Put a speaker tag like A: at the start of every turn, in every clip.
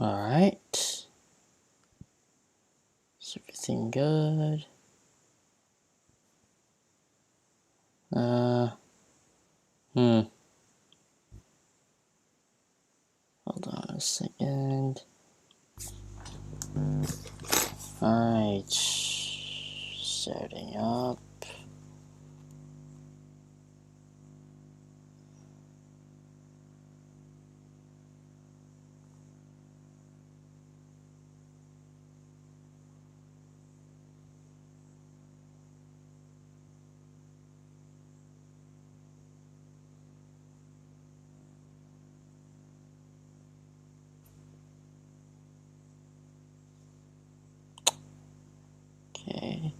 A: Alright. Is everything good? Hold on a second. Alright. Setting up. Okay.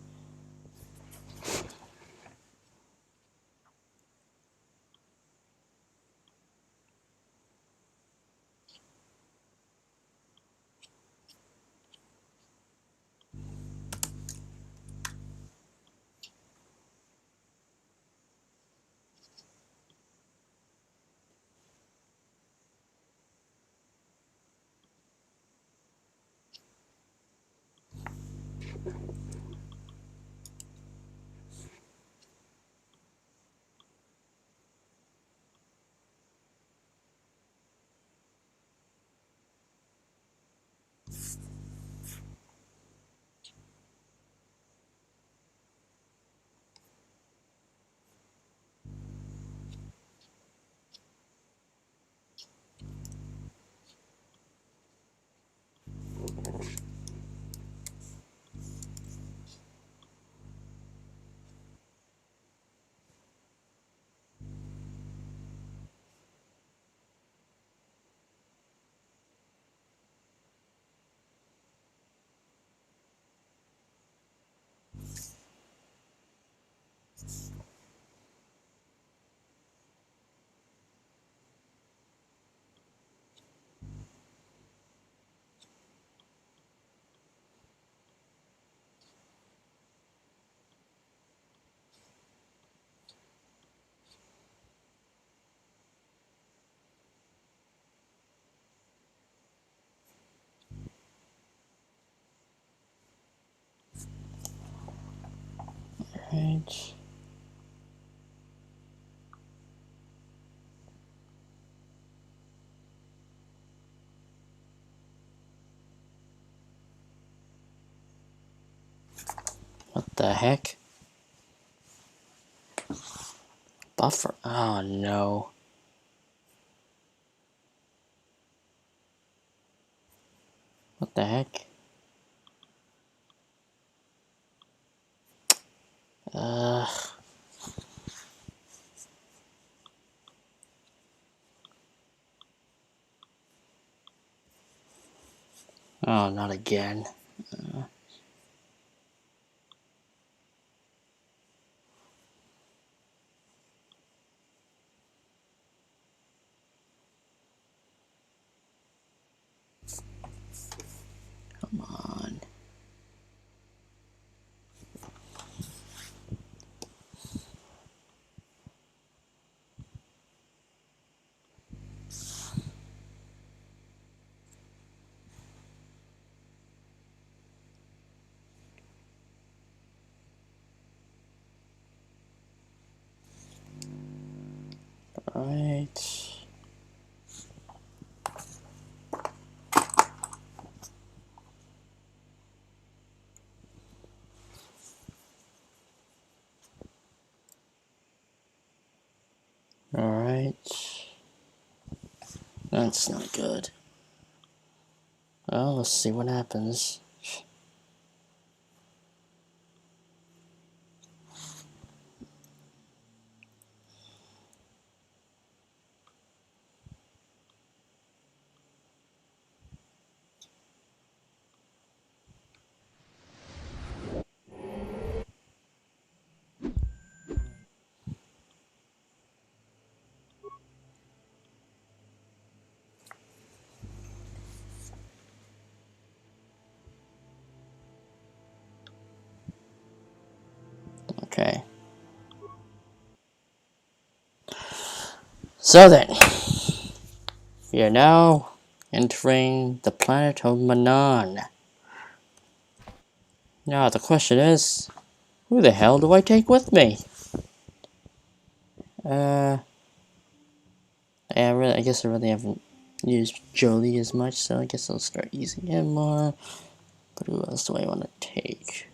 A: Alright. What the heck? Buffer. Oh no. What the heck? Oh, not again. Come on. Alright. Alright. That's not good. Well, let's see what happens. Okay. So then, we are now entering the planet of Manaan. Now the question is, who the hell do I take with me? I guess I really haven't used Jolie as much, so I guess I'll start using him more. But who else do I want to take?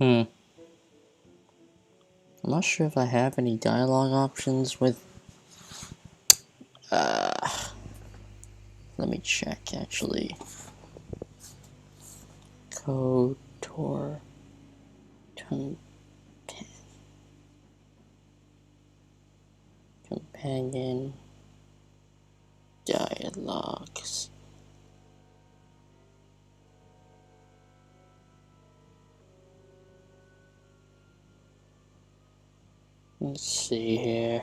A: I'm not sure if I have any dialogue options with, let me check, actually. KOTOR Companion Dialogues. Let's see here.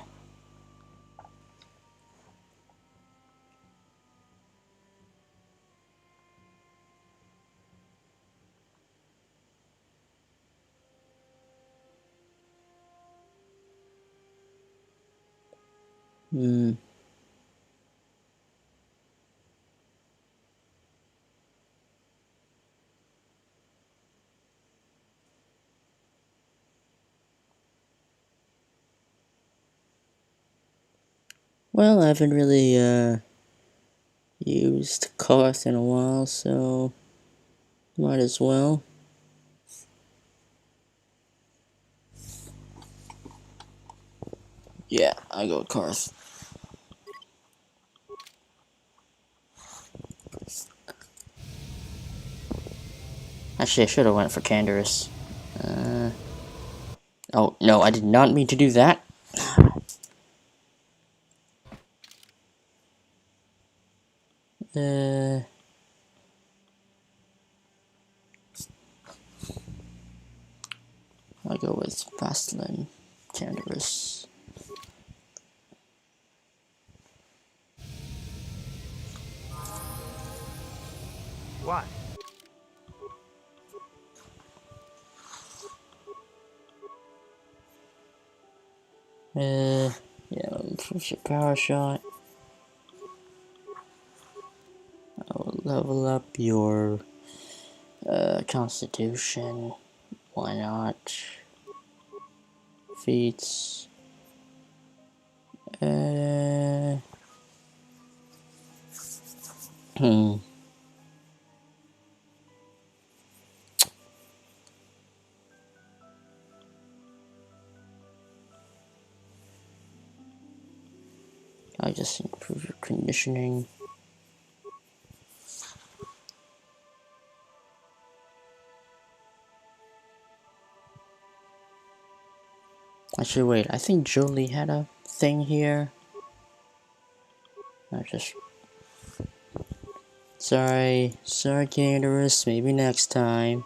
A: Well, I haven't really, used Koth in a while, so might as well. Yeah, I go with Karth. Actually, I should have went for Canderous. Oh, no, I did not mean to do that. I'll go with Fastlin, Canderous.
B: Why?
A: Yeah, push a power shot. I'll level up your Constitution. Why not? Feats. I just improve your conditioning. Actually, wait, I think Jolie had a thing here. I just... Sorry, Canderous, maybe next time.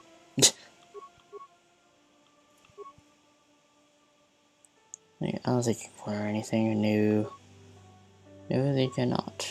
A: I don't think you can acquire anything new. No, they cannot.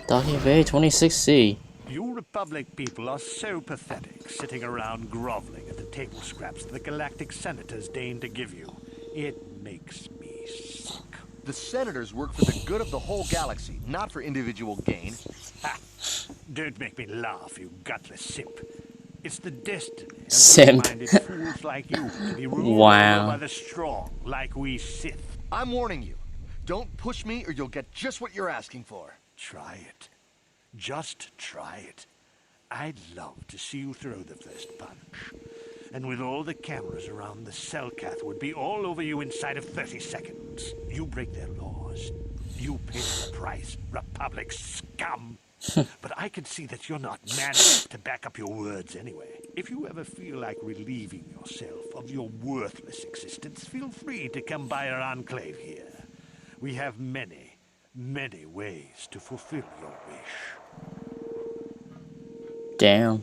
A: Docking Bay 26C.
B: You Republic people are so pathetic, sitting around groveling at the table scraps the galactic senators deign to give you. It makes me sick.
C: The senators work for the good of the whole galaxy, not for individual gain.
B: Ha! Don't make me laugh, you gutless simp. It's the destiny of
A: Simp.
B: weak-minded fools like you to be ruled
A: Wow.
B: over by the strong, like we Sith.
C: I'm warning you. Don't push me or you'll get just what you're asking for.
B: Try it. Just try it. I'd love to see you throw the first punch. And with all the cameras around, the Cellcath would be all over you inside of 30 seconds. You break their laws. You pay the price, Republic scum. But I can see that you're not man enough to back up your words anyway. If you ever feel like relieving yourself of your worthless existence, feel free to come by our enclave here. We have many, many ways to fulfill your wish.
A: Damn.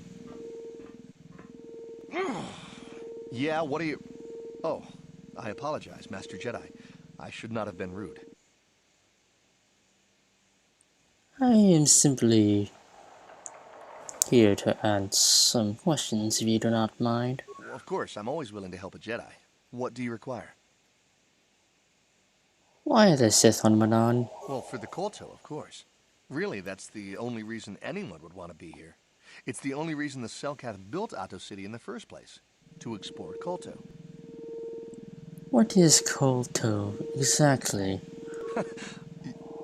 C: Yeah, what are you... Oh, I apologize, Master Jedi. I should not have been rude.
A: I am simply here to answer some questions if you do not mind.
C: Well, of course, I'm always willing to help a Jedi. What do you require?
A: Why are the Sith on Manaan?
C: Well, for the Kolto, of course. Really, that's the only reason anyone would want to be here. It's the only reason the Selkath built Atto City in the first place. To explore Kolto.
A: What is Kolto exactly?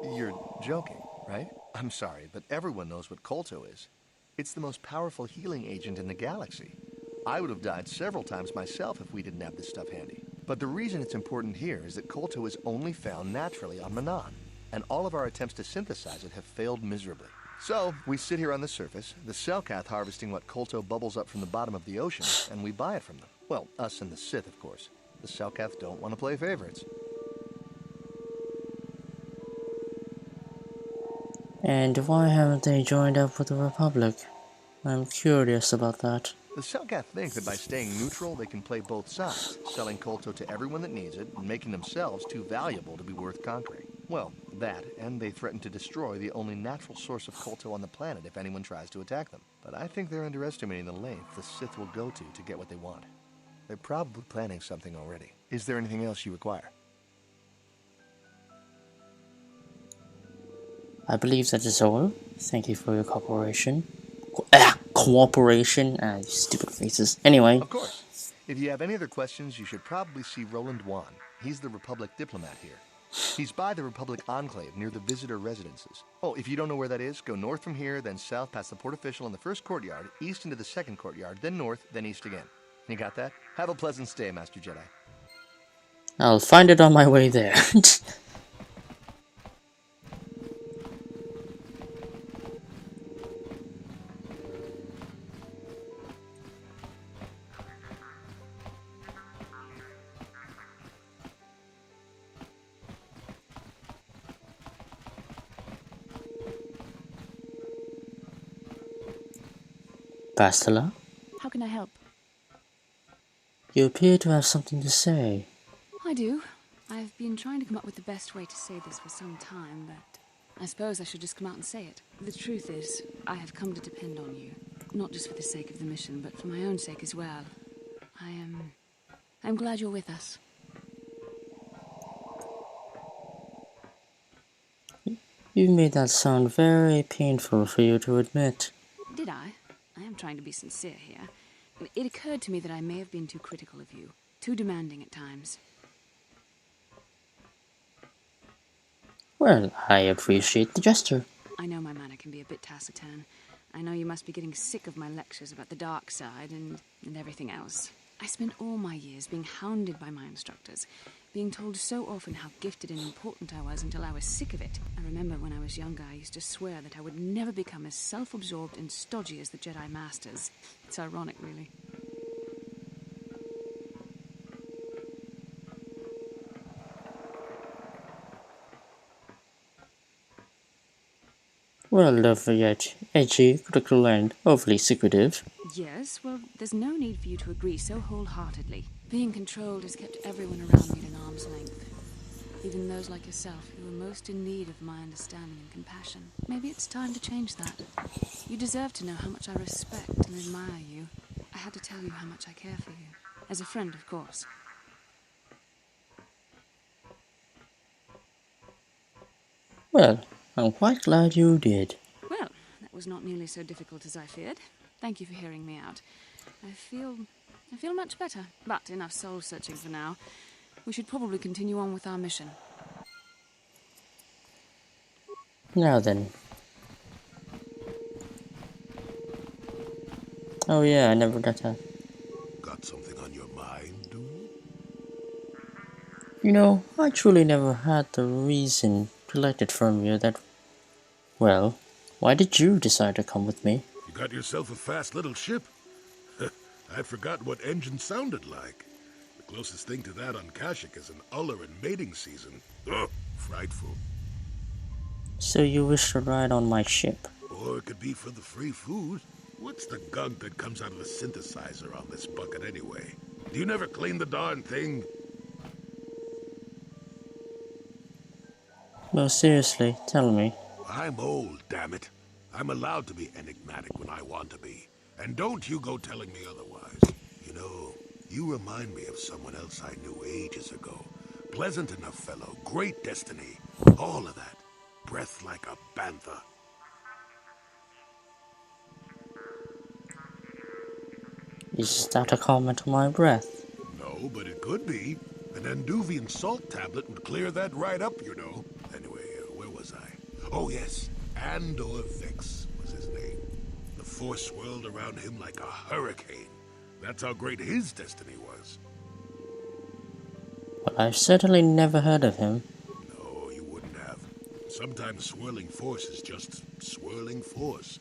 C: You're joking, right? I'm sorry, but everyone knows what Kolto is. It's the most powerful healing agent in the galaxy. I would have died several times myself if we didn't have this stuff handy. But the reason it's important here is that Kolto is only found naturally on Manaan, and all of our attempts to synthesize it have failed miserably. So, we sit here on the surface, the Selkath harvesting what Kolto bubbles up from the bottom of the ocean, and we buy it from them. Well, us and the Sith, of course. The Selkath don't want to play favorites.
A: And why haven't they joined up with the Republic? I'm curious about that.
C: The Selkath think that by staying neutral, they can play both sides, selling Kolto to everyone that needs it, and making themselves too valuable to be worth conquering. Well, that, and they threaten to destroy the only natural source of Kolto on the planet if anyone tries to attack them. But I think they're underestimating the length the Sith will go to get what they want. They're probably planning something already. Is there anything else you require?
A: I believe that is all. Thank you for your cooperation. Cooperation? You stupid faces. Anyway.
C: Of course. If you have any other questions, you should probably see Roland Wan. He's the Republic diplomat here. He's by the Republic Enclave near the visitor residences. Oh, if you don't know where that is, go north from here, then south past the port official in the first courtyard, east into the second courtyard, then north, then east again. You got that? Have a pleasant stay, Master Jedi.
A: I'll find it on my way there. Bastila,
D: How can I help?
A: you appear to have something to say.
D: I do. I've been trying to come up with the best way to say this for some time, but I suppose I should just come out and say it. The truth is, I have come to depend on you. Not just for the sake of the mission, but for my own sake as well. I'm glad you're with us.
A: You made that sound very painful for you to admit.
D: Did I? I am trying to be sincere here. It occurred to me that I may have been too critical of you, too demanding at times.
A: Well, I appreciate the gesture.
D: I know my manner can be a bit taciturn. I know you must be getting sick of my lectures about the dark side and everything else. I spent all my years being hounded by my instructors, being told so often how gifted and important I was until I was sick of it. I remember when I was younger, I used to swear that I would never become as self-absorbed and stodgy as the Jedi Masters. It's ironic, really.
A: Well, never yet edgy, critical, and overly secretive.
D: Yes, well, there's no need for you to agree so wholeheartedly. Being controlled has kept everyone around me at an arm's length. Even those like yourself who are most in need of my understanding and compassion. Maybe it's time to change that. You deserve to know how much I respect and admire you. I had to tell you how much I care for you. As a friend, of course.
A: Well, I'm quite glad you did.
D: Well, that was not nearly so difficult as I feared. Thank you for hearing me out. I feel much better. But enough soul-searching for now. We should probably continue on with our mission.
A: Now then. Oh yeah, I never got that.
E: Got something on your mind, dude?
A: You know, I truly never had the reason to like it from you that... Well, why did you decide to come with me?
E: You got yourself a fast little ship? I'd forgotten what engine sounded like. The closest thing to that on Kashyyyk is an uller in mating season. Ugh, frightful.
A: So you wish to ride on my ship?
E: Or it could be for the free food. What's the gunk that comes out of the synthesizer on this bucket anyway? Do you never clean the darn thing?
A: No, seriously, tell me.
E: I'm old, damn it. I'm allowed to be enigmatic when I want to be. And don't you go telling me otherwise. You know, you remind me of someone else I knew ages ago. Pleasant enough fellow, great destiny, all of that. Breath like a bantha.
A: Is that a comment on my breath?
E: No, but it could be. An Anduvian salt tablet would clear that right up, you know. Anyway, where was I? Oh, yes. Andor Vix was his name. The force swirled around him like a hurricane. That's how great his destiny was.
A: Well, I've certainly never heard of him.
E: No, you wouldn't have. Sometimes swirling force is just swirling force.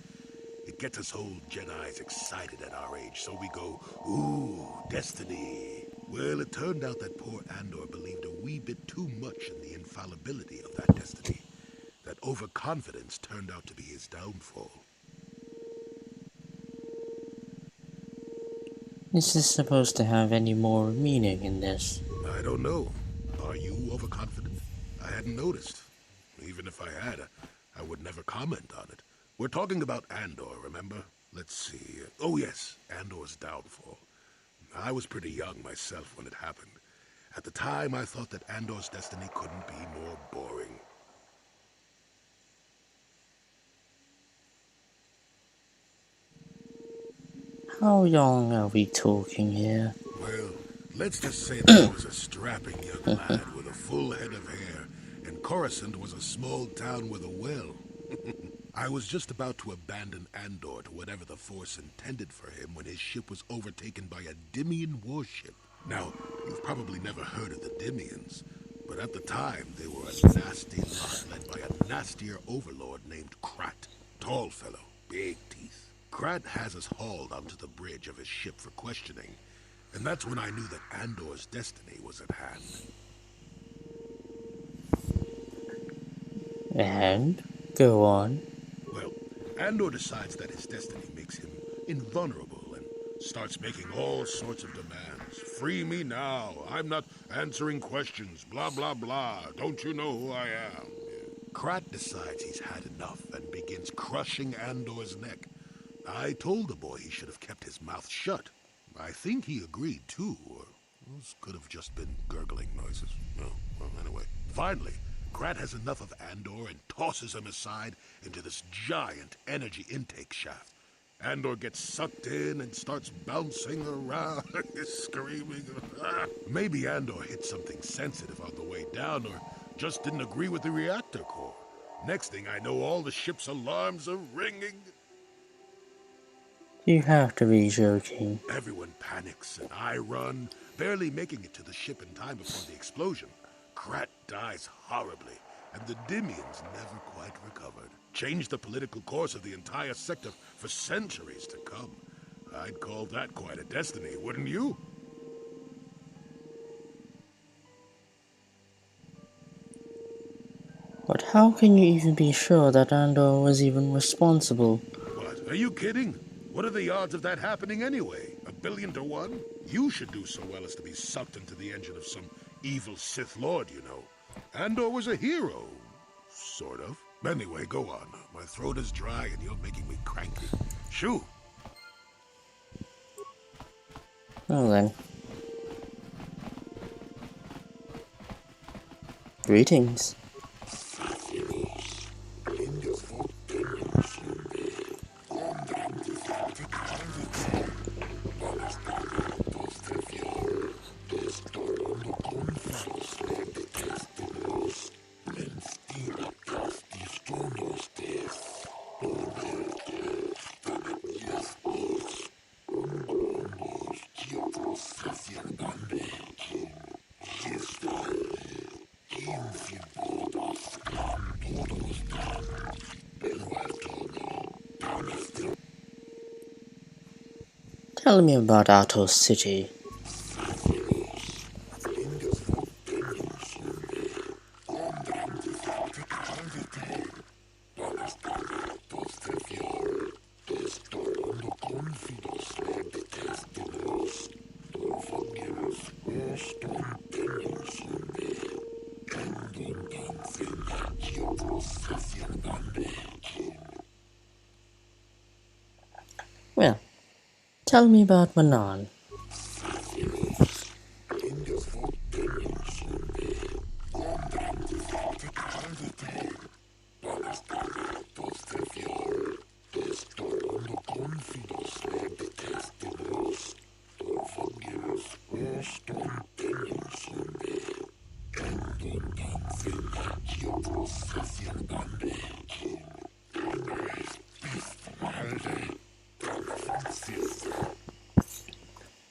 E: It gets us old Jedis excited at our age, so we go, ooh, destiny. Well, it turned out that poor Andor believed a wee bit too much in the infallibility of that destiny. That overconfidence turned out to be his downfall.
A: Is this supposed to have any more meaning in this?
E: I don't know. Are you overconfident? I hadn't noticed. Even if I had, I would never comment on it. We're talking about Andor, remember? Let's see. Oh yes, Andor's downfall. I was pretty young myself when it happened. At the time, I thought that Andor's destiny couldn't be more boring.
A: How young are we talking here?
E: Well, let's just say that I was a strapping young lad with a full head of hair, and Coruscant was a small town with a well. I was just about to abandon Andor to whatever the Force intended for him when his ship was overtaken by a Dimian warship. Now, you've probably never heard of the Dimians, but at the time they were a nasty lot led by a nastier overlord named Krat. Tall fellow, big teeth. Krat has us hauled onto the bridge of his ship for questioning, and that's when I knew that Andor's destiny was at hand.
A: And? Go on.
E: Well, Andor decides that his destiny makes him invulnerable and starts making all sorts of demands. Free me now. I'm not answering questions. Blah, blah, blah. Don't you know who I am? Krat decides he's had enough and begins crushing Andor's neck. I told the boy he should have kept his mouth shut. I think he agreed, too, or those could have just been gurgling noises. No, well, anyway. Finally, Krat has enough of Andor and tosses him aside into this giant energy intake shaft. Andor gets sucked in and starts bouncing around, screaming. Maybe Andor hit something sensitive on the way down, or just didn't agree with the reactor core. Next thing I know, all the ship's alarms are ringing.
A: You have to be joking.
E: Everyone panics, and I run, barely making it to the ship in time before the explosion. Krat dies horribly, and the Dimians never quite recovered. Changed the political course of the entire sector for centuries to come. I'd call that quite a destiny, wouldn't you?
A: But how can you even be sure that Andor was even responsible?
E: What, are you kidding? What are the odds of that happening anyway? 1,000,000,000 to 1? You should do so well as to be sucked into the engine of some evil Sith Lord, you know. Andor was a hero. Sort of. Anyway, go on. My throat is dry and you're making me cranky. Shoo!
A: Well then. Greetings. Tell me about Atos City. Tell me about Manaan.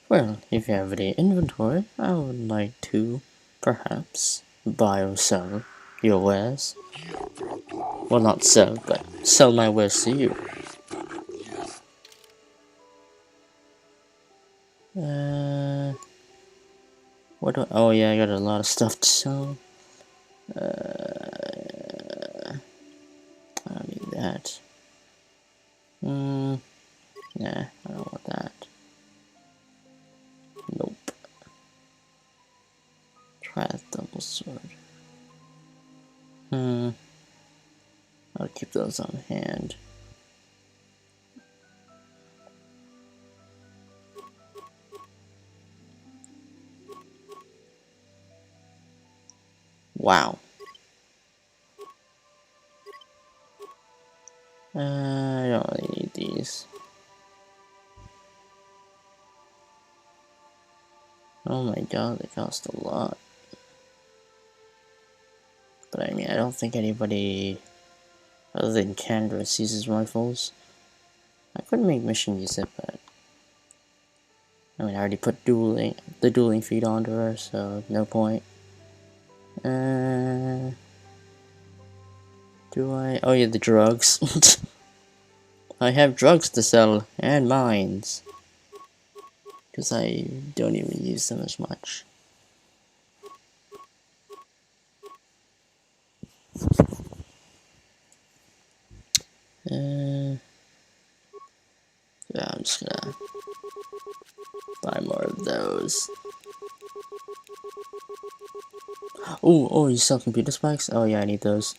A: Well, if you have any inventory, I would like to, perhaps, buy or sell your wares. Well, not sell, but sell my wares to you. What do oh yeah, I got a lot of stuff to sell. I don't need that. Nah, I don't want that. Nope. Try a double sword. I'll keep those on hand. Wow. I don't really need these. Oh my god, they cost a lot. But I mean, I don't think anybody other than Candace uses rifles. I could make Mission use it, but I mean, I already put the dueling feat onto her, so no point. Do I? Oh yeah, the drugs. I have drugs to sell, and mines. Because I don't even use them as much. Yeah, I'm just gonna buy more of those. Oh, you sell computer spikes? Oh yeah, I need those.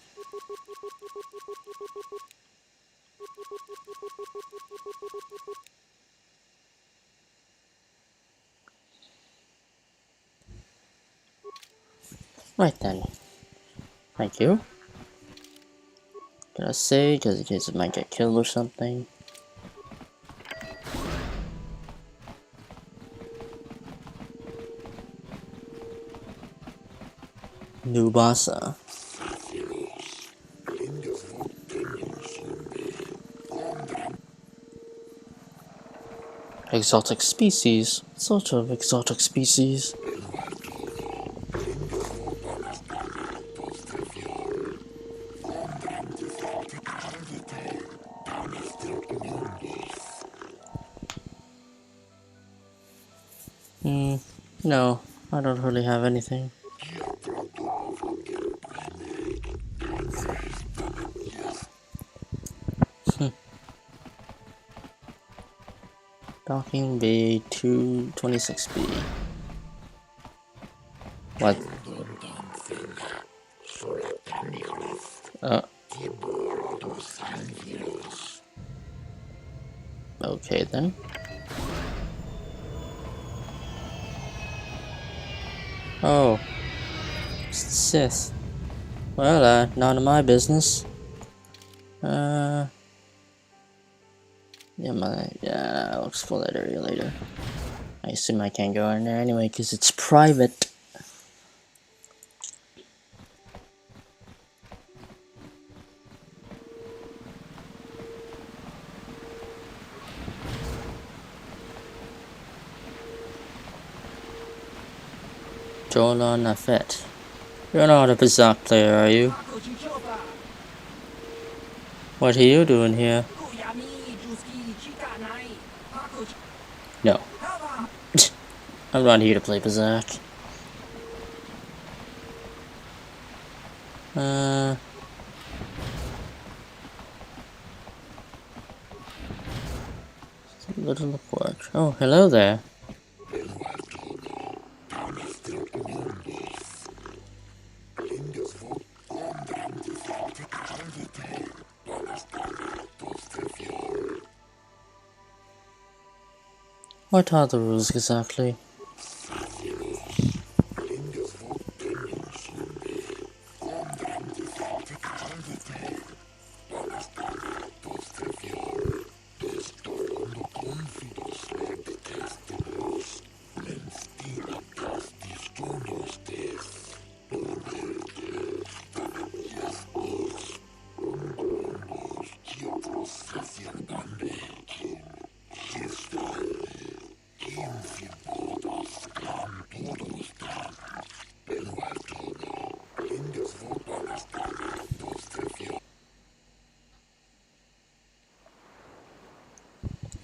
A: Right then. Thank you. Can I say, because in case it might get killed or something? Nubasa. Exotic species? What sort of exotic species? No, I don't really have anything. Docking Bay 226B. What? Okay then. Oh, Sith. Well, none of my business. Yeah, I'll explore that area later. I assume I can't go in there anyway, because it's private. Jola Nafet. You're not a Berserk player, are you? What are you doing here? No. I'm not here to play Berserk. Little work. Oh, hello there. What are the rules exactly?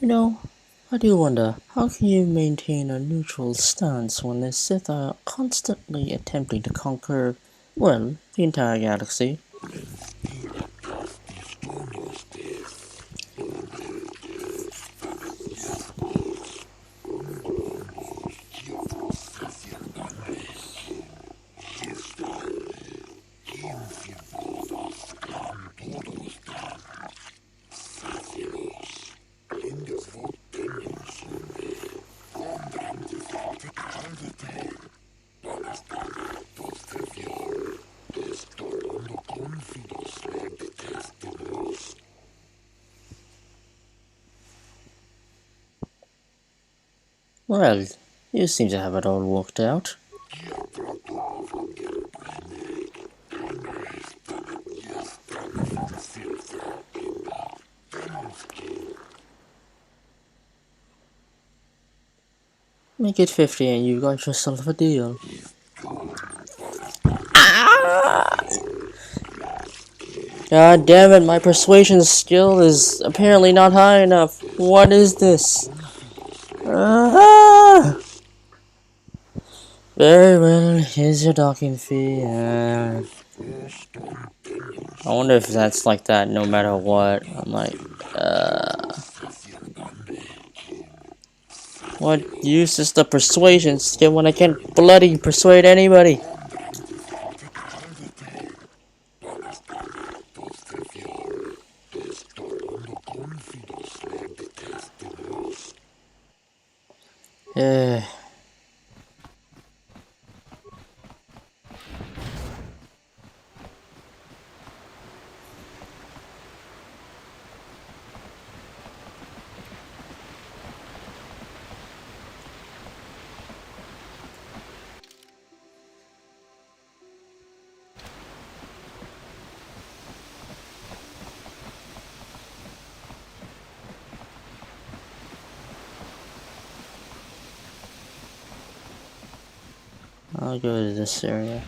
A: You know, I do wonder, how can you maintain a neutral stance when the Sith are constantly attempting to conquer, well, the entire galaxy? Well, you seem to have it all worked out. Make it 50 and you got yourself a deal. God damn it, my persuasion skill is apparently not high enough. What is this? Ah! Very well, here's your docking fee. I wonder if that's like that no matter what. I'm like, what use is the persuasion skill when I can't bloody persuade anybody? Eh. I'll go to this area.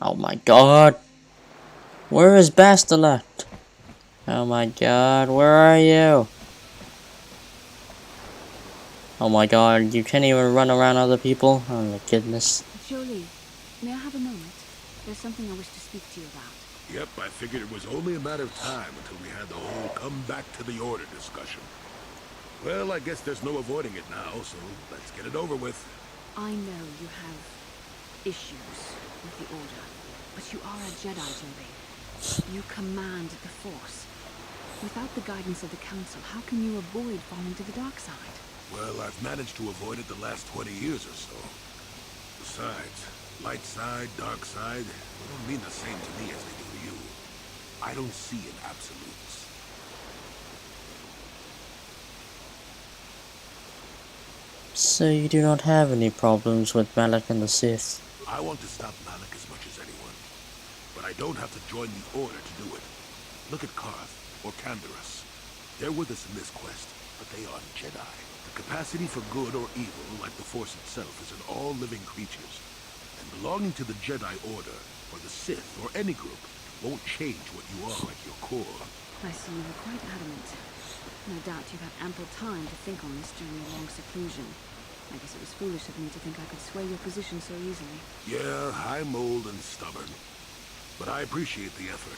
A: Oh my god! Where is Bastolat? Oh my god, where are you? Oh my god, you can't even run around other people? Oh my goodness.
D: Jolie, may I have a moment? There's something I wish to speak to you about.
E: Yep, I figured it was only a matter of time until we had the whole come back to the order discussion. Well, I guess there's no avoiding it now, so let's get it over with.
D: I know you have issues with the Order, but you are a Jedi, Jolie. You command the Force. Without the guidance of the Council, how can you avoid falling to the dark side?
E: Well, I've managed to avoid it the last 20 years or so. Besides, light side, dark side, they don't mean the same to me as they do to you. I don't see in absolutes.
A: So you do not have any problems with Malak and the Sith?
E: I want to stop Malik as much as anyone. But I don't have to join the Order to do it. Look at Karth, or Canderous. They're with us in this quest, but they aren't Jedi. The capacity for good or evil, like the Force itself, is in all living creatures. And belonging to the Jedi Order, or the Sith, or any group, won't change what you are at your core.
D: I see you were quite adamant. No doubt you've had ample time to think on this during your long seclusion. I guess it was foolish of me to think I could sway your position so easily.
E: Yeah, I'm old and stubborn. But I appreciate the effort.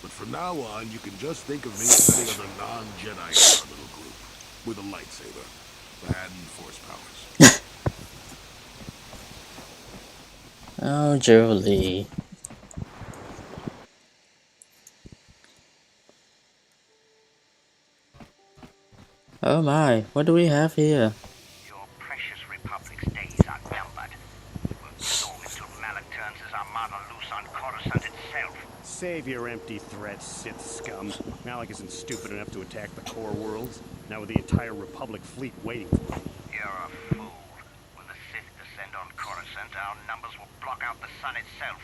E: But from now on, you can just think of me as any other non-Jedi in our little group. With a lightsaber. And force powers.
A: Oh, Jolie. Oh my, what do we have here?
F: Your precious Republic's days are numbered. It won't be long until Malak turns his armada loose on Coruscant itself.
G: Save your empty threats, Sith scum. Malak isn't stupid enough to attack the core worlds, now with the entire Republic fleet waiting for him.
F: You're a fool. When the Sith descend on Coruscant, our numbers will block out the sun itself.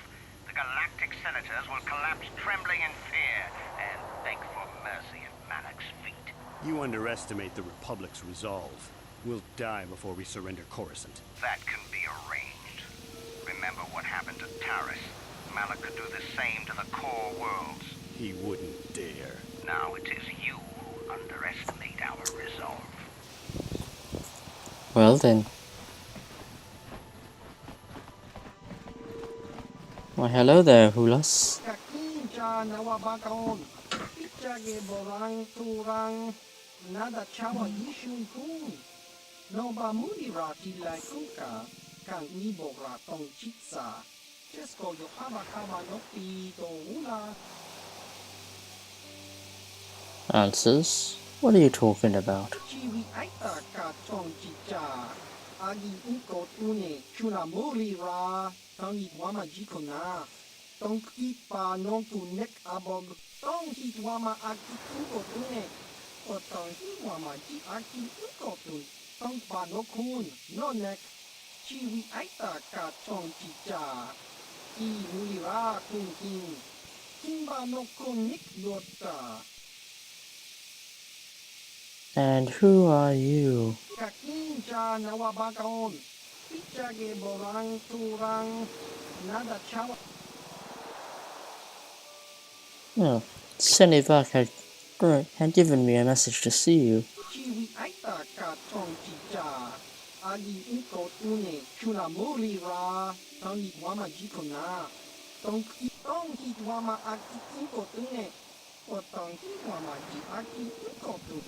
F: The galactic senators will collapse trembling in fear and beg for mercy at Malak's feet.
G: You underestimate the Republic's resolve. We'll die before we surrender Coruscant.
F: That can be arranged. Remember what happened to Taris. Malak could do the same to the core worlds.
G: He wouldn't dare.
F: Now it is you who underestimate our resolve.
A: Well then. Why hello there, Hulas.
H: Nada chawa yishun kun. No ba mulira tilai kuka. Kan ibora tong chitsa. Chesko yo abakaba no pi do ula.
A: Answers? What are you talking about?
H: Chiwi aita ka tong chicha. Agi uko tune chuna mulira. Tangi wama jikona. Tong ipa non tu nek abog. Tong hit wama aki uko tune. O tong hi wama ji aki uko tune. Tong pa no kun no nek. Chiwi aita ka tong chicha. Ki mulira kun king. Kimba no kun nik yota.
A: And who are you?
H: Kakinja nawabagaon. Pichage borang turang. Nada chawa.
A: Oh, Senivak had given me a message to see you.
H: Chiwi aita ka tong chicha. Agi uko tune chuna muli ra. Tangi wama jikona. Tong hit wama aki uko tune. O tong hit wama ji aki uko tune.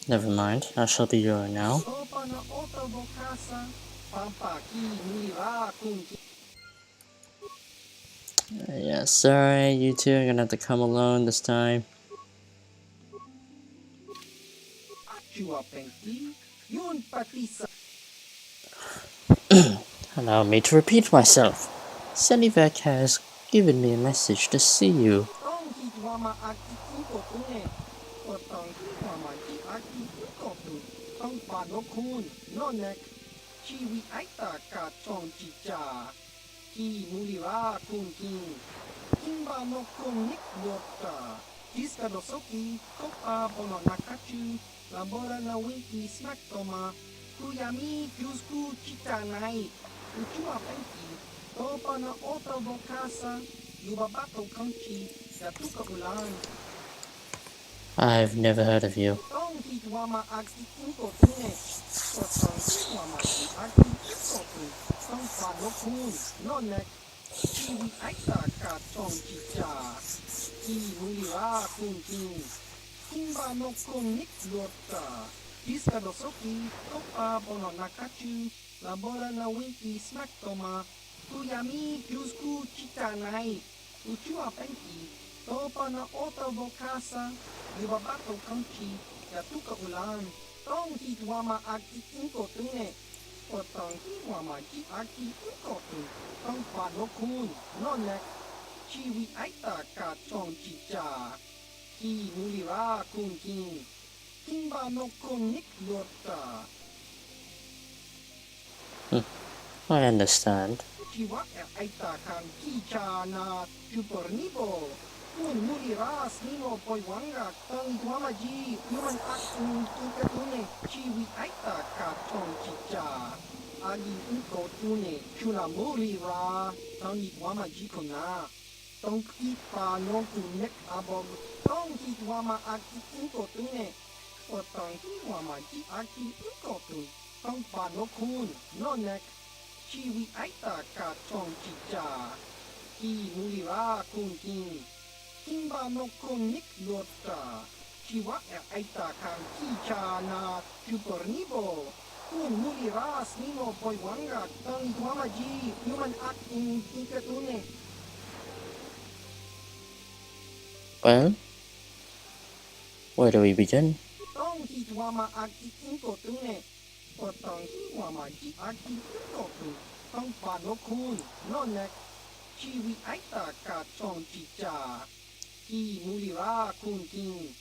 A: Never mind, I shall be your now.
H: Opana oto bokasa. Pampa ki muli ra kunki.
A: Yeah, sorry, you two are gonna have to come alone this time.
H: Achua penti. Yun patisa.
A: Allow me to repeat myself. Senivak has given me a message to see you.
H: Tong hit wama aki uko tune. O tong hit wama ji aki uko tune. Tong pa no kun no nek. Chiwi aita ka tong chicha. Ki mulira kun king. Kimba no kun nik yota. Kiska dosoki. Kopa bono nakachu. Labora na winki smack toma. Kuyami kyusku chita nai. Uchua penki. Topa na ota bokasa. Yubabato kanchi. Yatuka ulan.
A: I've never heard of you.
H: Tong hit wama aki uko tune. O tong hit wama ki aki uko tune. Tong pa no kun no nek. Chiwi aita ka tong chicha. Ki mulira kun king. Kimba no kun nik yota. Kiska dosoki. Topa bono nakachu. Labora na winki smack toma. Kuyami kyusku chita nai. Uchua penki. Topa na ota bokasa. Yubabato kanchi. Yatuka ulan. Tong hit wama aki uko tune. O tong hit wama ji aki uko tune. Tong pa no kun no nek. Chiwi aita ka tong chicha. Ki mulira kun king. Kimba no kun nik yota.
A: I understand.
H: Chiwa aita kan kicha na chupornibo. Kun muliras nino poiwanga tong wama ji human akun tukatune. Chiwi aita ka tong chicha. Agi uko tune chuna mulira. Tong wama ji kona. Tong ipa no kunek abog. Tong hit wama aki uko tune. O tong hit wama ji aki uko tune. Tong pa no kun no nek. Chiwi aita ka tong chicha. Ki mulira kun king. Kimba no kun nik yota. Chiwa aita kan kicha na chupornibo. Kun muliras nino poiwanga tang wama ji human akun ikatune.
A: Well, Where do we begin?
H: Tong hi tuama aki inko tune. O tong hi wama ji aki inko tu. Tong pa no kun no nek. Chi wi aita ka chong chi cha. Ki muli ra kun king.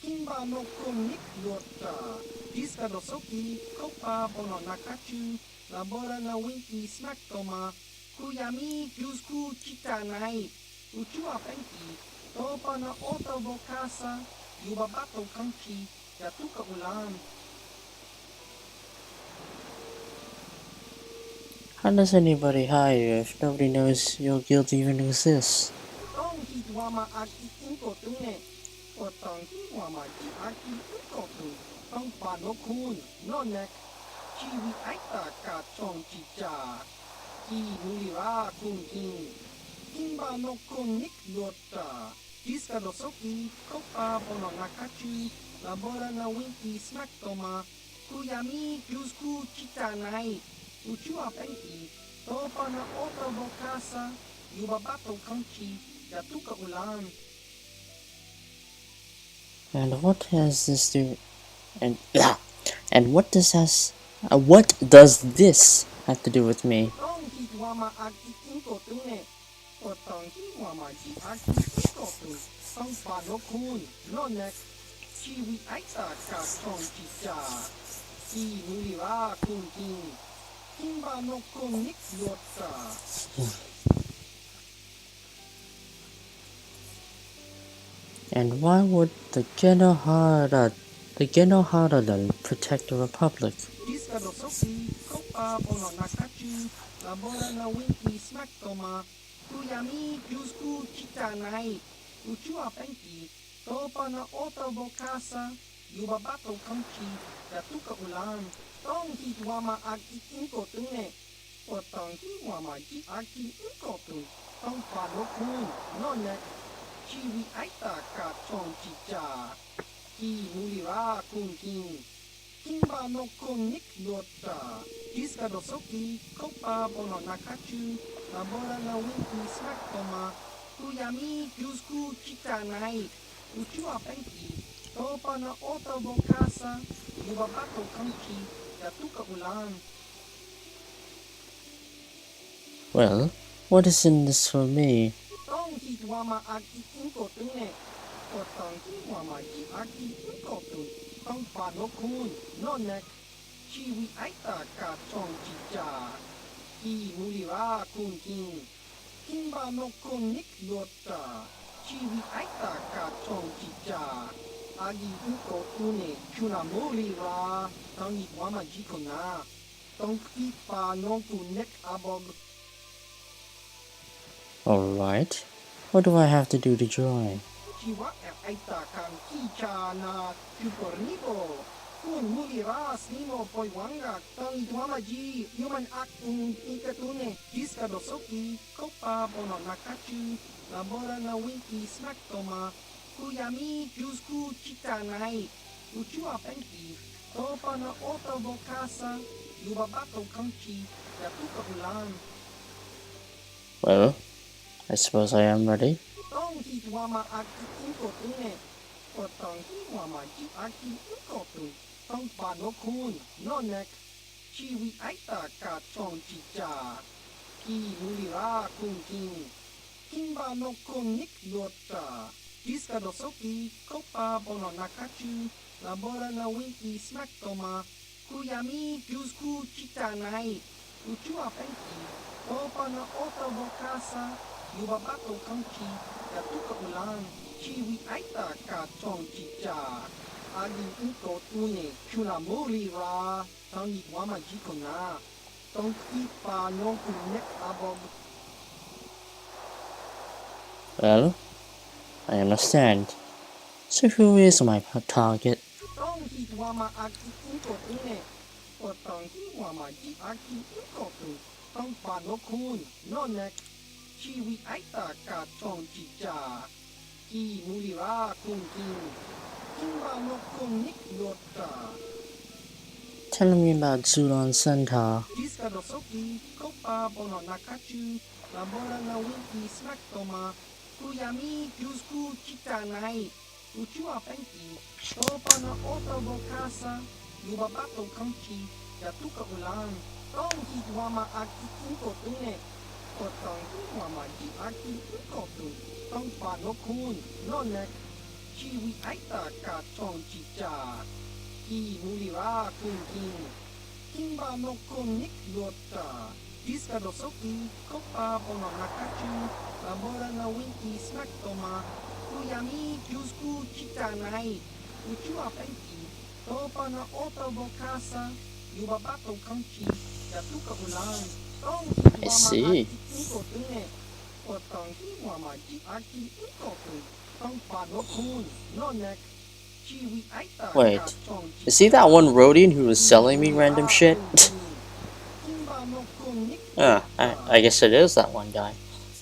H: Kimba no kun nik lota. Diska do soki kopa bono nakachu. Labora na winki smack toma. Kuyami kyusku chita nai. Uchua penki. Topa na oto bokasa. Yubabato kanki. Yatuka ulan.
A: How does anybody hire you if nobody knows your guild even exists?
H: Tong hi tuama aki inko tune. O tong hi wama ji aki inko tu. Tong pa no kun no nek. Chi wi aita ka chong chi cha. Ki muli ra kun king. Kimba no kun nik lota. Diska do soki kopa bono nakachu. Labora na winki smack toma. Kuyami kyusku chita nai. Uchua penki. Topa na oto bokasa. Yubabato kanchi. Yatuka ulan.
A: And what has this do? And what does this have to do with me?
H: Tong hi wama aki inko tune. O tong hi wama ji aki inko tu. Tong pa no kun no nek. Chi wi aita ka chong chi cha. Ki muli ra kun king. Kimba no kun nik lota.
A: And why would the Genohara protect the Republic?
H: Diska do soki kopa bono nakachu. Labora na winki smack toma. Kuyami kyusku chita nai. Uchua penki. Topa na oto bokasa. Yubabato kanchi. Yatuka ulan. Tong hi wama aki inko tune. O tong hi wama ji aki inko tu. Tong pa no kun no nek. Chi wi aita ka chong chi cha. Ki muli ra kun king. Kimba no kun nik lota. Diska do soki kopa bono nakachu. Labora na winki smack toma. Kuyami kyusku chita nai. Uchua penki. Topa na oto bokasa. Yubabato kanchi. Yatuka ulan.
A: Well, what is in this for me?
H: Tong hi wama aki inko tune. O tong hi wama ji aki inko tu. Tong pa no kun no nek. Chi wi aita ka chong chi cha. Ki muli ra kun king. Kimba no kun nik lota. Chi wi aita ka chong chi cha. Agi inko tune kuna muli ra. Tong hi wama ji kona. Tong hi pa no kun nek abog.
A: Alright. What do I have to do to join?
H: Jiwa aita kan kicha na tupornibo. Kun muli ras nimo poi wanga tang tuama ji human act ikatune. Diska dosoki kopa bono nakachu. Labora na winki smack toma. Kuyami kyusku chita nai. Uchua penki. Topa na oto bokasa. Yubabato kanchi. Yatuka ulan.
A: Well, I suppose I am ready.
H: Tong hi tuama aki inko tune. O tong hi wama ji aki inko tu. Tong pa no kun no nek. Chi wi aita ka chong chi cha. Ki muli ra kun king. Kimba no kun nik lota. Diska do soki kopa bono nakachu. Labora na winki smack toma. Kuyami kyusku chita nai. Uchua penki. Topa na oto bokasa. Yubabato kanchi. Yatuka ulan. Chi wi aita ka chong chi cha. Agi inko tune kuna muli ra. Tangi wama jiko na. Tong ipa no kunek abog.
A: Well, I understand. So who is my target?
H: Tong hi wama aki inko tune. O tong hi wama ji aki inko tu. Tong pa no kun no nek. Chi wi aita ka chong chi cha. Ki muli ra kun king. Kimba no kun nik lota.
A: Tell me about Zudon Centaur.
H: Diska dosoki kopa bono nakachu. Labora na winki smack toma. Kuyami kyusku chita nai. Uchua penki, topana otabo casa, yubabato kanchi, yatuka ulan, tongi wama aki inko tune, otongi wama ji aki inko tun, tongpa no kun, no nek, chiwi aita ka chong chicha, ki mulira kun king, kimba no kun nik yota, diska dosoki, kopa bono nakachu, labora na winki smack toma, Kuyami Jusku Chitanai, Uchua Penki, Topa na Otabo Casa, Yubabato Kanchi, Yatuka Ulan, Tonghi
A: I
H: Wama
A: see.
H: Aki Inko Tune, Otonghi Wama Ji Aki Inko Tune, Tongpa no Kun, no Nek, Chiwi Aita Ka
A: Wait,
H: Chong
A: is he that one Rhodian who was selling me random shit?
H: Kimba no Kun Nik
A: I guess it is that one guy.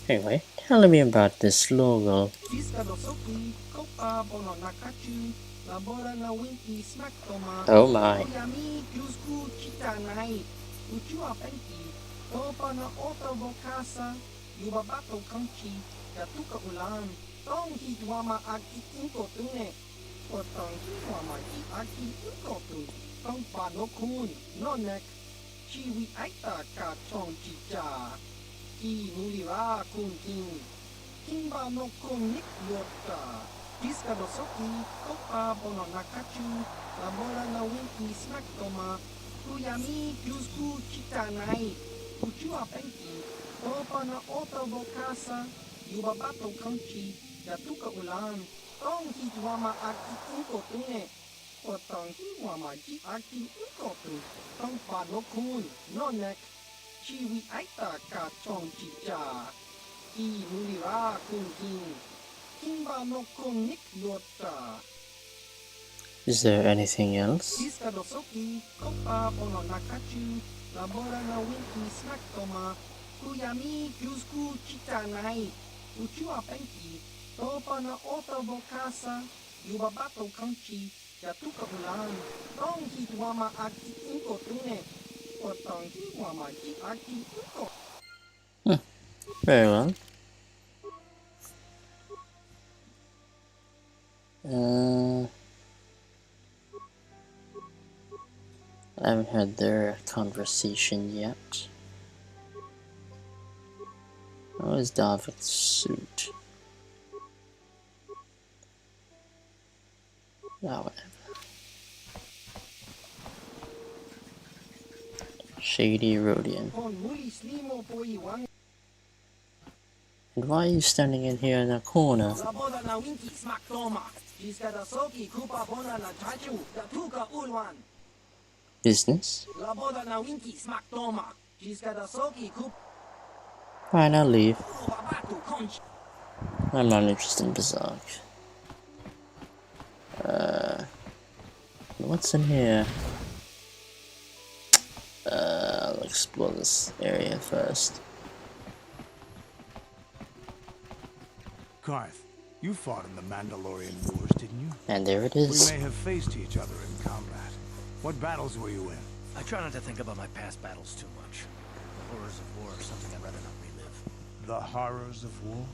A: Anyway, tell me about this logo.
H: Diska dosoki, kopa bono nakachu, labora na winki smack toma,
A: Oh my.
H: Kuyami Jusku Chitanai, Uchua Penki, Topa na Otabo Casa, Yubabato Kanchi, Yatuka Ulan, Tonghi Wama Aki Inko Tune, Otonghi Wama Ji Aki Inko Tune, Tongpa no Kun, no Nek, Chiwi Aita Ka Chong Chicha, Ki Mulira Kun King. Kimba no konik yota. Diska dosoki, kopa bono nakachu, labora na winki smack toma, kuyami jusku chitanai, uchua penki, topa na otabo casa, yubabato kanchi, yatuka ulan, tonghi wama aki inko tune, otonghi wama ji aki inko tune, tongpa no kun, no nek, chiwi aita ka chong chicha. Ki mulira kun king. Kimba no kun nik yota.
A: Is there anything else?
H: Diska dosoki, kopa bono nakachu, labora na winki smack toma, kuyami jusku chitanai, uchua penki, topa na otabo casa, yubabato kanchi, yatuka ulan, tonghi wama aki inko tune, otonghi wama ji aki inko.
A: Very well. I haven't had their conversation yet. What is David's suit? Oh, whatever. Shady Rhodian. And why are you standing in here in the corner? Business? Fine, I'll leave. I'm not interested in Berserk. What's in here? I'll explore this area first.
B: Karth, you fought in the Mandalorian Wars, didn't you?
A: And there it
B: We
A: is.
B: may have faced each other in combat. What battles were you in?
I: I try not to think about my past battles too much. The horrors of war are something I'd rather not relive.
B: The horrors of war?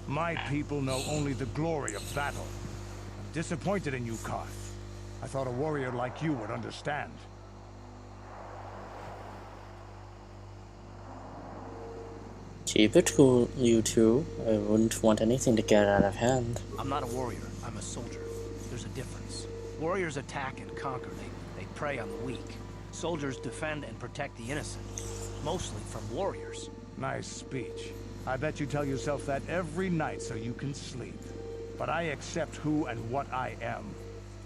B: My people know only the glory of battle. I'm disappointed in you, Karth. I thought a warrior like you would understand.
A: Keep it cool, you two. I wouldn't want anything to get out of hand.
I: I'm not a warrior, I'm a soldier. There's a difference. Warriors attack and conquer. They prey on the weak. Soldiers defend and protect the innocent. Mostly from warriors.
B: Nice speech. I bet you tell yourself that every night so you can sleep. But I accept who and what I am.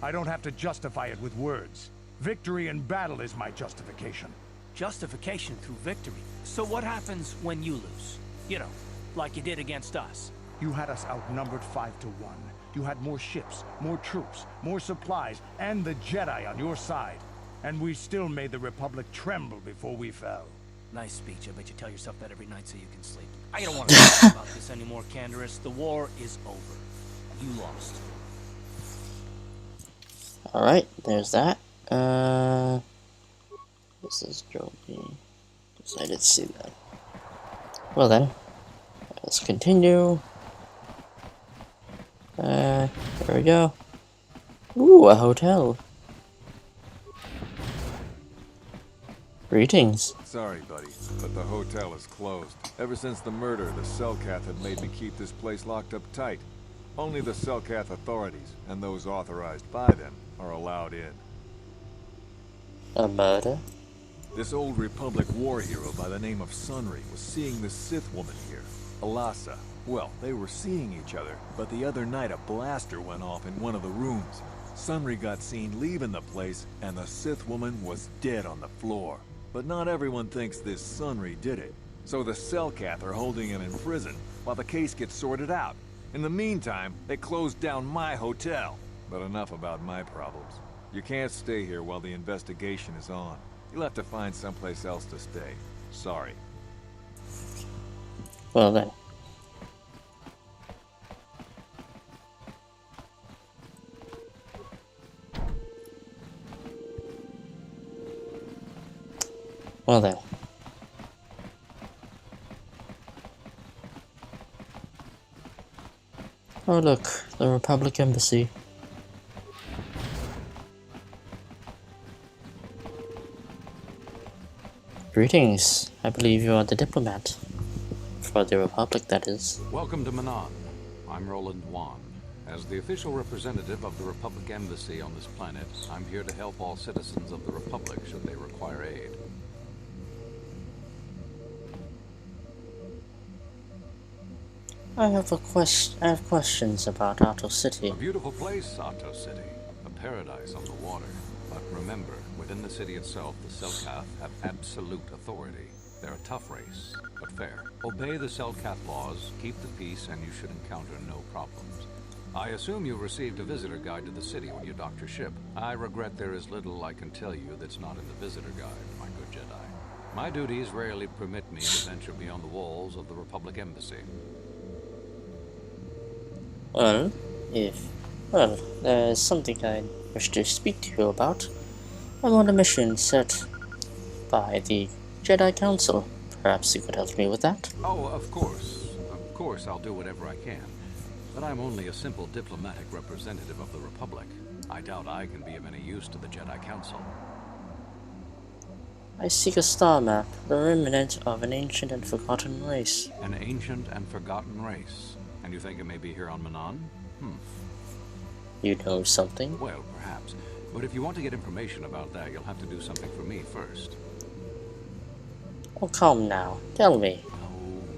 B: I don't have to justify it with words. Victory in battle is my justification.
I: Justification through victory. So what happens when you lose? You know, like you did against us.
B: You had us outnumbered 5 to 1. You had more ships, more troops, more supplies, and the Jedi on your side. And we still made the Republic tremble before we fell.
I: Nice speech. I bet you tell yourself that every night so you can sleep. I don't want to talk about this anymore, Canderous. The war is over. You lost.
A: Alright, there's that. This is Joby. I did see that. Well then, let's continue. There we go. Ooh, a hotel. Greetings.
J: Sorry, buddy, but the hotel is closed. Ever since the murder, the Selkath have made me keep this place locked up tight. Only the Selkath authorities, and those authorized by them, are allowed in.
A: A murder?
J: This old Republic war hero by the name of Sunry was seeing this Sith woman here, Alasa. Well, they were seeing each other, but the other night a blaster went off in one of the rooms. Sunry got seen leaving the place, and the Sith woman was dead on the floor. But not everyone thinks this Sunry did it. So the Selkath are holding him in prison, while the case gets sorted out. In the meantime, they closed down my hotel. But enough about my problems. You can't stay here while the investigation is on. You'll have to find someplace else to stay. Sorry.
A: Well then. Well then. Oh look, the Republic Embassy. Greetings. I believe you are the diplomat. For the Republic, that is.
K: Welcome to Manaan. I'm Roland Wan. As the official representative of the Republic Embassy on this planet, I'm here to help all citizens of the Republic should they require aid.
A: I have questions about Otto City.
K: A beautiful place, Otto City. A paradise on the water. But remember, within the city itself, the Selkath have absolute authority. They're a tough race, but fair. Obey the Selkath laws, keep the peace, and you should encounter no problems. I assume you received a visitor guide to the city when you docked your ship. I regret there is little I can tell you that's not in the visitor guide, my good Jedi. My duties rarely permit me to venture beyond the walls of the Republic Embassy.
A: Well, there's something I wish to speak to you about. I'm on a mission set by the Jedi Council. Perhaps you could help me with that?
K: Oh, of course. Of course, I'll do whatever I can. But I'm only a simple diplomatic representative of the Republic. I doubt I can be of any use to the Jedi Council.
A: I seek a star map, the remnant of an ancient and forgotten race.
K: An ancient and forgotten race. And you think it may be here on Manaan?
A: You know something?
K: Well, perhaps. But if you want to get information about that, you'll have to do something for me first.
A: Oh, come now. Tell me.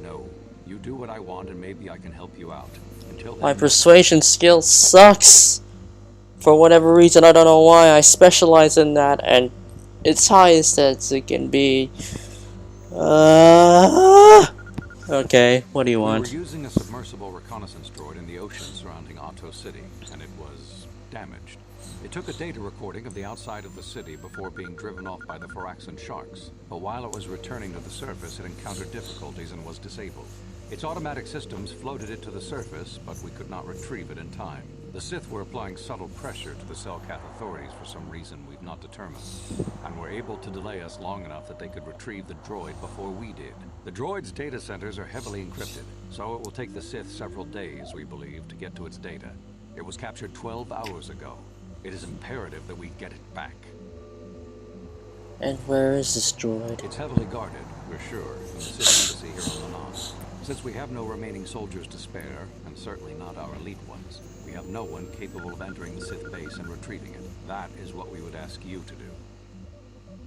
K: No. You do what I want and maybe I can help you out. Until then,
A: My persuasion skill sucks! For whatever reason, I don't know why, I specialize in that, and it's highest as it can be. Okay, what do you want?
K: We were using a submersible reconnaissance droid in the ocean surrounding Otto City, and it was damaged. It took a data recording of the outside of the city before being driven off by the Faraxan sharks. But while it was returning to the surface, it encountered difficulties and was disabled. Its automatic systems floated it to the surface, but we could not retrieve it in time. The Sith were applying subtle pressure to the Selkath authorities for some reason we've not determined, and were able to delay us long enough that they could retrieve the droid before we did. The droid's data centers are heavily encrypted, so it will take the Sith several days, we believe, to get to its data. It was captured 12 hours ago. It is imperative that we get it back.
A: And where is this droid?
K: It's heavily guarded, we're sure, in the Sith embassy here on Manaan. Since we have no remaining soldiers to spare, and certainly not our elite ones, we have no one capable of entering the Sith base and retrieving it. That is what we would ask you to do.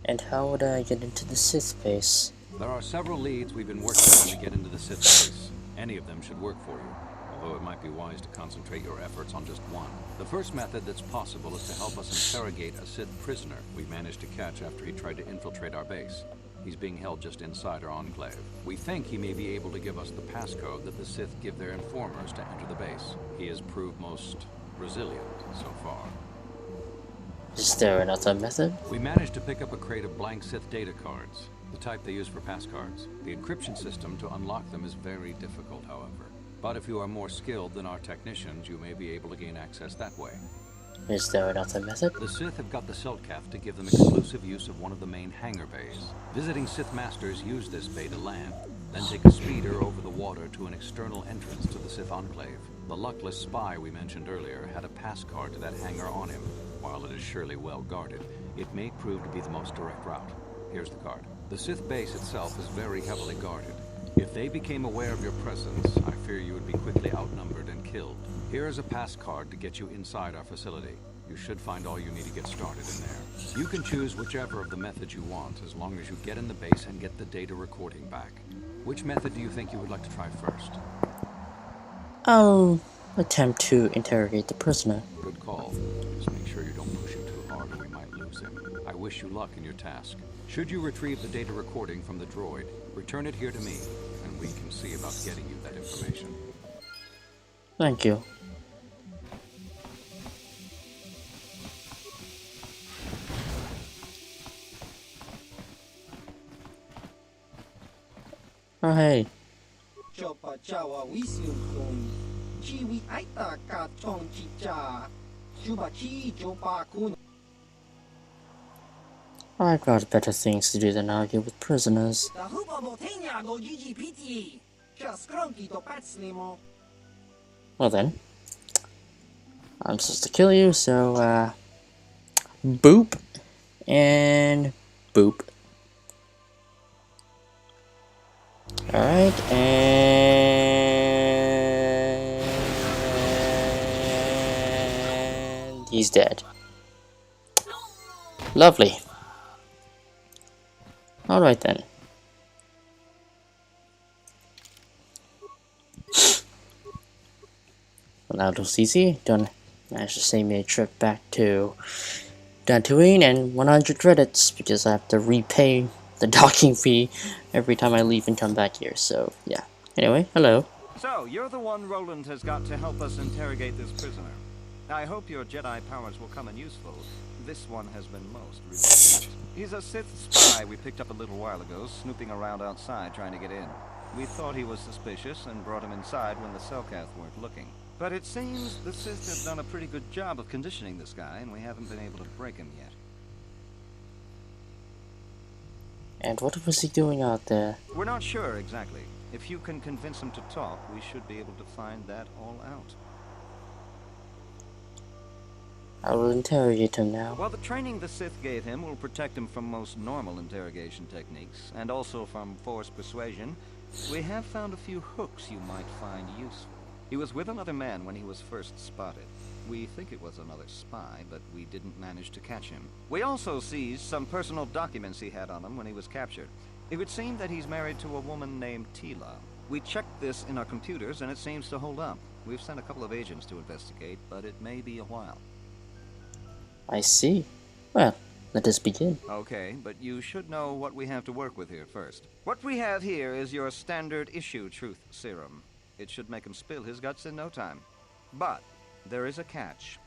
A: And how would I get into the Sith base?
K: There are several leads we've been working on to get into the Sith base. Any of them should work for you, although it might be wise to concentrate your efforts on just one. The first method that's possible is to help us interrogate a Sith prisoner we managed to catch after he tried to infiltrate our base. He's being held just inside our enclave. We think he may be able to give us the passcode that the Sith give their informers to enter the base. He has proved most resilient so far.
A: Is there another method?
K: We managed to pick up a crate of blank Sith data cards, the type they use for passcards. The encryption system to unlock them is very difficult, however. But if you are more skilled than our technicians, you may be able to gain access that way.
A: Is there another method?
K: The Sith have got the Selkath to give them exclusive use of one of the main hangar bays. Visiting Sith masters use this bay to land. then take a speeder over the water to an external entrance to the Sith Enclave. The luckless spy we mentioned earlier had a pass card to that hangar on him. While it is surely well guarded, it may prove to be the most direct route. Here's the card. The Sith base itself is very heavily guarded. If they became aware of your presence, I fear you would be quickly outnumbered and killed. Here is a pass card to get you inside our facility. You should find all you need to get started in there. You can choose whichever of the methods you want, as long as you get in the base and get the data recording back. Which method do you think you would like to try first?
A: I'll attempt to interrogate the prisoner.
K: Good call. Just make sure you don't push him too hard or we might lose him. I wish you luck in your task. Should you retrieve the data recording from the droid, return it here to me, and we can see about getting you that information.
A: Thank you. Oh, hey. I've got better things to do than argue with prisoners. Well then, I'm supposed to kill you, so, boop, and boop. Alright, and he's dead. Lovely. Alright then. Well, that was easy. Done. Managed to save me a trip back to Tatooine and 100 credits because I have to repay the docking fee every time I leave and come back here, so yeah. Anyway, hello.
L: So, you're the one Roland has got to help us interrogate this prisoner. I hope your Jedi powers will come in useful. This one has been most resistant. He's a Sith spy we picked up a little while ago, snooping around outside trying to get in. We thought he was suspicious and brought him inside when the Selkath weren't looking. But it seems the Sith have done a pretty good job of conditioning this guy, and we haven't been able to break him yet.
A: And what was he doing out there?
L: We're not sure exactly. If you can convince him to talk, we should be able to find that all out.
A: I will interrogate him now.
L: Well, the training the Sith gave him will protect him from most normal interrogation techniques, and also from forced persuasion. We have found a few hooks you might find useful. He was with another man when he was first spotted. We think it was another spy, but we didn't manage to catch him. We also seized some personal documents he had on him when he was captured. It would seem that he's married to a woman named Tila. We checked this in our computers, and it seems to hold up. We've sent a couple of agents to investigate, but it may be a while.
A: I see. Well, let us begin.
L: Okay, but you should know what we have to work with here first. What we have here is your standard issue truth serum. It should make him spill his guts in no time. But there is a catch.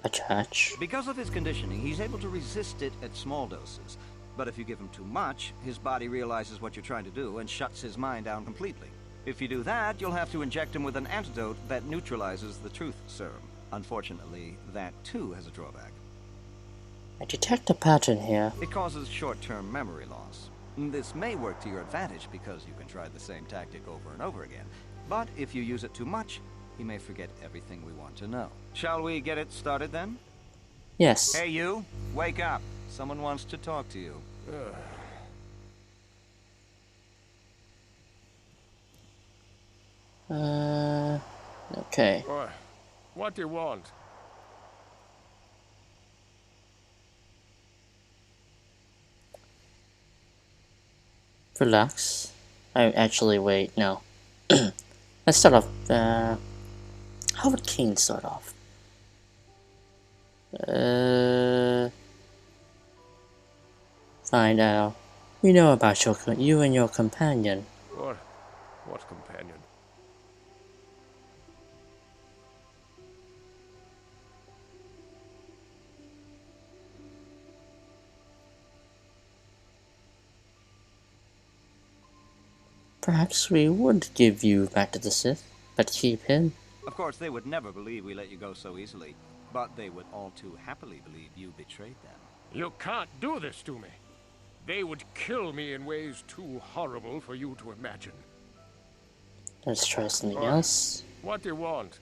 A: A catch?
L: Because of his conditioning, he's able to resist it at small doses. But if you give him too much, his body realizes what you're trying to do and shuts his mind down completely. If you do that, you'll have to inject him with an antidote that neutralizes the truth serum. Unfortunately, that too has a drawback.
A: I detect a pattern here.
L: It causes short-term memory loss. This may work to your advantage because you can try the same tactic over and over again. But if you use it too much, he may forget everything we want to know. Shall we get it started then?
A: Yes.
L: Hey you, wake up. Someone wants to talk to you.
A: Okay.
M: What do you want?
A: Relax. Wait, no. Let's start off, how would Cain start off? Find out. We know about you and your companion.
M: What companion?
A: Perhaps we would give you back to the Sith, but keep him.
L: Of course, they would never believe we let you go so easily, but they would all too happily believe you betrayed them.
M: You can't do this to me. They would kill me in ways too horrible for you to imagine.
A: Let's try something
M: Or,
A: else.
M: what do you want?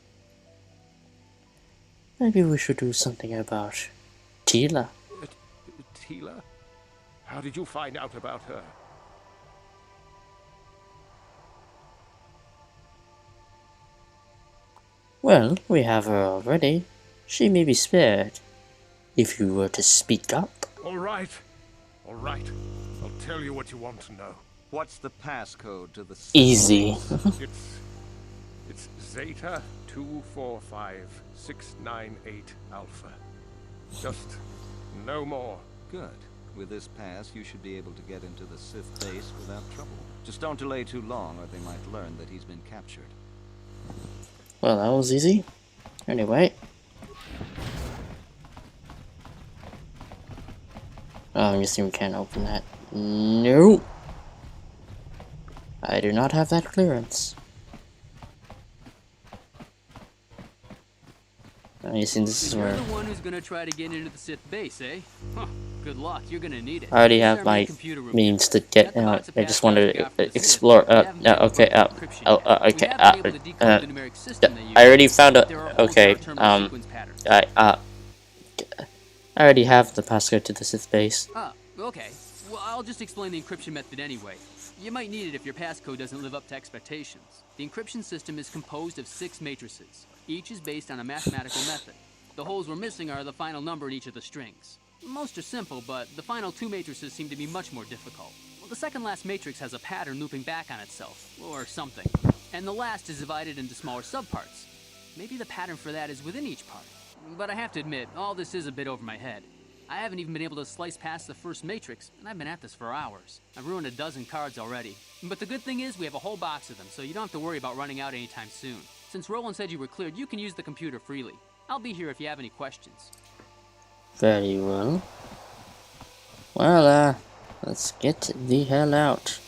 A: Maybe we should do something about Tila.
M: Tila? How did you find out about her?
A: Well, we have her already. She may be spared, if you were to speak up.
M: All right. All right. I'll tell you what you want to know.
L: What's the passcode to the...
A: Easy.
M: It's Zeta 245698 Alpha. Just no more.
L: Good. With this pass, you should be able to get into the Sith base without trouble. Just don't delay too long, or they might learn that he's been captured.
A: Well, that was easy. Anyway. Oh, I'm guessing we can't open that. No. I do not have that clearance. I'm guessing this is where...
N: You're the one who's gonna try to get into the Sith base, eh? Huh. Good luck, you're gonna need it.
A: I already have my means to get out. I just wanted to explore. Okay. Okay. I already found a. Okay. I already have the passcode to the Sith base.
N: Ah, okay. Well, I'll just explain the encryption method anyway. You might need it if your passcode doesn't live up to expectations. The encryption system is composed of 6 matrices. Each is based on a mathematical method. The holes we're missing are the final number in each of the strings. Most are simple, but the final 2 matrices seem to be much more difficult. Well, the second last matrix has a pattern looping back on itself, or something. And the last is divided into smaller subparts. Maybe the pattern for that is within each part. But I have to admit, all this is a bit over my head. I haven't even been able to slice past the first matrix, and I've been at this for hours. I've ruined a dozen cards already. But the good thing is we have a whole box of them, so you don't have to worry about running out anytime soon. Since Roland said you were cleared, you can use the computer freely. I'll be here if you have any questions.
A: Very well. Well, let's get the hell out.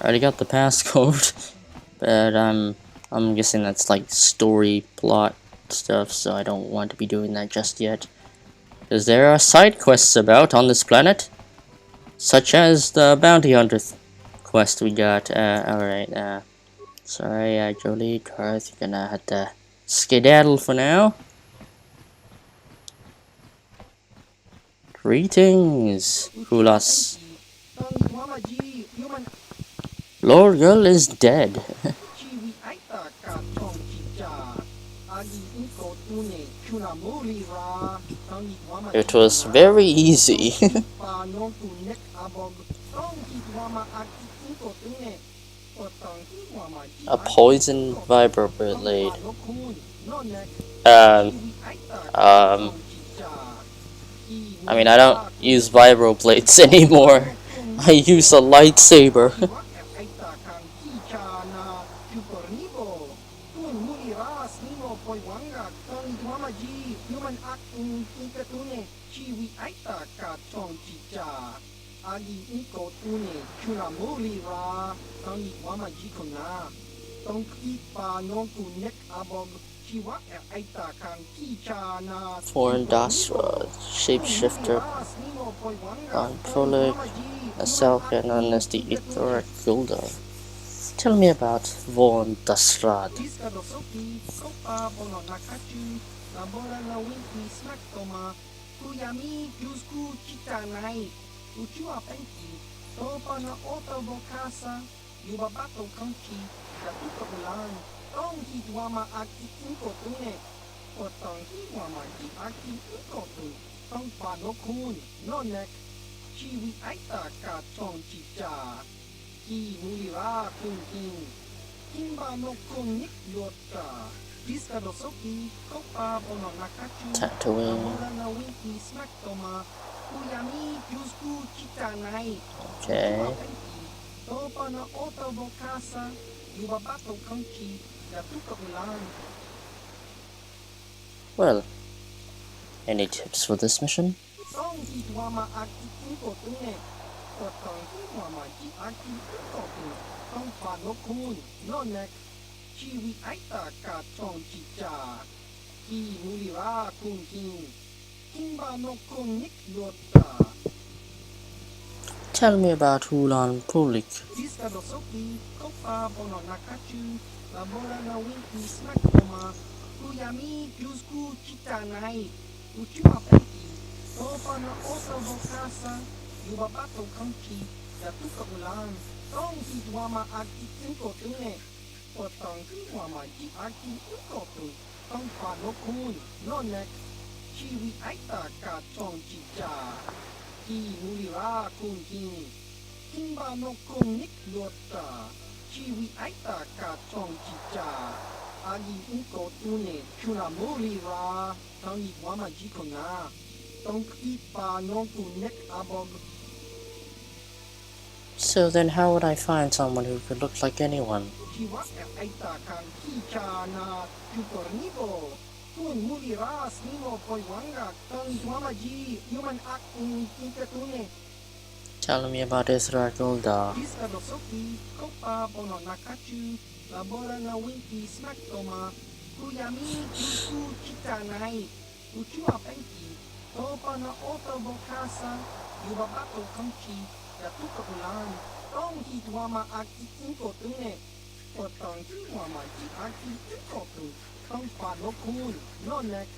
A: I already got the passcode, but I'm guessing that's like story plot stuff, so I don't want to be doing that just yet. Because there are side quests about on this planet, such as the bounty hunter quest we got. Alright, sorry, Jolie, Garth, you're gonna have to skedaddle for now. Greetings, Hulas. Lord Girl is dead. It was very easy. A poison vibroblade. I mean, I don't use vibroblades anymore. I use a lightsaber. Foreign Dasra, shapeshifter, controller, a Selka known as the Etheric Gilder. Tell me about Von Dasrad. Tatooine. Okay. Well, any tips for this mission? Tell me about Hulan Pulik.
H: Iskadosoki, Kopa Bono Nakachu, Labora na Winki Smaktoma, Kuyami Jusku Chitanai, Uchua Penki, Topa na Oto Bokasa, Yubabato Kanki, Yatuka Ulan, Tong Hidwama Aki Inko Tune, Potong Hidwama Ji Aki Inko Tu, Tong Pa no Kun, No Nek, Chiwi Aita Ka Chong Chicha, Ki Mulira Kun King. Kimba no kong nik lota, chiwi aita ka chong chicha, agi inko tune chuna muli ra, tangi wama jiko na, tong ipa no nek abog.
A: So then how would I find someone who could look like anyone?
H: Chiwa aita kan kicha na chukornibo, tun muli ra snimo poi wanga, tangi wama ji, human ak inkatune.
A: Tell me about Isra Golda.
H: Iskadosoki, Kopa Bono Nakachu, Labora na Winki Smaktoma, Kuyami Jusku Chitanai, Uchua Penki, Topa na Oto Bokasa, Yubabato Kanchi, Yatuka Ulan, Tong Hitwama Aki Inko Tune, Potong Hitwama Ji Aki Inko Tu, Tong Pa no Kun, No Nek,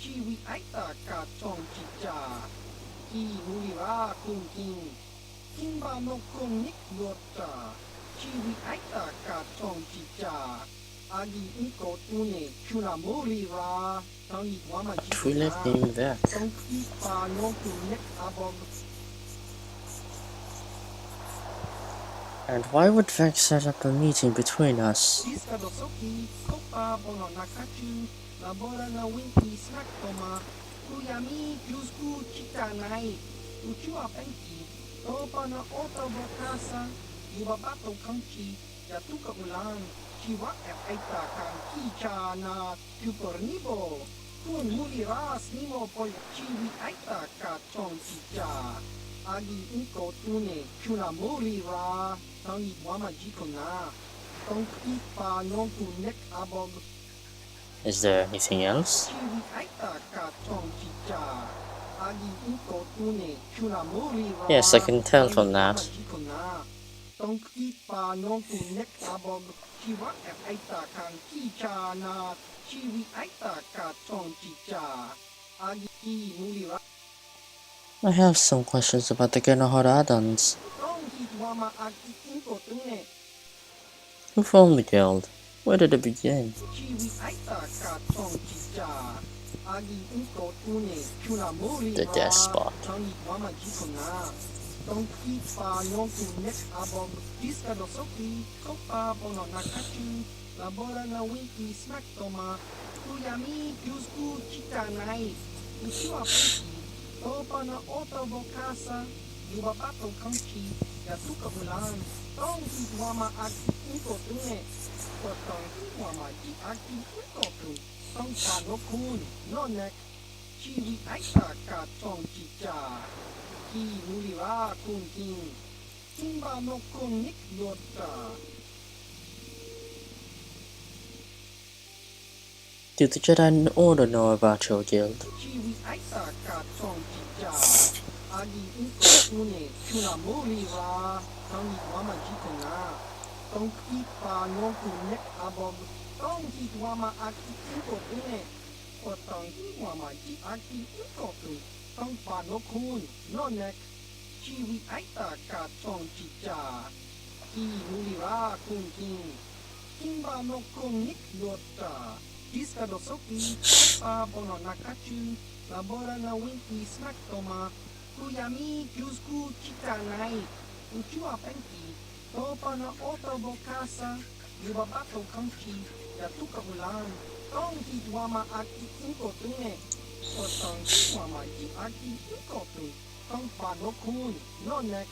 H: Chiwi Aita Ka Chong Chicha, Ki Mulira Kun King. Kimba no kong nik lota, chiwi aita ka chong chicha, agi inko tune chuna muli ra, tangi wama
A: But we left him back.
H: tong ipa no tu nek abog.
A: And why would Vex set up a meeting between us?
H: Iskadosoki, kopa bono nakachu, labora na winki smaktoma, kuyami jusku chitanai, uchua penki, topa na oto bokasa, yubabato kanchi, yatuka ulan, chiwa aita kan kicha na tupornibo, kun muli ras nimo poi chiwi aita ka chong chicha, agi inko tune chuna muli ra, tangi wama jiko na, tong ipa non tu nek abog.
A: Is there anything else?
H: Chiwi aita ka chong chicha, agi inko tune chuna muli ra.
A: Yes, I can tell from that.
H: Tong ipa non tu nek abog, chiwa aita kan kicha na, chiwi aita ka chong chicha, agi muli ra.
A: I have some questions about the Genohoradans.
H: Tong hitwama agi inko tune.
A: Who formed the guild? Where did it begin?
H: Chiwi aita ka chong chicha, agi inko tune chuna muli
A: The despot.
H: tangi wama jiko na, tong ipa non tu nek abog, iskadosoki, kopa bono nakachu, labora na winki smaktoma, kuyami jusku chitanai, uchua penki, topa na oto bokasa, yubabato kanchi, yatuka ulan, tong hitwama aki inko tune, potong hitwama ji aki inko tu, tong pa no kun, no nek, chiwi aita ka chong chicha, ki muli ra kun king, kimba no kun nik lota.
A: Did the Jedi Order know about your guild?
H: Chiwi aita ka chong chicha, agi inko tune chuna muli ra, tangi wama jiko na, tong ipa non tu nek abog, tong hitwama aki inko tune, potong hitwama ji aki inko tu, tong pa no kun, no nek, chiwi aita ka chong chicha, ki muli ra kun king, kimba no kun nik lota. Iskadosoki, kopa bono nakachu, labora na winki smaktoma, kuyami jusku chitanai, uchua penki, topa na oto bokasa, yubabato kanchi, yatuka ulan, tong hitwama aki inko tune, potong hitwama ji aki inko tu, tong pa no kun, no nek,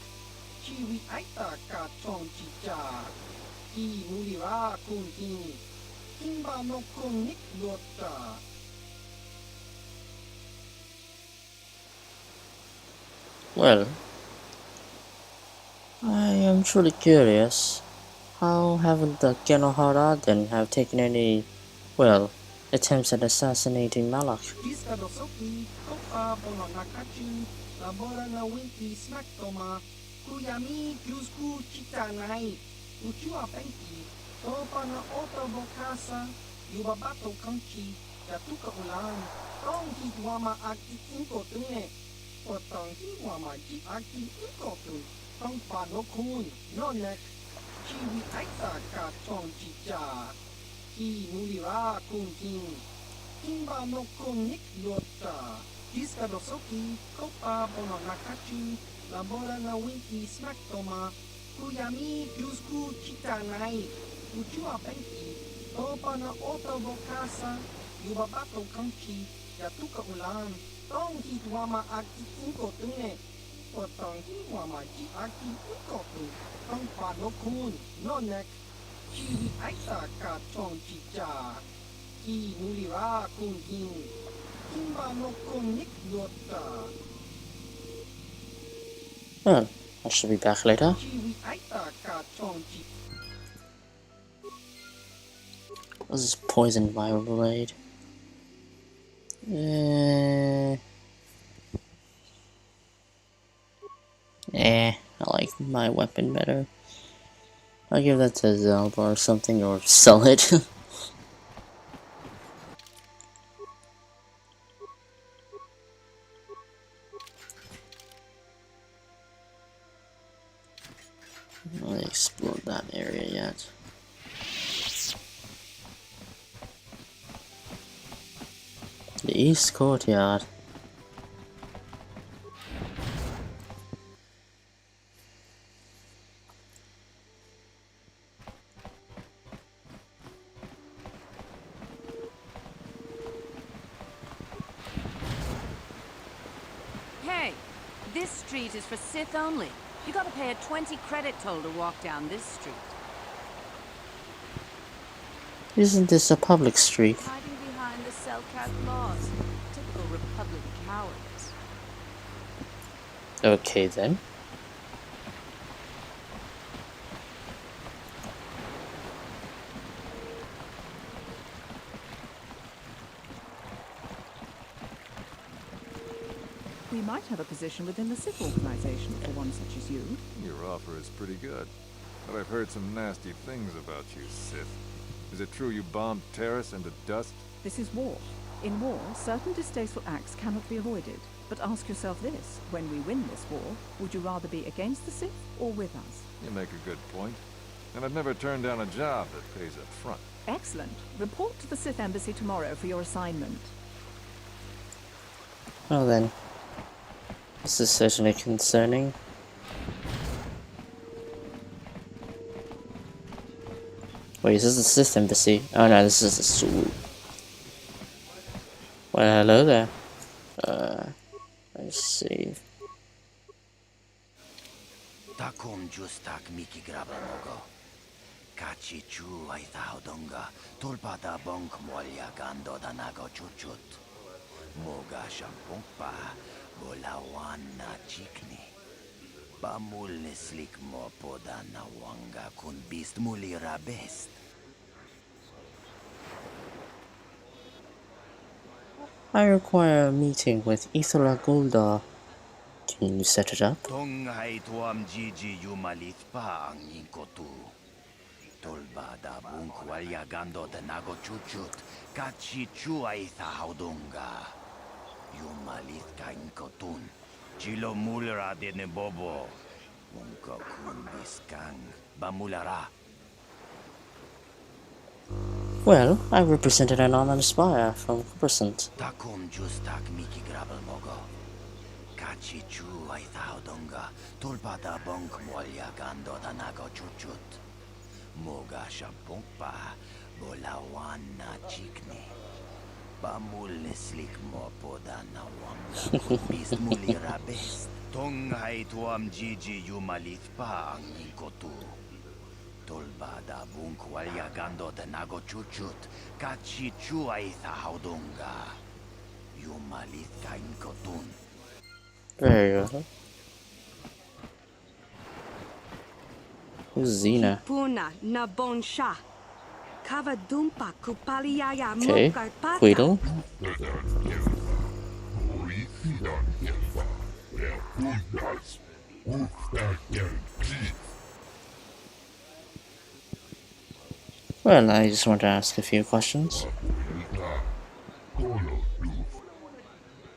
H: chiwi aita ka chong chicha, ki muli ra kun king. Kimba no kong nik lota.
A: Well, I am truly curious. How haven't the Genoharadan have taken any, well, attempts at assassinating Malak?
H: Iskadosoki, kopa bono nakachu, labora na winki smaktoma, Kuyami Grusku Chitanai, Uchua Benki, Topana Ota Bokasa, Yubabato Kanki, Yatuka Ulan, Tongi Wama Aki Inko Tune, Otongi Wama Ji Aki Inko Tune, Tongpa no Kun, Nonek, Chiwi Aita Ka Tongi Ja, Ki Nulira Kun King, Kimba no Kun Nik Yota, Kiska Dosoki, Kopa Bono Nakachi, Labora na Winki Smack Toma, Kuyami Grusku Chitanai, Uchua Benki, Topa na Ota Bokasa, Yubabato Kanki, Yatuka Ulan, Tongi Wama Aki Inko Tune, Otongi Wama Ji Aki Inko Tu, Tongpa no Kun, Nonek, Chiwi Aita Ka Tongi Ja, Ki Nulira Kun King, Kimba no Kun Nik Yota.
A: Oh, I should be back later. What's this poison viral blade? I like my weapon better. I'll give that to Zelda or something, or sell it. I haven't explored that area yet. The East Courtyard.
O: Hey, this street is for Sith only. You gotta pay a 20 credit toll to walk down this street.
A: Isn't this a public street?
O: Hiding behind the Selkath laws. Typical Republic cowardice.
A: Okay then.
P: We might have a position within the Sith organization for one such as you.
J: Your offer is pretty good. But I've heard some nasty things about you, Sith. Is it true you bombed Terrace into dust?
P: This is war. In war, certain distasteful acts cannot be avoided. But ask yourself this, when we win this war, would you rather be against the Sith or with us?
J: You make a good point. And I've never turned down a job that pays up front.
P: Excellent. Report to the Sith Embassy tomorrow for your assignment.
A: Well then. This is certainly concerning. Wait, is this the Sith Embassy? Oh no, this is the swoop. Well, hello there. Let's see.
F: Takum justak miki grabamogo. Kachi chu aithaudonga. Tulpada bonk molia gando danago chuchut. Moga shampumpa. Bolawana chikni. Bamul nislik mo poda na wanga kun bist mulira best.
A: I require a meeting with Ithra Goldar. Can you set it up?
F: Tongai tuam jiji yumalit pa ang inkotu. Tolba da bunk walya gando de nago chuchut. Kachi chua itha haudunga. Yumalit ka inkotun. Chilo mulra de nebobo. Unko kun biskang. Bamulara.
A: Well, I represented an unarmed spy from Crescent.
F: Takum justak miki grabel mogo. Kachi chu ay thaudonga. Tulpa da bonk molya gando da nago chuchut. Moga shampumpa. Bolawana chikni. Bamul nislik mo poda na wanga. Bis mulira best. Tong hay tuam jiji yumalit pa ang inkotu. Tolba da bunk walya gando de nago chuchut. Kachi chu ay thaudonga. Yumalit ka inkotun.
A: There you go. Who's Xena?
O: Puna na bonsha. Kavadumpa kupaliaya
A: Okay,
O: mukapata.
A: Queedle. Well, I just want to ask a few questions.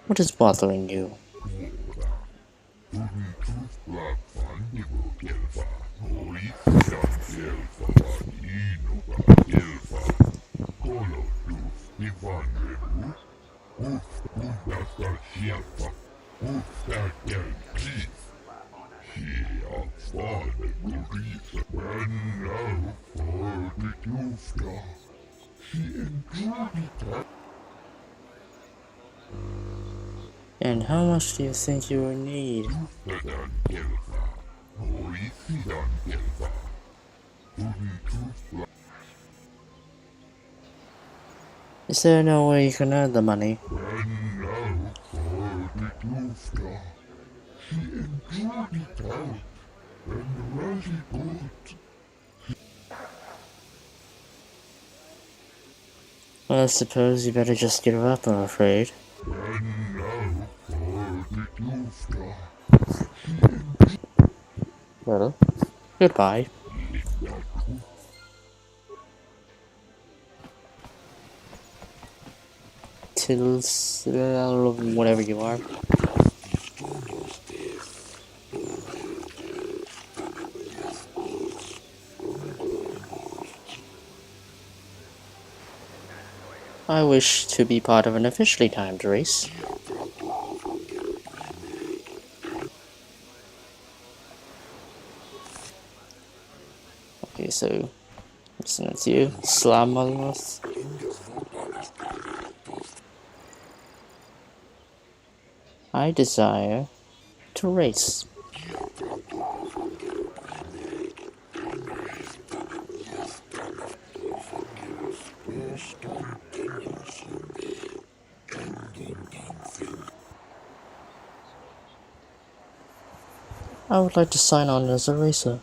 A: What is bothering you? And how much do you think you will need? Is there no way you can earn the money? Well, I suppose you better just give up, I'm afraid. Well, goodbye. Till whatever you are. I wish to be part of an officially timed race. Okay, so listen to you. Slamalos. I desire to race. I would like to sign on as a racer.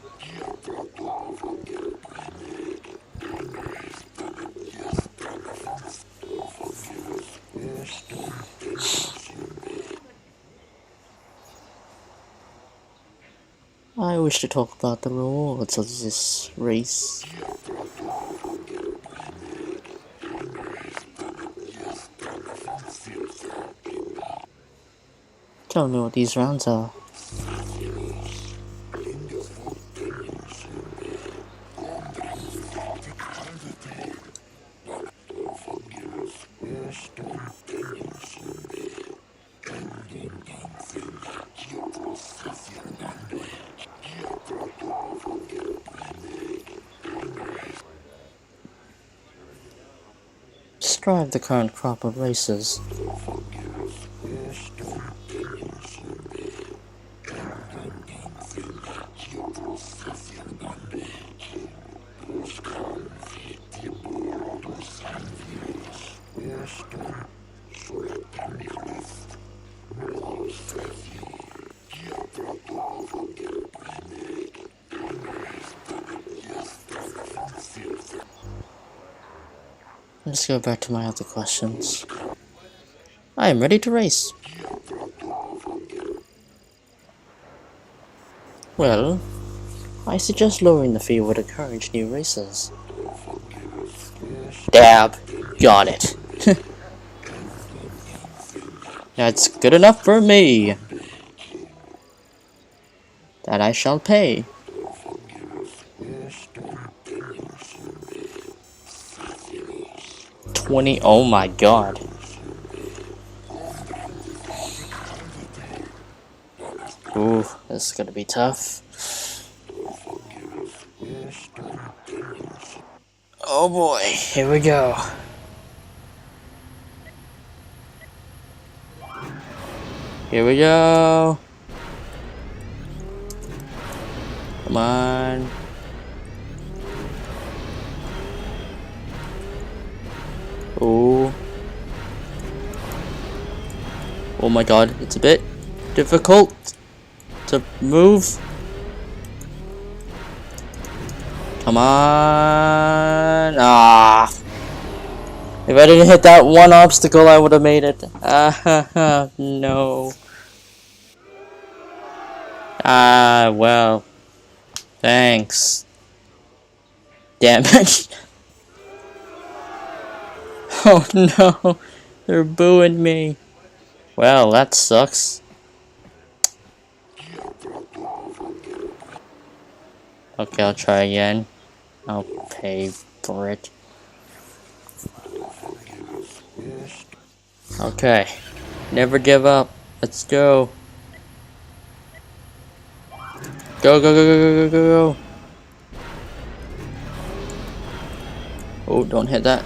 A: I wish to talk about the rewards of this race. Tell me what these rounds are. Describe the current crop of races. Let's go back to my other questions. I am ready to race. Well, I suggest lowering the fee would encourage new racers. Dab. Got it. That's good enough for me. That I shall pay. $20. Oh my god. Ooh, this is gonna be tough. Oh boy, here we go. Here we go. Come on. Oh. Oh my god, it's a bit difficult to move. Come on. Ah. If I didn't hit that one obstacle, I would have made it. No. Ah, well. Thanks. Damn it. Oh no. They're booing me. Well, that sucks. Okay, I'll try again. I'll pay for it. Okay. Never give up. Let's go. Go, go, go, go, go, go, go, go. Oh, don't hit that.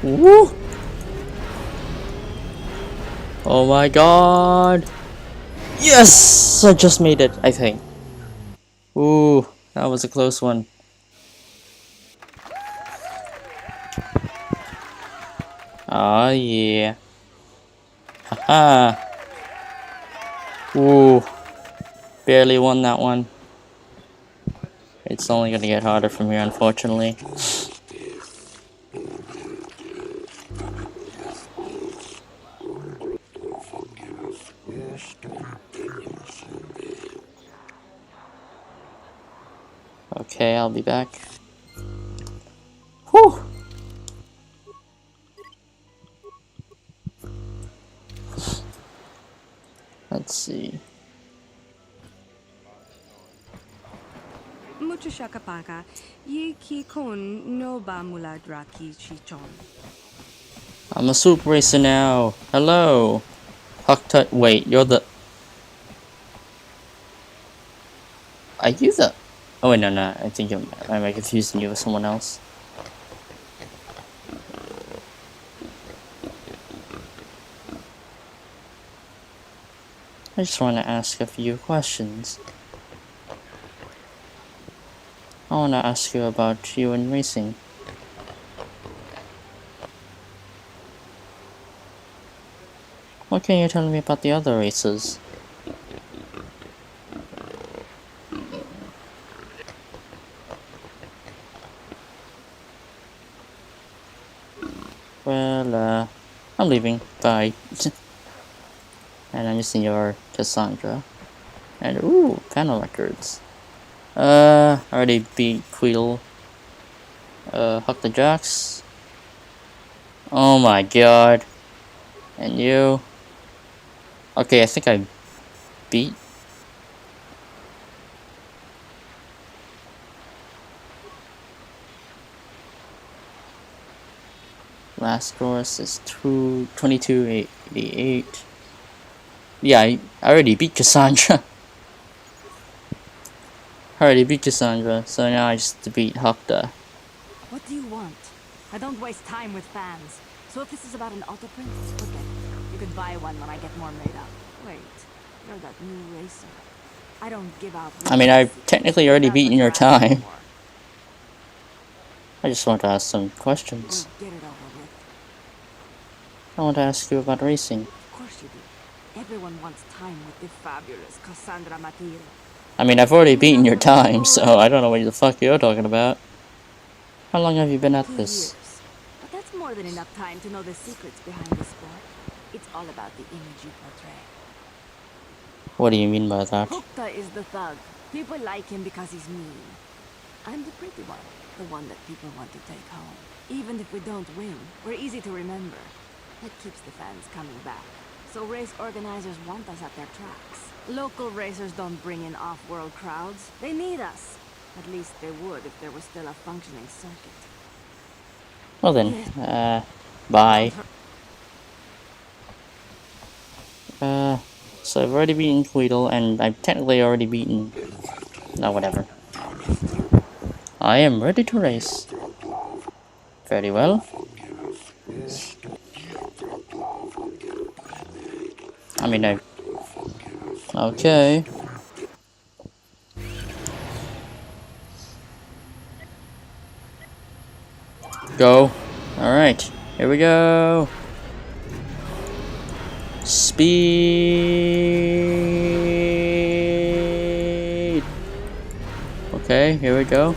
A: Woo! Oh my god! Yes! I just made it, I think. Ooh, that was a close one. Oh yeah. Haha. Ooh. Barely won that one. It's only gonna get harder from here, unfortunately. Okay, I'll be back. Whew! Let's see.
O: Mucho shakapaka, ye ki kon no ba mula draki chichon.
A: I'm a soup racer now. Hello. Huck wait, you're the... Are you the... Oh wait, no. I think I'm confusing you with someone else. I just want to ask a few questions. I want to ask you about you and racing. What can you tell me about the other races? Well, I'm leaving. Bye. And I'm using your Cassandra. And ooh, panel records. I already beat Queedle. Huck the Jacks. Oh my god. And you. Okay, I think I beat. Last course is 2288. Yeah, I already beat Cassandra. I already beat Cassandra, so now I just beat Hukta.
O: What do you want? I don't waste time with fans. So if this is about an auto print, forget it. You could buy one when I get more made up. Wait, you're that new racer. I don't give out.
A: I mean, I've technically already beaten your time. I just want to ask some questions.
O: Get it over with.
A: I want to ask you about racing.
O: Of course you do. Everyone wants time with the fabulous Cassandra Matiro.
A: I mean, I've already beaten your time, so I don't know what the fuck you're talking about. How long have you been at
O: 2
A: this?
O: years. But that's more than enough time to know the secrets behind the sport. It's all about the image you portray.
A: What do you mean by that?
O: Hukta is the thug. People like him because he's mean. I'm the pretty one. The one that people want to take home. Even if we don't win, we're easy to remember. That keeps the fans coming back. So race organizers want us at their tracks. Local racers don't bring in off-world crowds. They need us. At least they would if there was still a functioning circuit.
A: Well then, bye. So I've already beaten Queedle, and I've technically already beaten... No, whatever. I am ready to race. Very well. I mean, okay. Go. Alright, here we go. Speed. Okay, here we go.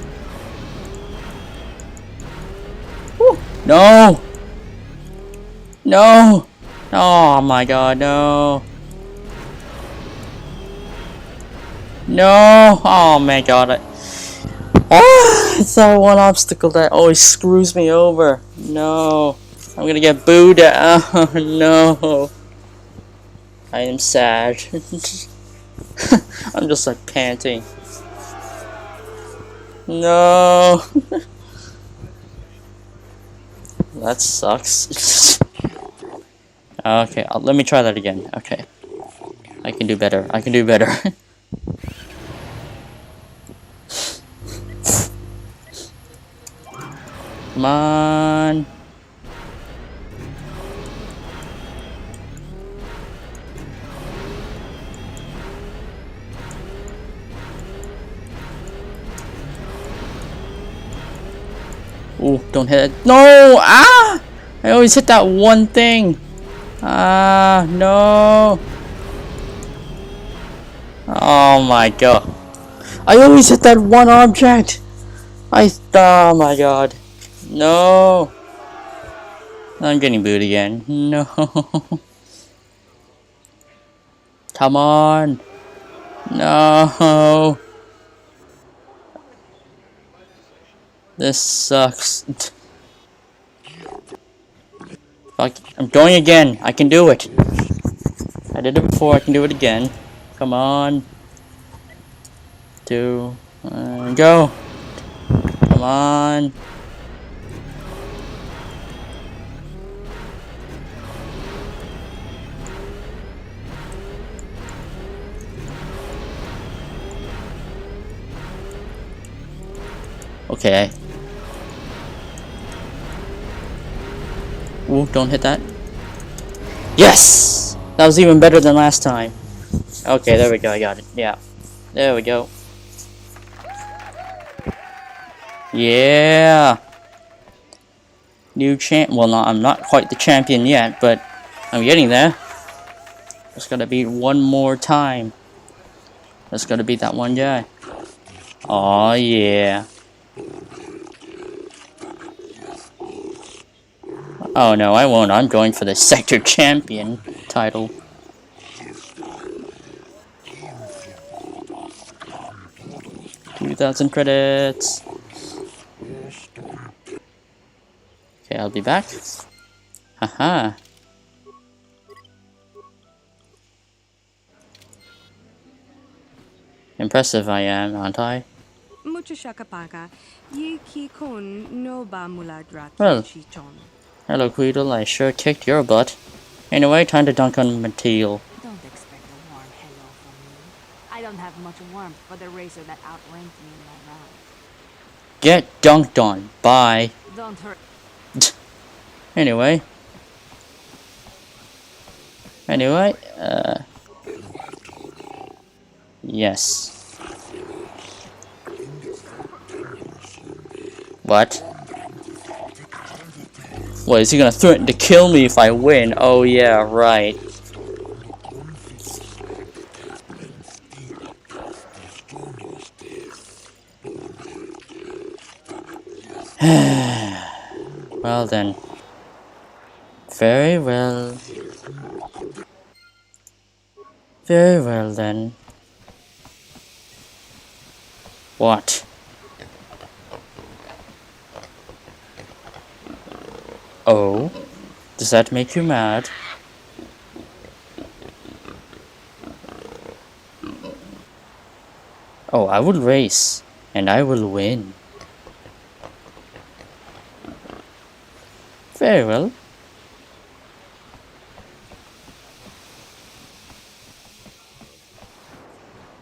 A: No! No! Oh my god, no! No! Oh my god. It's that one obstacle that always screws me over. No. I'm gonna get booed at. Oh no. I am sad. I'm just like panting. No. That sucks. Okay, let me try that again. Okay. I can do better. I can do better. Come on. Ooh, don't hit it. No! Ah! I always hit that one thing. Ah, no. Oh my god. I always hit that one object. Oh my god. No. I'm getting booed again. No. Come on. No. This sucks. Fuck. I'm going again. I can do it. I did it before. I can do it again. Come on. Go. Come on. Okay. Ooh, don't hit that. Yes! That was even better than last time. Okay, there we go. I got it. Yeah. There we go. Yeah! New champ. Well, I'm not quite the champion yet, but I'm getting there. Just gotta beat one more time. Just gotta beat that one guy. Oh yeah. Oh no, I won't. I'm going for the sector champion title. $2,000 credits. Okay, I'll be back. Haha. Impressive I am, aren't I? Well, hello Queedle, I sure kicked your butt. Anyway, time to dunk on Mateel.
O: Don't expect a warm hello from me. I don't have much warmth for the racer that outranked me in my round.
A: Get dunked on. Bye.
O: Don't hurt.
A: Anyway. Yes. What? What, is he gonna threaten to kill me if I win? Oh yeah, right. Well then. Very well. Very well then. What? Oh? Does that make you mad? Oh, I will race. And I will win. Very well.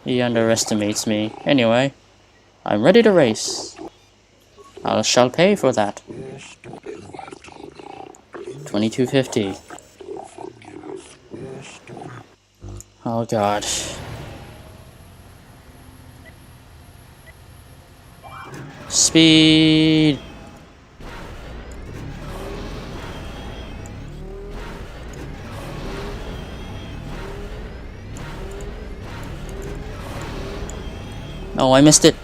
A: He underestimates me. Anyway, I'm ready to race. I shall pay for that. $22.50. Oh god. Speed. Oh, I missed it.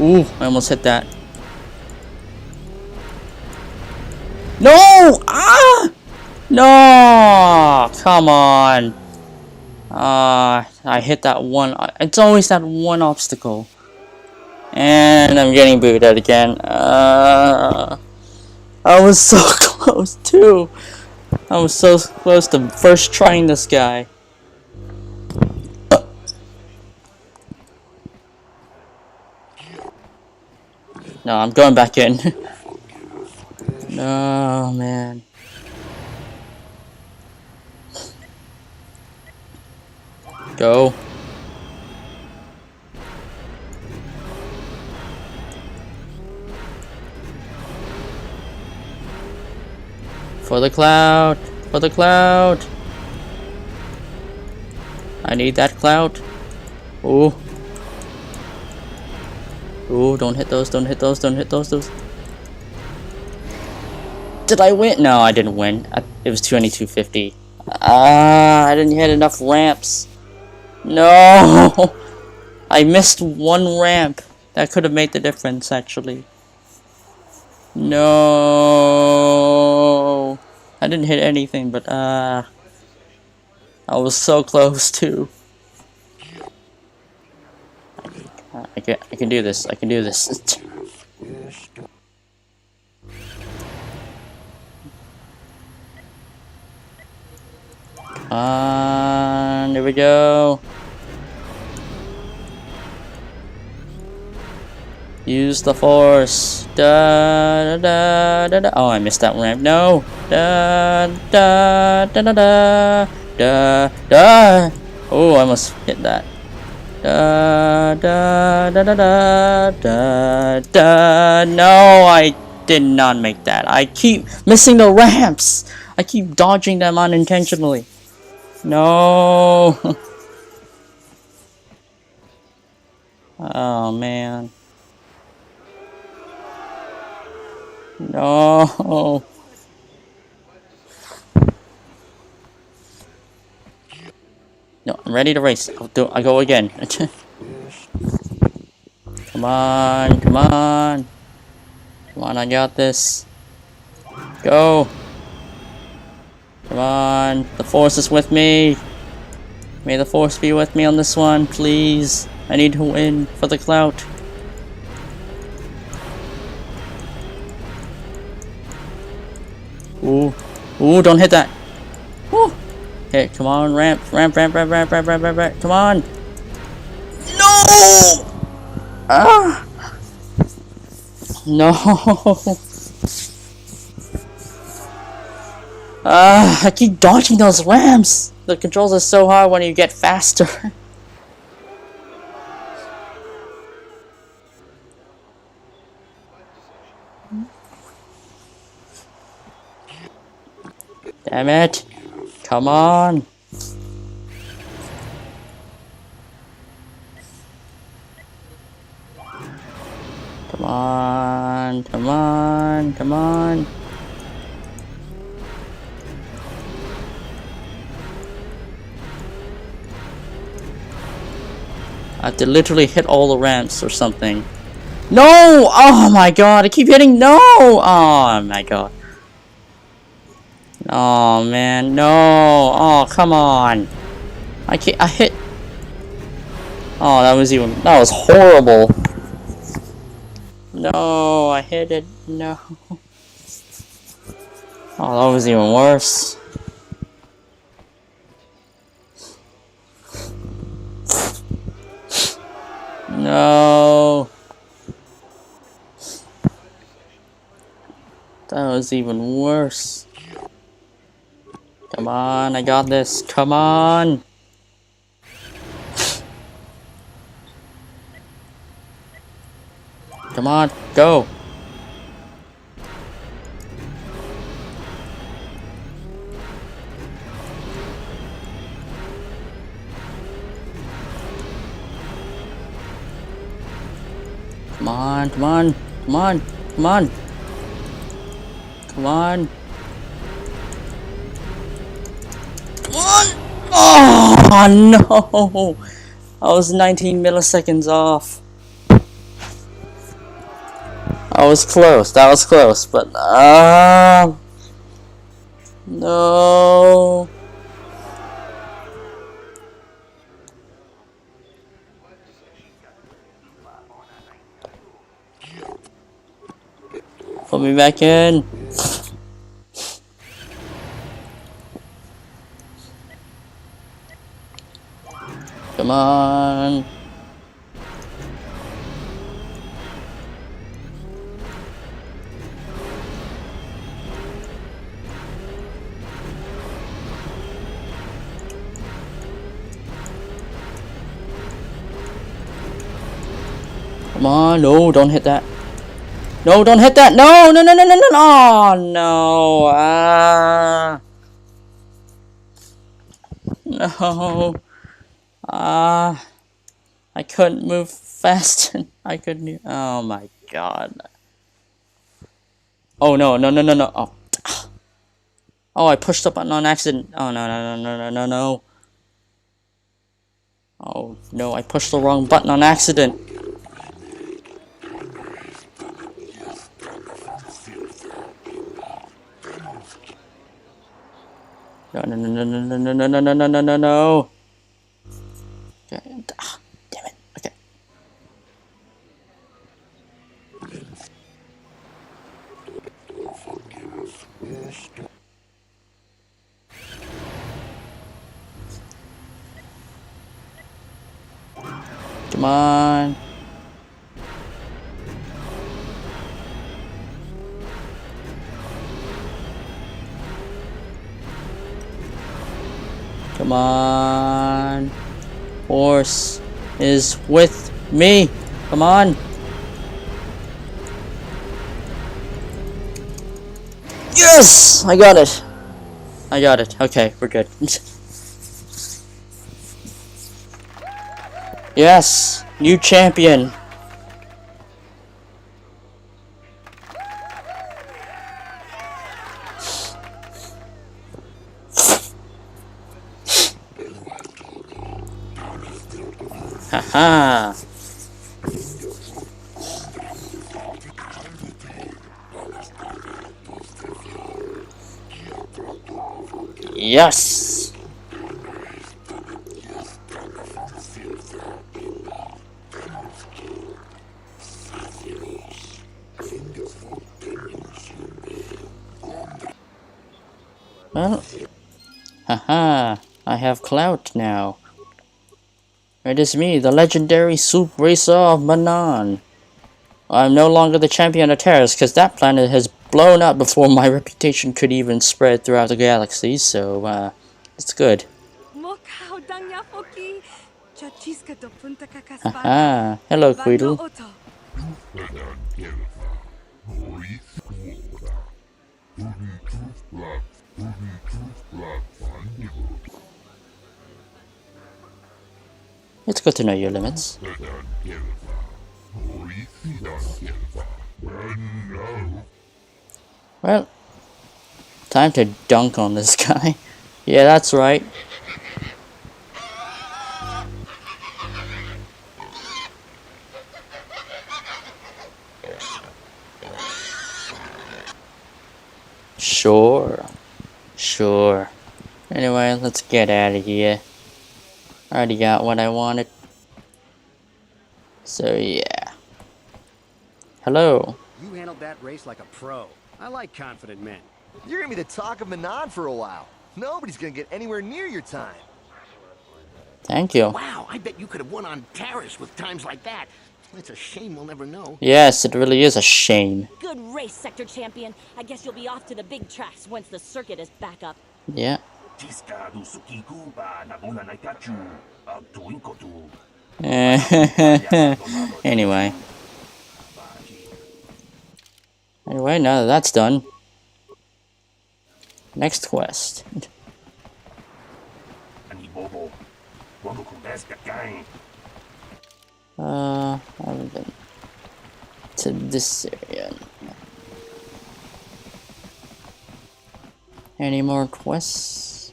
A: Ooh, I almost hit that. No! Ah! No! Come on. I hit that one. It's always that one obstacle. And I'm getting booted again. I was so close too. I was so close to first trying this guy. No, I'm going back in. No, man. Go. For the cloud. For the cloud. I need that cloud. Ooh. Ooh, don't hit those, don't hit those, don't hit those. Did I win? No, I didn't win. It was 2250. I didn't hit enough ramps. No! I missed one ramp. That could have made the difference, actually. No! I didn't hit anything, but I was so close too. I can do this. I can do this. There we go. Use the force. Da da da da. Oh, I missed that ramp. No. Da da da da da da da. Oh, I almost hit that. Da da da da da da da. No, I did not make that. I keep missing the ramps. I keep dodging them unintentionally. No. Oh man. No. No, I'm ready to race. I go again. Come on, come on. Come on, I got this. Go. Come on, the force is with me. May the force be with me on this one, please. I need to win for the clout. Ooh. Ooh, don't hit that. Woo. Okay, come on, ramp. Come on. No! Ah! No! I keep dodging those ramps! The controls are so hard when you get faster. Damn it! Come on! Come on, come on, come on. I have to literally hit all the ramps or something. No! Oh my god, I keep hitting no! Oh my god. Oh man, no! Oh, come on. I hit. Oh, that was horrible. No, I hit it. No. Oh, that was even worse. No. That was even worse. Come on, I got this. Come on. Come on, go. Come on, come on, come on, come on. Come on. Come on! Oh, no! I was 19 milliseconds off. I was close, that was close, but No. Put me back in. Come on. Come on. No, don't hit that. No, don't hit that. No, no, no, no, no, no. Oh, no. No. I couldn't move fast. I couldn't. Oh my god. Oh no, no, no, no, no. Oh. Oh, I pushed the button on accident. Oh no, no, no, no, no, no, no. Oh no, I pushed the wrong button on accident. No, no, no, no, no, no, no, no, no, no, no, no, no. Okay. Damn it. Okay. Come on. Come on. Horse is with me. Come on. Yes! I got it. I got it. Okay, we're good. Yes! New champion. Haha. Yes. Well, haha. I have clout now. It is me, the legendary soup racer of Manaan. I'm no longer the champion of Terrace, because that planet has blown up before my reputation could even spread throughout the galaxy, so, it's good. Haha. Hello, Queedle. It's good to know your limits. Well, time to dunk on this guy. Yeah, that's right. Sure. Sure. Anyway, let's get out of here. Already got what I wanted. So, yeah. Hello.
G: You handled that race like a pro. I like confident men.
C: You're gonna be the talk of Manaan for a while. Nobody's gonna get anywhere near your time.
A: Thank you.
M: Wow, I bet you could have won on Terrace with times like that. It's a shame we'll never know.
A: Yes, it really is a shame.
Q: Good race, Sector Champion. I guess you'll be off to the big tracks once the circuit is back up.
A: Yeah. Anyway. Anyway, now that that's done. Next quest. I haven't been to this area. Any more quests?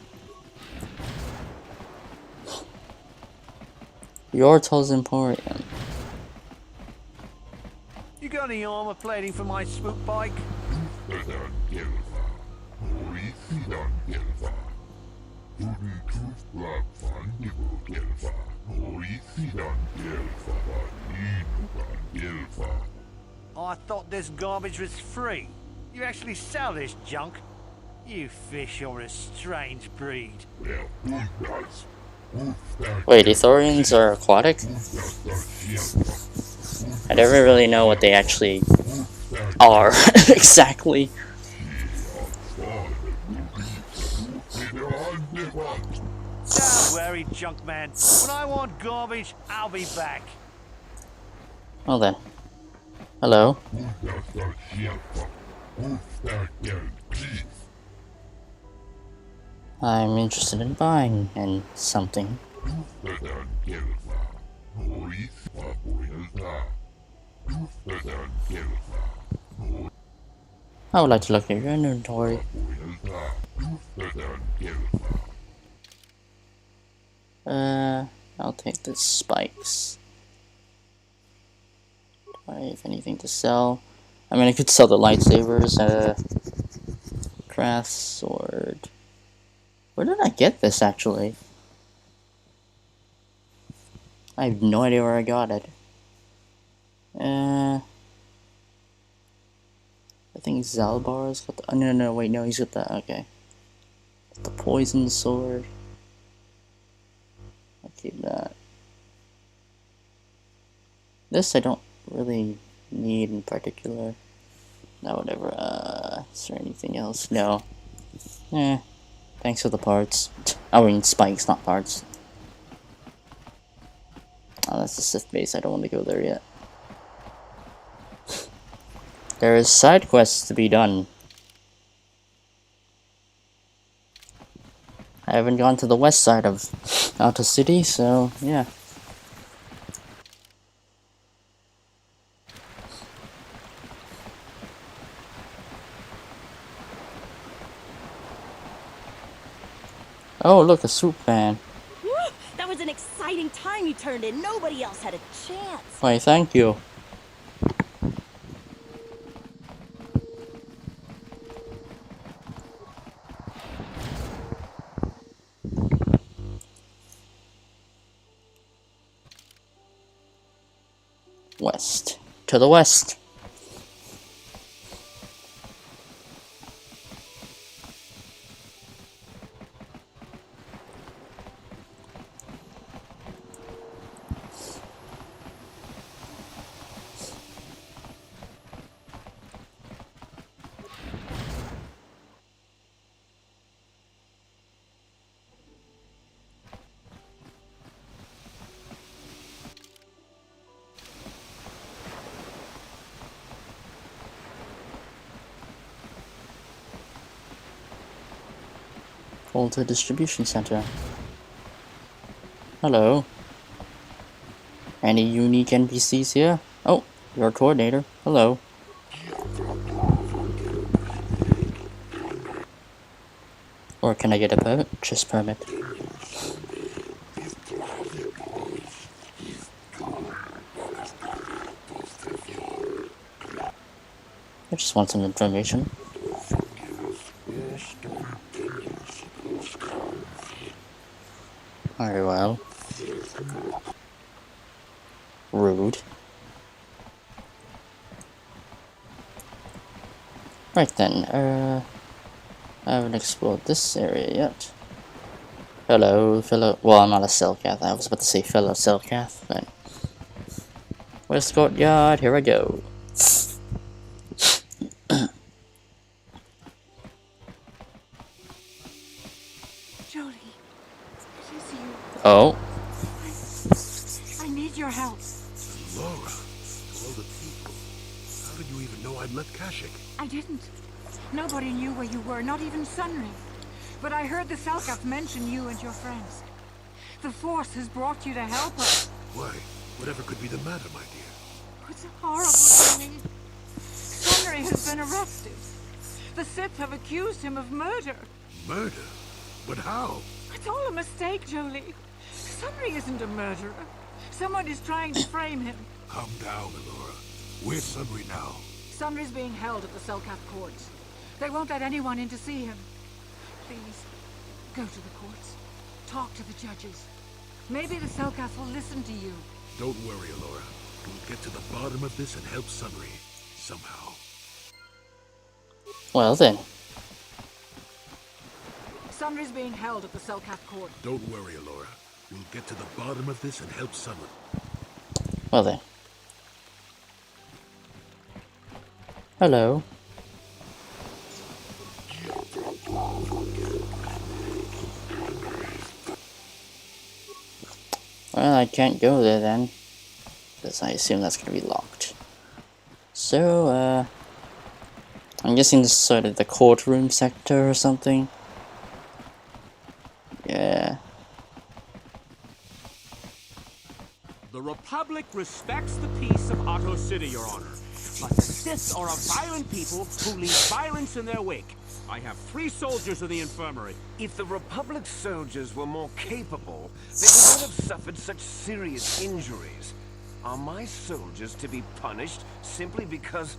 A: Yortle's Emporium.
I: You got any armor plating for my swoop bike?
B: I thought this garbage was free. You actually sell this junk? You fish are a strange breed.
A: Wait, Ithorians are aquatic? I never really know what they actually are exactly.
B: Don't worry, junk man. When I want garbage, I'll be back.
A: Well then. Hello. I'm interested in buying and something. I would like to look at your inventory. I'll take the spikes. Do I have anything to sell? I mean, I could sell the lightsabers, craft sword. Where did I get this, actually? I have no idea where I got it. I think Zalbar's got the... Oh, no, wait, no, he's got the... Okay. The poison sword. I'll keep that. This I don't really need in particular. No, whatever. Is there anything else? No. Thanks for the parts. I mean, spikes, not parts. Oh, that's the Sith base. I don't want to go there yet. There is side quests to be done. I haven't gone to the west side of Alta City, so yeah. Oh, look, a soup pan.
Q: That was an exciting time you turned in. Nobody else had a chance.
A: Why, thank you. West. To the west. Volta Distribution Center. Hello. Any unique NPCs here? Oh, your coordinator. Hello. Or can I get a purchase permit? I just want some information. Very well. Rude. Right then, I haven't explored this area yet. Hello, fellow. Well, I'm not a Selkath. I was about to say fellow Selkath, but. West Courtyard, here I go.
R: Jolie, it is you.
A: Oh.
R: I need your help.
E: Laura, to all the people. How did you even know I'd left Kashyyyk?
R: I didn't. Nobody knew where you were, not even Sunray. But I heard the Selkath mention you and your friends. The Force has brought you to help us.
E: Why? Whatever could be the matter, my dear?
R: It's horrible, Jolie. Sunray has been arrested. The Sith have accused him of murder.
E: Murder? But how?
R: It's all a mistake, Jolie. Sunray isn't a murderer. Someone is trying to frame him.
E: Calm down, Laura. Where's Sunray now?
R: Sunray's being held at the Selkath courts. They won't let anyone in to see him. Please, go to the courts. Talk to the judges. Maybe the Selkath will listen to you.
E: Don't worry, Alora. We'll get to the bottom of this and help Sunry. Somehow.
A: Well then.
R: Sunry's being held at the Selkath court.
E: Don't worry, Alora. We'll get to the bottom of this and help Sunry.
A: Well then. Hello. Well, I can't go there then, because I assume that's going to be locked. So, I'm guessing this is sort of the courtroom sector or something. Yeah.
S: The Republic respects the peace of Otto City, Your Honor. But the Sith are a violent people who leave violence in their wake. I have 3 soldiers in the infirmary.
T: If the Republic soldiers were more capable, they would not have suffered such serious injuries. Are my soldiers to be punished simply because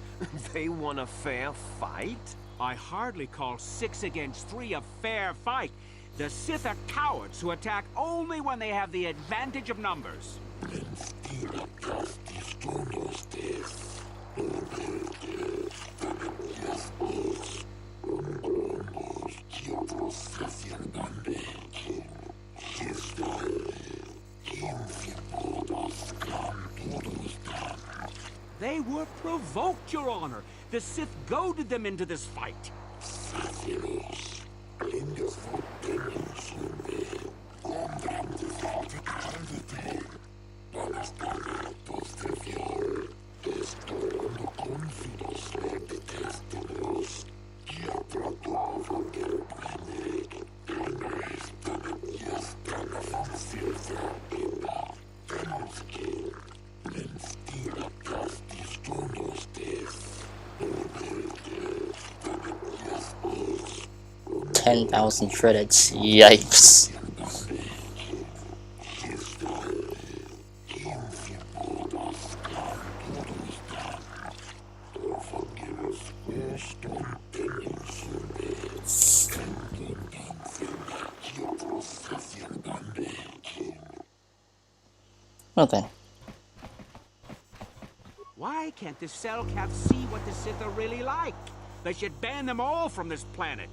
T: they won a fair fight?
S: I hardly call 6 against 3 a fair fight. The Sith are cowards who attack only when they have the advantage of numbers. They were provoked, Your Honor. The Sith goaded them into this fight.
A: $10,000 credits. Yikes. Well then.
S: Why can't the Selkath see what the Sith are really like? They should ban them all from this planet.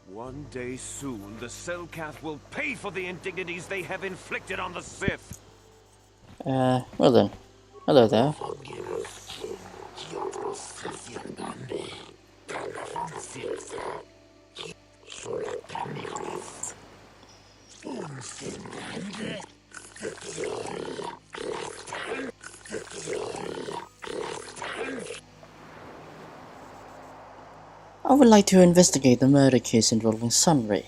T: One day soon, the Selkath will pay for the indignities they have inflicted on the Sith.
A: Well then. Hello there. I would like to investigate the murder case involving Sunry.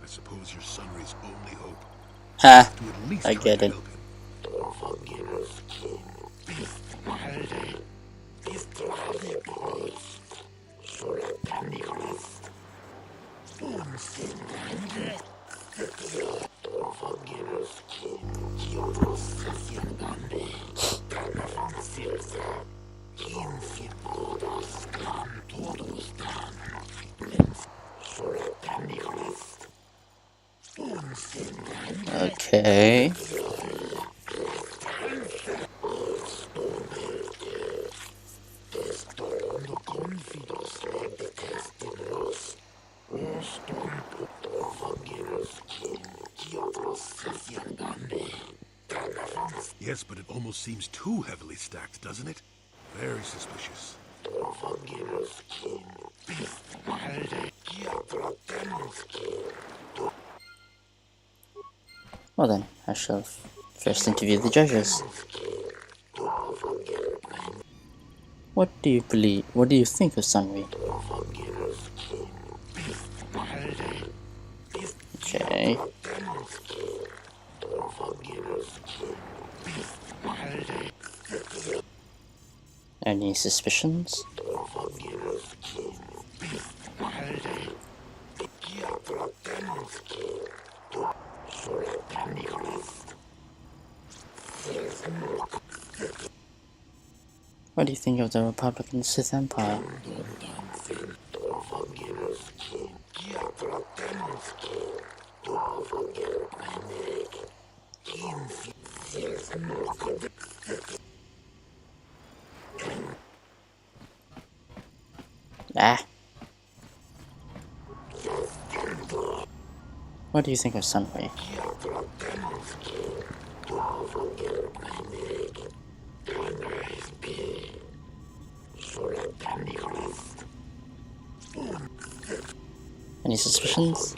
E: I suppose you're Sunry's only hope.
A: Ha! I get it. Okay.
E: Yes, but it almost seems too heavily stacked, doesn't it? Very suspicious.
A: Well then, I shall first interview the judges. What do you think of Sunry? Okay. Any suspicions? What do you think of the Republican Sith Empire? Ah. What do you think of Sunray? Any suspicions?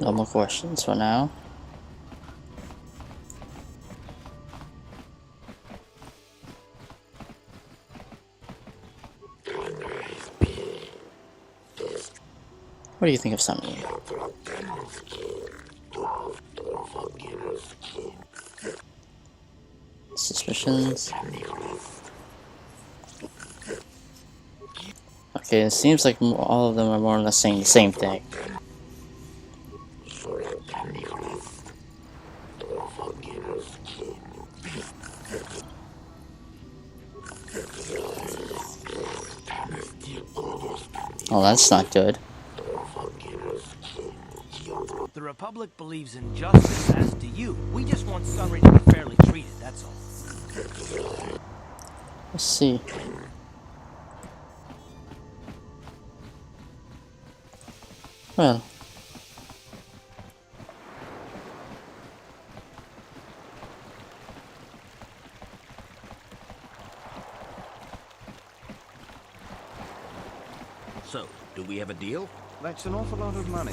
A: No more questions for now. What do you think of Sunray? Suspicions? Okay, it seems like all of them are more or less saying the same thing. Oh, that's not good.
I: The Republic believes in justice, as do you. We just want Sunray to be fairly treated, that's all.
A: Let's see. Well.
M: So, do we have a deal?
L: That's an awful lot of money.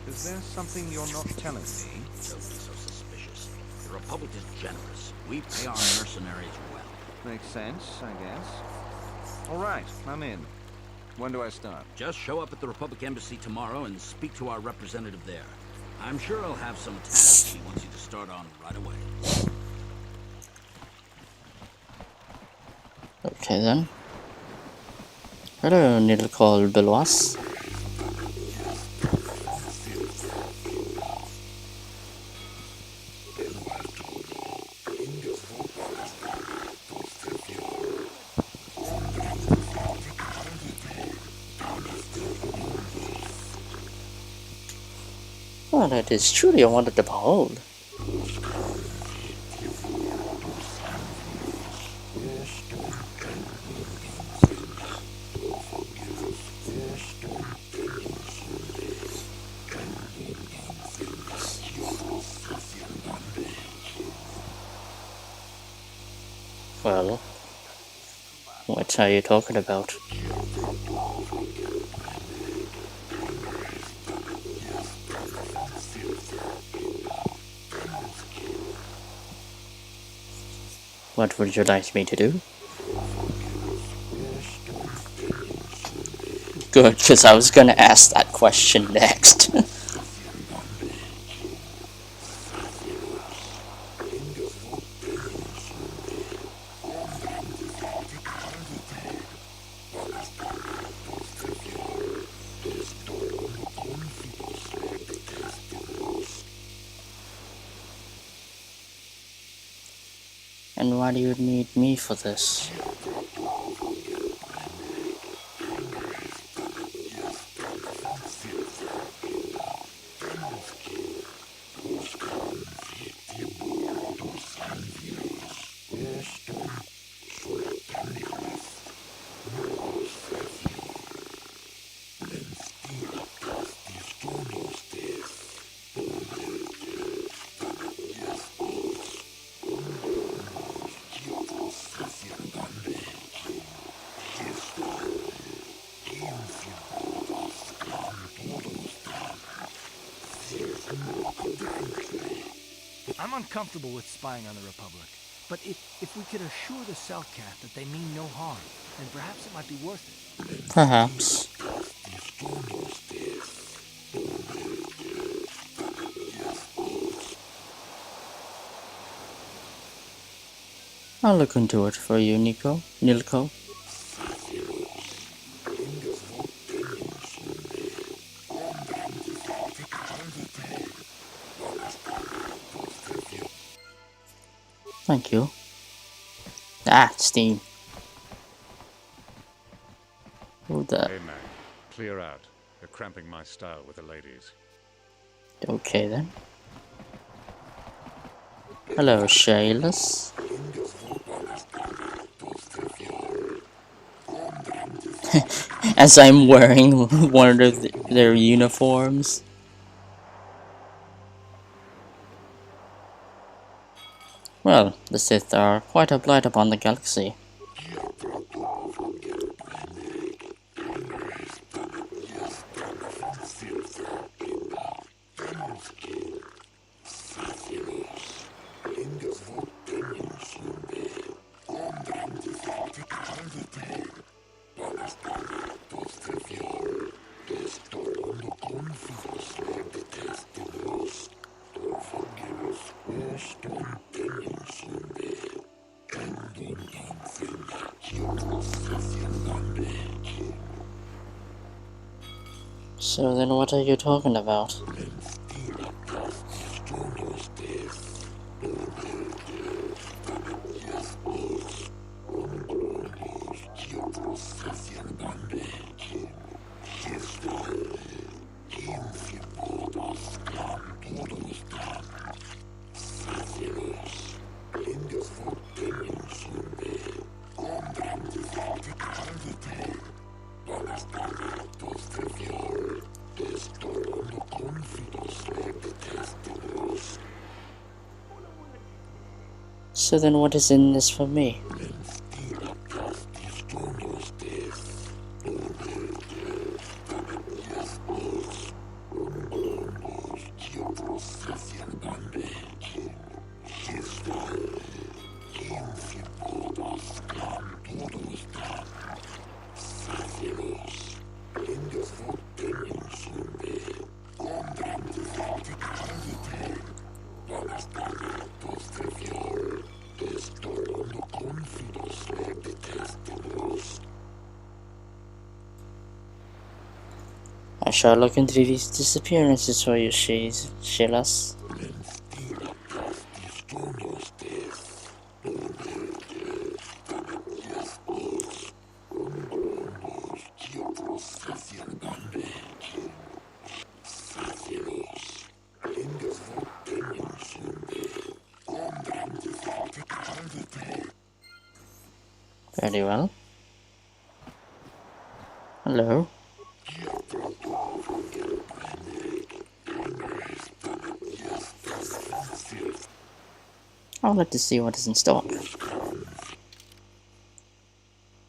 L: Is there something you're not telling me?
M: Don't be so suspicious. The Republic is generous. We pay our mercenaries well.
L: Makes sense, I guess. All right, I'm in. When do I start?
M: Just show up at the Republic Embassy tomorrow and speak to our representative there. I'm sure he'll have some tasks he wants you to start on right away.
A: Okay then. Hello, little call Belois. Oh, that is truly a wonder to behold. Well, what are you talking about? What would you like me to do? Good, because I was gonna ask that question next. And why do you need me for this?
I: I'm uncomfortable with spying on the Republic. But if we could assure the Selkath that they mean no harm, then perhaps it might be worth it.
A: Perhaps. I'll look into it for you, Nilko. Thank you. Ah, steam. Who the?
U: Hey, man. Clear out. You're cramping my style with the ladies.
A: Okay, then. Hello, Shaylas. As I'm wearing one of their uniforms. Well, the Sith are quite a blight upon the galaxy. So then what are you talking about? So then what is in this for me? I shall look into these disappearances for you, Shaylas. Very well. Hello. I would like to see what is in stock.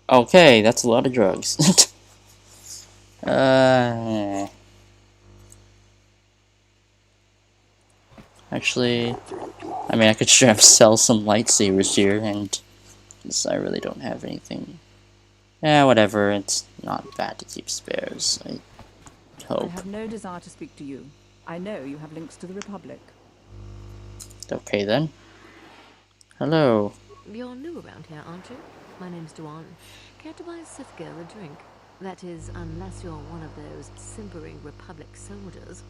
A: Okay, that's a lot of drugs. Actually, I mean, I could straight up sell some lightsabers here, and I really don't have anything. Yeah, whatever, it's not bad to keep spares, I hope.
P: I have no desire to speak to you. I know you have links to the Republic.
A: Okay then. Hello.
V: You're new around here, aren't you? My name's Duan. Care to buy a Sith girl a drink? That is, unless you're one of those simpering Republic soldiers.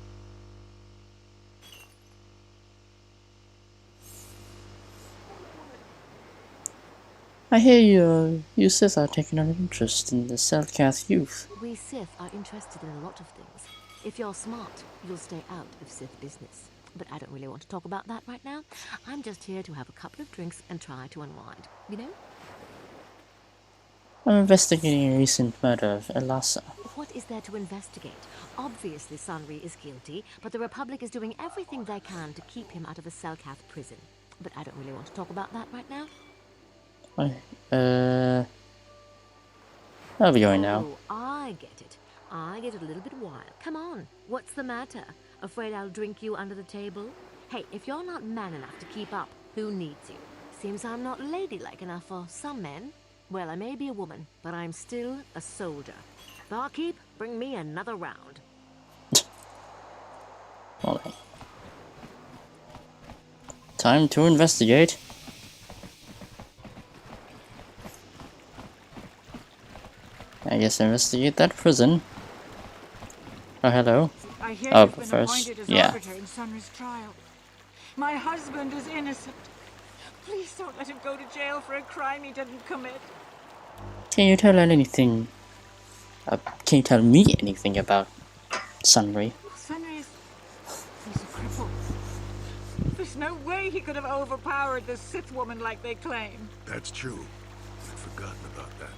A: I hear you Sith are taking an interest in the Selkath youth.
V: We Sith are interested in a lot of things. If you're smart, you'll stay out of Sith business. But I don't really want to talk about that right now. I'm just here to have a couple of drinks and try to unwind, you know?
A: I'm investigating a recent murder of Elasa.
V: What is there to investigate? Obviously Sunri is guilty, but the Republic is doing everything they can to keep him out of a Selkath prison. But I don't really want to talk about that right now.
A: I'll be going now.
V: Oh, I get it. I get a little bit wild. Come on, what's the matter? Afraid I'll drink you under the table? Hey, if you're not man enough to keep up, who needs you? Seems I'm not ladylike enough for some men. Well, I may be a woman, but I'm still a soldier. Barkeep, bring me another round.
A: Alright. Time to investigate. I guess investigate that prison. Oh, hello.
R: I hear
A: Oh,
R: you've been
A: first,
R: appointed as
A: yeah.
R: arbiter in Sunry's trial. My husband is innocent. Please don't let him go to jail for a crime he didn't commit.
A: Can you tell anything? Can you tell me anything about Sunray?
R: Sunry's... he's a cripple. There's no way he could have overpowered the Sith woman like they claim.
E: That's true. I'd forgotten about that.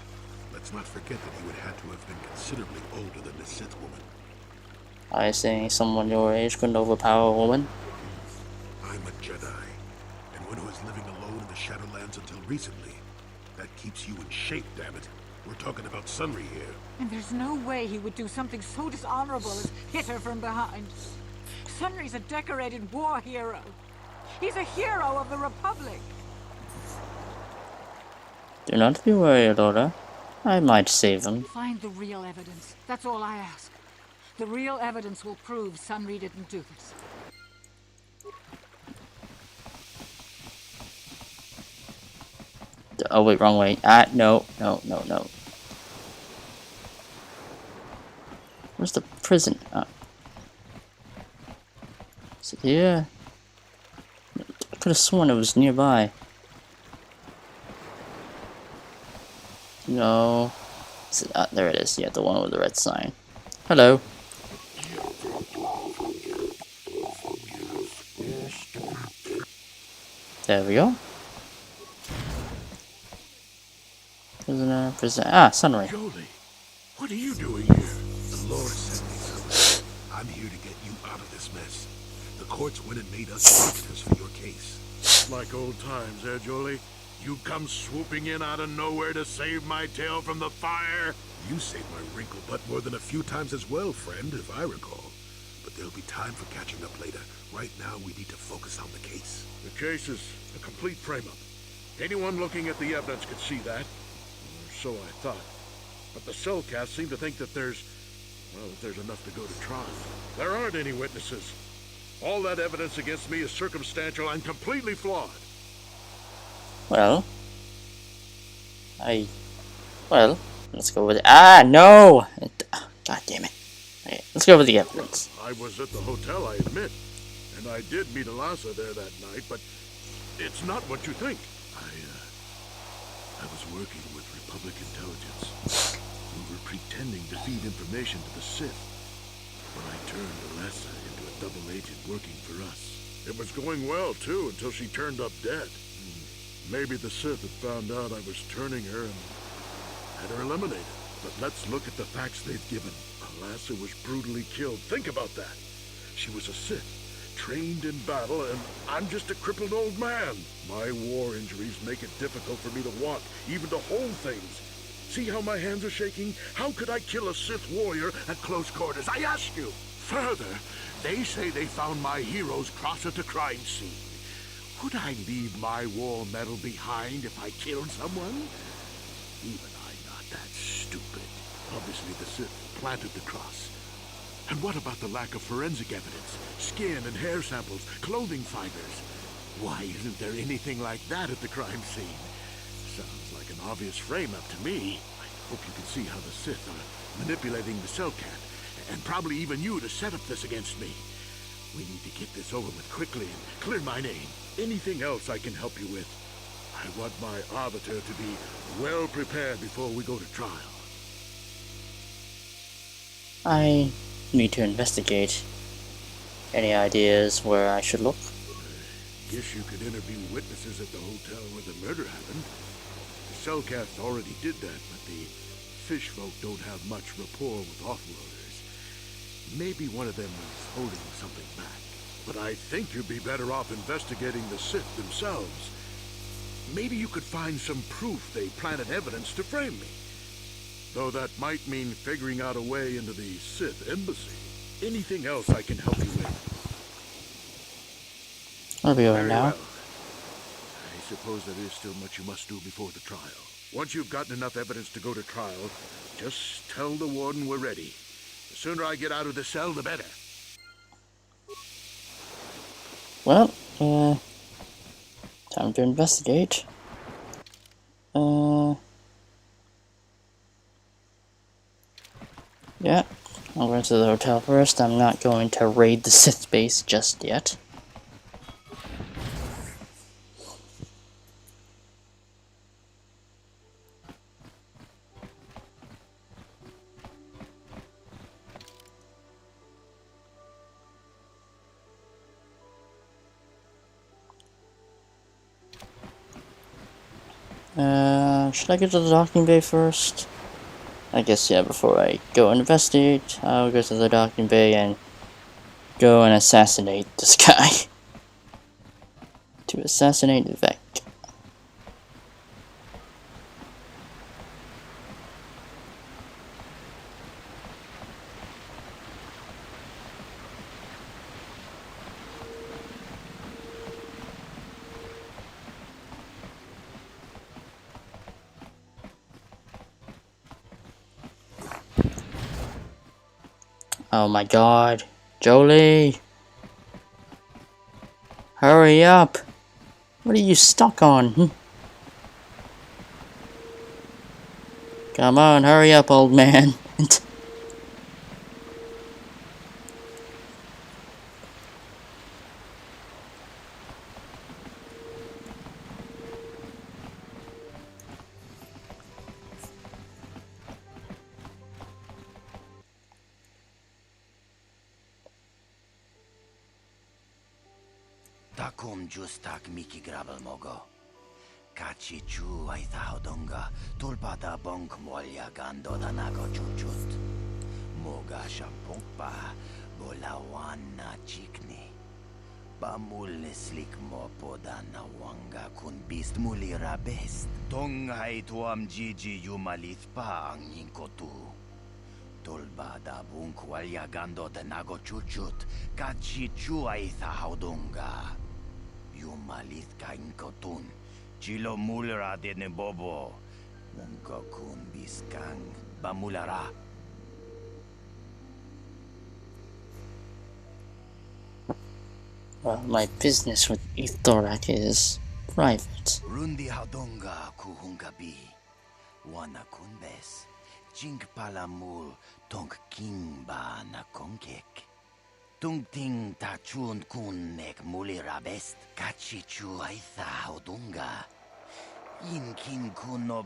E: Let's not forget that he would have to have been considerably older than the Sith woman.
A: I say someone your age couldn't overpower a woman?
E: I'm a Jedi, and one who was living alone in the Shadowlands until recently. That keeps you in shape, damn it. We're talking about Sunry here.
R: And there's no way he would do something so dishonorable as hit her from behind. Sunry's a decorated war hero. He's a hero of the Republic.
A: Do not be worried, Laura. I might save him.
R: Find the real evidence. That's all I ask. The real evidence will prove Sunry didn't do this.
A: Oh wait, wrong way. Ah, no. Where's the prison? Is it here? I could have sworn it was nearby. No. Is it, there it is. Yeah, the one with the red sign. Hello. There we go. Prisoner. Ah, Sunray.
E: Jolie, what are you doing here? The Lord sent me, Sunray. I'm here to get you out of this mess. The courts went and made us arbiters for your case. Like old times, eh, Jolie? You come swooping in out of nowhere to save my tail from the fire? You saved my wrinkle butt more than a few times as well, friend, if I recall. But there'll be time for catching up later. Right now, we need to focus on the case. The case is a complete frame-up. Anyone looking at the evidence could see that. Or so I thought. But the cellcasts seem to think that there's enough to go to trial. There aren't any witnesses. All that evidence against me is circumstantial and completely flawed.
A: Well, let's go with it. Ah, no! God damn it. Okay, let's go with the evidence.
E: I was at the hotel, I admit. And I did meet Alasa there that night, but it's not what you think. I was working with Republic Intelligence. We were pretending to feed information to the Sith. But I turned Alasa into a double agent working for us. It was going well, too, until she turned up dead. Maybe the Sith had found out I was turning her and had her eliminated. But let's look at the facts they've given. Alasa was brutally killed. Think about that. She was a Sith, trained in battle, and I'm just a crippled old man. My war injuries make it difficult for me to walk, even to hold things. See how my hands are shaking? How could I kill a Sith warrior at close quarters? I ask you. Further, they say they found my heroes cross at the crime scene. Would I leave my war medal behind if I killed someone? Even I'm not that stupid. Obviously the Sith planted the cross. And what about the lack of forensic evidence? Skin and hair samples, clothing fibers. Why isn't there anything like that at the crime scene? Sounds like an obvious frame-up to me. I hope you can see how the Sith are manipulating the Cellcat, and probably even you to set up this against me. We need to get this over with quickly and clear my name. Anything else I can help you with? I want my arbiter to be well prepared before we go to trial.
A: I need to investigate. Any ideas where I should look?
E: Guess you could interview witnesses at the hotel where the murder happened. The Cellcats already did that, but the fish folk don't have much rapport with offworlders. Maybe one of them was holding something back. But I think you'd be better off investigating the Sith themselves. Maybe you could find some proof they planted evidence to frame me. Though that might mean figuring out a way into the Sith embassy. Anything else I can help you with?
A: Where are we going
E: Very
A: now?
E: well. I suppose there is still much you must do before the trial. Once you've gotten enough evidence to go to trial, just tell the warden we're ready. The sooner I get out of the cell, the better.
A: Well, time to investigate. Yeah, I'll go to the hotel first. I'm not going to raid the Sith base just yet. Should I get to the docking bay first? I guess, yeah, before I go investigate, I'll go to the docking bay and go and assassinate this guy. To assassinate Vec. Oh my god. Jolie! Hurry up! What are you stuck on? Come on, hurry up, old man.
F: Takum justak miki grabel mogo. Kachi chu ay tahodonga tulpada bonk molya gando danago chuchut. Moga shampongpa bolawan na chikni. Bamul slik mo poda na wanga kun bist mulira best. Tong ay tuam jiji yumalit pa ang yinkotu. Tulbada bunk walya gando danago chuchut. Kachi chu ay tahodonga. Yumalit ka inkotun. Chilo mulera de bobo. Munko kun biskang bamulara.
A: Well, my business with Ithorak is private.
F: Rundi hadonga kuhungabi. Wana kunbes. Jink palamul tong kimba na konkek. Tung ting ta chun kun nek mulira best. Kachi chu aitha hodunga. Inkin kuno.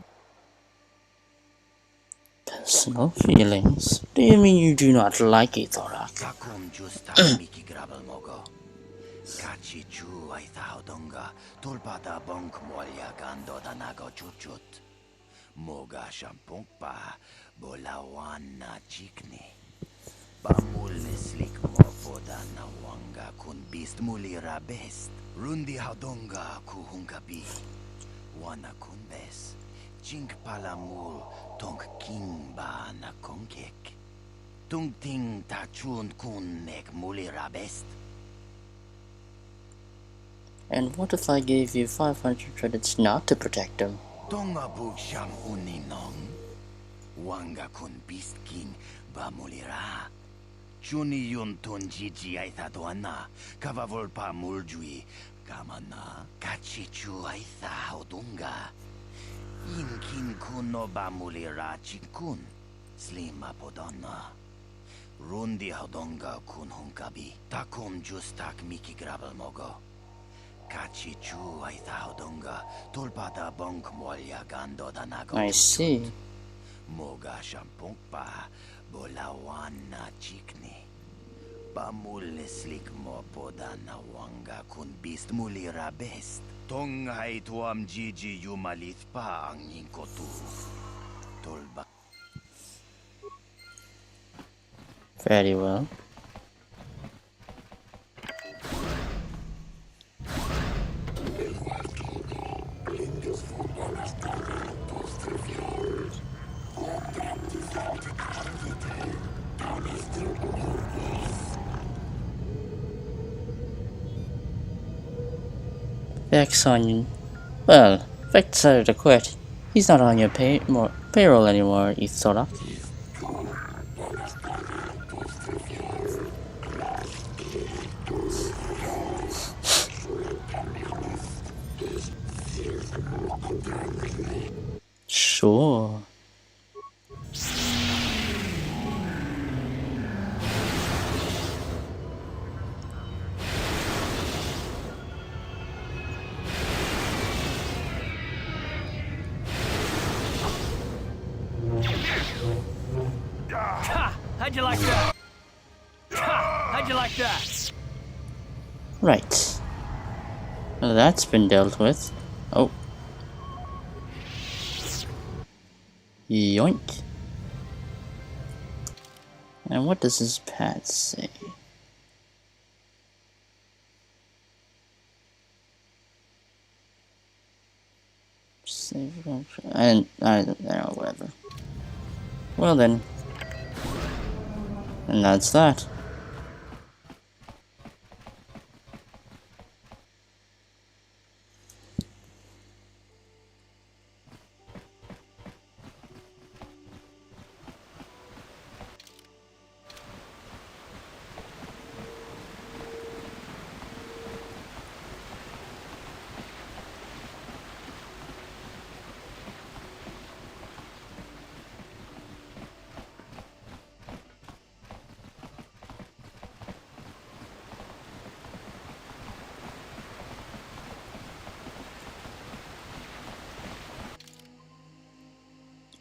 A: Personal feelings? Do you mean you do not like Ithorak?
F: Takum justa miki grabel mogo. Kachi chu aitha hodunga. Tulpada bonk molya gando danago chuchut. Moga shampongpa bolawan na chikni. Bamul slik mo poda na wanga kun bist mulira best. Rundi hadonga kuhungabi. Wana kun bes. Chink palamul tong kimba na konkek. Tung ting ta chun kun nek mulira best.
A: And what if I gave you 500 credits not to protect him?
F: Tonga bug sham uninong. Wanga kun bist king bamulira. Chuni yun tun jiji aitha doana. Kavavol pa muljui. Kamana. Kachichu aitha hodunga. Inkin kuno bamulira chinkun. Slima podonna. Rundi hodonga kun hunkabi. Takum justak miki grabel mogo. Kachichu aitha hodonga. Tulpada bonk molya gando danago.
A: I see.
F: Moga shampongpa bolawan na chikni. Bamul slik mo poda na wanga kun bist mulira best. Tong ay tuam jiji yumalit pa ang yinkotu. Tolba.
A: Very well. Vex on... Well, Vex decided to quit. He's not on your payroll anymore, Isora. Sure.
I: How'd you like that? How'd you like that?
A: Right. Well, that's been dealt with. Oh. Yoink. And what does his pad say? And I don't know, whatever. Well then. And that's that.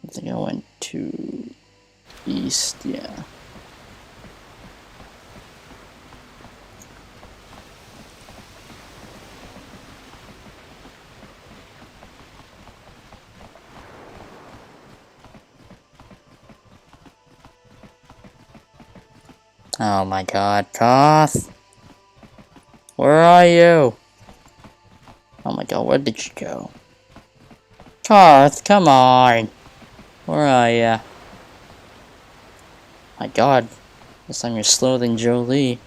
A: I think I went to east, yeah. Oh my god, Koth! Where are you? Oh my god, where did you go? Koth, come on! Where are ya? My god, this time you're slower than Jolie.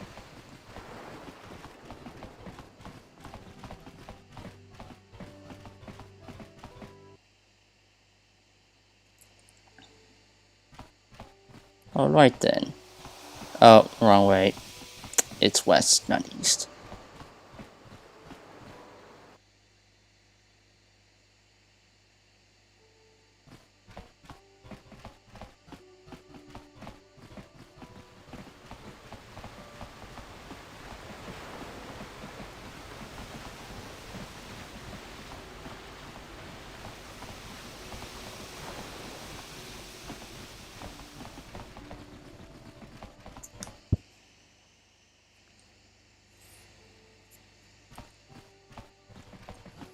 A: Alright then. Oh, wrong way. It's west, not east.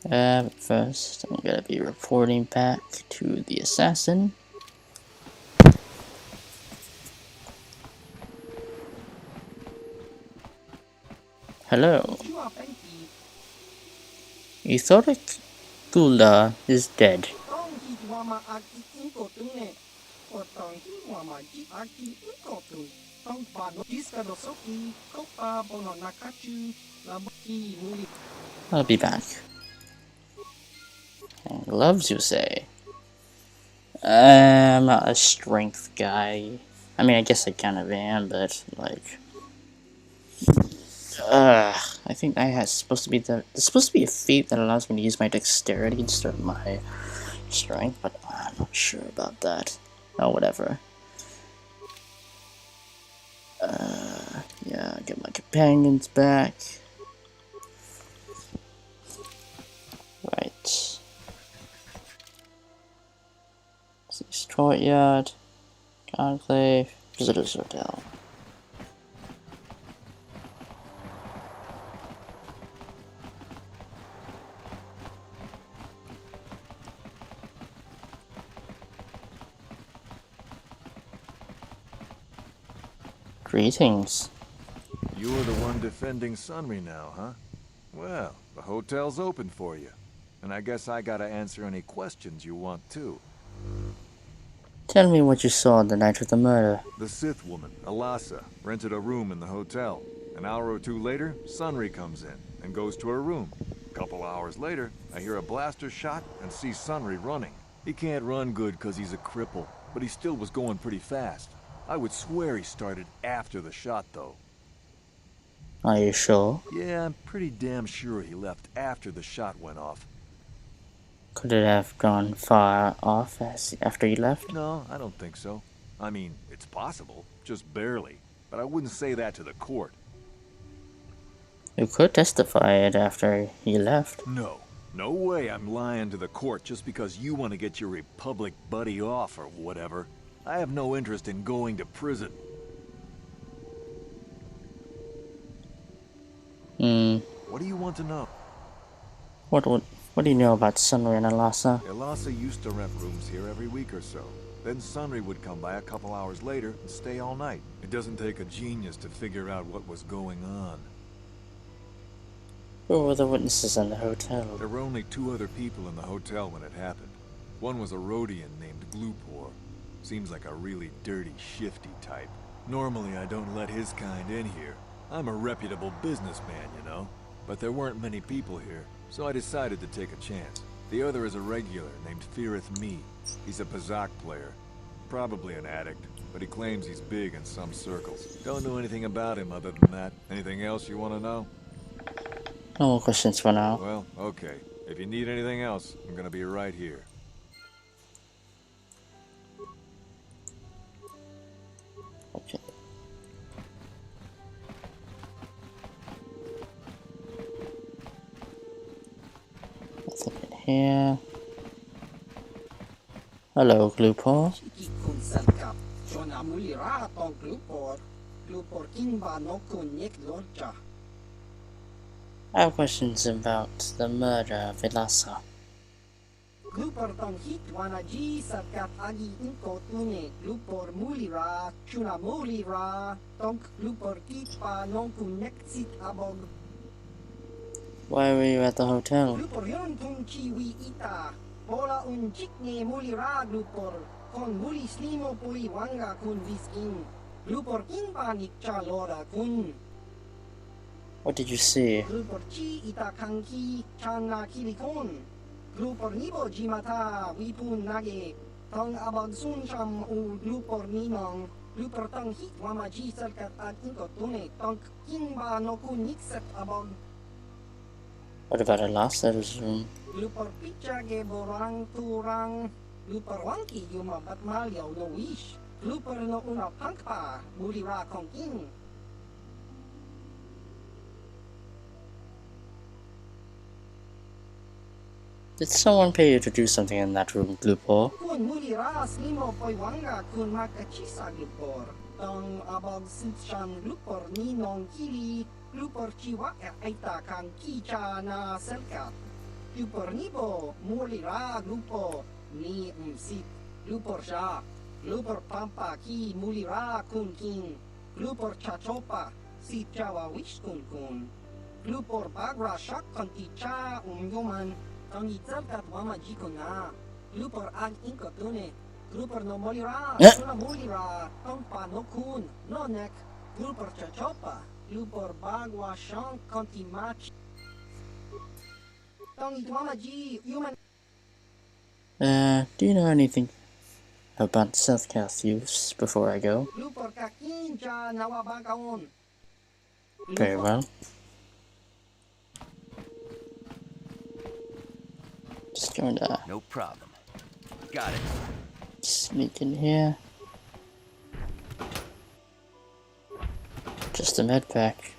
A: But first, I'm gonna be reporting back to the assassin. Hello. Ethoric Gula is dead. I'll be back. And gloves, you say? I'm not a strength guy. I mean, I guess I kind of am, but like, I think I has supposed to be there's supposed to be a feat that allows me to use my dexterity instead of my strength, but I'm not sure about that. Oh, whatever. Yeah, get my companions back. Right. This courtyard, conclave, visitors hotel. Greetings.
J: You're the one defending Sunry now, huh? Well, the hotel's open for you. And I guess I gotta answer any questions you want too.
A: Tell me what you saw the night of the murder.
J: The Sith woman, Alasa, rented a room in the hotel. An hour or two later, Sunry comes in and goes to her room. A couple hours later, I hear a blaster shot and see Sunry running. He can't run good because he's a cripple, but he still was going pretty fast. I would swear he started after the shot, though.
A: Are you sure?
J: Yeah, I'm pretty damn sure he left after the shot went off.
A: Could it have gone far off after you left?
J: No, I don't think so. I mean, it's possible, just barely. But I wouldn't say that to the court.
A: You could testify it after you left.
J: No. No way I'm lying to the court just because you want to get your Republic buddy off or whatever. I have no interest in going to prison. What do you want to know?
A: What do you know about Sunry and Alasa?
J: Alasa used to rent rooms here every week or so. Then Sunry would come by a couple hours later and stay all night. It doesn't take a genius to figure out what was going on.
A: Who were the witnesses in the hotel?
J: There were only 2 other people in the hotel when it happened. One was a Rhodian named Glupor. Seems like a really dirty, shifty type. Normally I don't let his kind in here. I'm a reputable businessman, you know. But there weren't many people here, so I decided to take a chance. The other is a regular named Feareth Me. He's a Pazak player. Probably an addict, but he claims he's big in some circles. Don't know anything about him other than that. Anything else you want to know?
A: No more questions for now.
J: Well, okay. If you need anything else, I'm gonna be right here.
A: Okay. Nothing in here. Hello, Glupor. I have questions about the murder of Alasa.
H: Glupor tong hit wanaji sarkat agi inko tune glupor mulira chuna mulira tong glupor kipa non connectit abog.
A: Why were you at the hotel?
H: Glupor yon tung chiwi ita pola un chikne mulira glupor kon muli slimo pui wanga kun viskin glupor kinpa nikcha lora kun.
A: What did you see?
H: Glupor chi ita kanki chana kilikon. Glupor nibo jimata wipun nage tong abag suncham u glupor ninong glupor tong hit wamaji sarkat at inko tune tong kimba no kun nikset abag.
A: What about Alasa's room?
H: Glupor picha ge borang turang glupor wangki yumabat malyaw no wish glupor no una pangpa mulira kong king.
A: Did someone pay you to do something in that room, Glupor?
H: Kun mulira slimo poi wanga kun makachisa glupor tong abag sinchan glupor ninong kili glupor chiwaka aita kang kicha na selkat glupor nibo mulira glupor ni umsit glupor sha glupor pampa ki mulira kun king glupor chachopa si chawa wish kun glupor bagra shak konti cha yoman tong itzalkat wama jiko na glupor ag inko tune glupor no molira tuna molira tong pa no kun no nek glupor chachopa glupor bagwa shank konti mach tong itwama ji human.
A: Do you know anything about Southcast use before I go?
H: Glupor kakin cha nawabagaon.
A: Very well. Just going to
D: no problem. Got it.
A: Sneak in here. Just a med pack.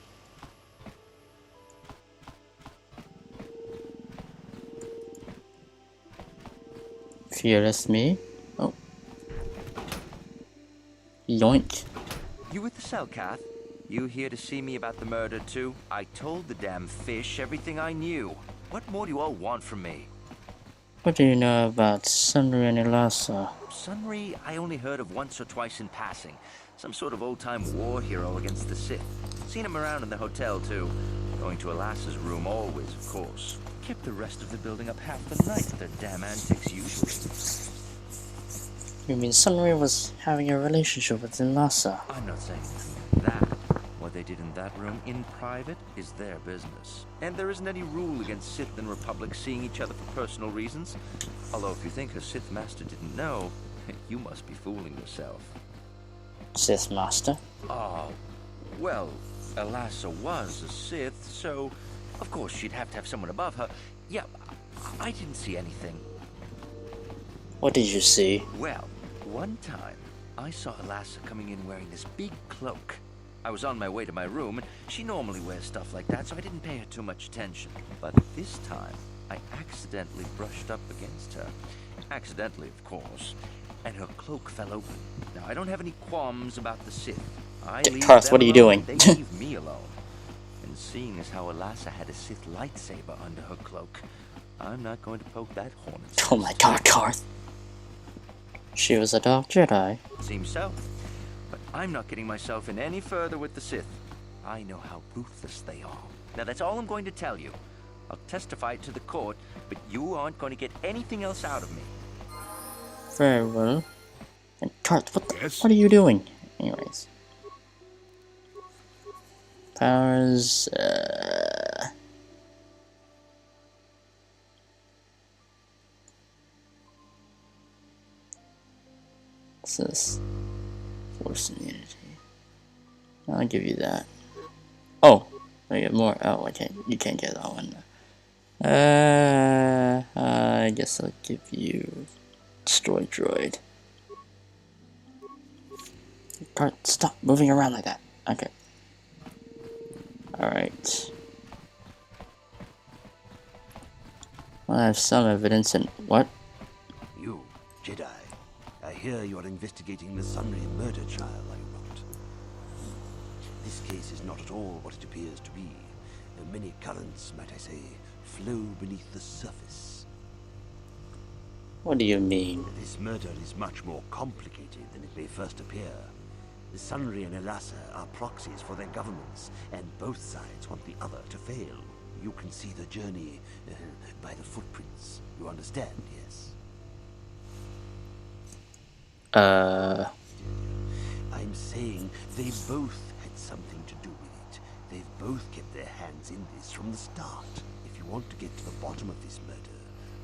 A: Fearless me. Oh. Yoink.
D: You with the Selkath? You here to see me about the murder too? I told the damn fish everything I knew. What more do you all want from me?
A: What do you know about Sunry and Alasa?
D: Sunry, I only heard of once or twice in passing. Some sort of old-time war hero against the Sith. Seen him around in the hotel, too. Going to Alasa's room always, of course. Kept the rest of the building up half the night with their damn antics usually.
A: You mean Sunry was having a relationship with Alasa?
D: I'm not saying that. What What they did in that room in private is their business. And there isn't any rule against Sith and Republic seeing each other for personal reasons. Although if you think a Sith Master didn't know, you must be fooling yourself.
A: Sith Master?
D: Oh, well, Alassa was a Sith, so of course she'd have to have someone above her. Yeah, I didn't see anything.
A: What did you see?
D: Well, one time, I saw Alassa coming in wearing this big cloak. I was on my way to my room, and she normally wears stuff like that, so I didn't pay her too much attention. But this time, I accidentally brushed up against her. Accidentally, of course. And her cloak fell open. Now, I don't have any qualms about the Sith.
A: Karth, what are you doing?
D: They leave me alone. And seeing as how Alassa had a Sith lightsaber under her cloak, I'm not going to poke that hornet's nest.
A: Oh my god, Karth. She was a Dark Jedi.
D: Seems so. But I'm not getting myself in any further with the Sith. I know how ruthless they are. Now that's all I'm going to tell you. I'll testify to the court, but you aren't going to get anything else out of me.
A: Very well. And Karth, what are you doing? Anyways. Powers, what's this? Force immunity. I'll give you that. Oh, I get more. Oh, okay. You can't get that one. I guess I'll give you Destroy Droid. Karth, stop moving around like that. Okay. Alright. Well, I have some evidence and what?
K: You, Jedi. I hear you are investigating the Sunray murder trial, are you not? This case is not at all what it appears to be. Many currents, might I say, flow beneath the surface.
A: What do you mean?
K: This murder is much more complicated than it may first appear. The Sunray and Alassa are proxies for their governments, and both sides want the other to fail. You can see the journey by the footprints. You understand, yes? I'm saying they both had something to do with it. They've both kept their hands in this from the start. If you want to get to the bottom of this murder,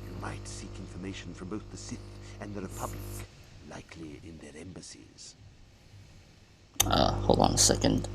K: you might seek information from both the Sith and the Republic, likely in their embassies.
A: Hold on a second.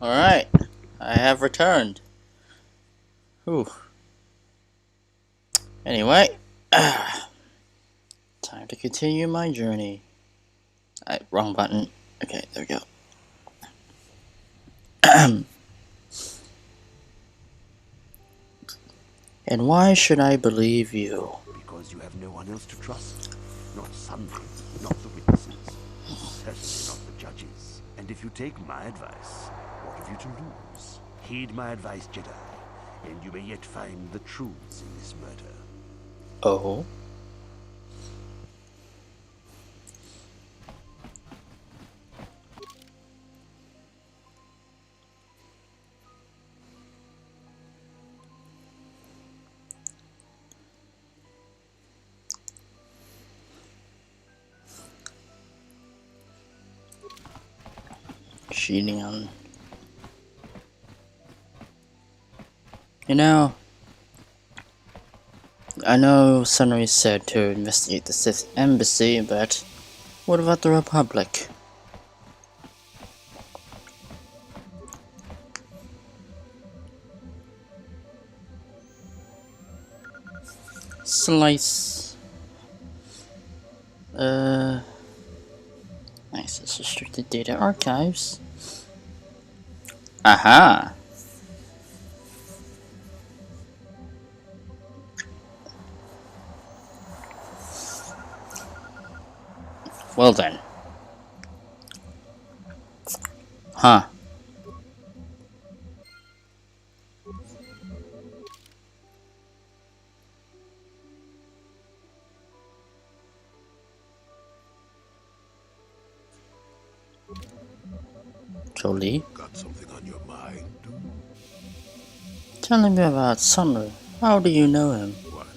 A: Alright, I have returned. Whew. Anyway, time to continue my journey. Wrong button. Okay, there we go. And why should I believe you?
K: Because you have no one else to trust. Not Sunday, not the witnesses, certainly not the judges. And if you take my advice, what have you to lose? Heed my advice, Jedi, and you may yet find the truths in this murder.
A: Oh? Cheating on... You know, I know Sunray said to investigate the Sith embassy, but what about the Republic? Slice. Access restricted data archives. Aha! Well then. Huh. Jolie?
E: Got something on your mind?
A: Tell me about Sunray. How do you know him?
E: What?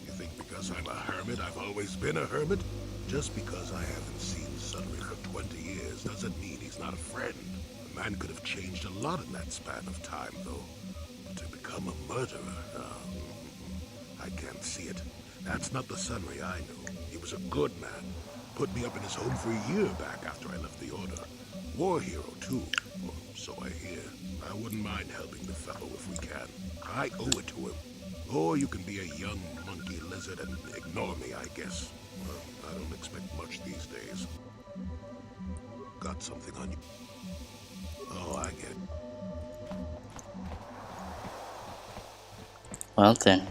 E: You think because I'm a hermit, I've always been a hermit? Just because I haven't seen Sunray for 20 years doesn't mean he's not a friend. A man could have changed a lot in that span of time, though. To become a murderer, I can't see it. That's not the Sunray I knew. He was a good man. Put me up in his home for a year back after I left the Order. War hero, too. Or so I hear. I wouldn't mind helping the fellow if we can. I owe it to him. Or you can be a young monkey lizard and ignore me, I guess. Well, I don't expect much these days. Got something on you? Oh, I get it.
A: Well then.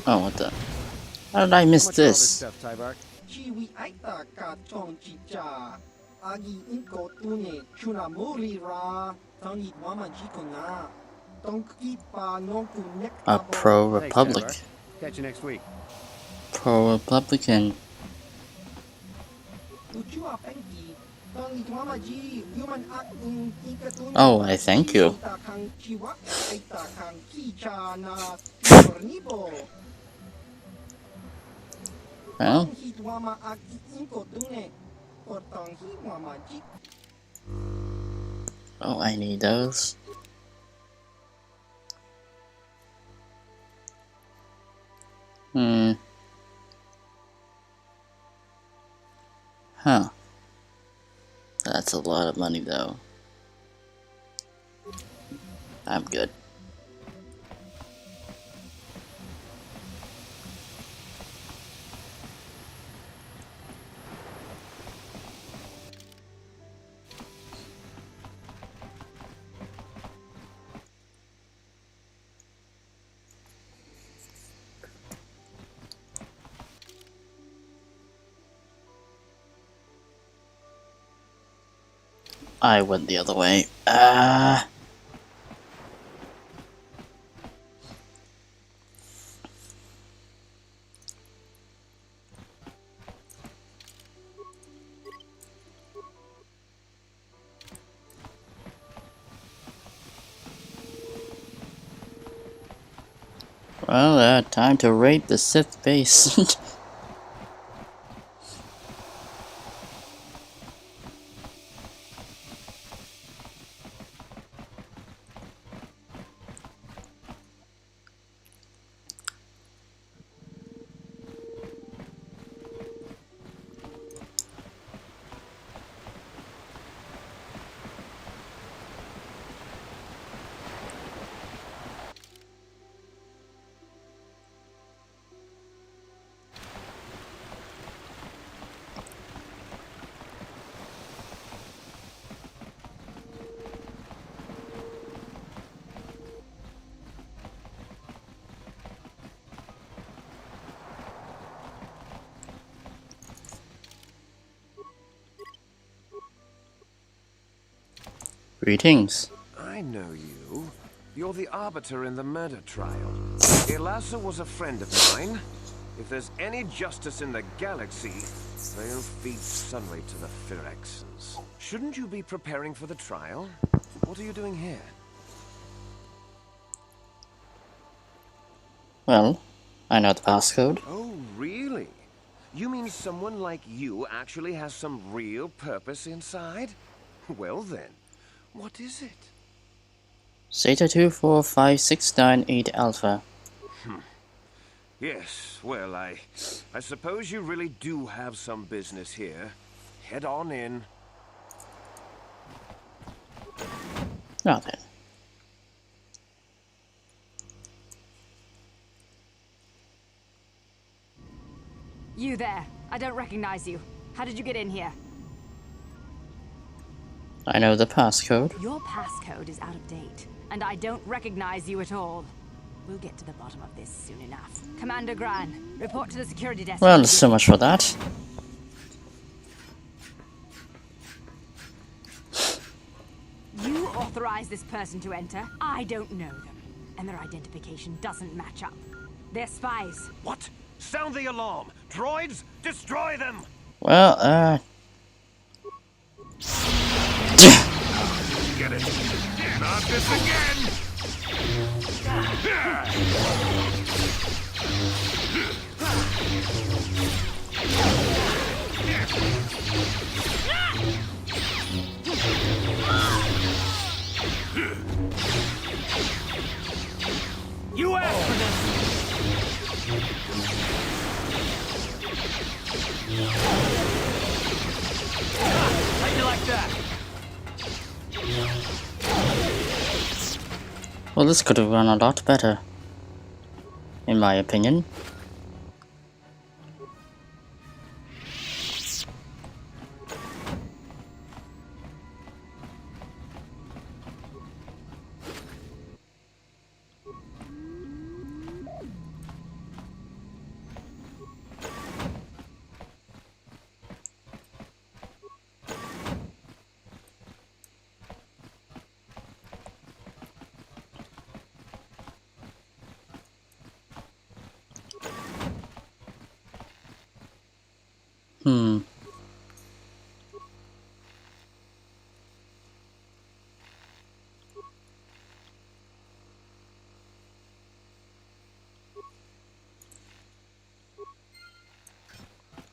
A: Oh, what the? How did I miss this?
H: Chiwi aita ka chong chicha. Agi inko tune chuna muri ra. Tangi wama jikona. Donki pa nonku nek
A: A pro-Republic.
G: Catch you next week.
A: Pro-Republican.
H: Uchua penki. Tangi wama ji human ak ika tune.
A: Oh, I thank you.
H: Aita kang chiwa aita kang kicha na nibo.
A: Well, oh, I need those. Huh. That's a lot of money, though. I'm good. I went the other way. Well, time to raid the Sith base. Greetings.
T: I know you. You're the arbiter in the murder trial. Elasa was a friend of mine. If there's any justice in the galaxy, they'll feed Sunray to the Phyrexians. Shouldn't you be preparing for the trial? What are you doing here?
A: Well, I know the passcode.
T: Oh, really? You mean someone like you actually has some real purpose inside? Well then, what is it?
A: Zeta 245698 Alpha.
T: Yes, well, I suppose you really do have some business here. Head on in.
A: Now then.
N: You there. I don't recognize you. How did you get in here?
A: I know the passcode.
N: Your passcode is out of date, and I don't recognize you at all. We'll get to the bottom of this soon enough. Commander Gran, report to the security desk.
A: Well, so much for that.
N: You authorized this person to enter. I don't know them, and their identification doesn't match up. They're spies.
T: What? Sound the alarm! Droids, destroy them!
A: Well,
B: Get it. Not this again!
S: You asked for this! How'd you like that?
A: well, this could have gone a lot better, in my opinion.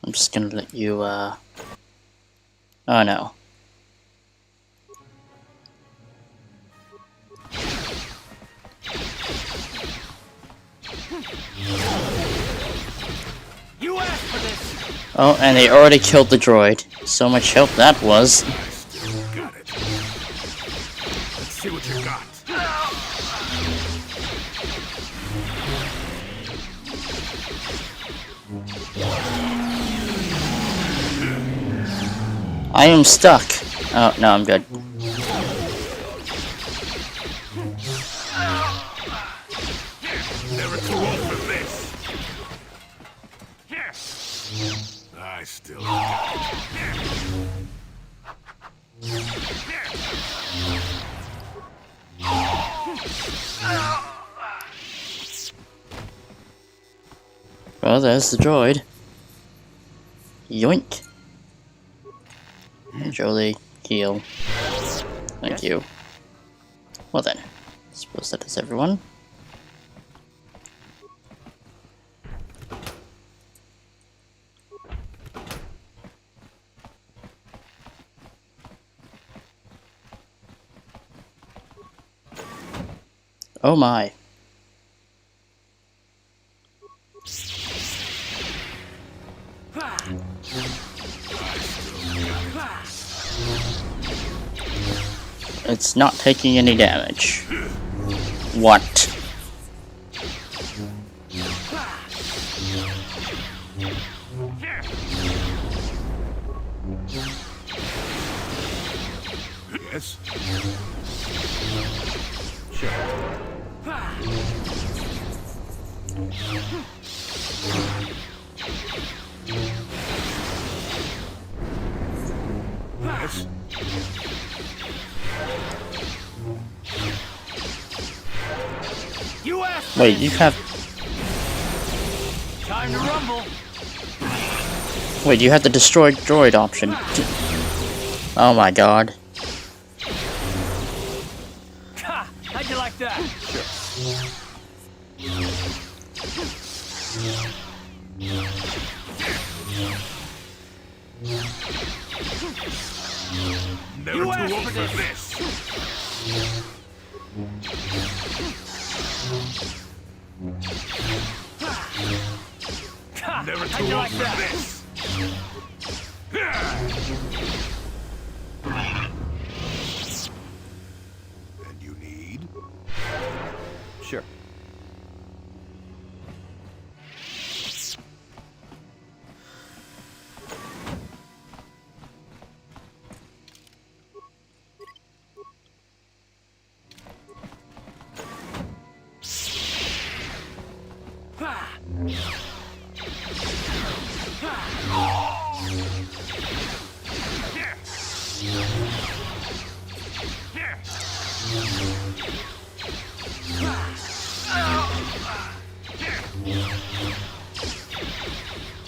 A: I'm just gonna let you, oh no.
S: You asked for this!
A: Oh, and they already killed the droid. So much help that was.
B: Got it. Let's see what you got.
A: I am stuck. Oh, no, I'm good.
B: Never too old for this. Yes. I still got
A: Well, there's the droid. Yoink. Jolie, heal. Thank you. Well then, I suppose that is everyone. Oh my. It's not taking any damage. What?
E: Yes?
K: Sure.
E: Yes?
S: You asked.
A: Wait, you have...
S: Time to rumble.
A: Wait, you have the destroy droid option. Oh my god.
S: Ha! How'd you like that?
E: Never
S: You
E: too
S: asked
E: old
S: for
E: for
S: this. Ha!
E: Never
S: How'd
E: too
S: you
E: old
S: like
E: for
S: that?
E: this. And you need?
K: Sure.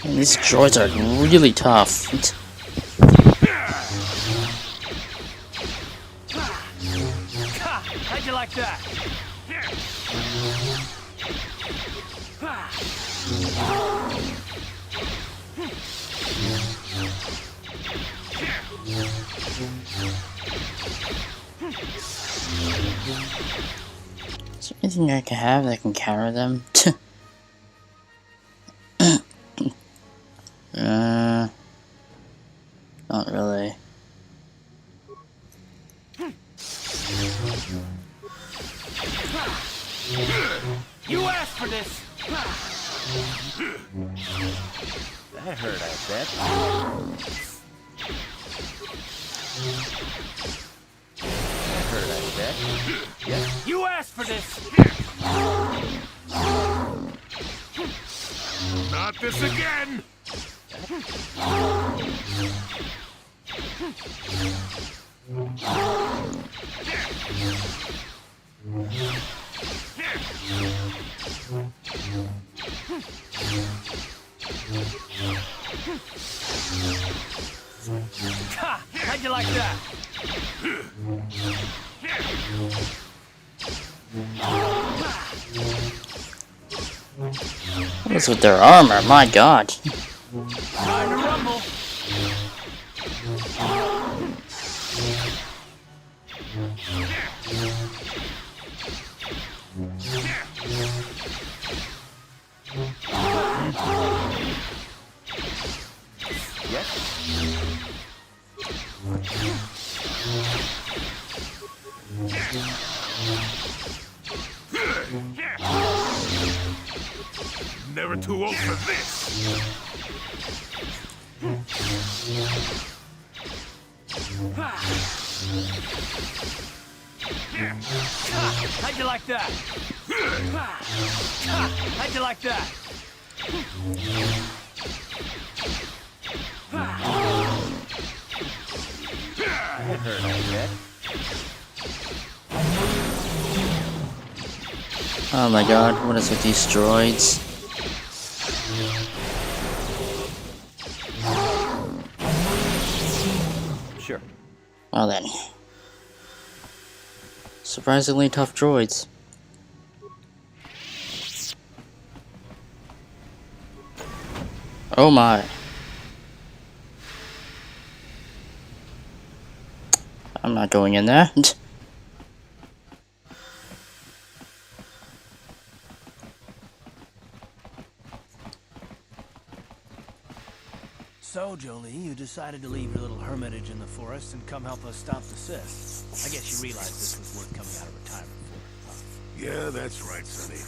A: Man, these droids are really tough.
S: Ha! How'd you like that?
A: Is there anything I can have that can counter them? Not really.
S: You asked for this.
L: That hurt, I bet. That hurt, I bet. Yes?
S: You asked for this.
E: Not this again!
S: Ha! How'd you like that?
A: What is with their armor? My god.
S: Time to rumble.
E: Never too old for this!
S: How'd you like that? How'd you like that?
L: That hurt, I bet.
A: Oh my god, what is with these droids?
K: Sure.
A: Well then. Surprisingly tough droids. Oh my. I'm not going in there.
I: So, Jolie, you decided to leave your little hermitage in the forest and come help us stop the Sith. I guess you realized this was worth coming out of retirement for.
E: Yeah, that's right, Sonny.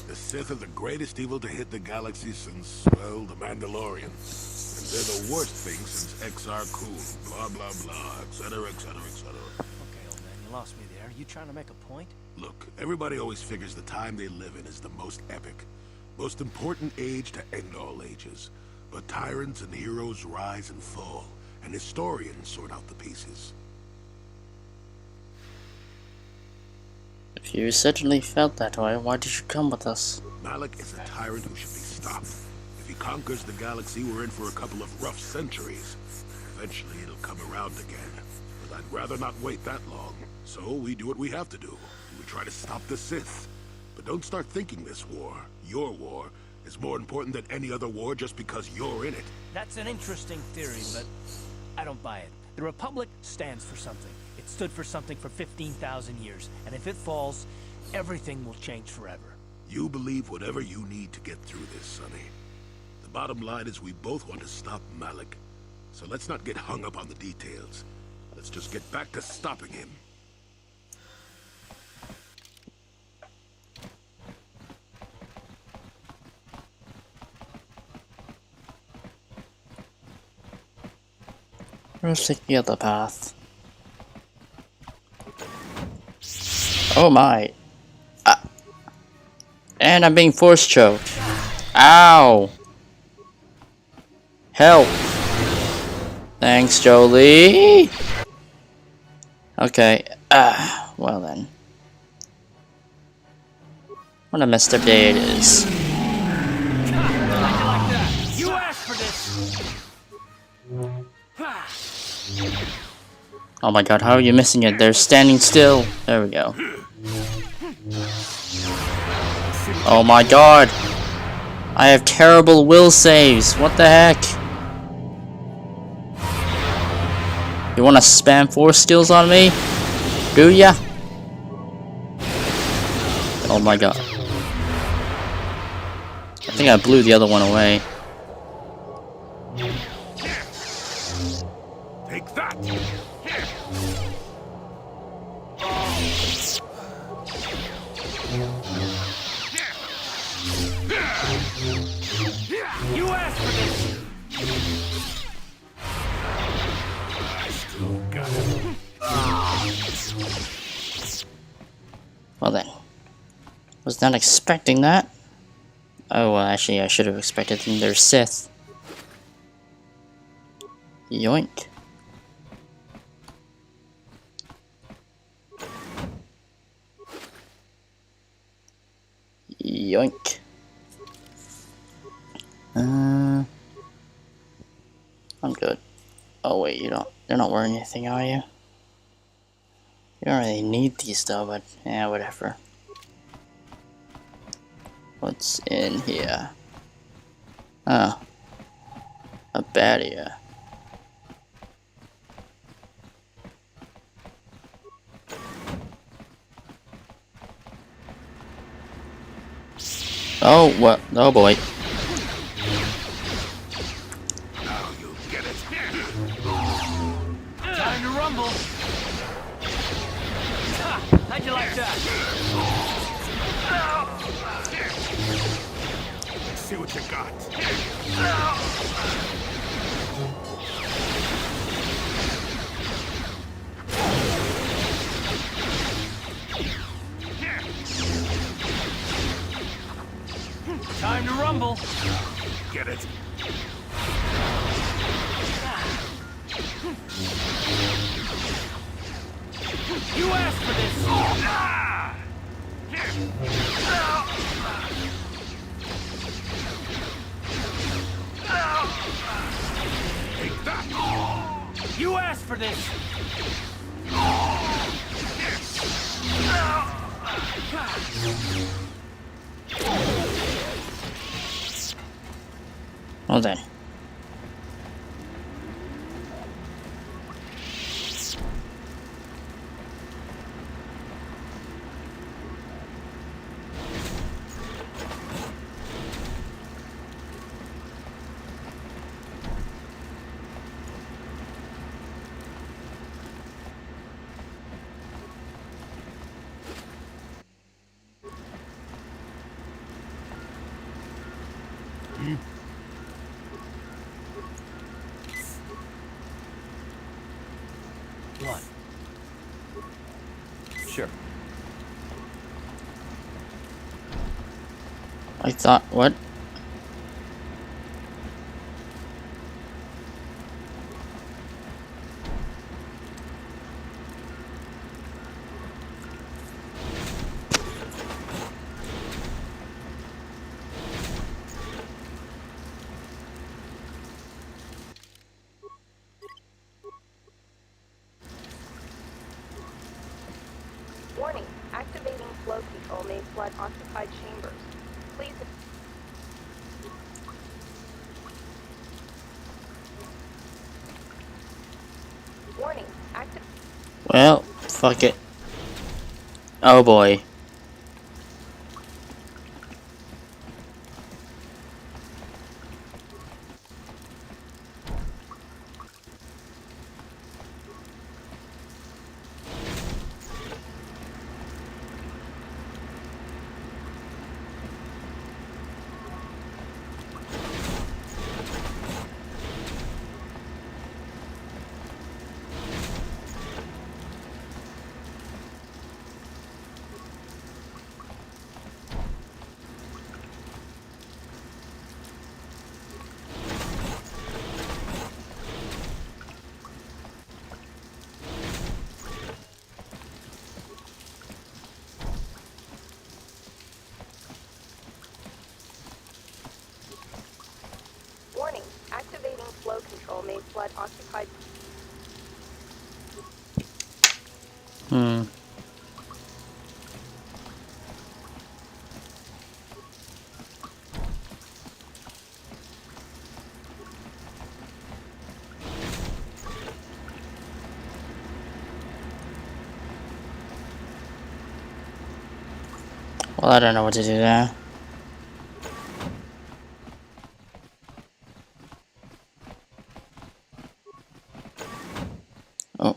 E: The Sith are the greatest evil to hit the galaxy since, well, the Mandalorian. And they're the worst thing since XR Cool, blah, blah, blah, etc., etc., etc.
I: Okay, old man, you lost me there. You trying to make a point?
E: Look, everybody always figures the time they live in is the most epic, most important age to end all ages. But tyrants and heroes rise and fall, and historians sort out the pieces.
A: If you certainly felt that way, why did you come with us?
E: Malak is a tyrant who should be stopped. If he conquers the galaxy, we're in for a couple of rough centuries. Eventually, it'll come around again. But I'd rather not wait that long. So we do what we have to do. We try to stop the Sith. But don't start thinking this war, your war, is more important than any other war just because you're in it.
I: That's an interesting theory, but I don't buy it. The Republic stands for something. It stood for something for 15,000 years, and if it falls, everything will change forever.
E: You believe whatever you need to get through this, Sonny. The bottom line is we both want to stop Malak. So let's not get hung up on the details. Let's just get back to stopping him.
A: Let's take the other path. Oh my. And I'm being force choked. Ow. Help. Thanks, Jolie. Okay. Well then. What a messed up day it is.
I: You asked for this.
A: Oh my god, how are you missing it? They're standing still. There we go. Oh my god. I have terrible will saves. What the heck? You wanna spam force skills on me? Do ya? Oh my god. I think I blew the other one away.
E: Take that!
I: You asked for this.
E: I still got it.
A: Well then. Was not expecting that. Oh, well, actually, I should have expected them. They're Sith. Yoink. Yoink. I'm good. Oh wait, you're not wearing anything, are you? You don't really need these though, but yeah, whatever. What's in here? Oh. A barrier. Oh, what? Oh boy.
E: Now you'll get it.
I: Time to rumble. How'd you like that?
E: Let's see what you got.
I: Time to rumble.
E: Get it.
I: You asked for this.
E: Take that.
I: You asked for this.
A: Well then. I thought, what?
C: Warning, activating flow control may flood occupied chambers. Please... Warning, active...
A: Well, fuck it. Oh boy.
C: Warning, activating flow control may flood occupied...
A: Hmm. Well, I don't know what to do there. Oh.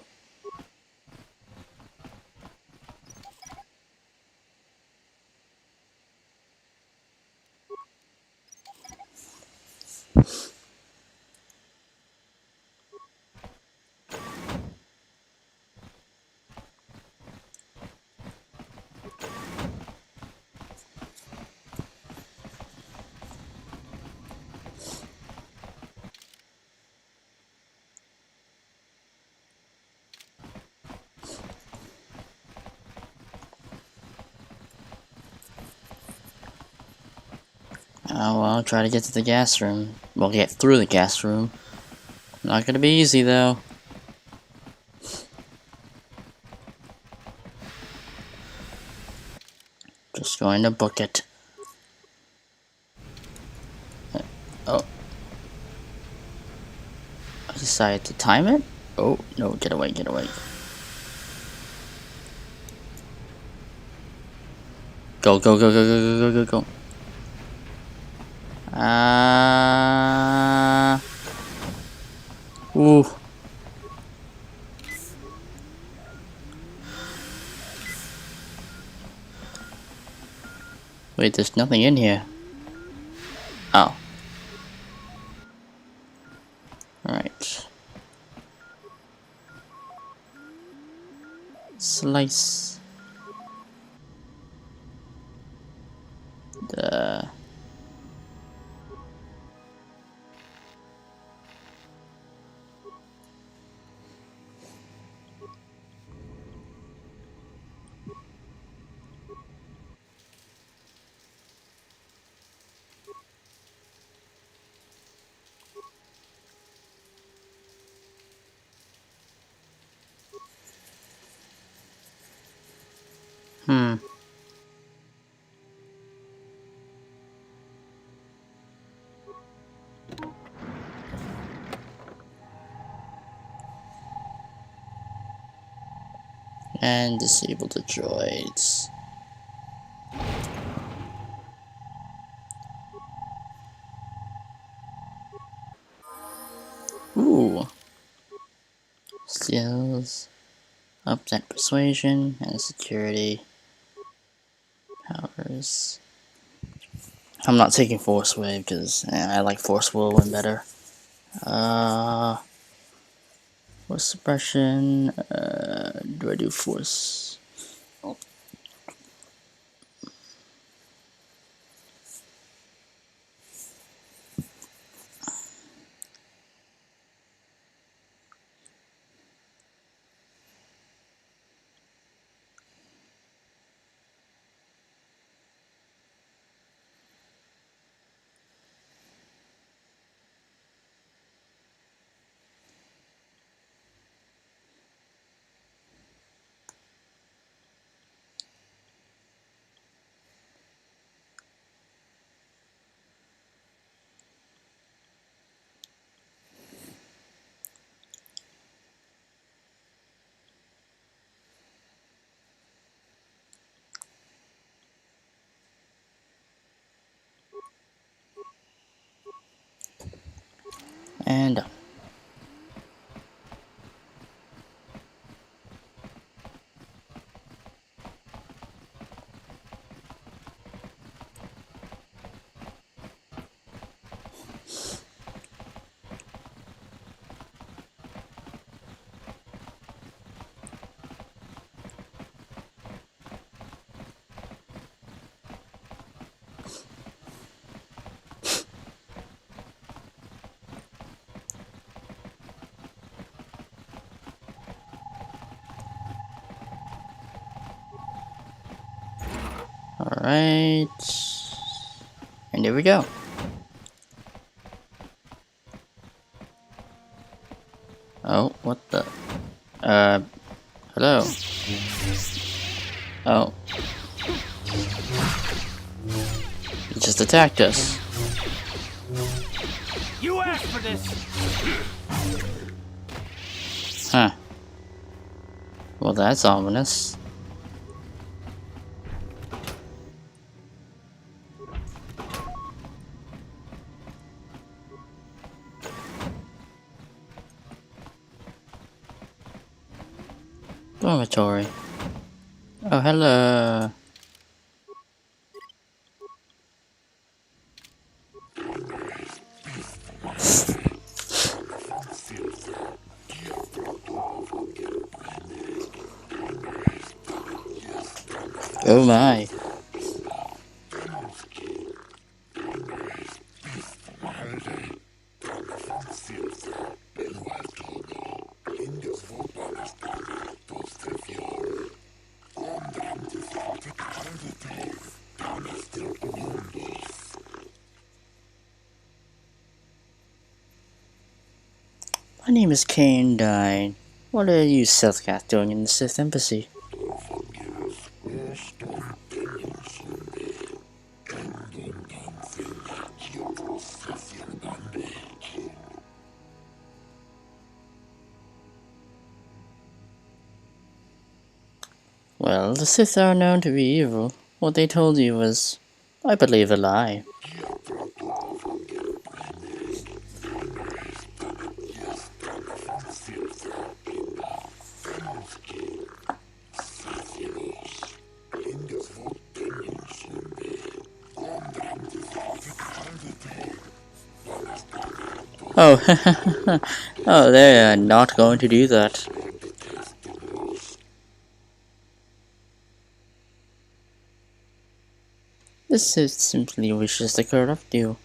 A: Oh well, try to get to the gas room. Well, get through the gas room. Not gonna be easy though. Just going to book it. Oh. I decided to time it? Oh, no, get away, get away. Go, go, go, go, go, go, go, go, go. Ooh. Wait, there's nothing in here. Oh. Alright. Slice. The... Hmm. And disable the droids. Ooh. Skills. Up that persuasion and security. Powers. I'm not taking Force Wave because I like Force Whirlwind better. Force Suppression. Do I do Force? Oh. Alright. And here we go. Oh, what the? Hello? Oh. He just attacked us.
I: You asked for this!
A: Huh. Well, that's ominous. Dormitory. Oh, hello. Oh my. My name is Cain. What are you Selkath doing in the Sith Embassy? Well, the Sith are known to be evil. What they told you was, I believe, a lie. Oh, oh, they're not going to do that. The Sith simply wishes to corrupt you.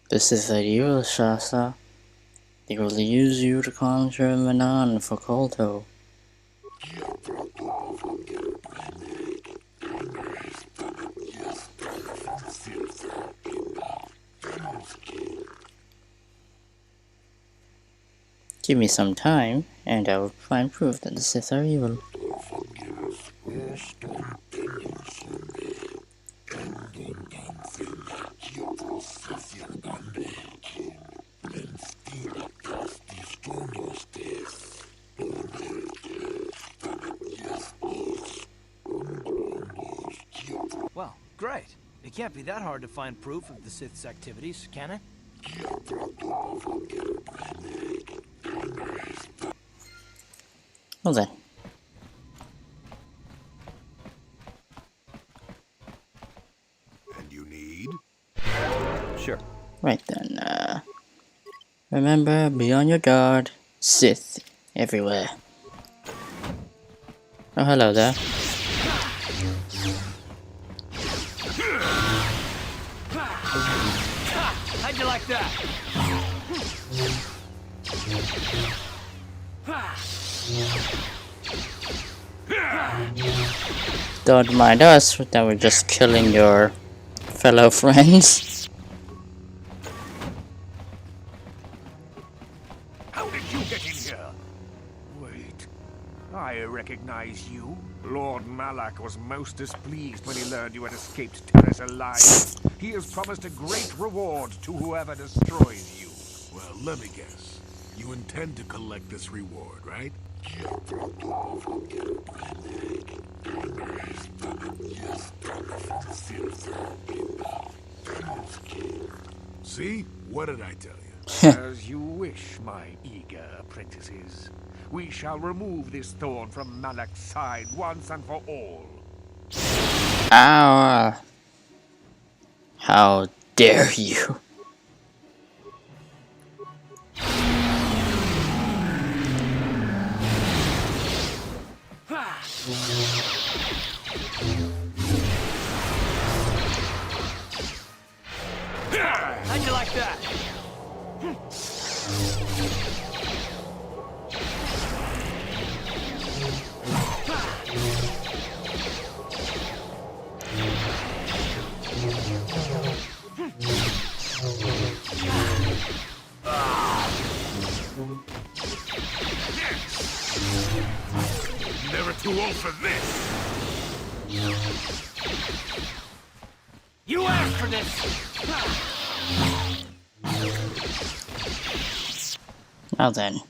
A: This is the evil Shasta. They will use you to conjure Manaan for Kolto. Give me some time, and I will find proof that the Sith are evil.
I: Well, great. It can't be that hard to find proof of the Sith's activities, can it?
A: Well then.
E: And you need?
L: Sure.
A: Right then, remember, be on your guard. Sith everywhere. Oh, hello there.
I: How'd you like that?
A: Don't mind us, that we're just killing your fellow friends.
B: How did you get in here? Wait, I recognize you. Lord Malak was most displeased when he learned you had escaped Terrace alive. He has promised a great reward to whoever destroys you.
E: Well, let me guess. You intend to collect this reward, right? See? What did I tell you?
B: As you wish, my eager apprentices. We shall remove this thorn from Malak's side once and for all.
A: Ow. How dare you?
I: How'd you like that?
B: Never too old for this!
I: You asked for this!
A: Now then.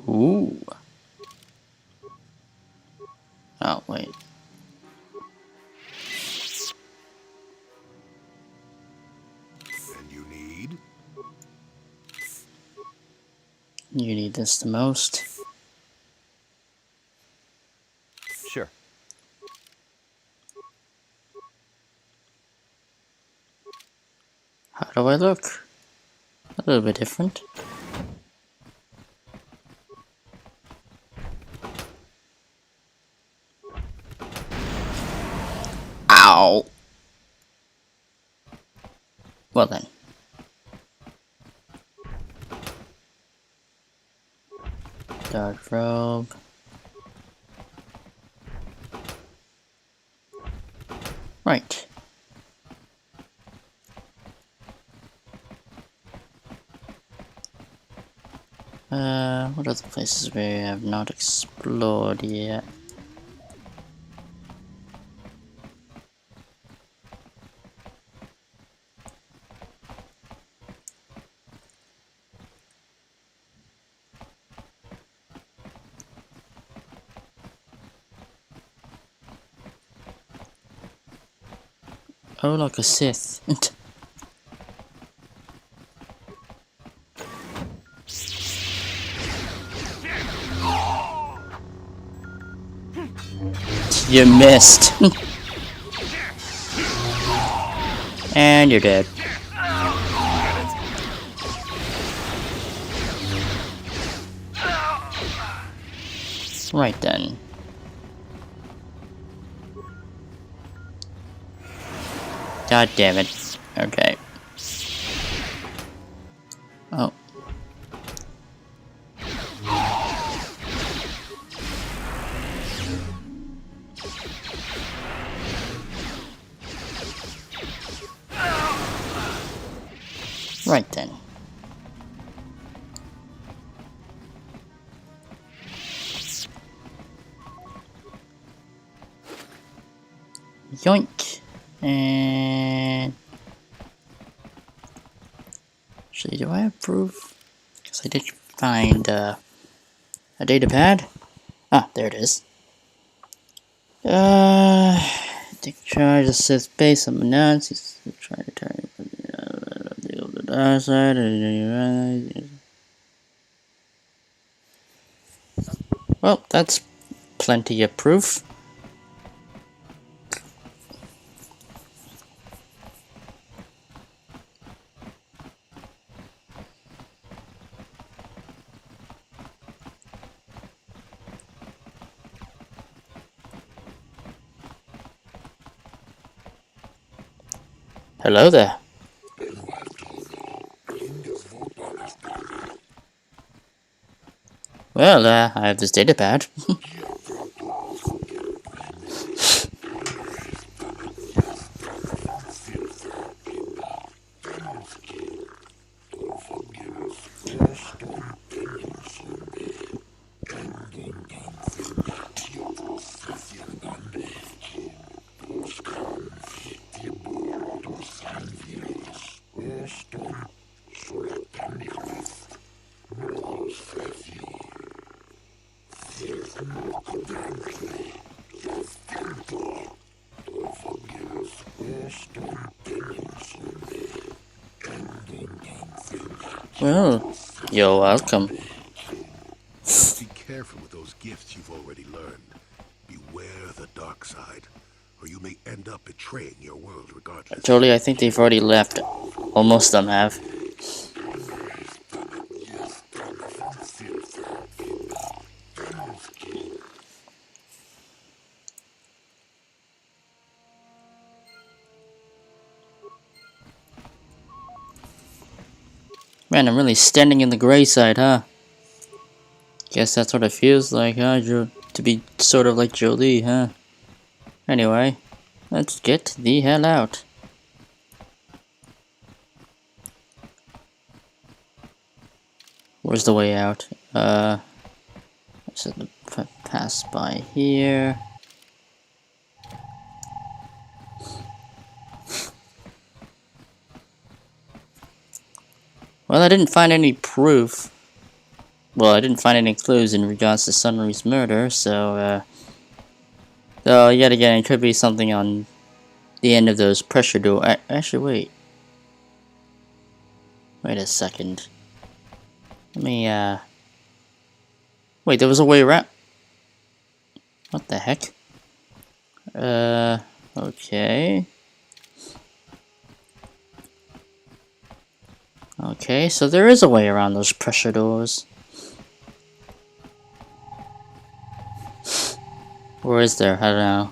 A: Ooh. Oh, wait.
E: And you need?
A: You need this the most.
J: Sure.
A: How do I look? A little bit different. Ow! Well then. Dark robe. Right. What other places we have not explored yet? Oh, like a Sith. You missed. And you're dead. Right then. God damn it. Okay. Oh. Right then. Yoink. And actually, do I have proof? Because I did find a data pad. Ah, there it is. Take charge of Sith base on Manaan. He's trying to turn the dark side. Well, that's plenty of proof. Hello there. Well, I have this data pad. Well, you're welcome.
E: Just be careful with those gifts you've already learned. Beware the dark side, or you may end up betraying your world regardless.
A: Jolie, I think they've already left. Well, most of them have. Man, I'm really standing in the gray side, huh? Guess that's what it feels like, huh? To be sort of like Jolie, huh? Anyway, let's get the hell out. Where's the way out? Should pass by here. Well, I didn't find any proof. Well, I didn't find any clues in regards to Sunry's murder, so, though, yet again, it could be something on the end of those pressure door. Actually, wait. Wait a second. Let me, wait, there was a way around. What the heck? Okay. Okay, so there is a way around those pressure doors. Or is there? I don't know.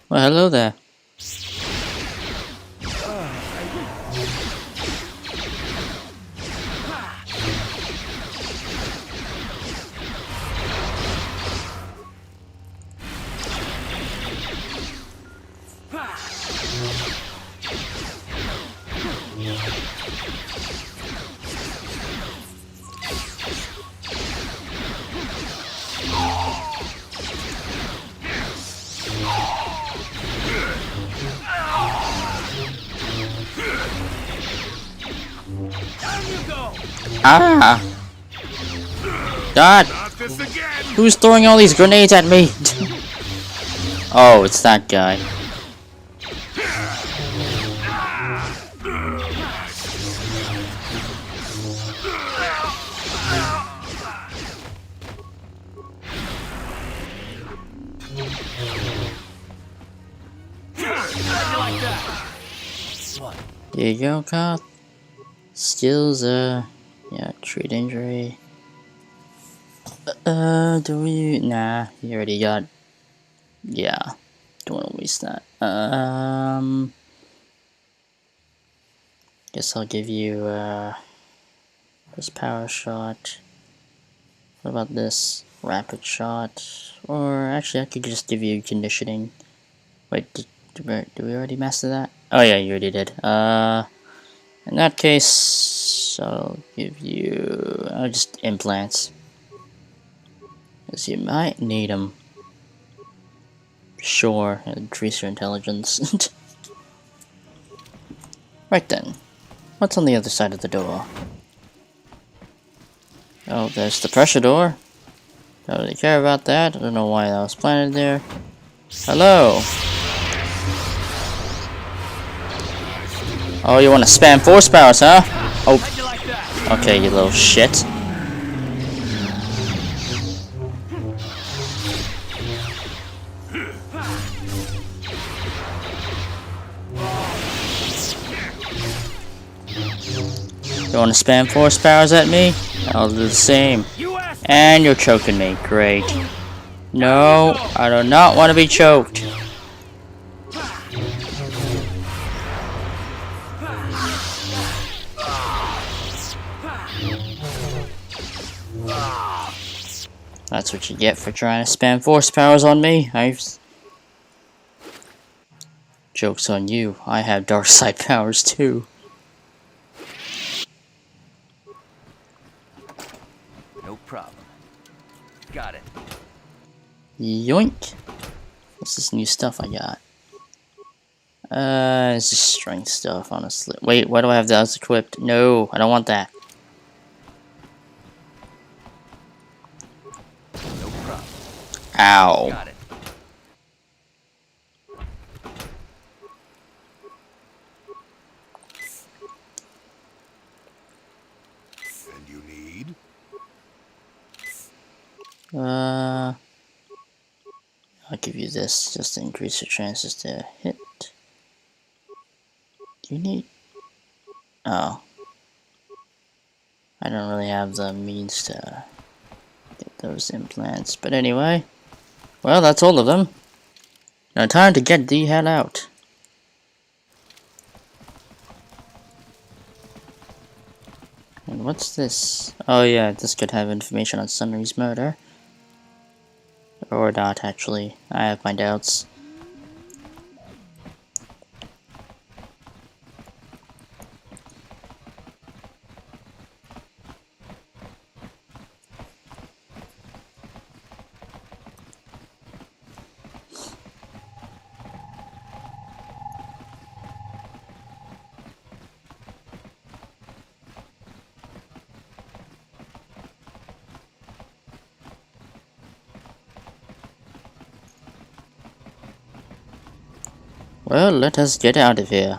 A: Well, hello there. Ah! God! Who's throwing all these grenades at me? Oh, it's that guy. There you go, Carl. Skills, yeah, treat injury. Do we? Nah, you already got. Yeah, don't want to waste that. Guess I'll give you, this power shot. What about this rapid shot? Or actually, I could just give you conditioning. Wait, did we already master that? Oh yeah, you already did. In that case, I'll give you just implants. Because you might need them. Sure, increase your intelligence. Right then. What's on the other side of the door? Oh, there's the pressure door. Don't really care about that. I don't know why that was planted there. Hello! Oh, you want to spam force powers, huh? Oh. Okay, you little shit. You want to spam force powers at me? I'll do the same. And you're choking me. Great. No, I do not want to be choked. That's what you get for trying to spam force powers on me. Joke's on you. I have dark side powers too.
D: No problem. Got it.
A: Yoink! What's this new stuff I got? It's just strength stuff, honestly. Wait, why do I have that equipped? No, I don't want that.
D: No problem.
A: Ow.
D: Got it.
E: And you need?
A: I'll give you this just to increase your chances to hit. Do you need? Oh. I don't really have the means to get those implants. But anyway. Well, that's all of them. Now time to get the hell out. And what's this? Oh yeah, this could have information on Sunry's murder. Or not, actually. I have my doubts. Well, let us get out of here.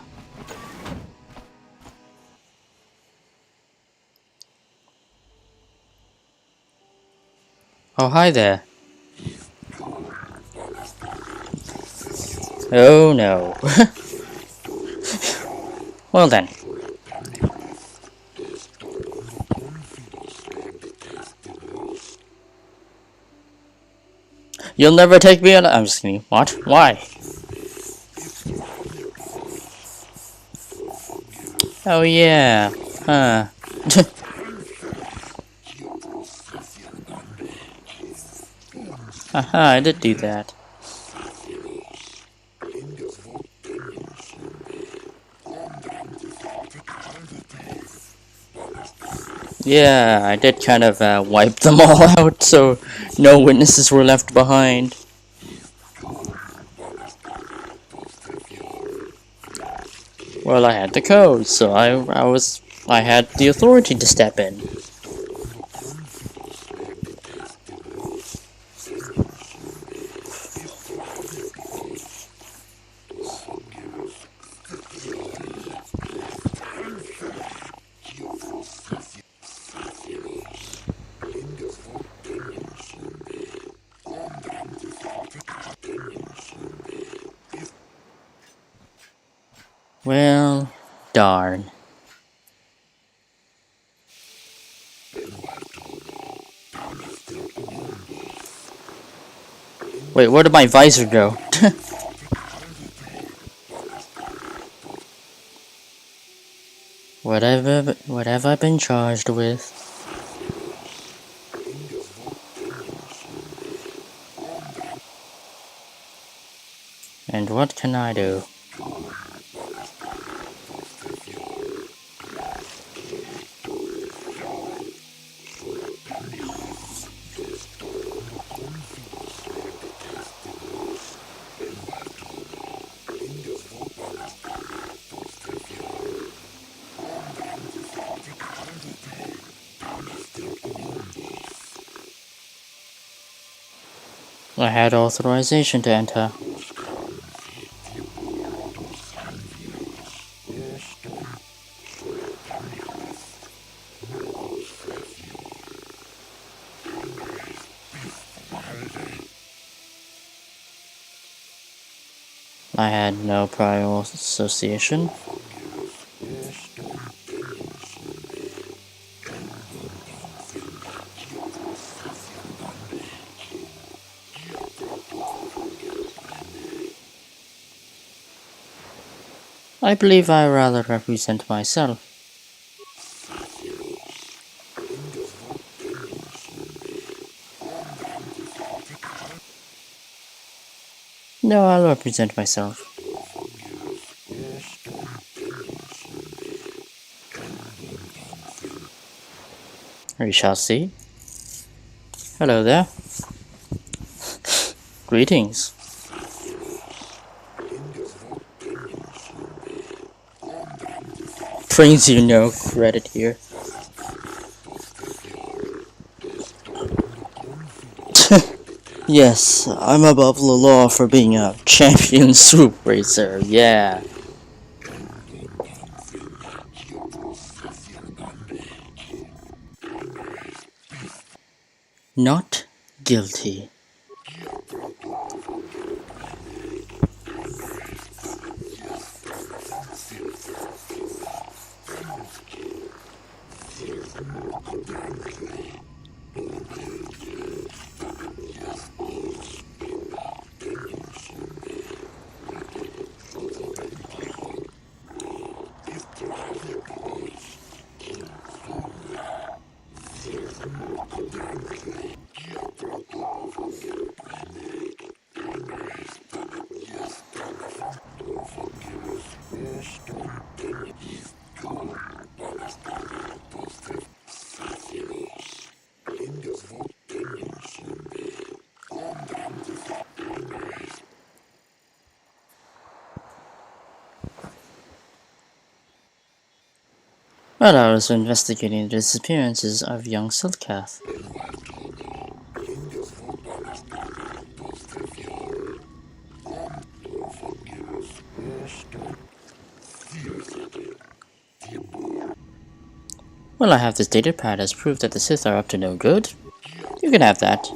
A: Oh, hi there. Oh no. Well then. You'll never take me alive. I'm just kidding. What? Why? Oh yeah. Huh. Haha, I did do that. Yeah, I did kind of wipe them all out, so no witnesses were left behind. Well, I had the code, so I had the authority to step in. Well, darn. Wait, where did my visor go? What have I been charged with? And what can I do? I had authorization to enter. I had no prior association. I believe I rather represent myself. No, I'll represent myself. We shall see. Hello there. Greetings. Brings you no credit here. Yes, I'm above the law for being a champion swoop racer, yeah. Not guilty. Well, I was investigating the disappearances of young Silkath. Well, I have this data pad as proof that the Sith are up to no good. You can have that.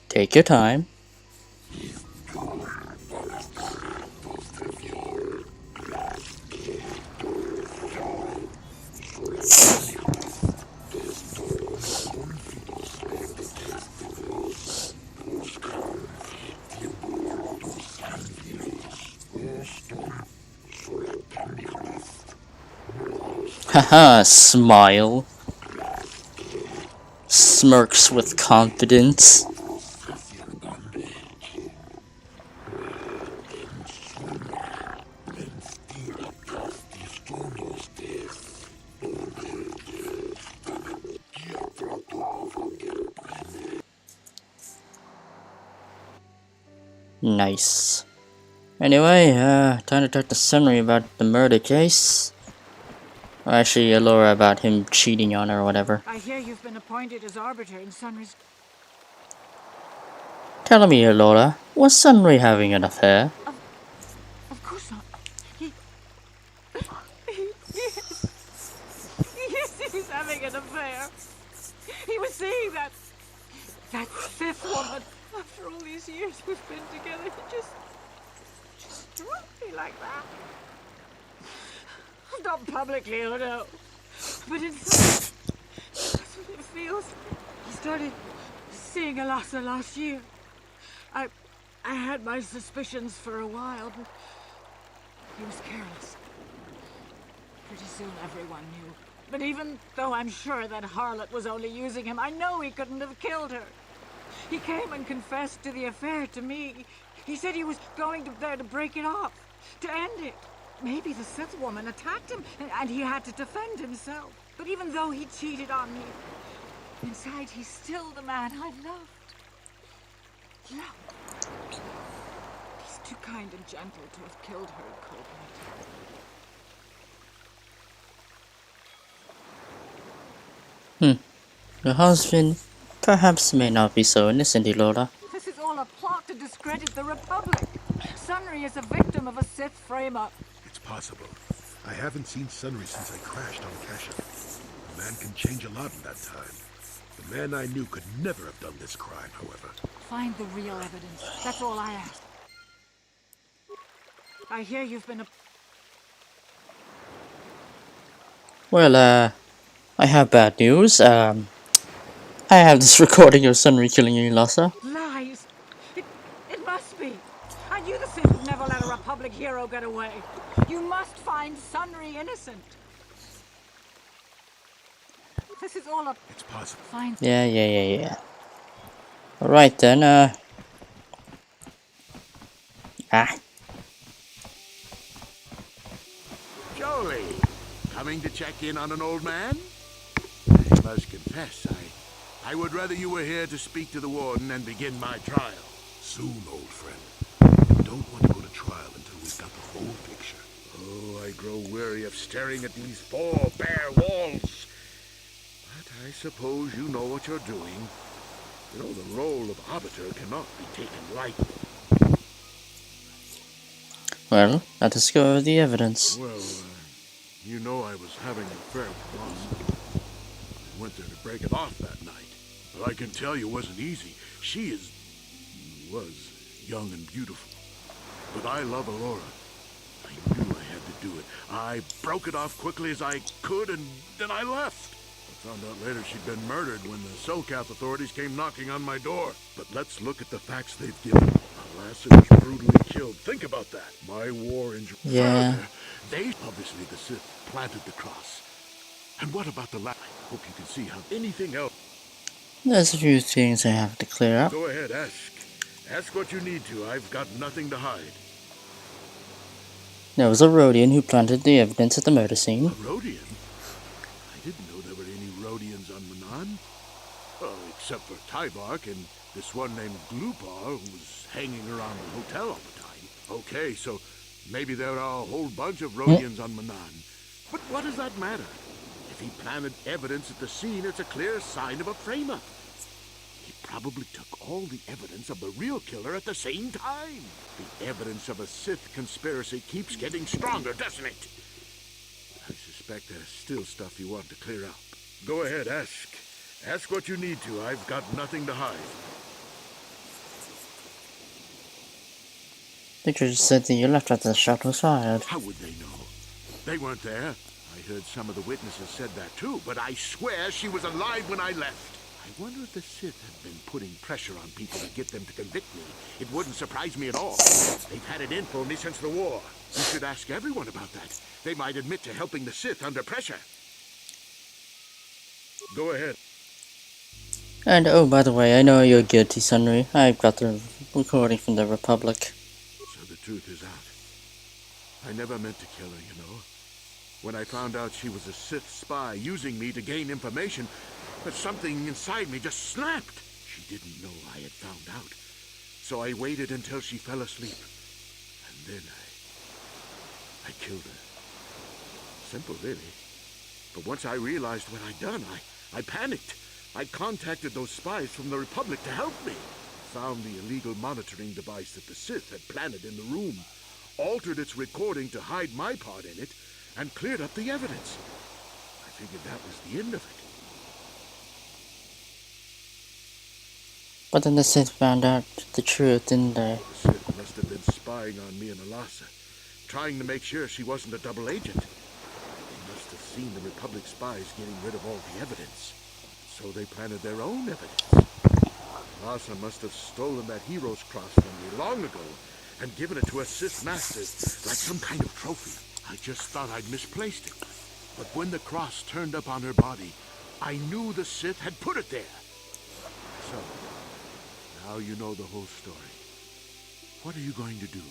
A: Take your time. Haha, smile. Smirks with confidence. Nice. Anyway, time to talk to Sunry about the murder case. Or actually, Laura about him cheating on her or whatever.
R: I hear you've been appointed as arbiter in Sunry's...
A: Tell me, Laura, was Sunry having an affair?
R: Of course not. Yes, he was having an affair. He was seeing that fifth woman. After all these years we've been together, he just dropped me like that. Not publicly, oh no. But inside, that's what it feels. He started seeing Alasa last year. I had my suspicions for a while, but he was careless. Pretty soon everyone knew. But even though I'm sure that harlot was only using him, I know he couldn't have killed her. He came and confessed to the affair to me. He said he was going there to break it off, to end it. Maybe the Sith woman attacked him, and he had to defend himself. But even though he cheated on me, inside he's still the man I loved. He's too kind and gentle to have killed her in cold blood.
A: Your husband perhaps may not be so innocent, Laura.
R: This is all a plot to discredit the Republic. Sunry is a victim of a Sith frame-up.
E: It's possible. I haven't seen Sunry since I crashed on Kesha. A man can change a lot in that time. The man I knew could never have done this crime, however.
R: Find the real evidence. That's all I ask. I hear you've been a...
A: Well, I have bad news. I have this recording of Sunry killing Ilasa.
R: Lies! It must be! I knew the Sith would never let a Republic hero get away. You must find Sunry innocent. think this is all a...
E: It's possible.
R: Fine.
A: Yeah. Alright then,
E: Jolie, coming to check in on an old man? I must confess, I would rather you were here to speak to the warden and begin my trial. Soon, old friend. We don't want to go to trial until we've got the whole picture. Oh, I grow weary of staring at these four bare walls. But I suppose you know what you're doing. You know, the role of arbiter cannot be taken lightly.
A: well, let us go over the evidence.
E: Well, you know I was having an affair with Lawson. I went there to break it off that night. But I can tell you it wasn't easy. She was young and beautiful. But I love Alora. I knew I had to do it. I broke it off quickly as I could, and then I left. I found out later she'd been murdered when the Selkath authorities came knocking on my door. But let's look at the facts they've given. Alassa was brutally killed. Think about that. My war injury.
A: Yeah.
E: Further, they obviously the Sith planted the cross. And what about the last? I hope you can see how anything else.
A: There's a few things I have to clear up.
E: Go ahead, ask. Ask what you need to. I've got nothing to hide.
A: There was a Rhodian who planted the evidence at the murder scene.
E: A Rhodian? I didn't know there were any Rhodians on Manaan. Well, except for Tybark and this one named Glupar who was hanging around the hotel all the time. Okay, so maybe there are a whole bunch of Rhodians on Manaan. But what does that matter? If he planted evidence at the scene, it's a clear sign of a frame-up. He probably took all the evidence of the real killer at the same time. The evidence of a Sith conspiracy keeps getting stronger, doesn't it? I suspect there's still stuff you want to clear up. Go ahead, ask. Ask what you need to. I've got nothing to hide.
A: They just said that you left after the shot was fired.
E: How would they know? They weren't there. I heard some of the witnesses said that too, but I swear she was alive when I left. I wonder if the Sith have been putting pressure on people to get them to convict me. It wouldn't surprise me at all. They've had it in for me since the war. You should ask everyone about that. They might admit to helping the Sith under pressure. Go ahead.
A: And oh, by the way, I know you're guilty, Sunry. I've got the recording from the Republic.
E: So the truth is out. I never meant to kill her, you know. When I found out she was a Sith spy using me to gain information, but something inside me just snapped. She didn't know I had found out. So I waited until she fell asleep. And then I killed her. Simple, really. But once I realized what I'd done, I panicked. I contacted those spies from the Republic to help me. Found the illegal monitoring device that the Sith had planted in the room. Altered its recording to hide my part in it, and cleared up the evidence. I figured that was the end of it.
A: But then the Sith found out the truth, didn't they?
E: The Sith must have been spying on me and Alassa, trying to make sure she wasn't a double agent. They must have seen the Republic spies getting rid of all the evidence. So they planted their own evidence. Alassa must have stolen that hero's cross from me long ago and given it to a Sith master like some kind of trophy. I just thought I'd misplaced it. But when the cross turned up on her body, I knew the Sith had put it there. So, now you know the whole story. What are you going to do?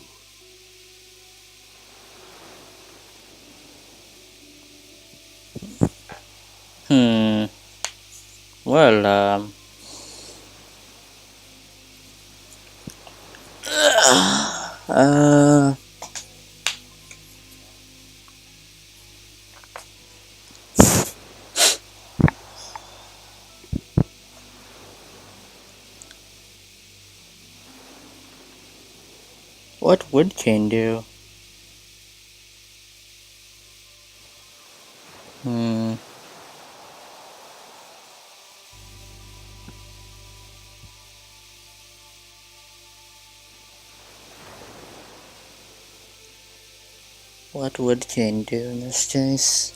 A: Well, what would Cain do? What would Cain do in this case?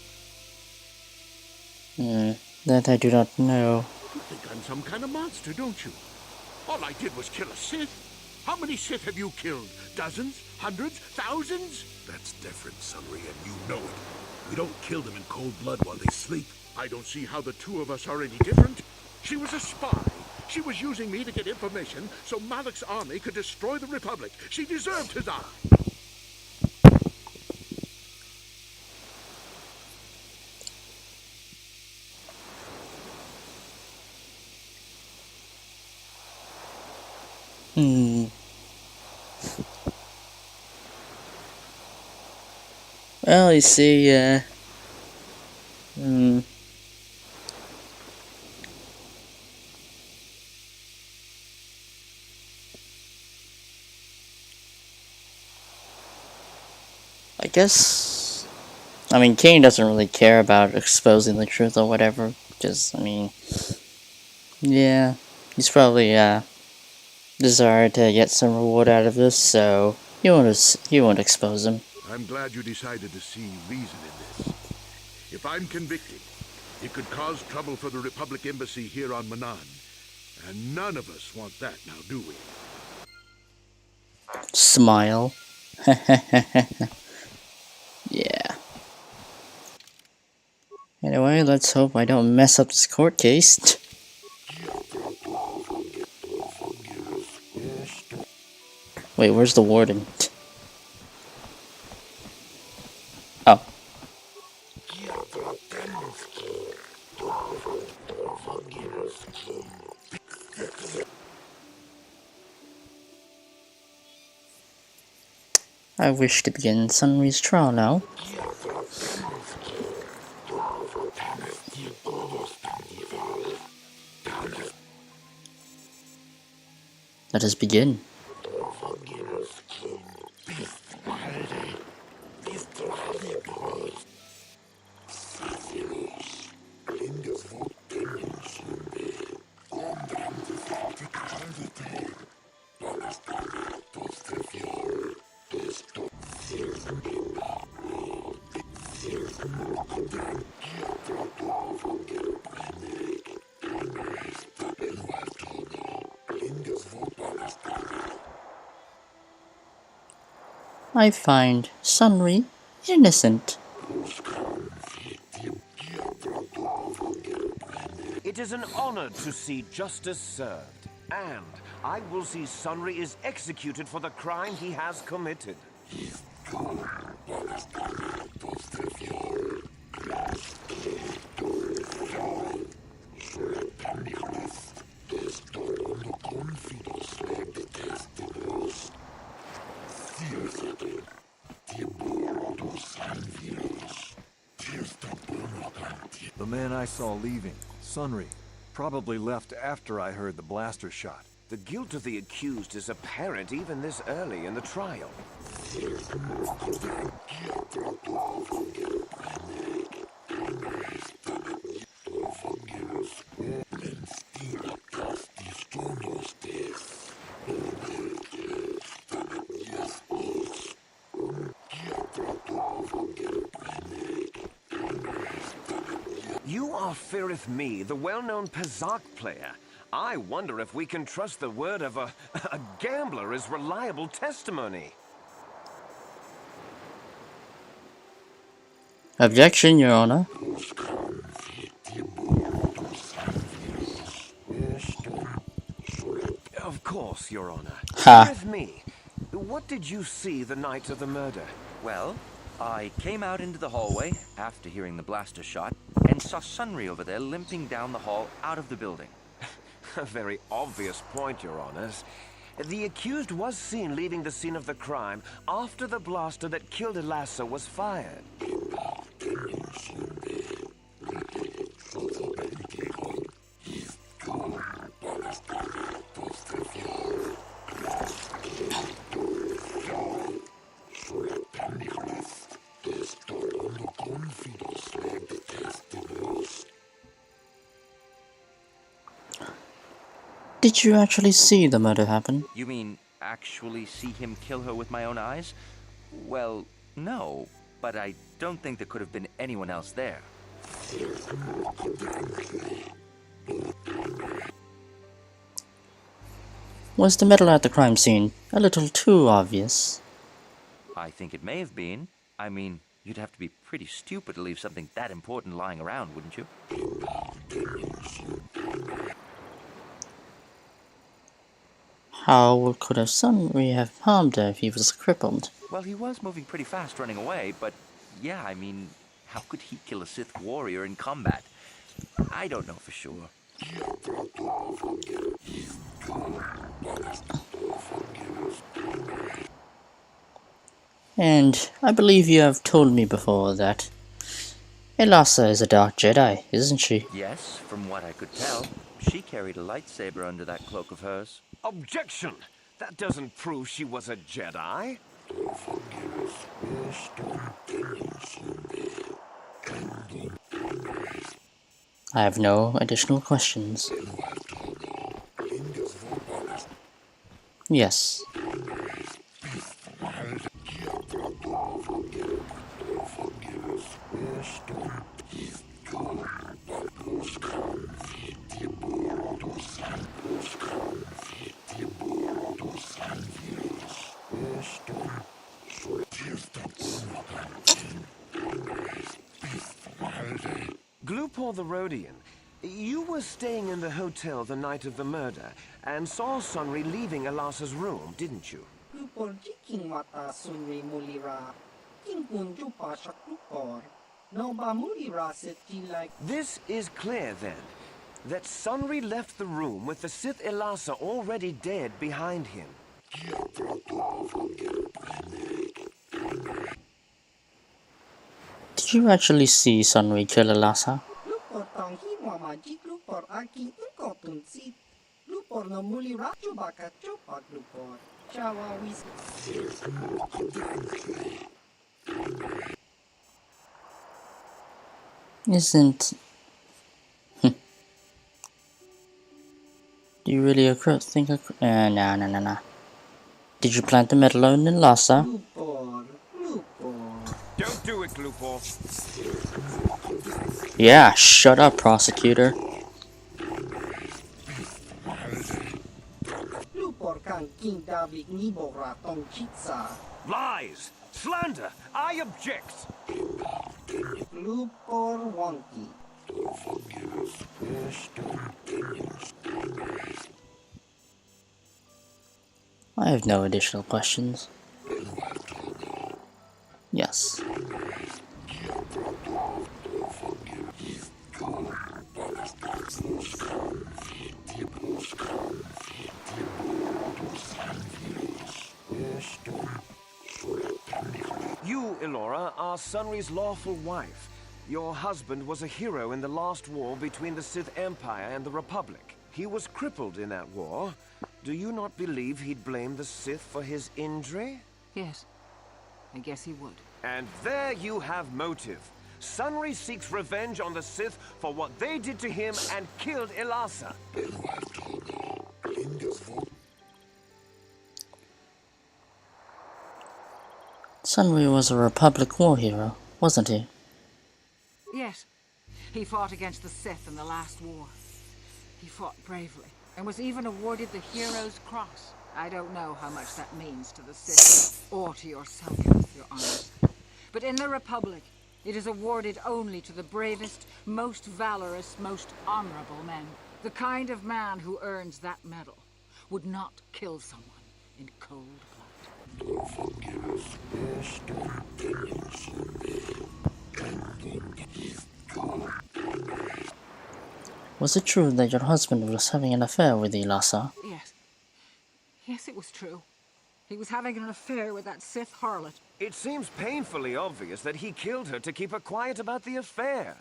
A: That I do not know.
E: You think I'm some kind of monster, don't you? All I did was kill a Sith. How many Sith have you killed? Dozens? Hundreds? Thousands? That's different, Sunry, and you know it. We don't kill them in cold blood while they sleep. I don't see how the two of us are any different. She was a spy. She was using me to get information so Malak's army could destroy the Republic. She deserved to die.
A: Well, you see, I guess, I mean, Cain doesn't really care about exposing the truth or whatever, because, I mean, yeah, he's probably, desired to get some reward out of this, so he won't expose him.
E: I'm glad you decided to see reason in this. If I'm convicted, it could cause trouble for the Republic Embassy here on Manaan. And none of us want that now, do we?
A: Smile. Yeah. Anyway, let's hope I don't mess up this court case. Wait, where's the warden? Oh. I wish to begin Sunry's trial now. Let us begin. I find Sunry innocent.
T: It is an honor to see justice served, and I will see Sunry is executed for the crime he has committed.
J: The man I saw leaving, Sunry, probably left after I heard the blaster shot.
T: The guilt of the accused is apparent even this early in the trial. You are feareth me, the well-known Pazak player. I wonder if we can trust the word of a gambler as reliable testimony.
A: Objection, Your Honor.
T: Of course, Your Honor.
A: Ha.
T: Feareth me. What did you see the night of the murder?
D: Well, I came out into the hallway after hearing the blaster shot and saw Sunry over there limping down the hall out of the building.
T: A very obvious point, Your Honors. The accused was seen leaving the scene of the crime after the blaster that killed Elassa was fired.
A: Did you actually see the murder happen?
D: You mean actually see him kill her with my own eyes? Well, no, but I don't think there could have been anyone else there.
A: Was the medal at the crime scene a little too obvious?
D: I think it may have been. I mean, You'd have to be pretty stupid to leave something that important lying around, wouldn't you?
A: How could a Sunry have harmed her if he was crippled?
D: Well, he was moving pretty fast running away, but yeah, I mean, how could he kill a Sith warrior in combat? I don't know for sure.
A: And I believe you have told me before that Elasa is a Dark Jedi, isn't she?
D: Yes, from what I could tell. She carried a lightsaber under that cloak of hers.
T: Objection! That doesn't prove she was a Jedi.
A: I have no additional questions. Yes.
T: Glupor the Rhodian, you were staying in the hotel the night of the murder and saw Sunry leaving Elasa's room, didn't you?
H: Lupor jiking mata sunri mulira. Kingun jupa shak lupor. No ba mulira set like.
T: This is clear then, that Sunry left the room with the Sith Elasa already dead behind him.
A: Did you actually see Sunry kill Elasa?
H: Lupor tang hinwa majik lupor aki inkotun sit. Lupor no mulira chubaka chupak lupor. Chawa wis.
A: Isn't... Do you really think... Nah. Did you plant the metal in Elasa?
T: Don't do it, Glupor.
A: Yeah, shut up, prosecutor.
H: Lupor kan king David nibora tong chitsa.
T: Lies! Slander! I object!
H: Lupor wonky.
A: I have no additional questions. Yes.
T: You, Elora, are Sunry's lawful wife. Your husband was a hero in the last war between the Sith Empire and the Republic. He was crippled in that war. Do you not believe he'd blame the Sith for his injury?
R: Yes. I guess he would.
T: And there you have motive. Sunry seeks revenge on the Sith for what they did to him and killed Elasa.
A: Sunry was a Republic war hero, wasn't he?
R: Yes. He fought against the Sith in the last war. He fought bravely, and was even awarded the Hero's Cross. I don't know how much that means to the Sith, or to yourself, Your Honors. But in the Republic, it is awarded only to the bravest, most valorous, most honorable men. The kind of man who earns that medal would not kill someone in cold blood.
A: Was it true that your husband was having an affair with Elasa?
R: Yes. Yes, it was true. He was having an affair with that Sith harlot.
T: It seems painfully obvious that he killed her to keep her quiet about the affair.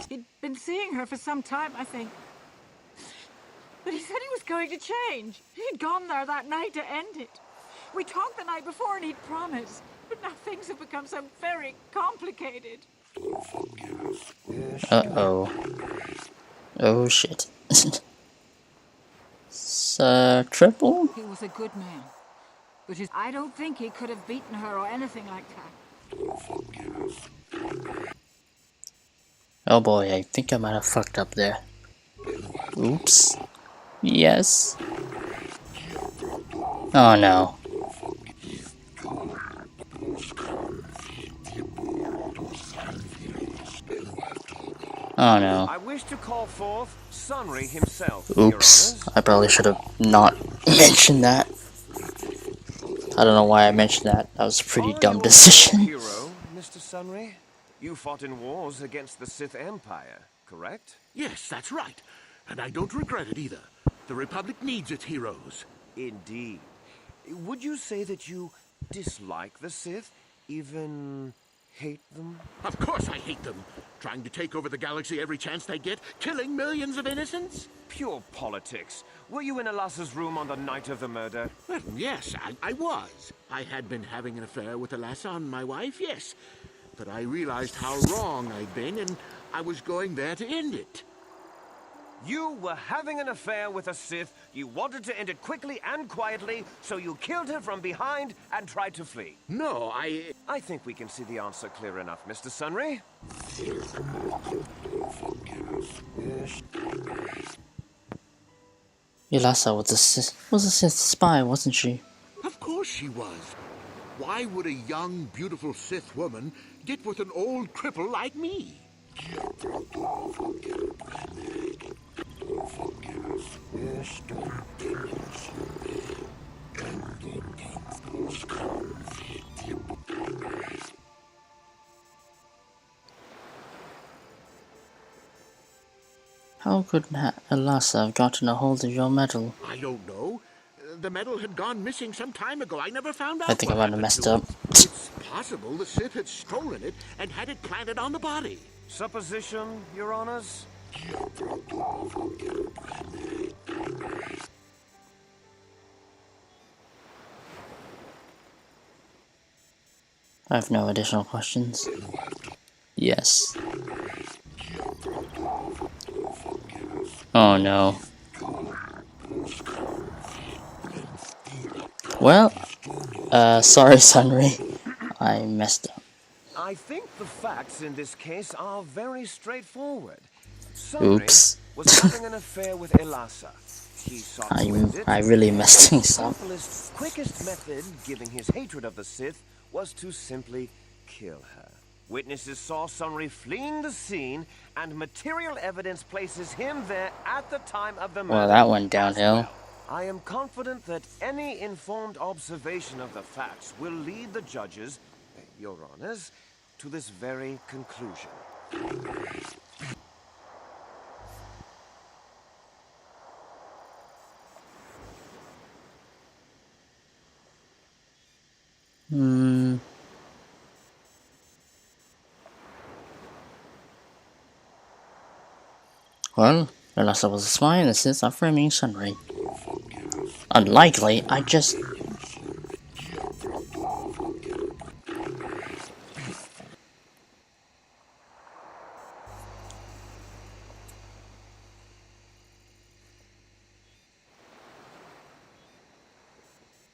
R: He'd been seeing her for some time, I think. But he said he was going to change. He'd gone there that night to end it. We talked the night before and he'd promised. But now things have become so very complicated.
A: Uh-oh. Oh, shit. Triple?
R: He was a good man. But I don't think he could have beaten her or anything like that.
A: Oh boy, I think I might have fucked up there. Oops. Yes. Oh no. Oh no.
T: I wish to call forth Sunry himself,
A: Oops. I probably should have not mentioned that. I don't know why I mentioned that. That was a pretty dumb decision.
T: Hero, Mr. Sunry? You fought in wars against the Sith Empire, correct?
B: Yes, that's right. And I don't regret it either. The Republic needs its heroes.
T: Indeed. Would you say that you dislike the Sith? Even hate them?
B: Of course I hate them. Trying to take over the galaxy every chance they get, killing millions of innocents?
T: Pure politics. Were you in Alassa's room on the night of the murder?
B: Well, yes, I was. I had been having an affair with Alassa and my wife, yes. But I realized how wrong I'd been, and I was going there to end it.
T: You were having an affair with a Sith. You wanted to end it quickly and quietly, so you killed her from behind and tried to flee.
B: No,
T: I think we can see the answer clear enough, Mr. Sunry.
A: Alassa was a Sith spy, wasn't she?
B: Of course she was. Why would a young, beautiful Sith woman get with an old cripple like me?
A: How could Alassa have gotten a hold of your medal?
B: I don't know. The medal had gone missing some time ago. I never found out.
A: I think I might have messed up.
B: It's possible the Sith had stolen it and had it planted on the body.
T: Supposition, Your Honors?
A: I have no additional questions. Yes. Oh no. Well, sorry, Sunry. I messed up.
T: I think the facts in this case are very straightforward.
A: Oops.
T: was having an affair with Alassa. He sought to end it.
A: I really messed things up.
T: The simplest, quickest method, given his hatred of the Sith, was to simply kill her. Witnesses saw Sunry fleeing the scene, and material evidence places him there at the time of the murder.
A: Well, that went downhill.
T: I am confident that any informed observation of the facts will lead the judges, Your Honors, to this very conclusion.
A: Well, Alassa was a spy and the Sith are framing Sunry. Unlikely, I just...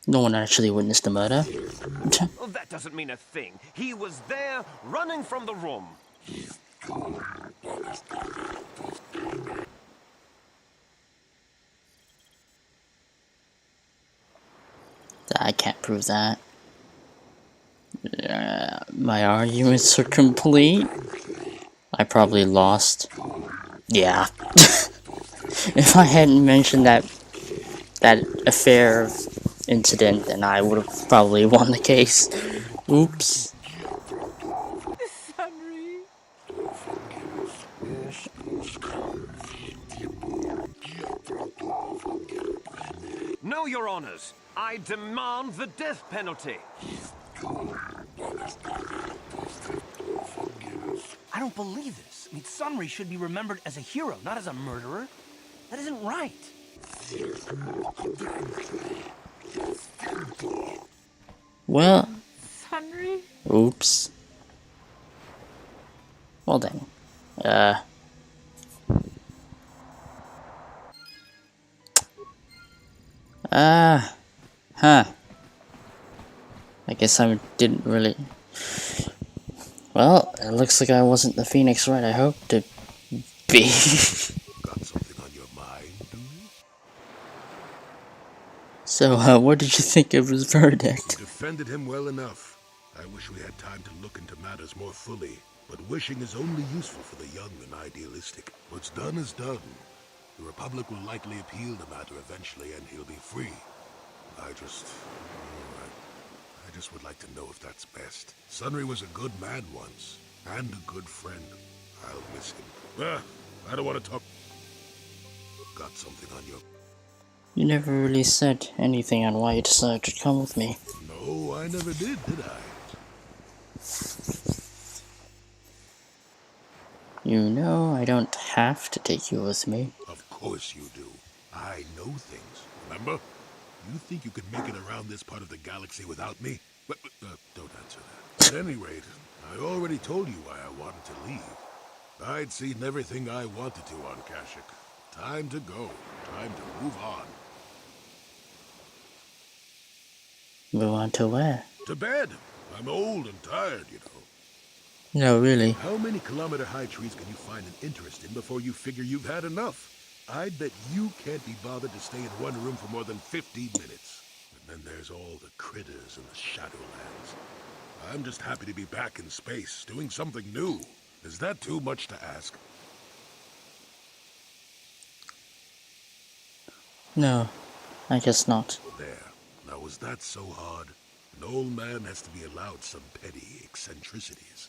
A: No one actually witnessed the murder.
T: Well, that doesn't mean a thing. He was there, running from the room.
A: I can't prove that. My arguments are complete. I probably lost. Yeah. If I hadn't mentioned that affair incident, then I would have probably won the case. Oops.
T: No, Your Honors. I demand the death penalty.
I: I don't believe this. I mean, Sunry should be remembered as a hero, not as a murderer. That isn't right.
A: Well...
R: Sunry?
A: Oops. Well then. Huh. I guess I didn't really... Well, it looks like I wasn't the Phoenix Wright I hoped to be.
E: Got something on your mind, do you?
A: So, what did you think of his verdict?
E: You defended him well enough. I wish we had time to look into matters more fully. But wishing is only useful for the young and idealistic. What's done is done. The Republic will likely appeal the matter eventually, and he'll be free. I just would like to know if that's best. Sunry was a good man once, and a good friend. I'll miss him. I don't want to talk. Got something on your...
A: You never really said anything on why you decided to come with me.
E: No, I never did I?
A: You know I don't have to take you with me.
E: Of course you do. I know things, remember? You think you could make it around this part of the galaxy without me? But don't answer that. At any rate, I already told you why I wanted to leave. I'd seen everything I wanted to on Kashyyyk. Time to go. Time to move on.
A: Move on to where?
E: To bed. I'm old and tired, you know.
A: No, really.
E: How many kilometer-high trees can you find an interest in before you figure you've had enough? I'd bet you can't be bothered to stay in one room for more than 15 minutes. And then there's all the critters in the Shadowlands. I'm just happy to be back in space, doing something new. Is that too much to ask?
A: No, I guess not.
E: There. Now, was that so hard? An old man has to be allowed some petty eccentricities.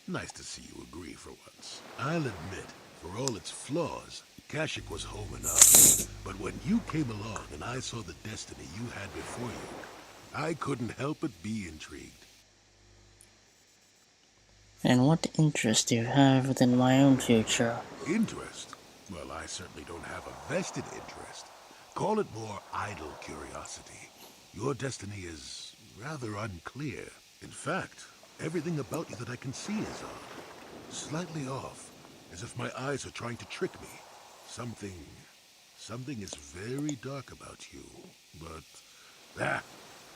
E: Nice to see you agree for once. I'll admit, for all its flaws, Kashyyyk was home enough. But when you came along and I saw the destiny you had before you, I couldn't help but be intrigued.
A: And what interest do you have within my own future?
E: Interest? Well, I certainly don't have a vested interest. Call it more idle curiosity. Your destiny is rather unclear. In fact, everything about you that I can see is odd. Slightly off, as if my eyes are trying to trick me. Something is very dark about you. But,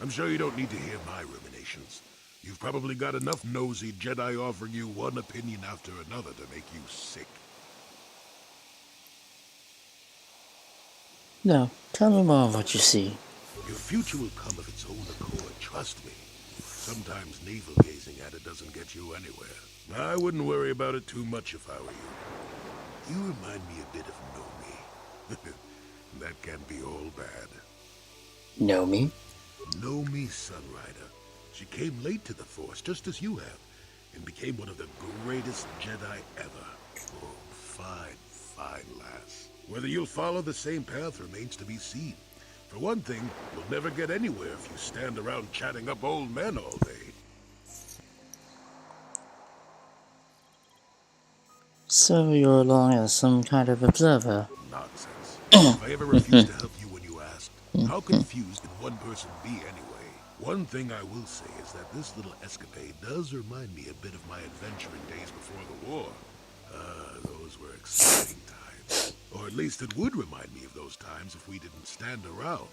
E: I'm sure you don't need to hear my ruminations. You've probably got enough nosy Jedi offering you one opinion after another to make you sick.
A: No, tell me more of what you see.
E: Your future will come of its own accord, trust me. Sometimes navel gazing at it doesn't get you anywhere. I wouldn't worry about it too much if I were you. You remind me a bit of Nomi. That can't be all bad.
A: Nomi?
E: Nomi, Sunrider. She came late to the Force, just as you have, and became one of the greatest Jedi ever. Oh, fine lass. Whether you'll follow the same path remains to be seen. For one thing, you'll never get anywhere if you stand around chatting up old men all day.
A: So you're along as some kind of observer?
E: Nonsense. If I ever refused to help you when you asked, how confused can one person be anyway? One thing I will say is that this little escapade does remind me a bit of my adventuring days before the war. Those were exciting times. Or at least it would remind me of those times if we didn't stand around.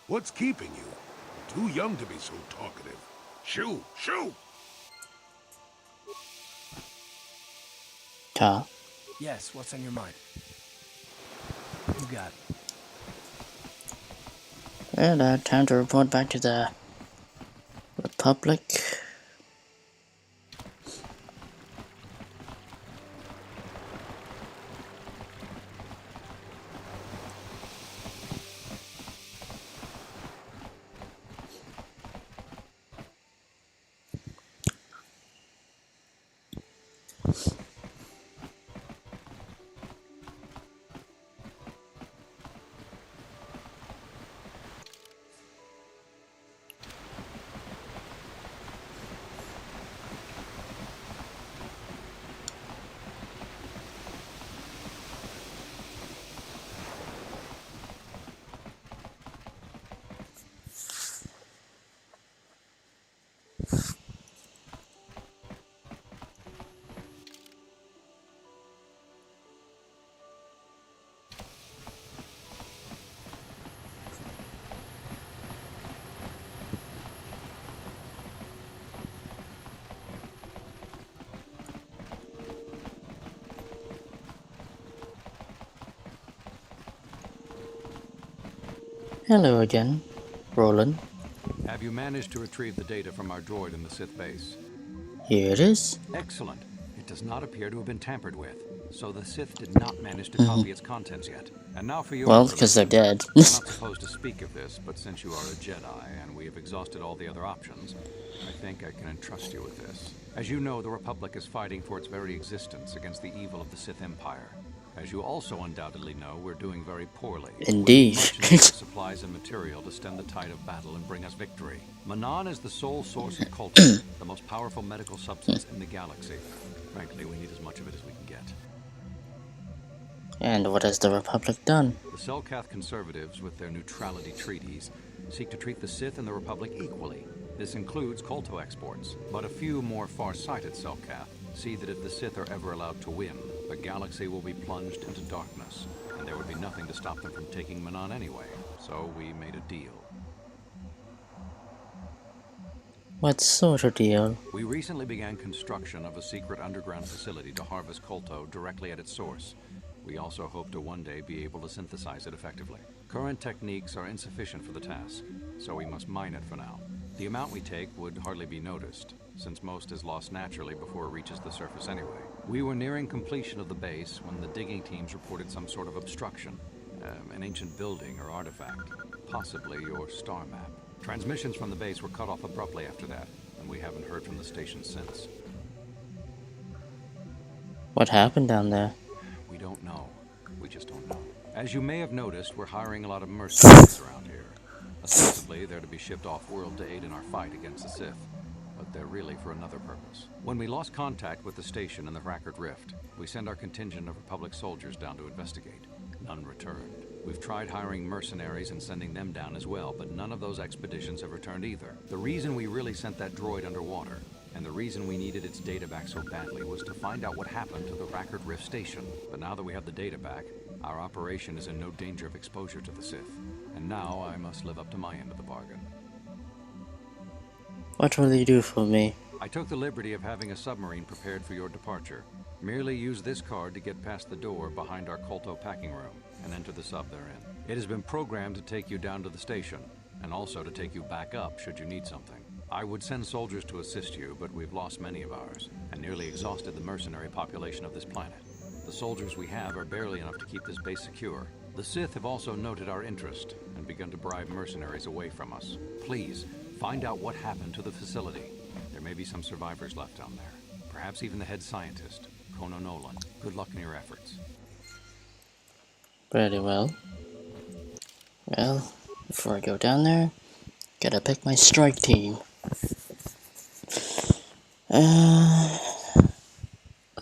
E: What's keeping you? Too young to be so talkative. Shoo! Shoo!
A: Ta?
I: Yes, what's on your mind? You got it.
A: Well, time to report back to the Republic. Hello again, Roland.
O: Have you managed to retrieve the data from our droid in the Sith base?
A: Here it is.
O: Excellent. It does not appear to have been tampered with, so the Sith did not manage to copy its contents yet. And now for your
A: Well, because they're
O: information.
A: dead.
O: I'm not supposed to speak of this, but since you are a Jedi and we have exhausted all the other options, I think I can entrust you with this. As you know, the Republic is fighting for its very existence against the evil of the Sith Empire. As you also undoubtedly know, we're doing very poorly.
A: Indeed.
O: We need much needed supplies and material to stem the tide of battle and bring us victory. Manaan is the sole source of coltan, the most powerful medical substance in the galaxy. Frankly, we need as much of it as we can get.
A: And what has the Republic done?
O: The Selkath conservatives, with their neutrality treaties, seek to treat the Sith and the Republic equally. This includes colto exports, but a few more far-sighted Selkath see that if the Sith are ever allowed to win, the galaxy will be plunged into darkness, and there would be nothing to stop them from taking Manaan anyway. So we made a deal.
A: What sort of deal?
O: We recently began construction of a secret underground facility to harvest colto directly at its source. We also hope to one day be able to synthesize it effectively. Current techniques are insufficient for the task, so we must mine it for now. The amount we take would hardly be noticed, since most is lost naturally before it reaches the surface anyway. We were nearing completion of the base when the digging teams reported some sort of obstruction. An ancient building or artifact, possibly your star map. Transmissions from the base were cut off abruptly after that, and we haven't heard from the station since.
A: What happened down there?
O: We don't know. We just don't know. As you may have noticed, we're hiring a lot of mercenaries around here. Ostensibly, they're to be shipped off-world to aid in our fight against the Sith, but they're really for another purpose. When we lost contact with the station in the Rackard Rift, we sent our contingent of Republic soldiers down to investigate. None returned. We've tried hiring mercenaries and sending them down as well, but none of those expeditions have returned either. The reason we really sent that droid underwater, and the reason we needed its data back so badly, was to find out what happened to the Rackard Rift station. But now that we have the data back, our operation is in no danger of exposure to the Sith. And now I must live up to my end of the bargain.
A: What will you do for me?
O: I took the liberty of having a submarine prepared for your departure. Merely use this card to get past the door behind our colto packing room and enter the sub therein. It has been programmed to take you down to the station, and also to take you back up should you need something. I would send soldiers to assist you, but we've lost many of ours, and nearly exhausted the mercenary population of this planet. The soldiers we have are barely enough to keep this base secure. The Sith have also noted our interest, and begun to bribe mercenaries away from us. Please, find out what happened to the facility. There may be some survivors left down there. Perhaps even the head scientist, Kono Nolan. Good luck in your efforts.
A: Very well. Well, before I go down there, gotta pick my strike team.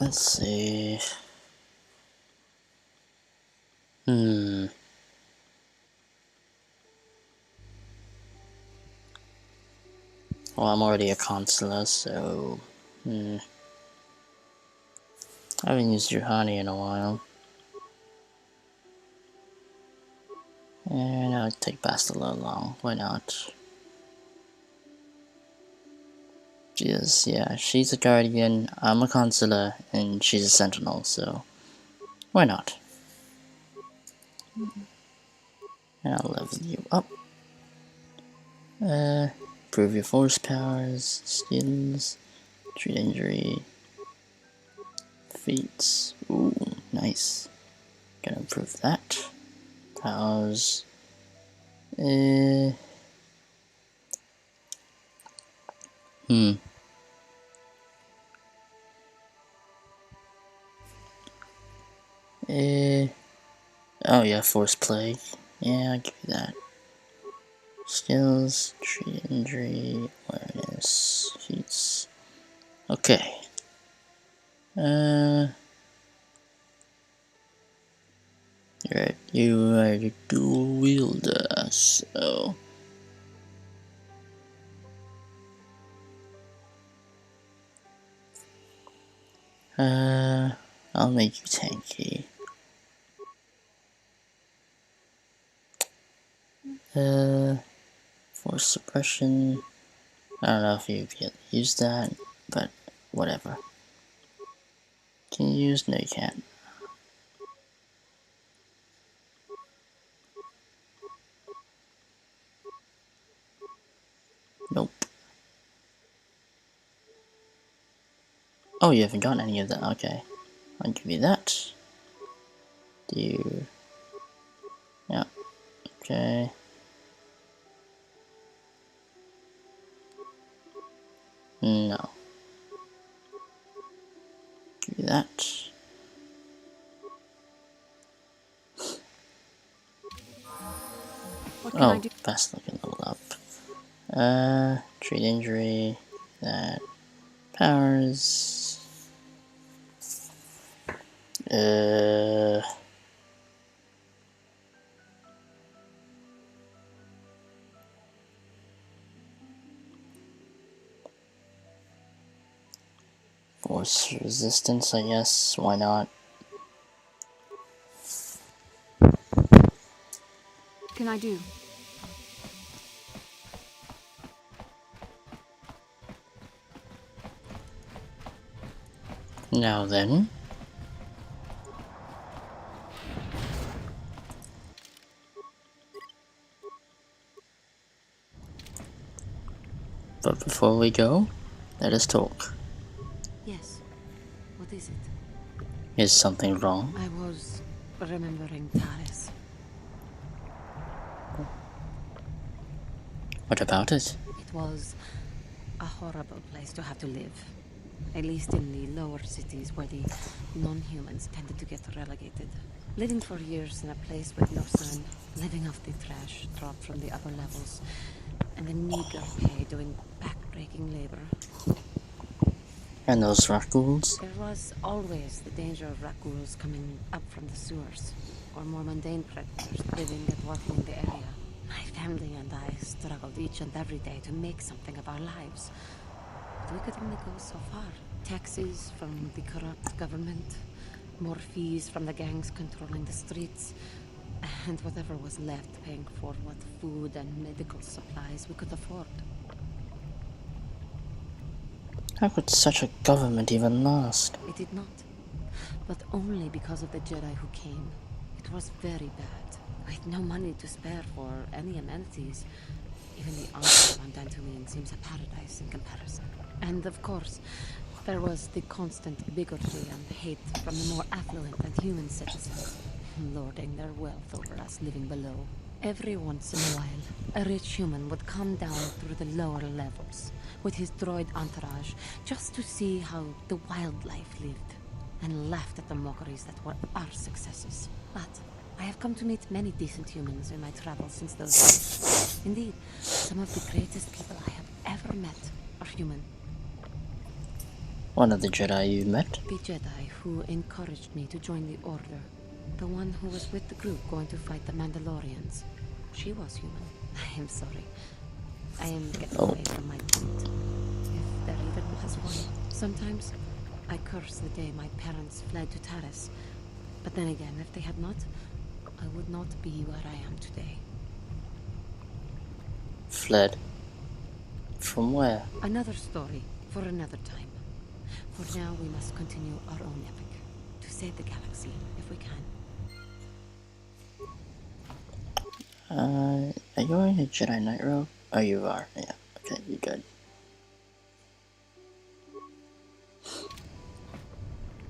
A: Let's see. Well, I'm already a consular, so... I haven't used Juhani in a while. And I'll take Bastila along. Why not? Yeah, she's a guardian, I'm a consular, and she's a sentinel, so... why not? And I'll level you up. Improve your force powers, skills, treat injury, feats. Ooh, nice. Gotta improve that. Powers. Oh yeah, force plague. Yeah, I'll give you that. Skills, treat injury, awareness, feats. Okay. You are a dual wielder, so... I'll make you tanky. Force suppression. I don't know if you'd be able to use that, but whatever. Can you use? No, you can't. Nope. Oh, you haven't gotten any of that. Okay. I'll give you that. Do you... Yeah. Okay. No. Give you that.
V: What can I do?
A: Fast looking level up. Treat injury. That. Powers. Force resistance, I guess. Why not?
V: What can I do?
A: Now then. But before we go, let us talk.
V: Yes. What is it?
A: Is something wrong?
V: I was remembering Talis.
A: What about it?
V: It was a horrible place to have to live. At least in the lower cities where the non-humans tended to get relegated. Living for years in a place with no sun, living off the trash dropped from the upper levels, and the meager pay doing back-breaking labor.
A: And those rat ghouls?
V: There was always the danger of rat ghouls coming up from the sewers, or more mundane predators living and walking in the area. My family and I struggled each and every day to make something of our lives. But we could only go so far. Taxes from the corrupt government, more fees from the gangs controlling the streets, and whatever was left paying for what food and medical supplies we could afford.
A: How could such a government even last?
V: It did not. But only because of the Jedi who came. It was very bad. With no money to spare for any amenities. Even the Enclave on Dantooine seems a paradise in comparison. And of course, there was the constant bigotry and hate from the more affluent and human citizens, lording their wealth over us living below. Every once in a while, a rich human would come down through the lower levels with his droid entourage just to see how the wildlife lived, and laughed at the mockeries that were our successes. But I have come to meet many decent humans in my travels since those days. Indeed, some of the greatest people I have ever met are human.
A: One of the Jedi you met?
V: The Jedi who encouraged me to join the Order. The one who was with the group going to fight the Mandalorians. She was human. I am sorry. I am getting away from my point. If there even was one. Sometimes I curse the day my parents fled to Taris. But then again, if they had not, I would not be where I am today.
A: Fled? From where?
V: Another story for another time. For now, we must continue our own epic. To save the galaxy, if we can.
A: Are you wearing a Jedi Knight robe? Oh, you are. Yeah. Okay, you're good.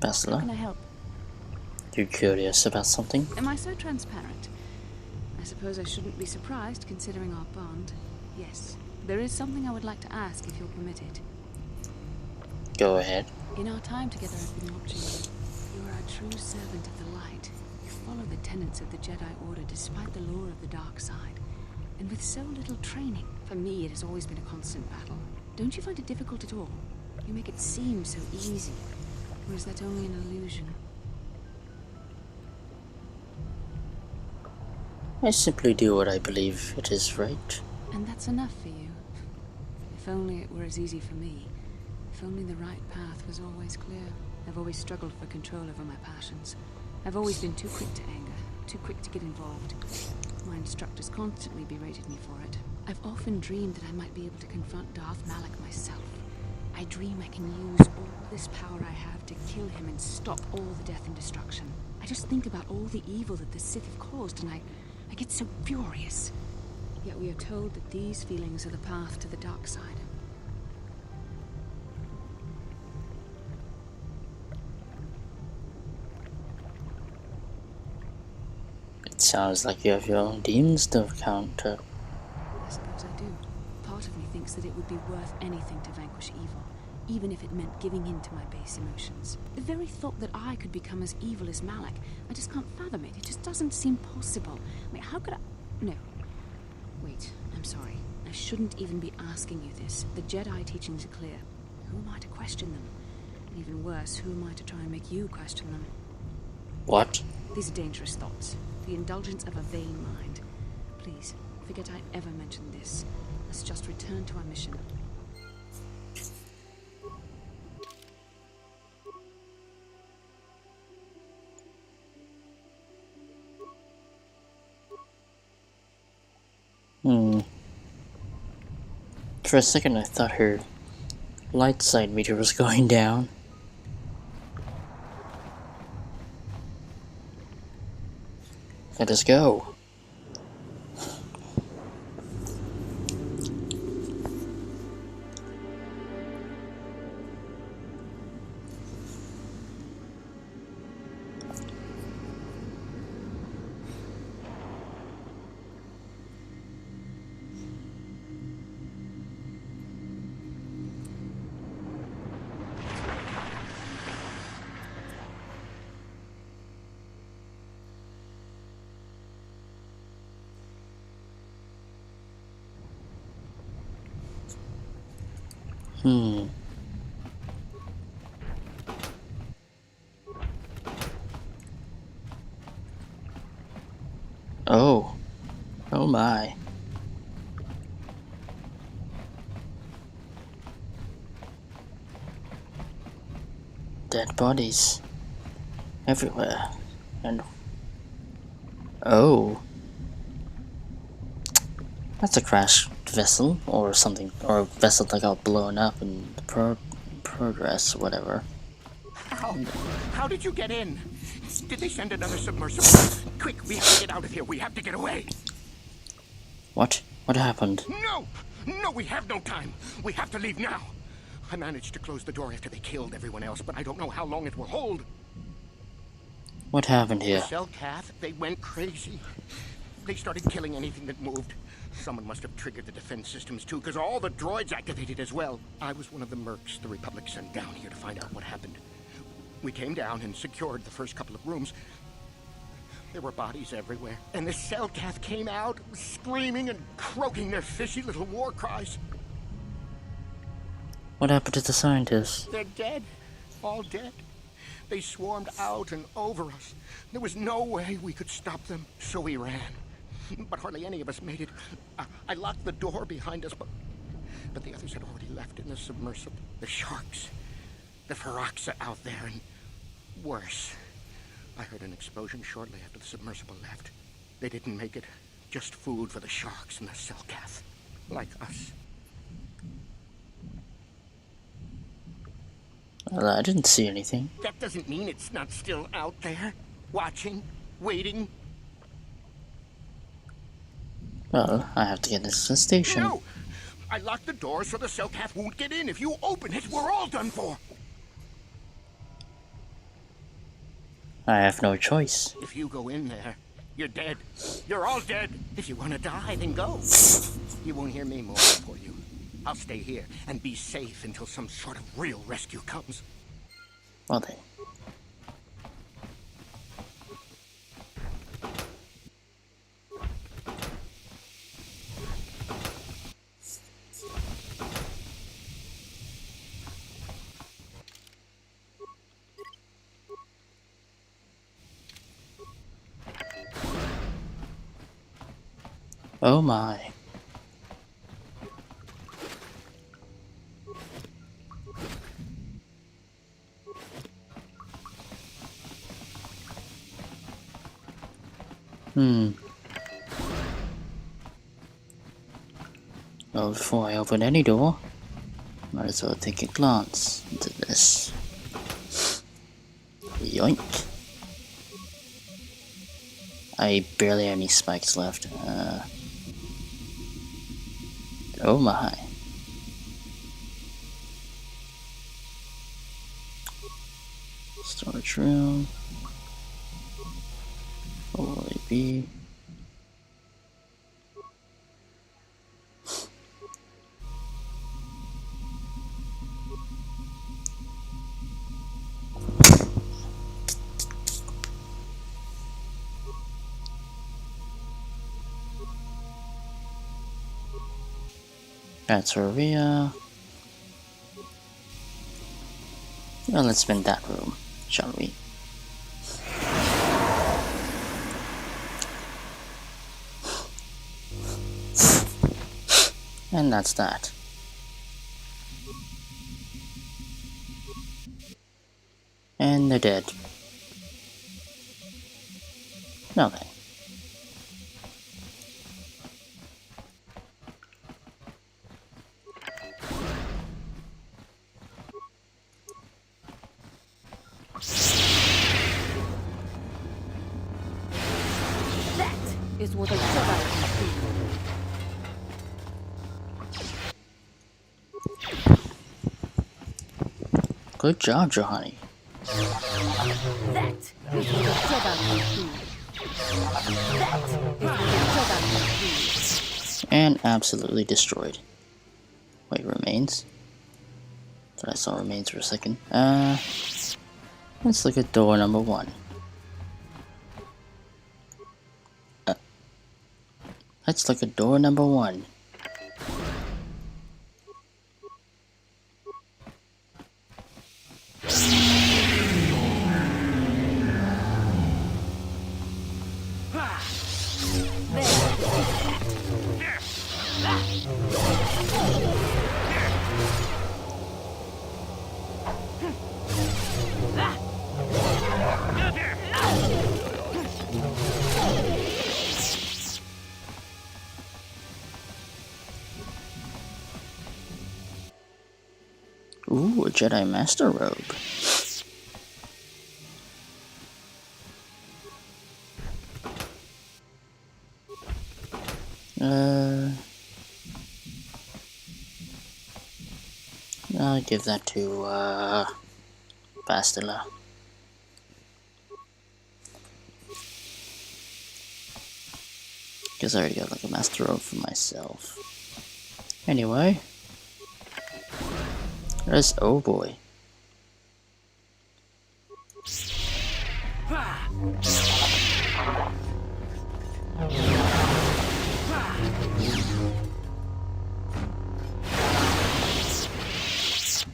A: Best
P: How
A: luck.
P: can I help?
A: You curious about something?
P: Am I so transparent? I suppose I shouldn't be surprised considering our bond. Yes, there is something I would like to ask if you'll permit it.
A: Go ahead.
P: In our time together, I've been watching you. You are a true servant of the light. You follow the tenets of the Jedi Order despite the lure of the dark side. And with so little training, for me it has always been a constant battle. Don't you find it difficult at all? You make it seem so easy. Or is that only an illusion?
A: I simply do what I believe it is right.
P: And that's enough for you. If only it were as easy for me. If only the right path was always clear. I've always struggled for control over my passions. I've always been too quick to anger, too quick to get involved. My instructors constantly berated me for it. I've often dreamed that I might be able to confront Darth Malak myself. I dream I can use all this power I have to kill him and stop all the death and destruction. I just think about all the evil that the Sith have caused and I get so furious. Yet we are told that these feelings are the path to the dark side.
A: Sounds like you have your own demons to counter.
P: I suppose I do. Part of me thinks that it would be worth anything to vanquish evil, even if it meant giving in to my base emotions. The very thought that I could become as evil as Malak, I just can't fathom it. It just doesn't seem possible. I mean, how could I... No. Wait, I'm sorry. I shouldn't even be asking you this. The Jedi teachings are clear. Who am I to question them? And even worse, who am I to try and make you question them?
A: What?
P: These are dangerous thoughts. The indulgence of a vain mind. Please, forget I ever mentioned this. Let's just return to our mission.
A: For a second I thought her light side meter was going down. Let us go. Oh. Oh my. Dead bodies. Everywhere. And... oh. That's a crashed vessel, or something, or a vessel that got blown up in the progress, whatever.
M: How did you get in? Did they send another submersible? Quick, we have to get out of here. We have to get away.
A: What? What happened?
M: No! No, we have no time. We have to leave now. I managed to close the door after they killed everyone else, but I don't know how long it will hold.
A: What happened here?
M: The Selkath, they went crazy. They started killing anything that moved. Someone must have triggered the defense systems too, because all the droids activated as well. I was one of the mercs the Republic sent down here to find out what happened. We came down and secured the first couple of rooms. There were bodies everywhere, and the Selkath came out, screaming and croaking their fishy little war cries.
A: What happened to the scientists?
M: They're dead. All dead. They swarmed out and over us. There was no way we could stop them, so we ran. But hardly any of us made it. I locked the door behind us, but the others had already left in the submersible. The sharks. The Ferox are out there, and worse. I heard an explosion shortly after the submersible left. They didn't make it. Just food for the sharks and the Selkath. Like us.
A: Well, I didn't see anything.
M: That doesn't mean it's not still out there. Watching. Waiting.
A: Well, I have to get this to the station.
M: No! I locked the door so the Selkath won't get in. If you open it, we're all done for.
A: I have no choice.
M: If you go in there, you're dead. You're all dead. If you want to die, then go. You won't hear me more for you. I'll stay here and be safe until some sort of real rescue comes.
A: Well then. Oh my. Well, before I open any door, might as well take a glance into this. Yoink. I barely have any spikes left. Oh my. Storage room. Holy be. That's where we are. Well, let's spin that room, shall we? And that's that. And they're dead. Okay.
V: That is what a Jedi can
A: Good job, Johanny.
V: That is what a Jedi can do. That is what a Jedi can do.
A: And absolutely destroyed. Wait, remains? Thought I saw remains for a second. Let's look at door number 1. Let's look at door number 1. Ooh, a Jedi Master Robe. I'll give that to, Bastila. Because I already got, like, a Master Robe for myself. Anyway. There's, oh boy.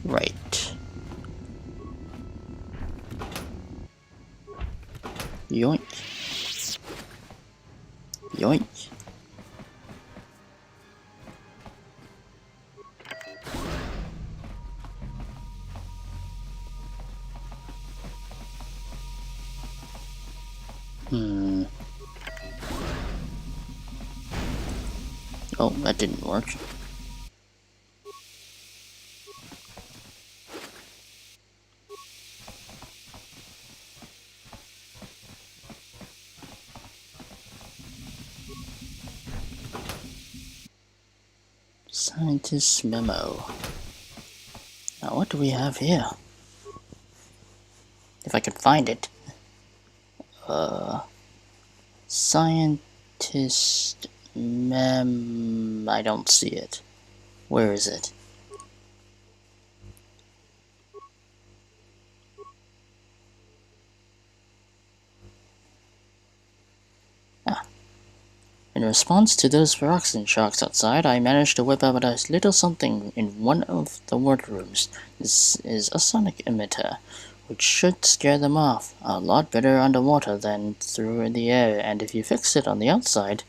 A: Right. Yoink. Yoink. Oh, that didn't work. Scientist's memo. Now, what do we have here? If I could find it. Scientist mem... I don't see it. Where is it? In response to those peroxide shocks outside, I managed to whip out a little something in one of the wardrooms. This is a sonic emitter, which should scare them off. A lot better underwater than through the air, and if you fix it on the outside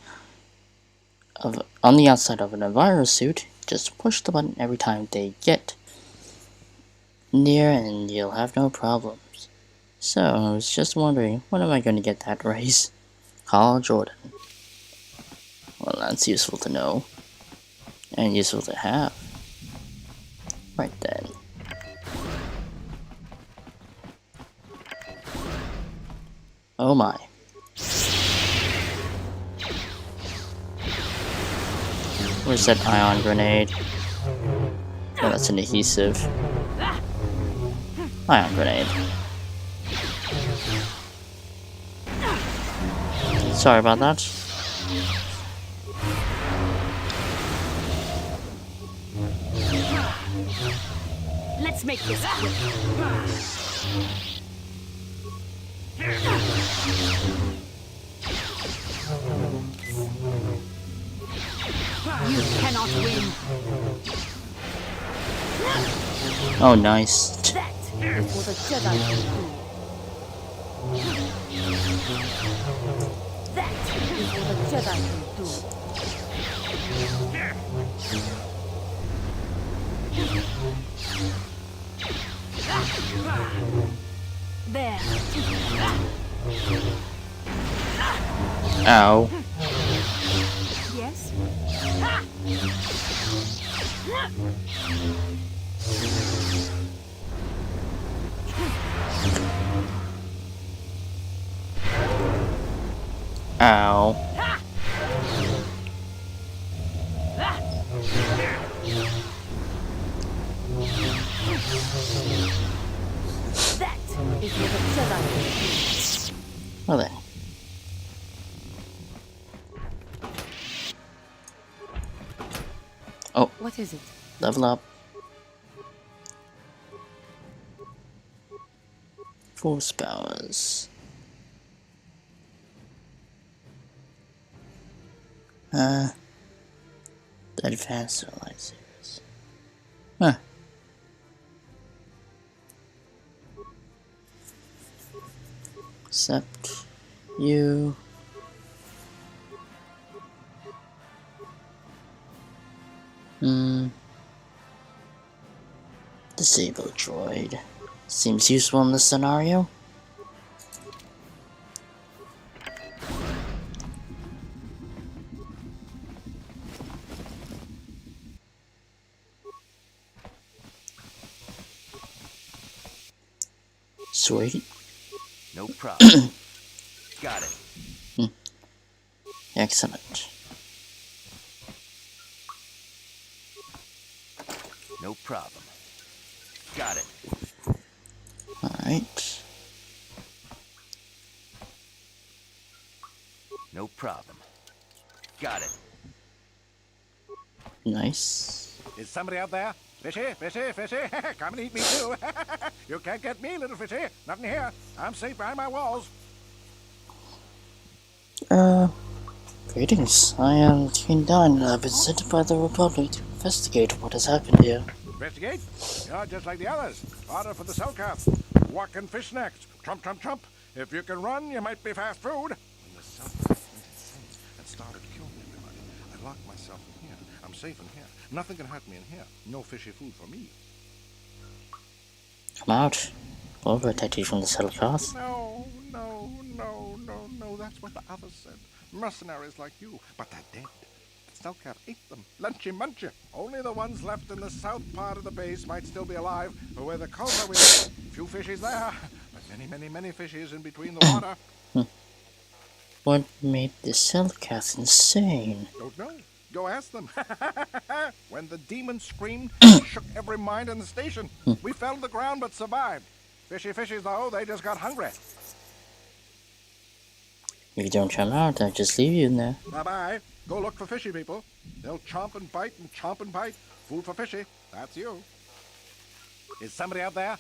A: of an envirosuit, just push the button every time they get near and you'll have no problems. So, I was just wondering, when am I going to get that raise? Call Jordan. Well, that's useful to know. And useful to have. Right then. Oh my. Where's that ion grenade? Oh, that's an adhesive. Ion grenade. Sorry about that.
N: Let's make this quick. You cannot win.
A: Oh, nice.
N: That is what a Jedi can do. That is what a Jedi can do. There.
A: Ow.
N: Yes?
A: Ow.
N: That is what a Jedi can do.
A: Well then. Oh.
N: What is it?
A: Level up. Force powers. The advanced lightsabers. Huh. Except you. Disable droid. Seems useful in this scenario. Sweet.
D: No problem. Got it.
A: Excellent.
D: No problem. Got it.
A: Alright.
D: No problem. Got it.
A: Nice.
B: Is somebody out there? Fishy, fishy, fishy. Come and eat me too. You can't get me, little fishy. Not in here. I'm safe behind my walls.
A: Greetings. I am Cain and I've been sent by the Republic to investigate what has happened here.
B: Investigate? You're just like the others. Order for the Cellcath. Walk and fish next. Trump, trump, trump. If you can run, you might be fast food. When the Cellcath went insane and started killing everybody, I locked myself in here. I'm safe in here. Nothing can hurt me in here. No fishy food for me.
A: Come out. We'll protect you from the Cellcath.
B: No, no, no, no, no. That's what the others said. Mercenaries like you, but they're dead. The Cellcath ate them. Lunchy munchy. Only the ones left in the south part of the base might still be alive, or where the culture is. Few fishies there, but many, many, many fishies in between the water.
A: What made the Cellcath insane?
B: Don't know. Go ask them. When the demon screamed, it shook every mind in the station. We fell to the ground but survived. Fishy fishies, though, they just got hungry.
A: If you don't come out, I'll just leave you in there.
B: Bye-bye. Go look for fishy people. They'll chomp and bite and chomp and bite. Food for fishy. That's you. Is somebody out there?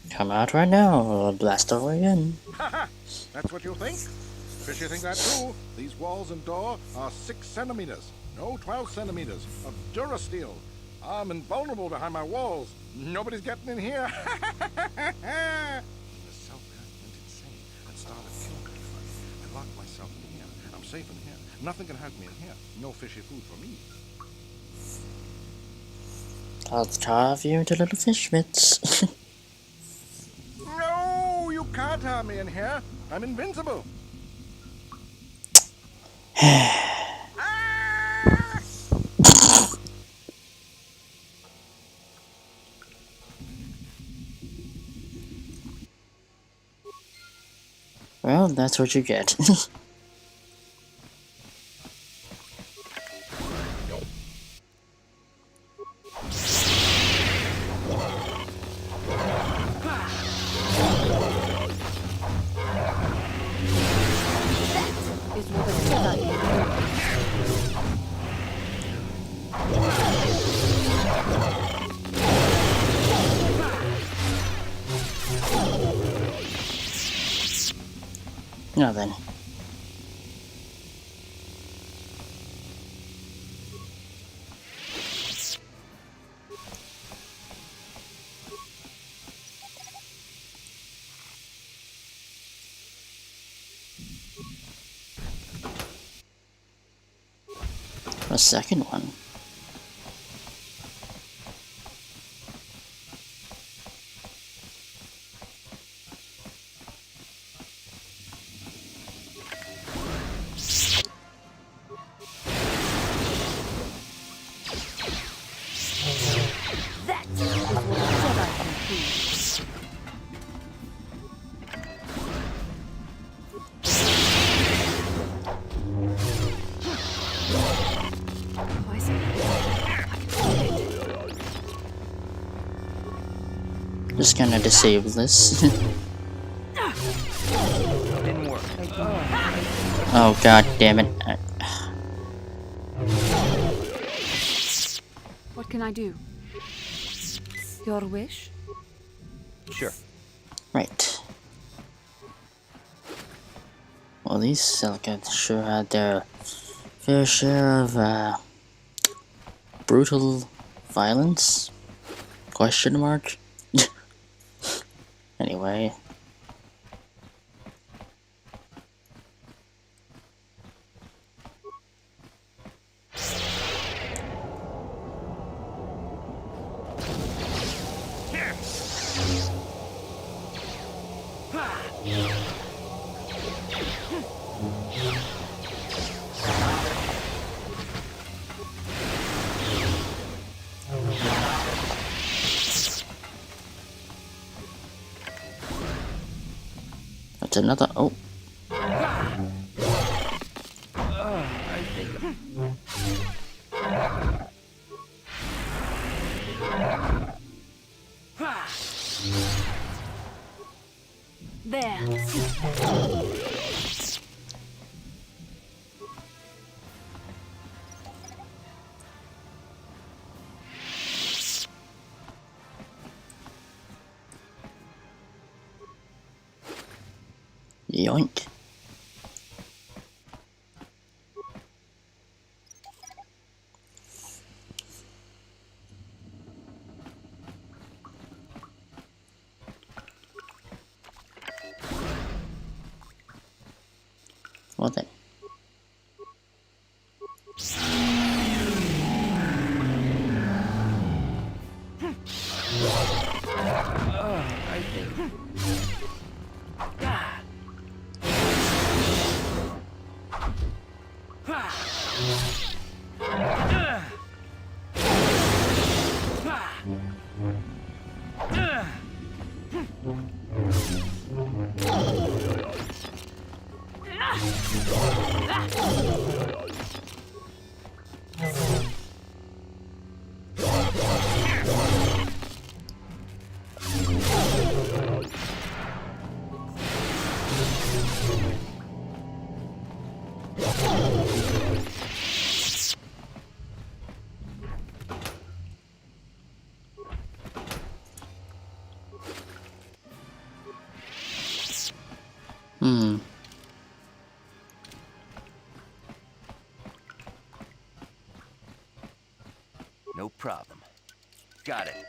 A: Come out right now, or I'll blast our way in.
B: Haha! That's what you think? Fishy think that too. These walls and door are 6 centimeters. No, 12 centimeters of Durasteel. I'm invulnerable behind my walls. Nobody's getting in here. The Cellcath went insane and started killing everybody. I locked myself in here. I'm safe in here. Nothing can hurt me in here. No fishy food for me.
A: I'll carve you into little fish bits.
B: No, you can't harm me in here. I'm invincible.
A: Well, that's what you get. Now then. A second one.
V: That is what a Jedi can do.
A: Just gonna disable this.
L: Didn't work.
A: Oh god damn it.
P: What can I do? Your wish?
L: Sure.
A: Right. Well, these Selkats sure had their fair share of brutal violence? Question mark? Anyway. That's another. Oh.
L: I think.
V: There.
A: Yoink. Well then.
L: I think.
D: No problem. Got it.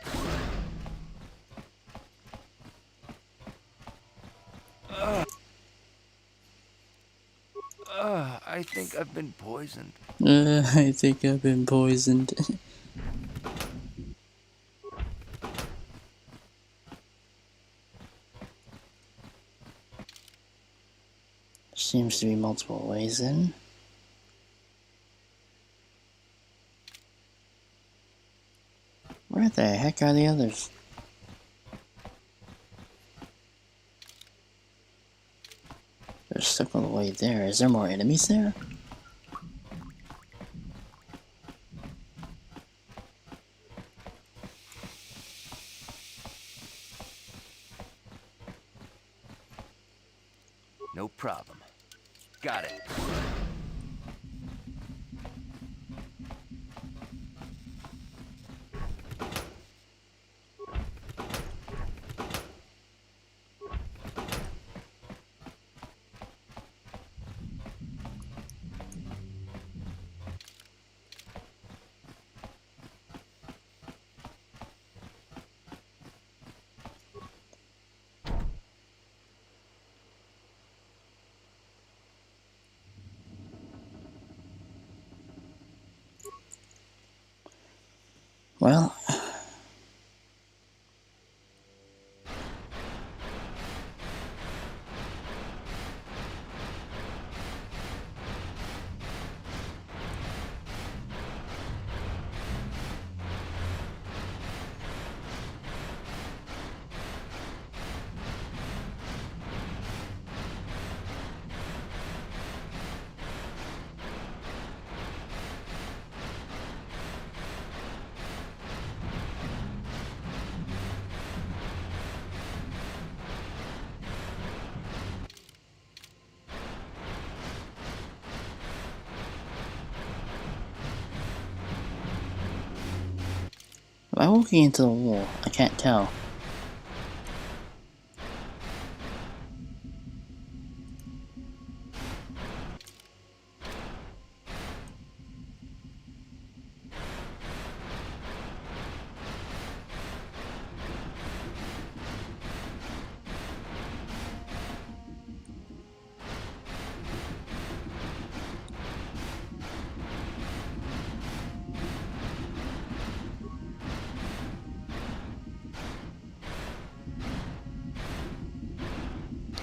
D: I think I've been poisoned.
A: I think I've been poisoned. Seems to be multiple ways in. Where the heck are the others? They're stuck all the way there. Is there more enemies there?
D: No problem. Got it.
A: Well, am I walking into the wall? I can't tell.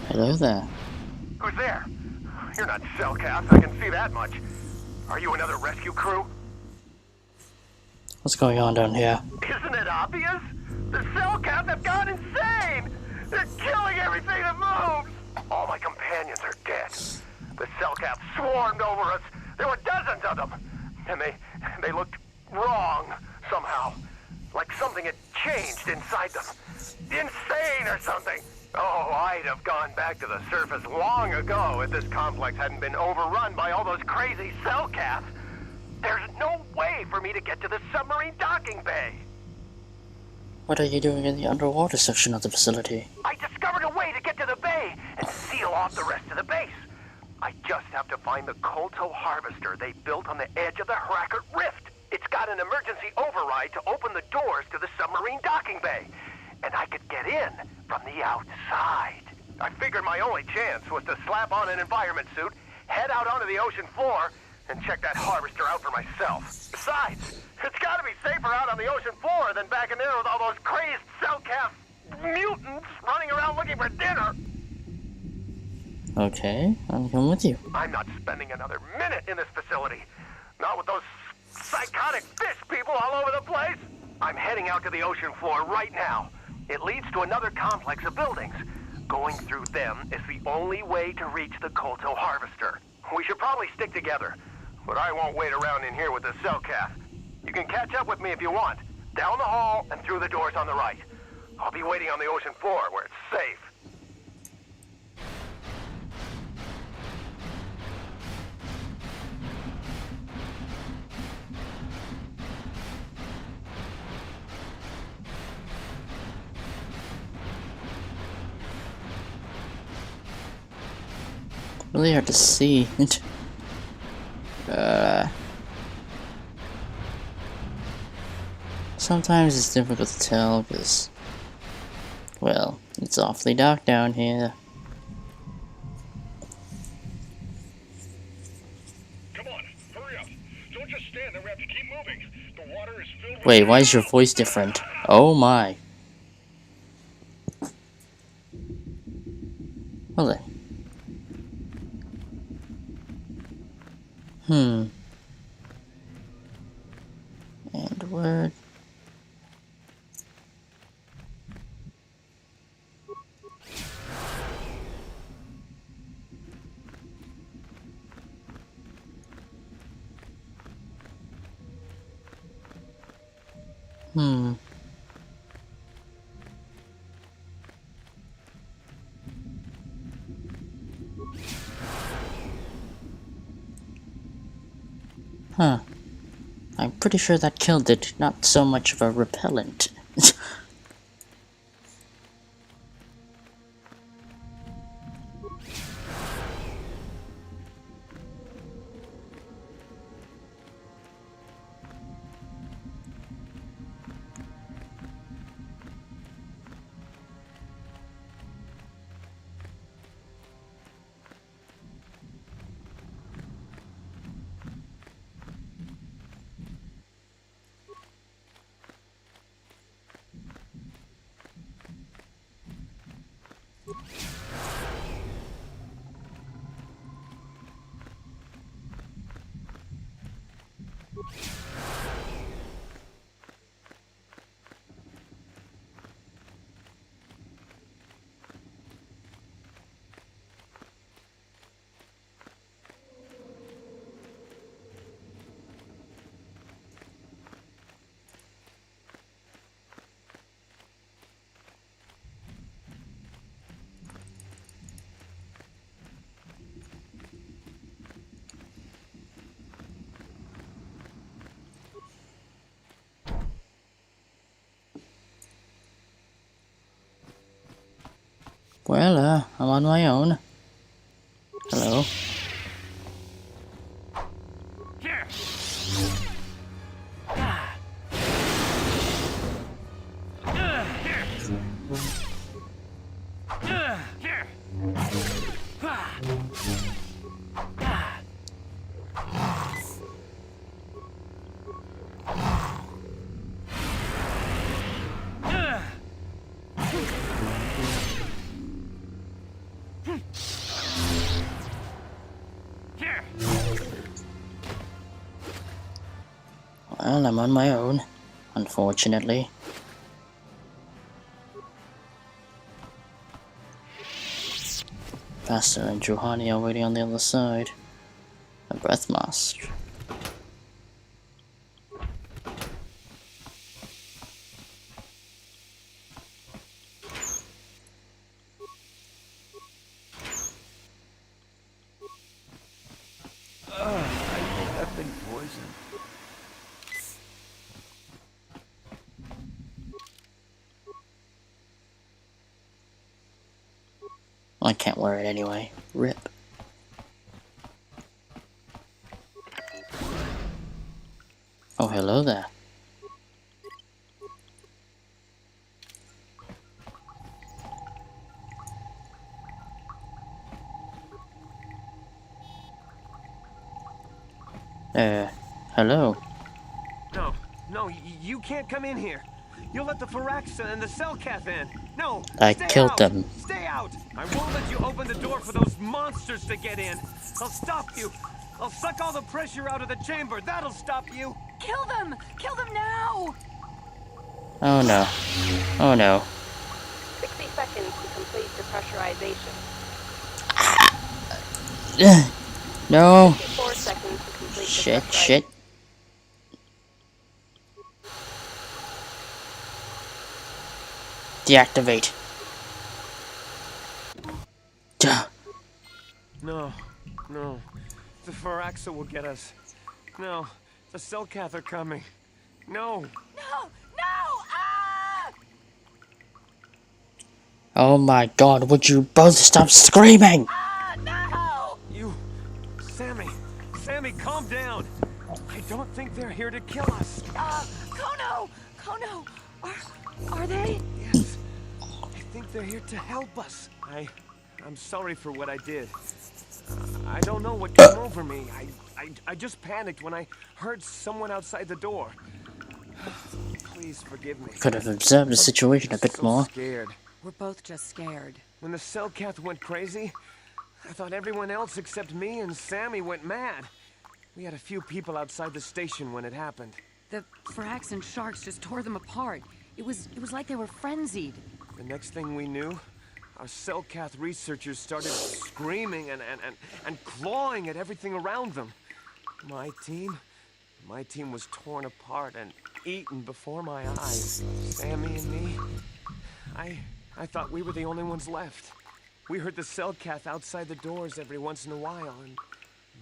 A: Hello there.
Q: Who's there? You're not Cellcast, I can see that much. Are you another rescue crew?
A: What's going on down here?
Q: Isn't it obvious? The Cellcast have gone insane! They're killing everything that moves! All my companions are dead. The Cellcast swarmed over us. There were dozens of them. And they looked wrong, somehow. Like something had changed inside them. Insane or something. Oh, I'd have gone back to the surface long ago if this complex hadn't been overrun by all those crazy Cellcasts. There's no way for me to get to the submarine docking bay.
A: What are you doing in the underwater section of the facility?
Q: I discovered a way to get to the bay and seal off the rest of the base. I just have to find the Kolto harvester they built on the edge of the Hrackert Rift. It's got an emergency override to open the doors to the submarine docking bay. And I could get in from the outside. I figured my only chance was to slap on an environment suit, head out onto the ocean floor, and check that harvester out for myself. Besides, it's gotta be safer out on the ocean floor than back in there with all those crazed Cellcast mutants running around looking for dinner.
A: Okay, I'll come with you.
Q: I'm not spending another minute in this facility. Not with those psychotic fish people all over the place. I'm heading out to the ocean floor right now. It leads to another complex of buildings. Going through them is the only way to reach the Kolto harvester. We should probably stick together, but I won't wait around in here with the Cellcast. You can catch up with me if you want. Down the hall and through the doors on the right. I'll be waiting on the ocean floor where it's safe.
A: Really hard to see. Sometimes it's difficult to tell because, well, it's awfully dark down here.
E: Come on, hurry up. Don't just stand there, we have to keep moving. The water is filled with...
A: Wait, why is your voice different? Oh my. Well then. And word. Huh. I'm pretty sure that killed it, not so much of a repellent. Well, I'm on my own. Hello.
S: Here. Here.
A: Well, I'm on my own, unfortunately. Pastor and Juhani are waiting on the other side. A breath mask.
T: I think I've been poisoned.
A: I can't wear it anyway. RIP. Oh, hello there. Hello.
T: No, you can't come in here. You'll let the Firaxa and the Selkath in. No,
A: I
T: stay
A: killed
T: out.
A: them.
T: Stay out. I won't let you open the door for those monsters to get in. I'll stop you. I'll suck all the pressure out of the chamber. That'll stop you.
N: Kill them! Kill them now!
A: Oh no. Oh no.
C: 60 seconds to complete depressurization.
A: No.
C: 54 seconds to complete
A: Shit,
C: depressurization.
A: shit. Deactivate. Duh.
T: No. The Firaxa will get us. No, the Selkath are coming. No.
N: No! Ah!
A: Oh my god, would you both stop screaming?
N: No!
T: You... Sammy, calm down. I don't think they're here to kill us.
N: Kono! Are they?
T: Yes. I think they're here to help us. I'm sorry for what I did. I don't know what came over me. I just panicked when I heard someone outside the door. Please forgive me.
A: Could have observed the situation a bit
T: so
A: more.
T: Scared.
P: We're both just scared.
T: When the Selkath went crazy, I thought everyone else except me and Sammy went mad. We had a few people outside the station when it happened.
P: The Frax and sharks just tore them apart. It was like they were frenzied.
T: The next thing we knew, our Selkath researchers started screaming and clawing at everything around them. My team was torn apart and eaten before my eyes. Sammy and me, I thought we were the only ones left. We heard the Selkath outside the doors every once in a while, and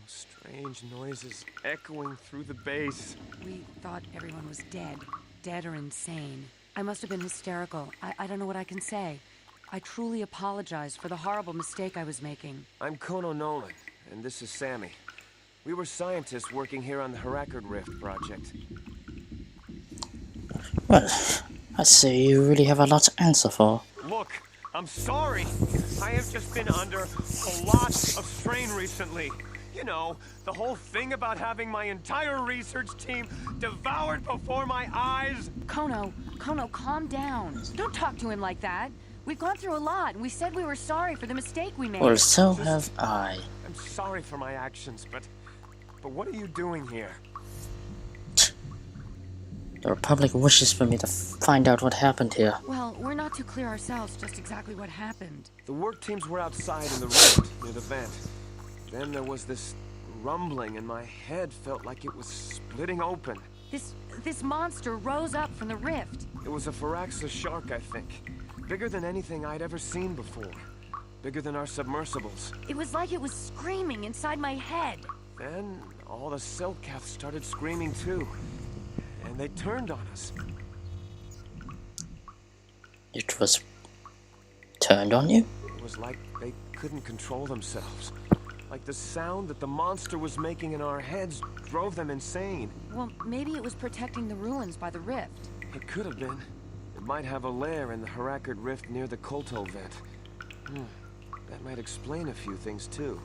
T: strange noises echoing through the base.
P: We thought everyone was dead or insane. I must have been hysterical. I don't know what I can say. I truly apologize for the horrible mistake I was making.
T: I'm Kono Nolan, and this is Sammy. We were scientists working here on the Harakard Rift project.
A: Well, I see you really have a lot to answer for.
T: Look, I'm sorry. I have just been under a lot of strain recently. You know, the whole thing about having my entire research team devoured before my eyes.
P: Kono, calm down. Don't talk to him like that. We've gone through a lot, and we said we were sorry for the mistake we made.
A: Well, so have I.
T: I'm sorry for my actions, but what are you doing here?
A: The Republic wishes for me to find out what happened here.
P: Well, we're not too clear ourselves just exactly what happened.
T: The work teams were outside in the rift near the vent. Then there was this rumbling, and my head felt like it was splitting open.
P: This monster rose up from the rift.
T: It was a Firaxa shark, I think. Bigger than anything I'd ever seen before. Bigger than our submersibles.
P: It was like it was screaming inside my head.
T: Then all the Selkath started screaming too. And they turned on us.
A: It was turned on you?
T: was like they couldn't control themselves. Like the sound that the monster was making in our heads drove them insane.
F: Well, maybe it was protecting the ruins by the rift.
T: It could have been. It might have a lair in the Harakard Rift near the Kolto vent. That might explain a few things too.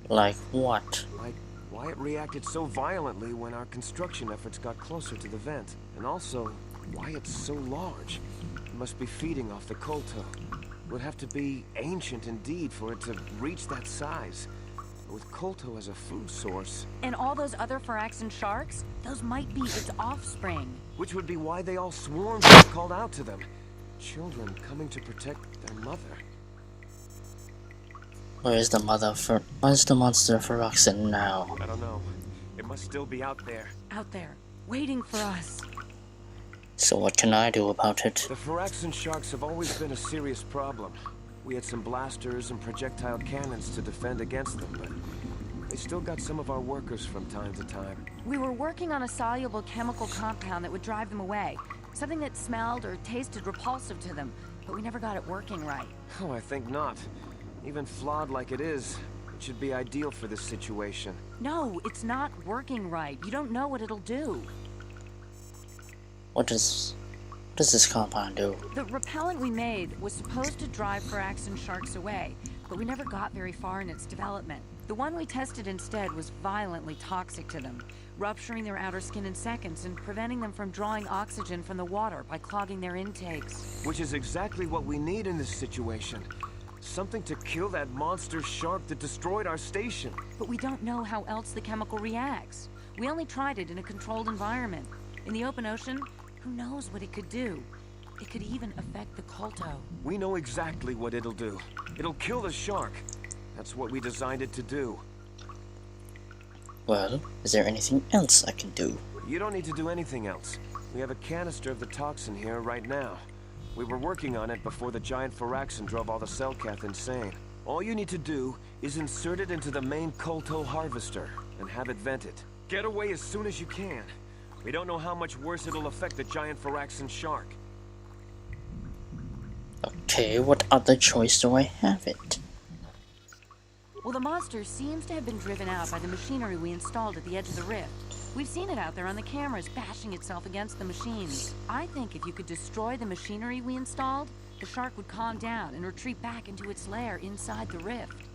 A: Like what?
T: Like why it reacted so violently when our construction efforts got closer to the vent. And also, why it's so large. It must be feeding off the Kolto. It would have to be ancient indeed for it to reach that size. With Kolto as a food source.
F: And all those other Phyraxan sharks? Those might be its offspring.
T: Which would be why they all swarmed and called out to them. Children coming to protect their mother.
A: Where's the monster Phyraxan now?
T: I don't know. It must still be out there.
F: Out there, waiting for us.
A: So what can I do about it?
T: The Phyraxan sharks have always been a serious problem. We had some blasters and projectile cannons to defend against them, but they still got some of our workers from time to time.
F: We were working on a soluble chemical compound that would drive them away. Something that smelled or tasted repulsive to them, but we never got it working right.
T: Oh, I think not. Even flawed like it is, it should be ideal for this situation.
F: No, it's not working right. You don't know what it'll do.
A: What does this compound do?
F: The repellent we made was supposed to drive Phyraxan sharks away, but we never got very far in its development. The one we tested instead was violently toxic to them, rupturing their outer skin in seconds and preventing them from drawing oxygen from the water by clogging their intakes.
T: Which is exactly what we need in this situation. Something to kill that monster shark that destroyed our station.
F: But we don't know how else the chemical reacts. We only tried it in a controlled environment. In the open ocean, who knows what it could do? It could even affect the Kolto.
T: We know exactly what it'll do. It'll kill the shark. That's what we designed it to do.
A: Well, is there anything else I can do?
T: You don't need to do anything else. We have a canister of the toxin here right now. We were working on it before the giant Phyraxan drove all the Selkath insane. All you need to do is insert it into the main Kolto harvester and have it vented. Get away as soon as you can. We don't know how much worse it'll affect the giant Phyraxan shark.
A: Okay, what other choice do I have it?
F: Well, the monster seems to have been driven out by the machinery we installed at the edge of the rift. We've seen it out there on the cameras, bashing itself against the machines. I think if you could destroy the machinery we installed, the shark would calm down and retreat back into its lair inside the rift.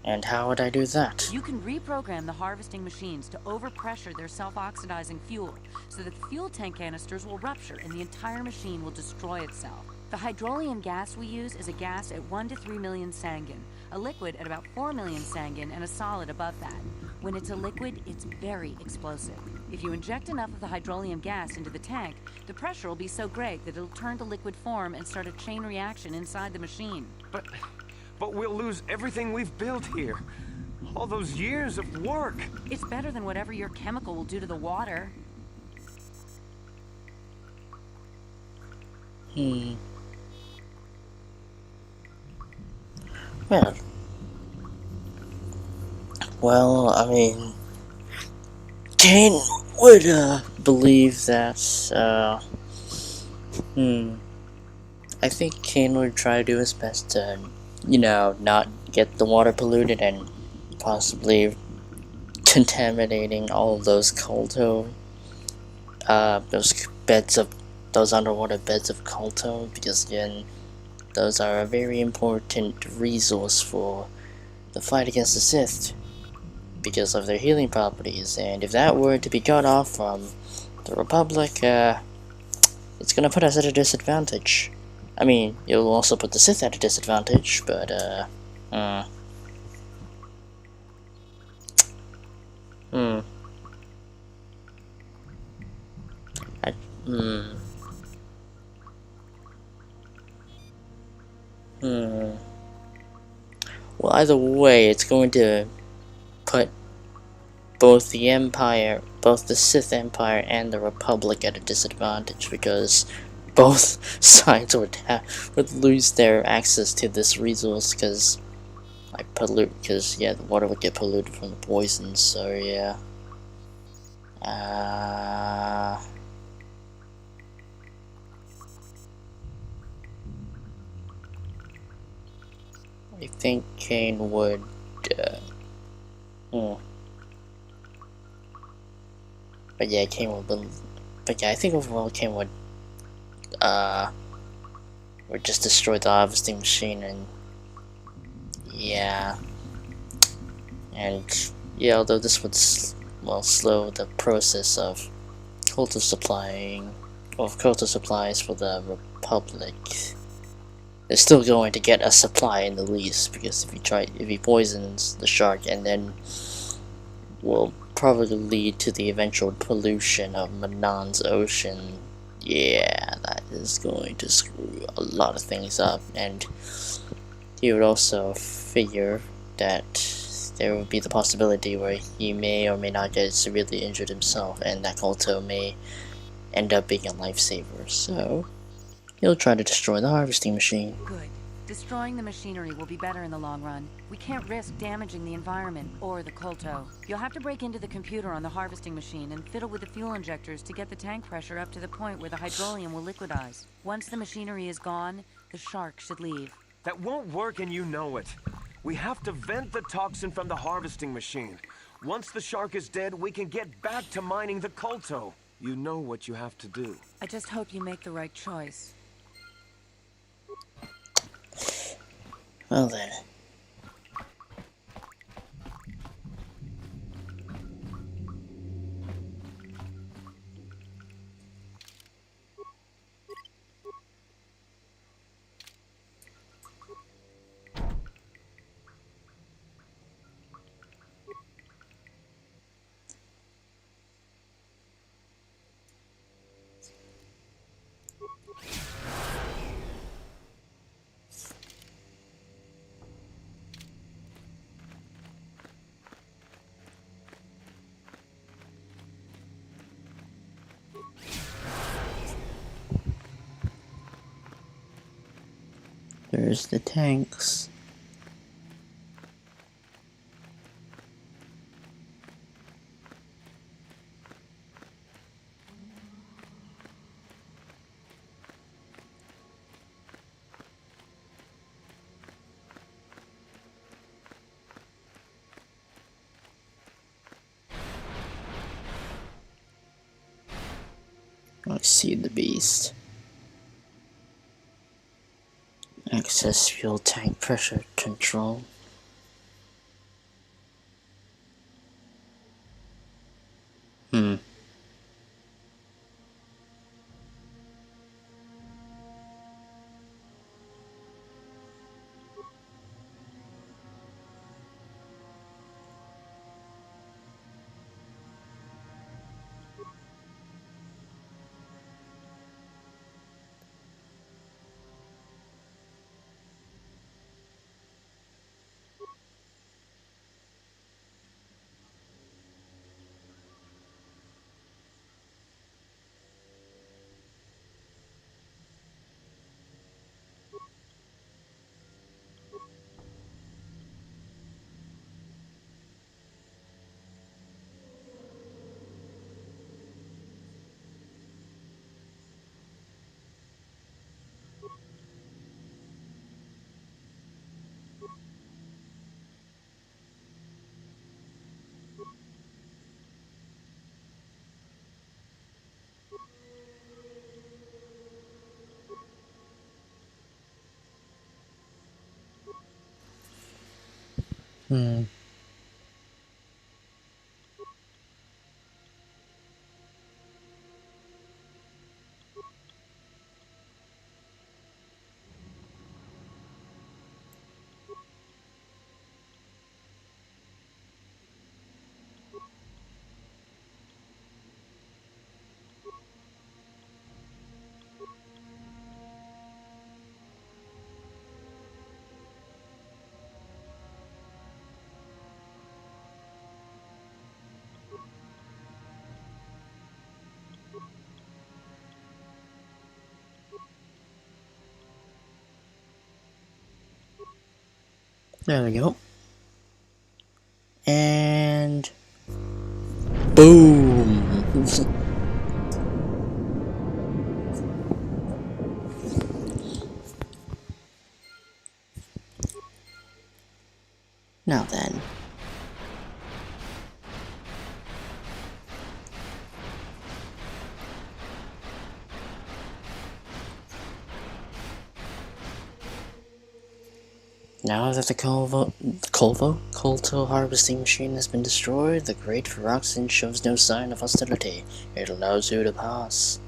A: And how would I do that?
F: You can reprogram the harvesting machines to overpressure their self-oxidizing fuel, so that the fuel tank canisters will rupture and the entire machine will destroy itself. The hydrolium gas we use is a gas at 1 to 3 million sangin, a liquid at about 4 million sangin, and a solid above that. When it's a liquid, it's very explosive. If you inject enough of the hydrolium gas into the tank, the pressure will be so great that it'll turn to liquid form and start a chain reaction inside the machine.
T: But we'll lose everything we've built here. All those years of work.
F: It's better than whatever your chemical will do to the water.
A: Well, I mean, Cain would believe that, I think Cain would try to do his best to, not get the water polluted and possibly contaminating all of those Kolto, those underwater beds of Kolto, because again, those are a very important resource for the fight against the Sith, because of their healing properties, and if that were to be cut off from the Republic, it's gonna put us at a disadvantage. I mean, it'll also put the Sith at a disadvantage, but, Well, either way, it's going to put both the Sith Empire and the Republic at a disadvantage, because both sides would lose their access to this resource, because the water would get polluted from the poison. So yeah. I think Cain would, hmm. But yeah, Cain would, but yeah, I think overall Cain would just destroy the harvesting machine, and yeah, and yeah, although this would, well, slow the process of culture supplying, of culture supplies for the Republic, they're still going to get a supply in the least, because if he poisons the shark and then will probably lead to the eventual pollution of Manaan's ocean, yeah, that is going to screw a lot of things up, and he would also figure that there would be the possibility where he may or may not get severely injured himself, and that Kolto may end up being a lifesaver, so he'll try to destroy the harvesting machine.
F: Good. Destroying the machinery will be better in the long run. We can't risk damaging the environment or the Kolto. You'll have to break into the computer on the harvesting machine and fiddle with the fuel injectors to get the tank pressure up to the point where the hydrolium will liquidize. Once the machinery is gone, the shark should leave.
T: That won't work, and you know it. We have to vent the toxin from the harvesting machine. Once the shark is dead, we can get back to mining the Kolto. You know what you have to do.
F: I just hope you make the right choice.
A: Well then. There's the tanks. I see the beast. Access fuel tank pressure control. There we go. And boom. Now then. Now that the Colto harvesting machine has been destroyed, the great Feroxin shows no sign of hostility. It allows you to pass.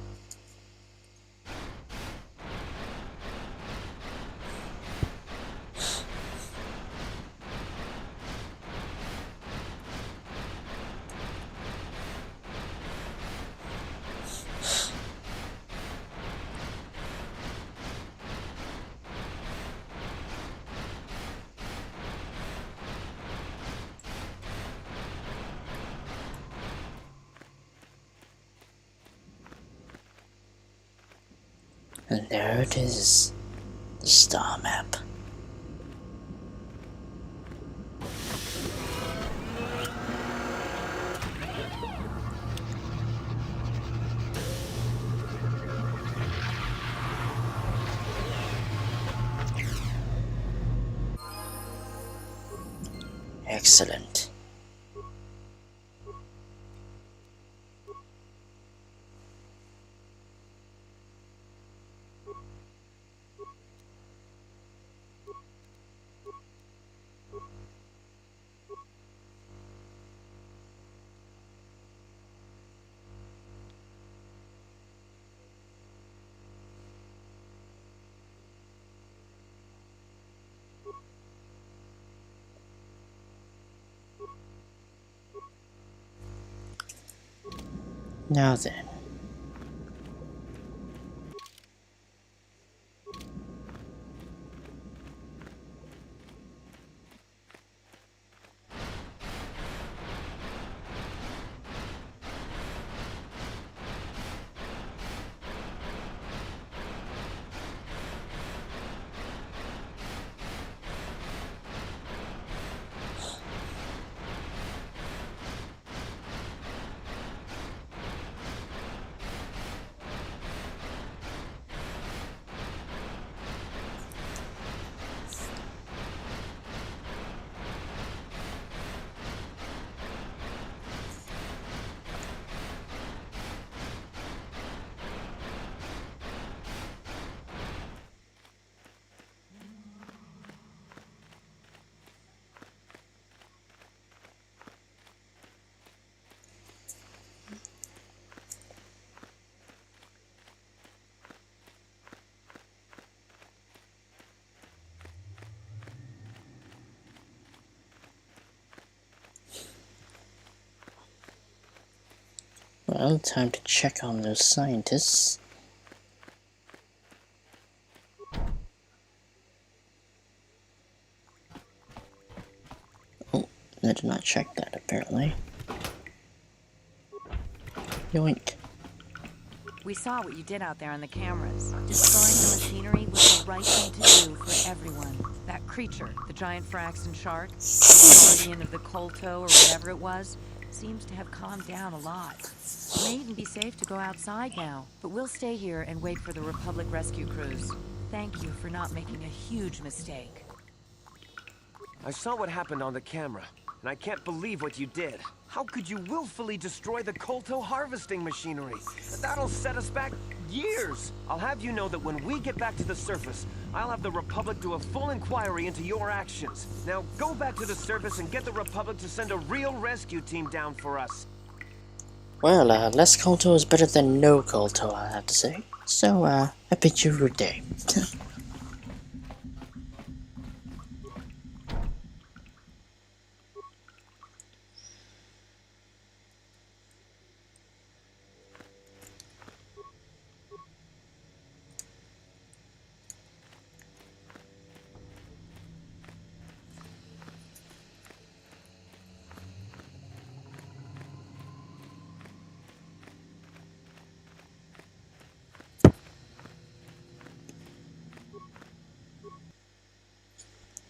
A: And there it is, the star map. Excellent. Now then. Well, time to check on those scientists. Oh, I did not check that apparently. Yoink.
F: We saw what you did out there on the cameras. Destroying the machinery was the right thing to do for everyone. That creature, the giant Firaxan shark, the guardian of the Colto or whatever it was, seems to have calmed down a lot. It may even be safe to go outside now, but we'll stay here and wait for the Republic rescue crews. Thank you for not making a huge mistake.
T: I saw what happened on the camera, and I can't believe what you did. How could you willfully destroy the Colto harvesting machinery? That'll set us back years. I'll have you know that when we get back to the surface, I'll have the Republic do a full inquiry into your actions. Now go back to the surface and get the Republic to send a real rescue team down for us.
A: Well, less Colto is better than no Colto, I have to say. So, I bid you good day.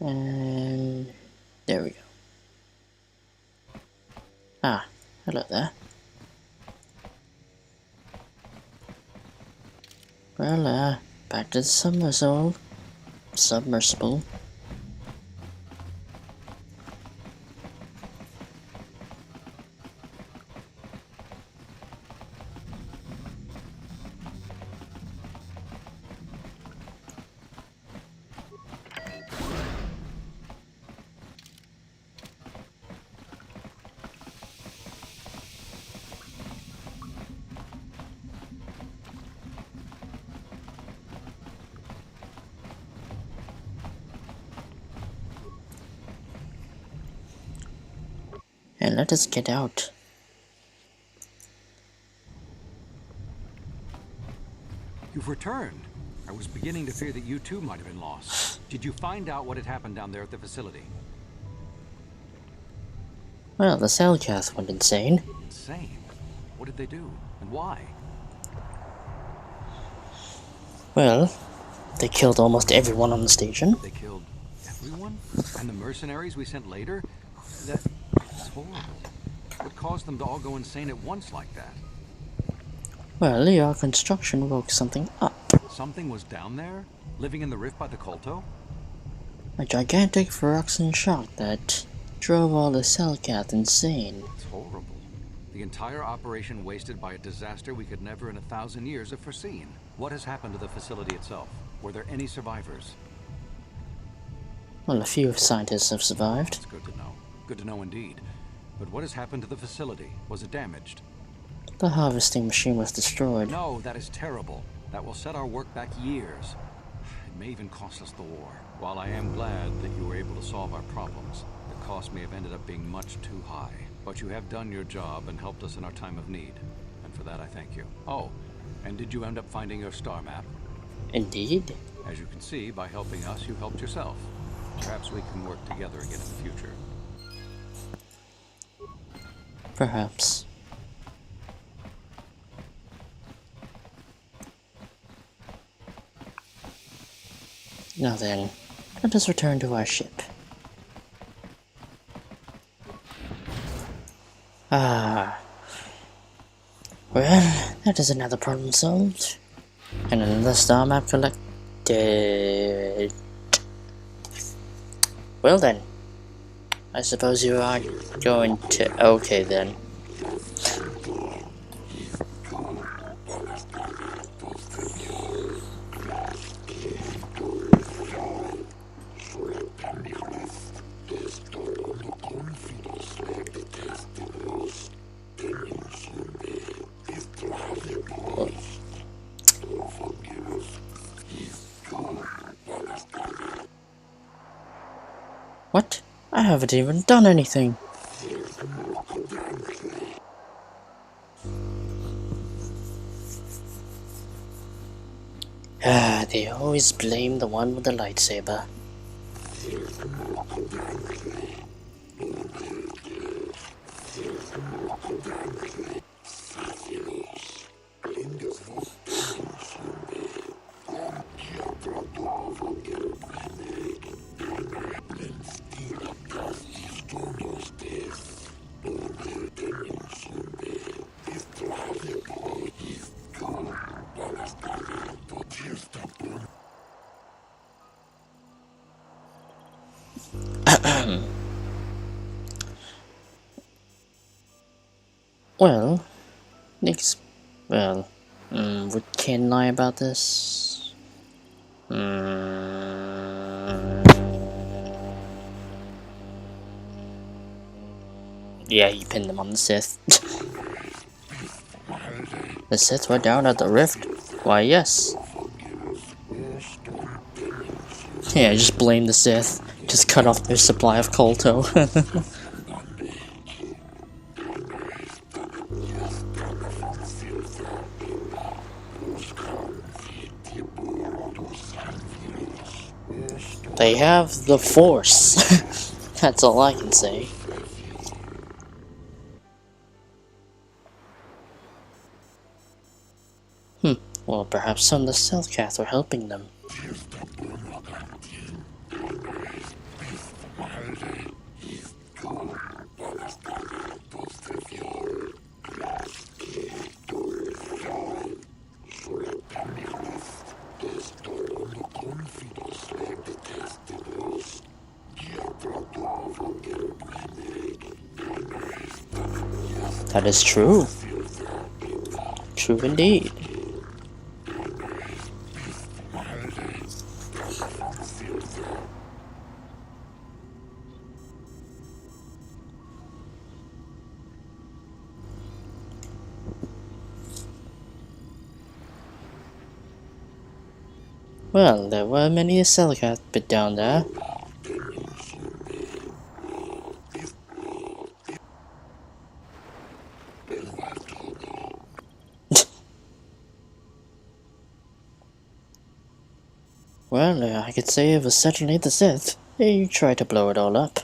A: And there we go. Ah, hello there. Well, back to the submersible. And let us get out.
O: You've returned. I was beginning to fear that you too might have been lost. Did you find out what had happened down there at the facility?
A: Well, the Cellcath went insane.
O: Insane? What did they do? And why?
A: Well, they killed almost everyone on the station.
O: They killed everyone? And the mercenaries we sent later? That's horrible. What caused them to all go insane at once like that?
A: Well, your construction woke something up.
O: Something was down there? Living in the rift by the Kolto?
A: A gigantic Phyroxan shark that drove all the Cellcath insane.
O: It's horrible. The entire operation wasted by a disaster we could never in 1,000 years have foreseen. What has happened to the facility itself? Were there any survivors?
A: Well, a few scientists have survived.
O: That's good to know. Good to know indeed. But what has happened to the facility? Was it damaged?
A: The harvesting machine was destroyed.
O: No, that is terrible. That will set our work back years. It may even cost us the war. While I am glad that you were able to solve our problems, the cost may have ended up being much too high. But you have done your job and helped us in our time of need. And for that I thank you. Oh, and did you end up finding your star map?
A: Indeed.
O: As you can see, by helping us, you helped yourself. Perhaps we can work together again in the future.
A: Perhaps. Now then, let us return to our ship. Ah. Well, that is another problem solved. And another star map collected. Well then. I suppose you are going to... Okay then. What? I haven't even done anything. Ah, they always blame the one with the lightsaber. Well, would Cain lie about this? Yeah, he pinned them on the Sith. The Sith were down at the rift? Why, yes. Yeah, just blame the Sith. Just cut off their supply of Kolto. They have the Force. That's all I can say. Well, perhaps some of the Cellcath were helping them. That is true. True indeed. Well, there were many Cellcath bit down there. Well, I could say it was certainly the Sith. You tried to blow it all up.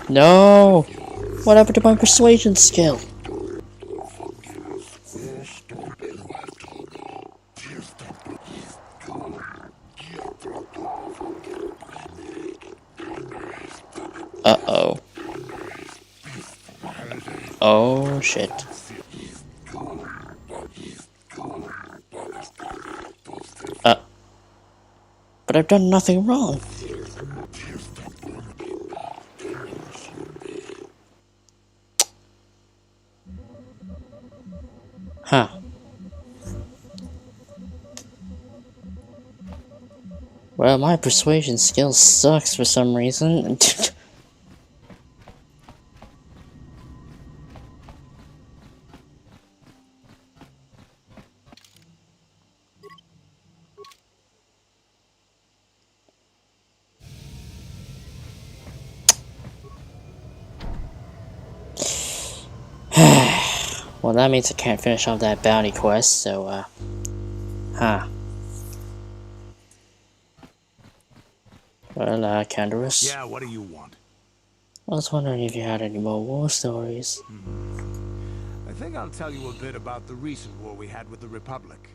A: No! What happened to my persuasion skill? Uh-oh. Oh, shit. But I've done nothing wrong. Huh. Well, my persuasion skill sucks for some reason. Well, that means I can't finish off that bounty quest, so, huh. Well, Canderous.
B: Yeah, what do you want?
A: I was wondering if you had any more war stories.
B: I think I'll tell you a bit about the recent war we had with the Republic.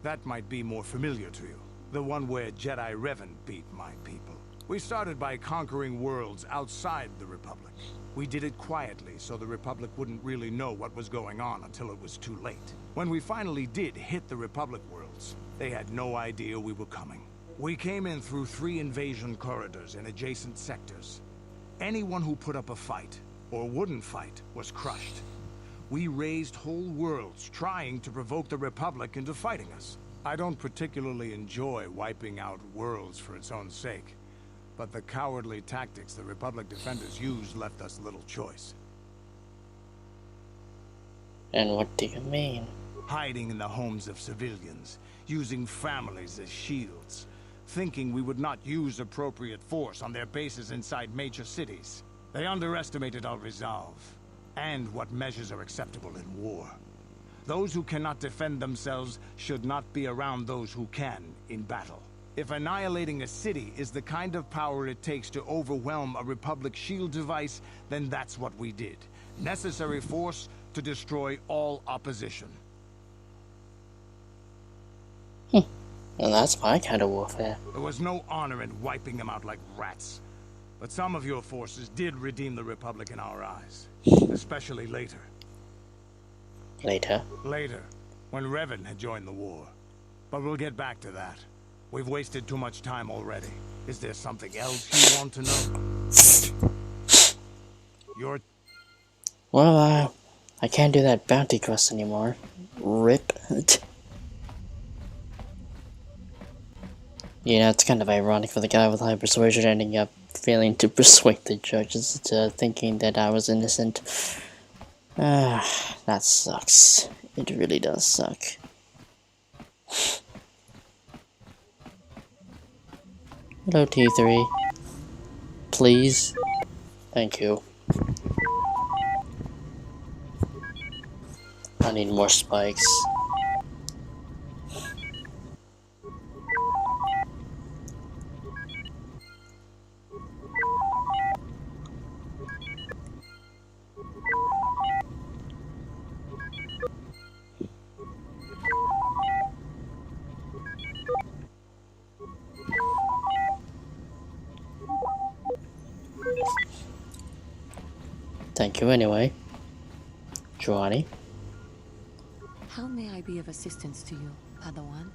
B: That might be more familiar to you. The one where Jedi Revan beat my people. We started by conquering worlds outside the Republic. We did it quietly, so the Republic wouldn't really know what was going on until it was too late. When we finally did hit the Republic worlds, they had no idea we were coming. We came in through 3 invasion corridors in adjacent sectors. Anyone who put up a fight, or wouldn't fight, was crushed. We raised whole worlds trying to provoke the Republic into fighting us. I don't particularly enjoy wiping out worlds for its own sake, but the cowardly tactics the Republic defenders used left us little choice.
A: And what do you mean?
B: Hiding in the homes of civilians, using families as shields, thinking we would not use appropriate force on their bases inside major cities. They underestimated our resolve, and what measures are acceptable in war. Those who cannot defend themselves should not be around those who can in battle. If annihilating a city is the kind of power it takes to overwhelm a Republic shield device, then that's what we did. Necessary force to destroy all opposition.
A: Well, that's my kind of warfare.
B: There was no honor in wiping them out like rats. But some of your forces did redeem the Republic in our eyes. Especially later.
A: Later?
B: Later, when Revan had joined the war. But we'll get back to that. We've wasted too much time already. Is there something else you want to know?
A: Well, I can't do that bounty quest anymore. RIP. You know, it's kind of ironic for the guy with high persuasion ending up failing to persuade the judges to thinking that I was innocent. That sucks. It really does suck. Hello, T3. Please. Thank you. I need more spikes. Thank you anyway, Johnny.
P: How may I be of assistance to you, Padawan?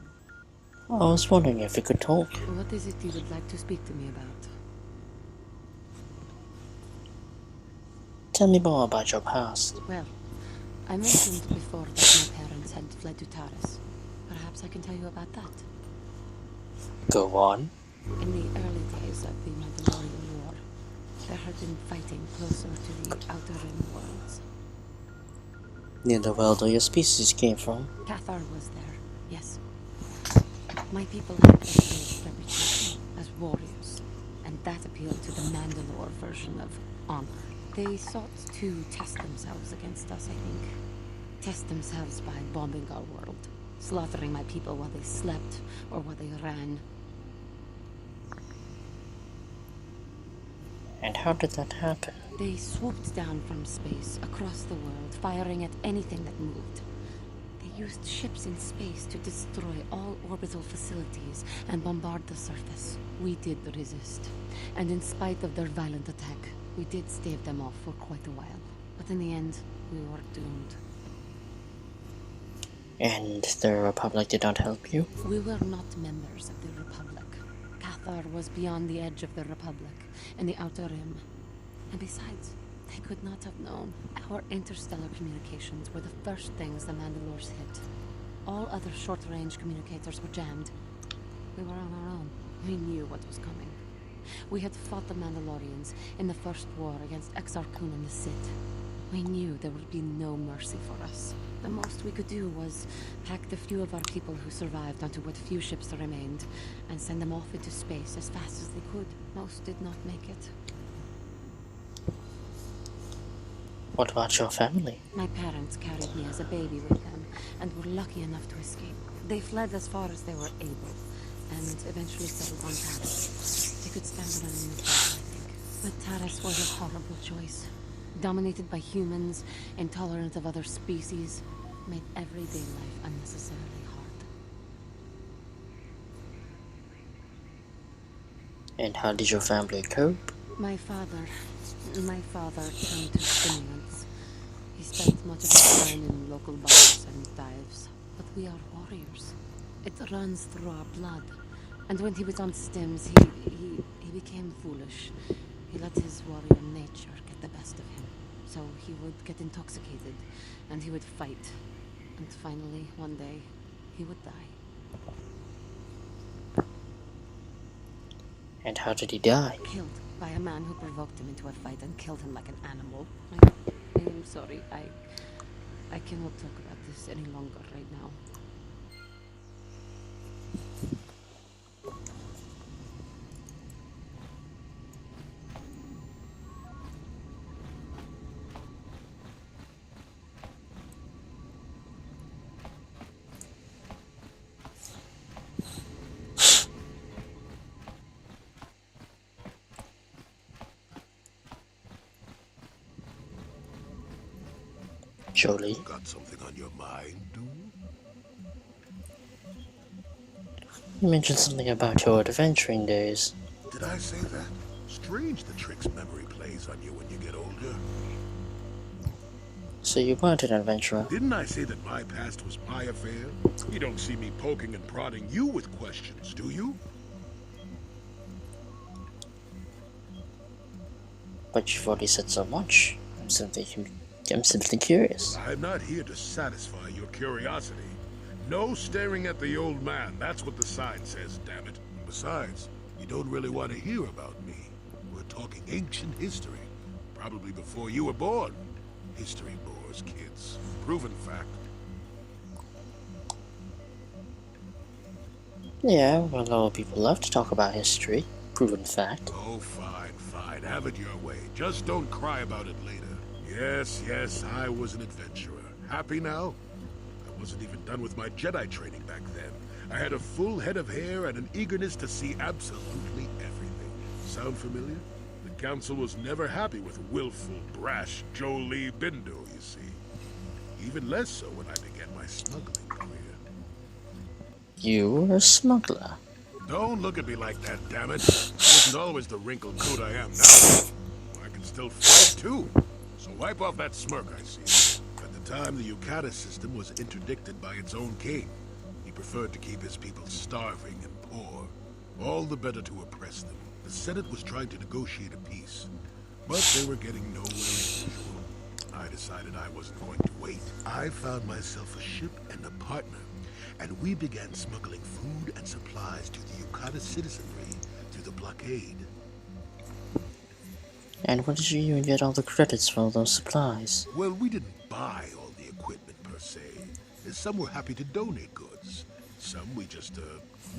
A: I was wondering if you could talk.
P: What is it you would like to speak to me about?
A: Tell me more about your past.
P: Well, I mentioned before that my parents had fled to Taris. Perhaps I can tell you about that.
A: Go on.
P: In the early days of the Mandalorian War, there had been fighting closer to the Outer Rim worlds.
A: Near the world where your species came from.
P: Cathar was there, yes. My people had a great reputation as warriors, and that appealed to the Mandalore version of honor. They sought to test themselves against us, I think. Test themselves by bombing our world.
F: slaughtering my people while they slept or while they ran.
A: And how did that happen?
F: They swooped down from space, across the world, firing at anything that moved. They used ships in space to destroy all orbital facilities and bombard the surface. We did resist. And in spite of their violent attack, we did stave them off for quite a while. But in the end, we were doomed.
A: And the Republic did not help you?
F: We were not members of the Republic. Cathar was beyond the edge of the Republic, in the Outer Rim. And besides, they could not have known. Our interstellar communications were the first things the Mandalores hit. All other short-range communicators were jammed. We were on our own. We knew what was coming. We had fought the Mandalorians in the first war against Exar Kun and the Sith. We knew there would be no mercy for us. The most we could do was pack the few of our people who survived onto what few ships there remained and send them off into space as fast as they could. Most did not make it.
A: What about your family?
F: My parents carried me as a baby with them and were lucky enough to escape. They fled as far as they were able and eventually settled on Taris. They could stand on an enemy, I think. But Taris was a horrible choice. Dominated by humans, intolerant of other species, made everyday life unnecessarily hard.
A: And how did your family cope?
F: My father turned to stimulants. He spent much of his time in local bars and dives. But we are warriors. It runs through our blood. And when he was on stims, he became foolish. He let his warrior nature get the best of him. So he would get intoxicated, and he would fight. And finally, one day, he would die.
A: And how did he die?
F: Killed by a man who provoked him into a fight and killed him like an animal. I am sorry. I cannot talk about this any longer right now.
A: Jolie?
E: Got something on your mind, dude?
A: You mentioned something about your adventuring days.
E: Did I say that? Strange the tricks memory plays on you when you get older.
A: So you weren't an adventurer?
E: Didn't I say that my past was my affair? You don't see me poking and prodding you with questions, do you?
A: But you've already said so much. I'm simply curious.
E: I'm not here to satisfy your curiosity. No staring at the old man. That's what the sign says, damn it. Besides, you don't really want to hear about me. We're talking ancient history. Probably before you were born. History bores kids. Proven fact.
A: Yeah, well, a lot of people love to talk about history. Proven fact.
E: Oh, fine, fine. Have it your way. Just don't cry about it later. Yes, I was an adventurer. Happy now? I wasn't even done with my Jedi training back then. I had a full head of hair and an eagerness to see absolutely everything. Sound familiar? The Council was never happy with willful, brash Jolie Bindu, you see. Even less so when I began my smuggling career.
A: You were a smuggler.
E: Don't look at me like that, damn it. I wasn't always the wrinkled coat I am now. I can still fight, too. So wipe off that smirk I see. At the time, the Yucata system was interdicted by its own king. He preferred to keep his people starving and poor. All the better to oppress them. The Senate was trying to negotiate a peace. But they were getting nowhere as usual. I decided I wasn't going to wait. I found myself a ship and a partner. And we began smuggling food and supplies to the Yucata citizenry through the blockade.
A: And where did you even get all the credits for all those supplies?
E: Well, we didn't buy all the equipment per se. Some were happy to donate goods. Some we just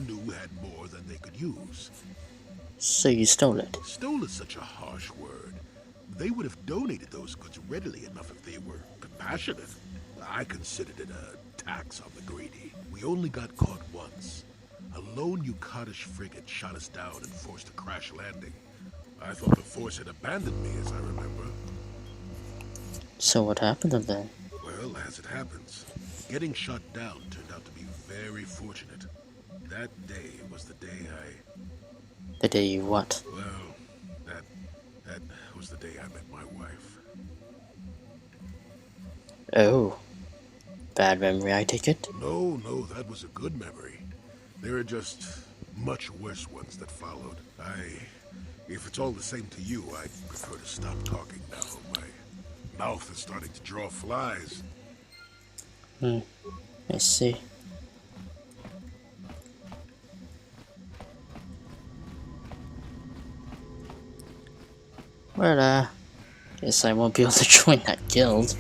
E: knew had more than they could use.
A: So you stole it?
E: Stole is such a harsh word. They would have donated those goods readily enough if they were compassionate. I considered it a tax on the greedy. We only got caught once. A lone Yukatish frigate shot us down and forced a crash landing. I thought the Force had abandoned me, as I remember.
A: So what happened to them?
E: Well, as it happens, getting shot down turned out to be very fortunate. That day was the day
A: The day you what?
E: Well, that was the day I met my wife.
A: Oh. Bad memory, I take it?
E: No, that was a good memory. There are just much worse ones that followed. If it's all the same to you, I'd prefer to stop talking now. My mouth is starting to draw flies.
A: I see. Well, guess I won't be able to join that guild.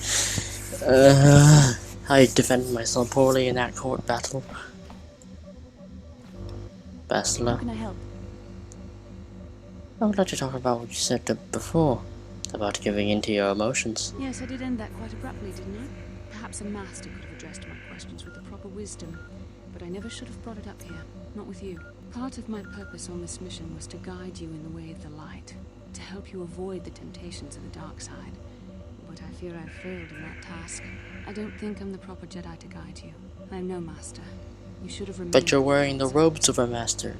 A: I defended myself poorly in that court battle. Bastila.
F: How can I help?
A: I would like to talk about what you said before, about giving in to your emotions.
P: Yes, I did end that quite abruptly, didn't I? Perhaps a master could have addressed my questions with the proper wisdom, but I never should have brought it up here, not with you. Part of my purpose on this mission was to guide you in the way of the light, to help you avoid the temptations of the dark side. But I fear I've failed in that task. I don't think I'm the proper Jedi to guide you. I'm no master. You should have remained.
A: But you're wearing the robes of a master.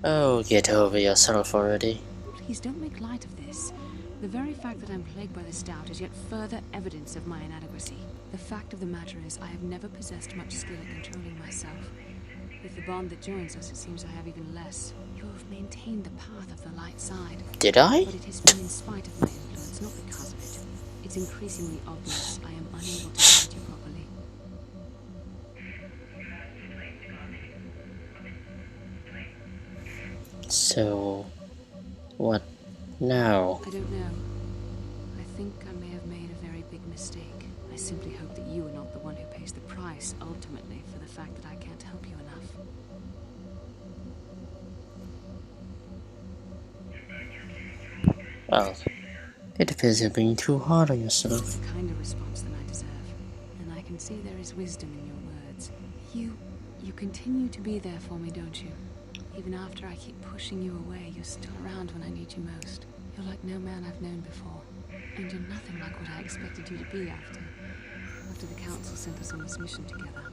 A: Oh, get over yourself already.
P: Please don't make light of this. The very fact that I'm plagued by this doubt is yet further evidence of my inadequacy. The fact of the matter is, I have never possessed much skill at controlling myself. With the bond that joins us, it seems I have even less. You have maintained the path of the light side.
A: Did I?
P: But it has been in spite of my influence, not because of it. It's increasingly obvious I am unable to guide you properly.
A: So, what now?
P: I don't know. I think I may have made a very big mistake. I simply hope that you are not the one who pays the price, ultimately, for the fact that I can't help you enough.
A: Well, it appears you're being too hard on yourself.
P: It's a kinder response than I deserve. And I can see there is wisdom in your words. You continue to be there for me, don't you? Even after I keep pushing you away, you're still around when I need you most. You're like no man I've known before. And you're nothing like what I expected you to be after the council sent us on this mission together.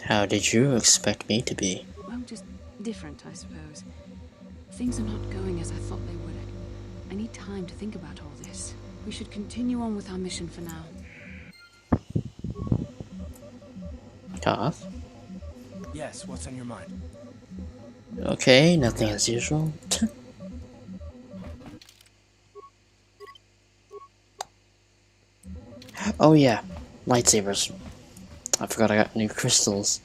A: How did you expect me to be?
P: Well, just different, I suppose. Things are not going as I thought they would. I need time to think about all this. We should continue on with our mission for now.
A: Tough?
I: Yes, what's on your mind?
A: Okay, nothing as usual. Oh yeah, lightsabers. I forgot I got new crystals.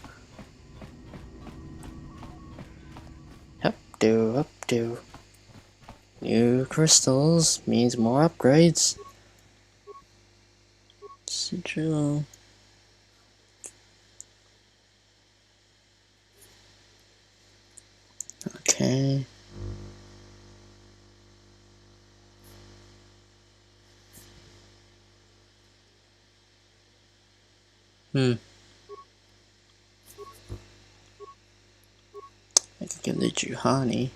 A: Up-do. New crystals means more upgrades. Sigil. Okay. I can give the Juhani.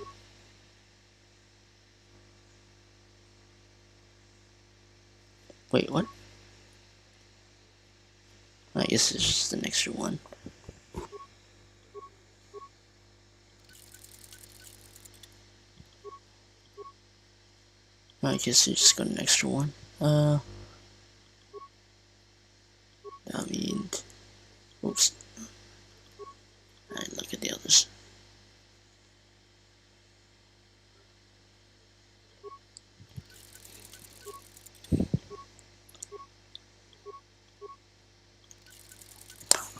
A: Wait, what? I guess it's just an extra one. I guess you just got an extra one. I mean, oops. Alright, look at the others.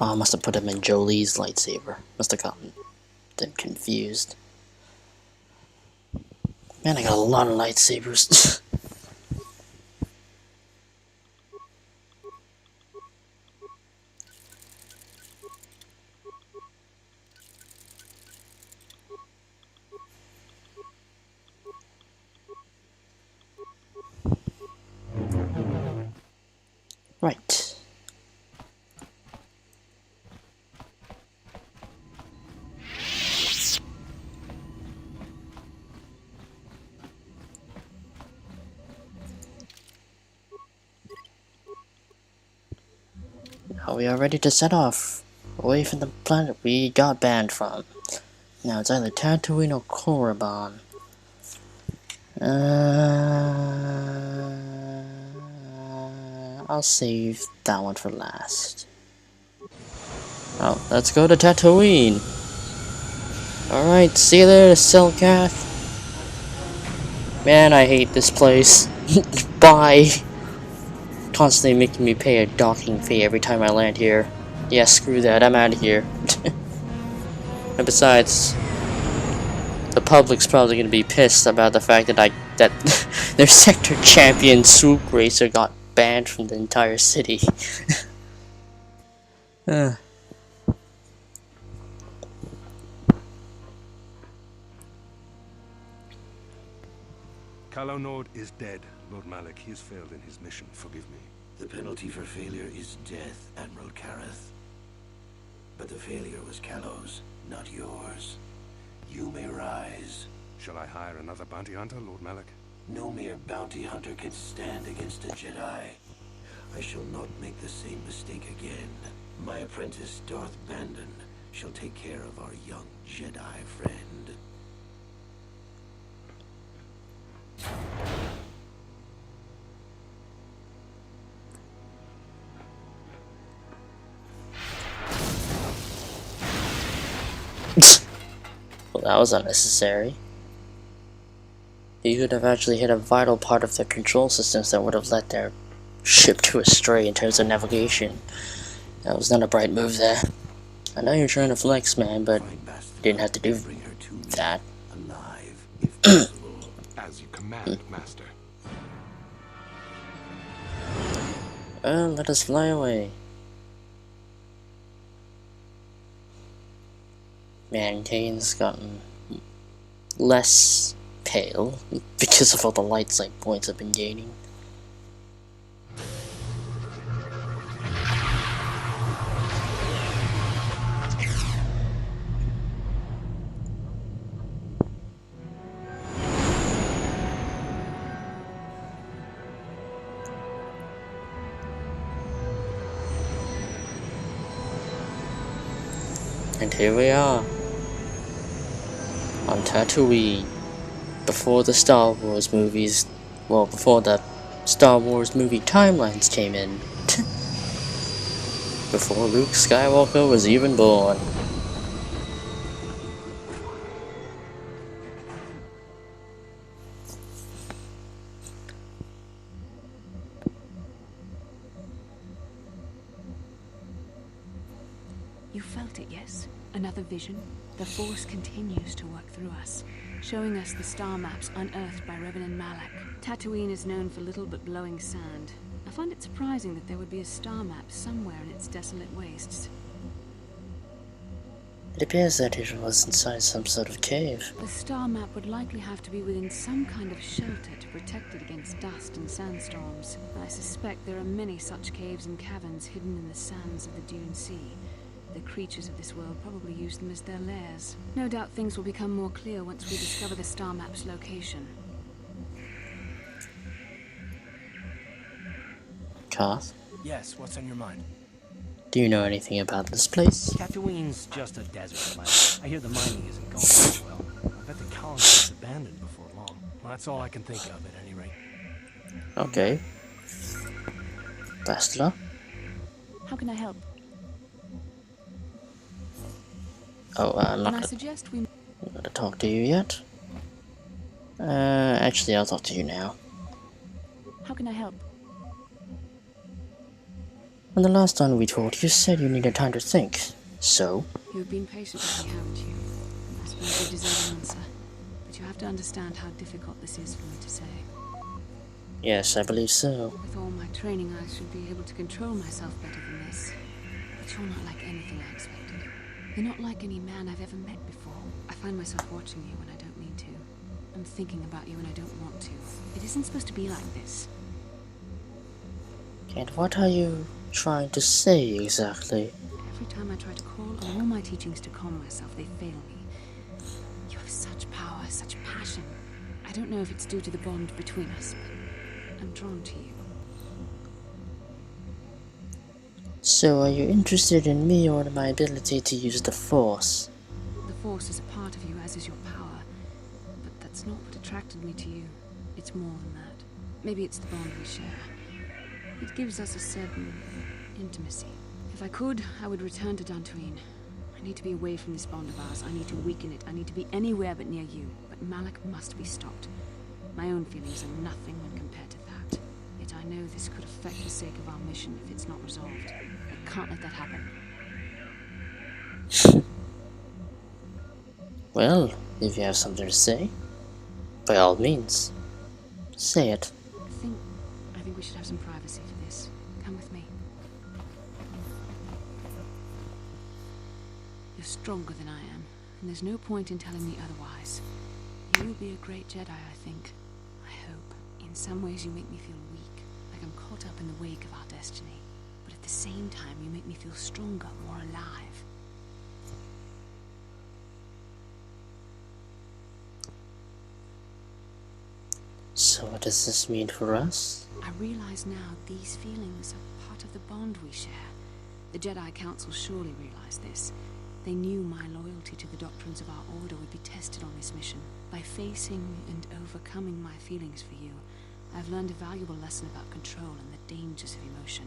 A: Oh, I must have put them in Jolie's lightsaber. Must have gotten them confused. Man, I got a lot of lightsabers. We are ready to set off away from the planet we got banned from. Now it's either Tatooine or Korriban. I'll save that one for last. Oh, let's go to Tatooine. Alright, see you there, Selkath. Man, I hate this place. Bye. Constantly making me pay a docking fee every time I land here. Yeah, screw that, I'm out of here. And besides, the public's probably gonna be pissed about the fact that their sector champion swoop racer got banned from the entire city.
B: Calo Nord is dead, Lord Malik. He has failed in his mission. Forgive me.
K: The penalty for failure is death, Admiral Kareth. But the failure was Calo's, not yours. You may rise.
B: Shall I hire another bounty hunter, Lord Malik?
K: No mere bounty hunter can stand against a Jedi. I shall not make the same mistake again. My apprentice, Darth Bandon, shall take care of our young Jedi friend.
A: Well, that was unnecessary. You could have actually hit a vital part of their control systems that would have led their ship to astray in terms of navigation. That was not a bright move there. I know you're trying to flex, man, but you didn't have to do that.
B: As you command, Master.
A: Well, let us fly away. Man, Cain's gotten less pale because of all the light side points I've been gaining. And here we are, on Tatooine, before the Star Wars movies, well, before the Star Wars movie timelines came in. Before Luke Skywalker was even born.
P: You felt it, yes? Another vision? The Force continues to work through us, showing us the star maps unearthed by Reverend Malak. Tatooine is known for little but glowing sand. I find it surprising that there would be a star map somewhere in its desolate wastes.
A: It appears that it was inside some sort of cave.
P: The star map would likely have to be within some kind of shelter to protect it against dust and sandstorms. I suspect there are many such caves and caverns hidden in the sands of the Dune Sea. The creatures of this world probably use them as their lairs. No doubt things will become more clear once we discover the star map's location.
A: Karth,
I: Yes, what's on your mind?
A: do you know anything about this place?
I: Tatooine's just a desert planet. I hear the mining isn't going very well. I bet the colony was abandoned before long. Well, that's all I can think of, at any rate.
A: Okay. Bastila?
P: How can I help?
A: Oh, I'm not
P: And I suggest we...
A: gonna talk to you yet. Actually, I'll talk to you now.
P: How can I help?
A: When the last time we talked, you said you needed time to think. So?
P: You've been patient with me, haven't you? I suppose you deserve an answer. But you have to understand how difficult this is for me to say.
A: Yes, I believe so.
P: With all my training, I should be able to control myself better than this. But you're not like anything I expected. You're not like any man I've ever met before. I find myself watching you when I don't mean to. I'm thinking about you when I don't want to. It isn't supposed to be like this.
A: And what are you trying to say exactly?
P: Every time I try to call on all my teachings to calm myself, they fail me. You have such power, such passion. I don't know if it's due to the bond between us, but I'm drawn to you.
A: So, are you interested in me or in my ability to use the Force?
P: The Force is a part of you, as is your power. But that's not what attracted me to you. It's more than that. Maybe it's the bond we share. It gives us a certain intimacy. If I could, I would return to Dantooine. I need to be away from this bond of ours. I need to weaken it. I need to be anywhere but near you. But Malik must be stopped. My own feelings are nothing when compared to that. Yet I know this could affect the sake of our mission if it's not resolved. I can't let that happen.
A: Well, if you have something to say, by all means, say it.
P: I think we should have some privacy for this. Come with me. You're stronger than I am, and there's no point in telling me otherwise. You'll be a great Jedi, I think. I hope. In some ways you make me feel weak, like I'm caught up in the wake of our destiny. But at the same time, you make me feel stronger, more alive.
A: So what does this mean for us?
P: I realize now these feelings are part of the bond we share. The Jedi Council surely realized this. They knew my loyalty to the doctrines of our order would be tested on this mission. By facing and overcoming my feelings for you, I've learned a valuable lesson about control and the dangers of emotion.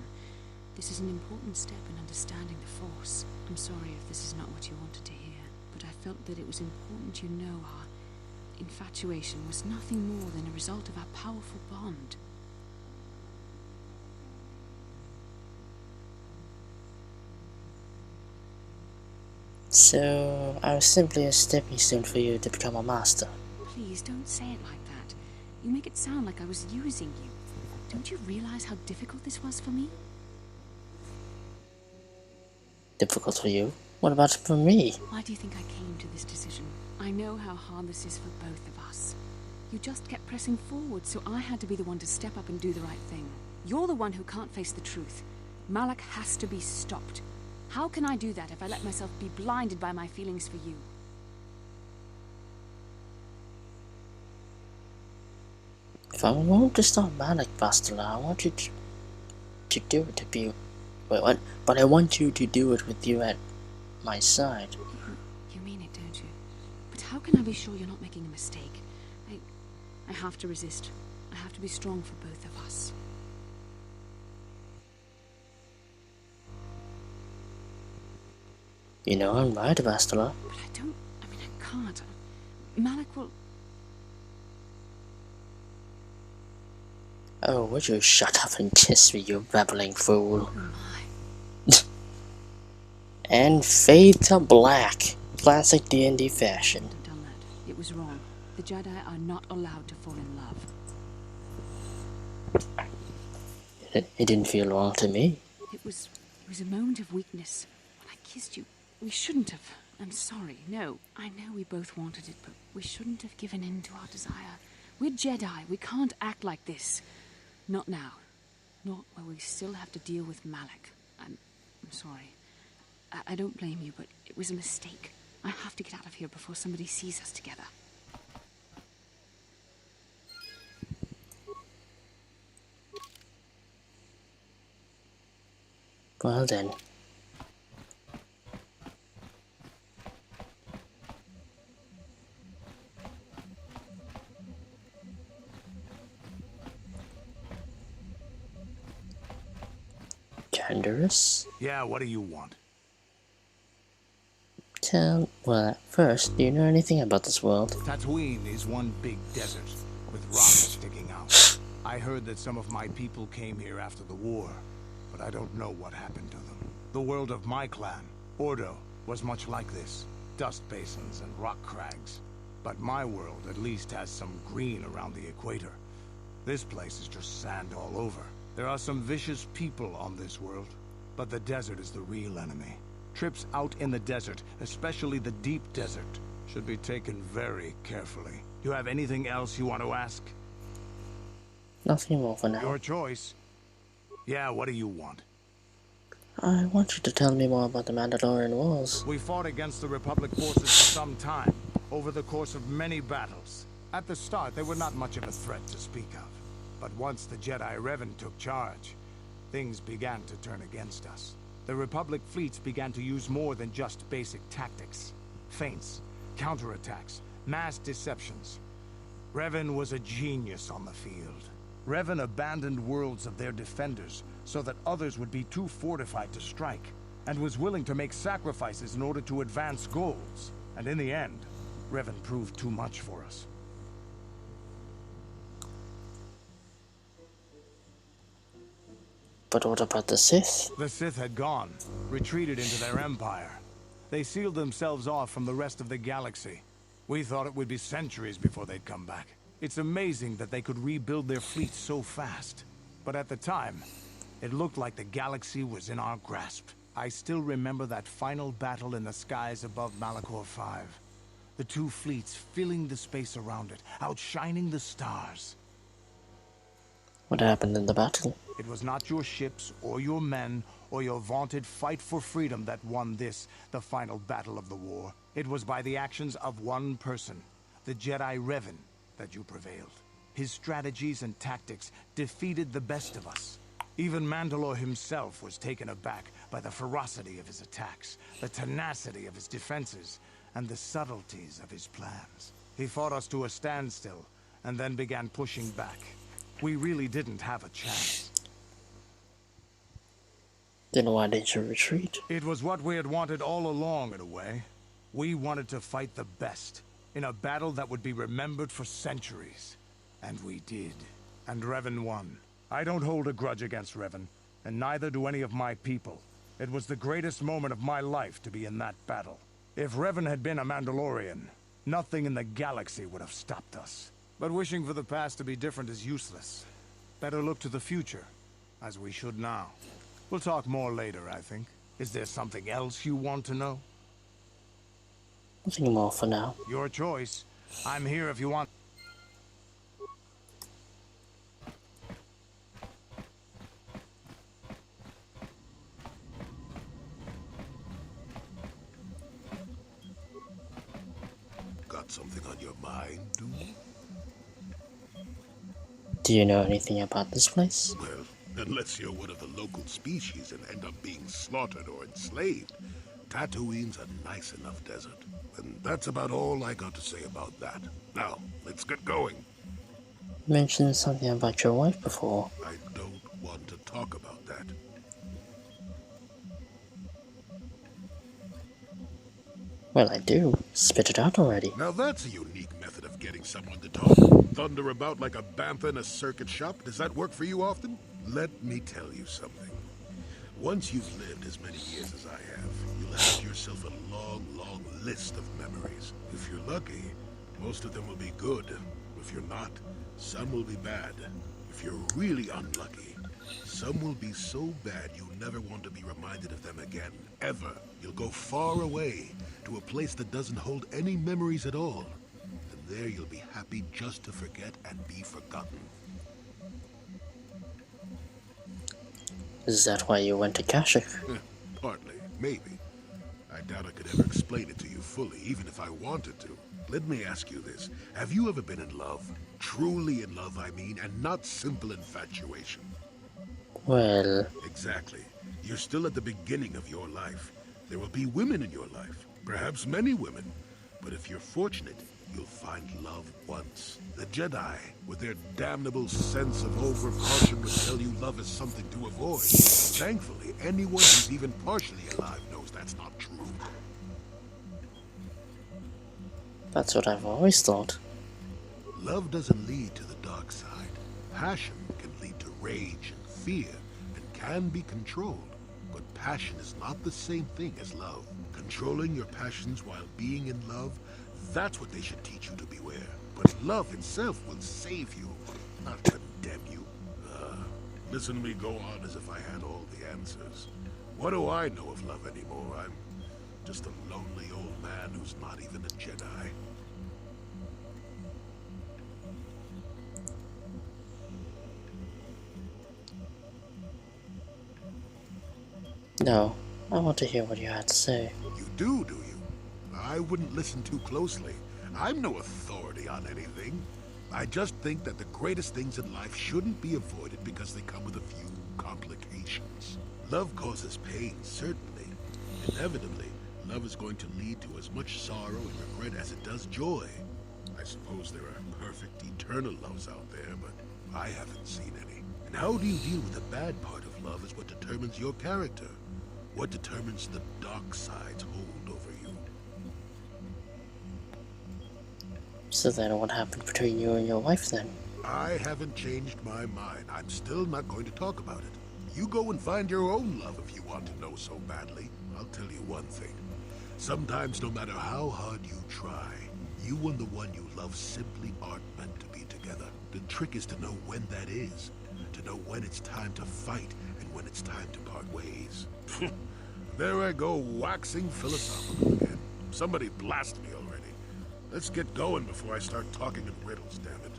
P: This is an important step in understanding the Force. I'm sorry if this is not what you wanted to hear, but I felt that it was important you know our infatuation was nothing more than a result of our powerful bond.
A: So, I was simply a stepping stone for you to become a master.
P: Please don't say it like that. You make it sound like I was using you. Don't you realize how difficult this was for me?
A: Difficult for you? What about for me?
P: Why do you think I came to this decision? I know how hard this is for both of us. You just kept pressing forward, so I had to be the one to step up and do the right thing. You're the one who can't face the truth. Malik has to be stopped. How can I do that if I let myself be blinded by my feelings for you?
A: If I want to stop Malik, Bastila, I want you to do it to be... Wait, what? But I want you to do it with you at my side.
P: You mean it, don't you? But how can I be sure you're not making a mistake? I have to resist. I have to be strong for both of us.
A: You know I'm right, Bastila.
P: But I can't. Malik will...
A: Oh, would you shut up and kiss me, you babbling fool?
P: Oh my.
A: And fade to black. Classic D&D fashion.
P: Done that. It was wrong. The Jedi are not allowed to fall in love.
A: It didn't feel wrong to me.
P: It was a moment of weakness. When I kissed you, we shouldn't have. I'm sorry. No, I know we both wanted it, but we shouldn't have given in to our desire. We're Jedi. We can't act like this. Not now. Not while we still have to deal with Malik. I'm sorry. I don't blame you, but it was a mistake. I have to get out of here before somebody sees us together.
A: Well then. Canderous?
B: Yeah, what do you want?
A: Well, first, do you know anything about this world?
S: Tatooine is one big desert, with rocks sticking out. I heard that some of my people came here after the war, but I don't know what happened to them. The world of my clan, Ordo, was much like this. Dust basins and rock crags. But my world at least has some green around the equator. This place is just sand all over. There are some vicious people on this world, but the desert is the real enemy. Trips out in the desert, especially the deep desert, should be taken very carefully. Do you have anything else you want to ask?
A: Nothing more for now.
S: Your choice. Yeah, what do you want?
A: I want you to tell me more about the Mandalorian Wars.
S: We fought against the Republic forces for some time, over the course of many battles. At the start, they were not much of a threat to speak of. But once the Jedi Revan took charge, things began to turn against us.
I: The Republic fleets began to use more than just basic tactics. Feints, counterattacks, mass deceptions. Revan was a genius on the field. Revan abandoned worlds of their defenders so that others would be too fortified to strike, and was willing to make sacrifices in order to advance goals. And in the end, Revan proved too much for us.
A: But what about the Sith?
I: The Sith had gone, retreated into their empire. They sealed themselves off from the rest of the galaxy. We thought it would be centuries before they'd come back. It's amazing that they could rebuild their fleet so fast. But at the time, it looked like the galaxy was in our grasp. I still remember that final battle in the skies above Malachor 5. The two fleets filling the space around it, outshining the stars.
A: What happened in the battle?
I: It was not your ships, or your men, or your vaunted fight for freedom that won this, the final battle of the war. It was by the actions of one person, the Jedi Revan, that you prevailed. His strategies and tactics defeated the best of us. Even Mandalore himself was taken aback by the ferocity of his attacks, the tenacity of his defenses, and the subtleties of his plans. He fought us to a standstill, and then began pushing back. We really didn't have a chance.
A: Then why did you retreat?
I: It was what we had wanted all along, in a way. We wanted to fight the best, in a battle that would be remembered for centuries. And we did. And Revan won. I don't hold a grudge against Revan, and neither do any of my people. It was the greatest moment of my life to be in that battle. If Revan had been a Mandalorian, nothing in the galaxy would have stopped us. But wishing for the past to be different is useless. Better look to the future, as we should now. We'll talk more later, I think. Is there something else you want to know?
A: Nothing more for now.
I: Your choice. I'm here if you want.
E: Got something on your mind, dude?
A: Do you know anything about this place?
E: Well, unless you're one of the local species and end up being slaughtered or enslaved, Tatooine's a nice enough desert. And that's about all I got to say about that. Now, let's get going.
A: You mentioned something about your wife before.
E: I don't want to talk about that.
A: Well, I do. Spit it out already.
E: Now that's a unique method of getting someone to talk. Thunder about like a bantha in a circuit shop. Does that work for you often? Let me tell you something. Once you've lived as many years as I have, you'll have yourself a long, long list of memories. If you're lucky, most of them will be good. If you're not, some will be bad. If you're really unlucky, some will be so bad you'll never want to be reminded of them again, ever. You'll go far away, to a place that doesn't hold any memories at all. And there you'll be happy just to forget and be forgotten.
A: Is that why you went to Kashyyyk?
E: Partly, maybe. I doubt I could ever explain it to you fully, even if I wanted to. Let me ask you this. Have you ever been in love? Truly in love, I mean, and not simple infatuation.
A: Well...
E: Exactly. You're still at the beginning of your life. There will be women in your life. Perhaps many women. But if you're fortunate, you'll find love once. The Jedi, with their damnable sense of over-caution, would tell you love is something to avoid. Thankfully, anyone who's even partially alive knows that's not true.
A: That's what I've always thought.
E: Love doesn't lead to the dark side. Passion can lead to rage and fear, and can be controlled. But passion is not the same thing as love. Controlling your passions while being in love, that's what they should teach you to beware. But love itself will save you, not condemn you. Listen to me go on as if I had all the answers. What do I know of love anymore? I'm just a lonely old man who's not even a Jedi.
A: No, I want to hear what you had to say.
E: You do you? I wouldn't listen too closely. I'm no authority on anything. I just think that the greatest things in life shouldn't be avoided because they come with a few complications. Love causes pain, certainly. Inevitably, love is going to lead to as much sorrow and regret as it does joy. I suppose there are perfect, eternal loves out there, but I haven't seen any. And how do you deal with the bad part of love is what determines your character. What determines the dark side's hold over you.
A: So then what happened between you and your wife then?
E: I haven't changed my mind. I'm still not going to talk about it. You go and find your own love if you want to know so badly. I'll tell you one thing. Sometimes, no matter how hard you try, you and the one you love simply aren't meant to be together. The trick is to know when that is. To know when it's time to fight and when it's time to part ways. There I go, waxing philosophical again. Somebody blast me already. Let's get going before I start talking in riddles, damn it.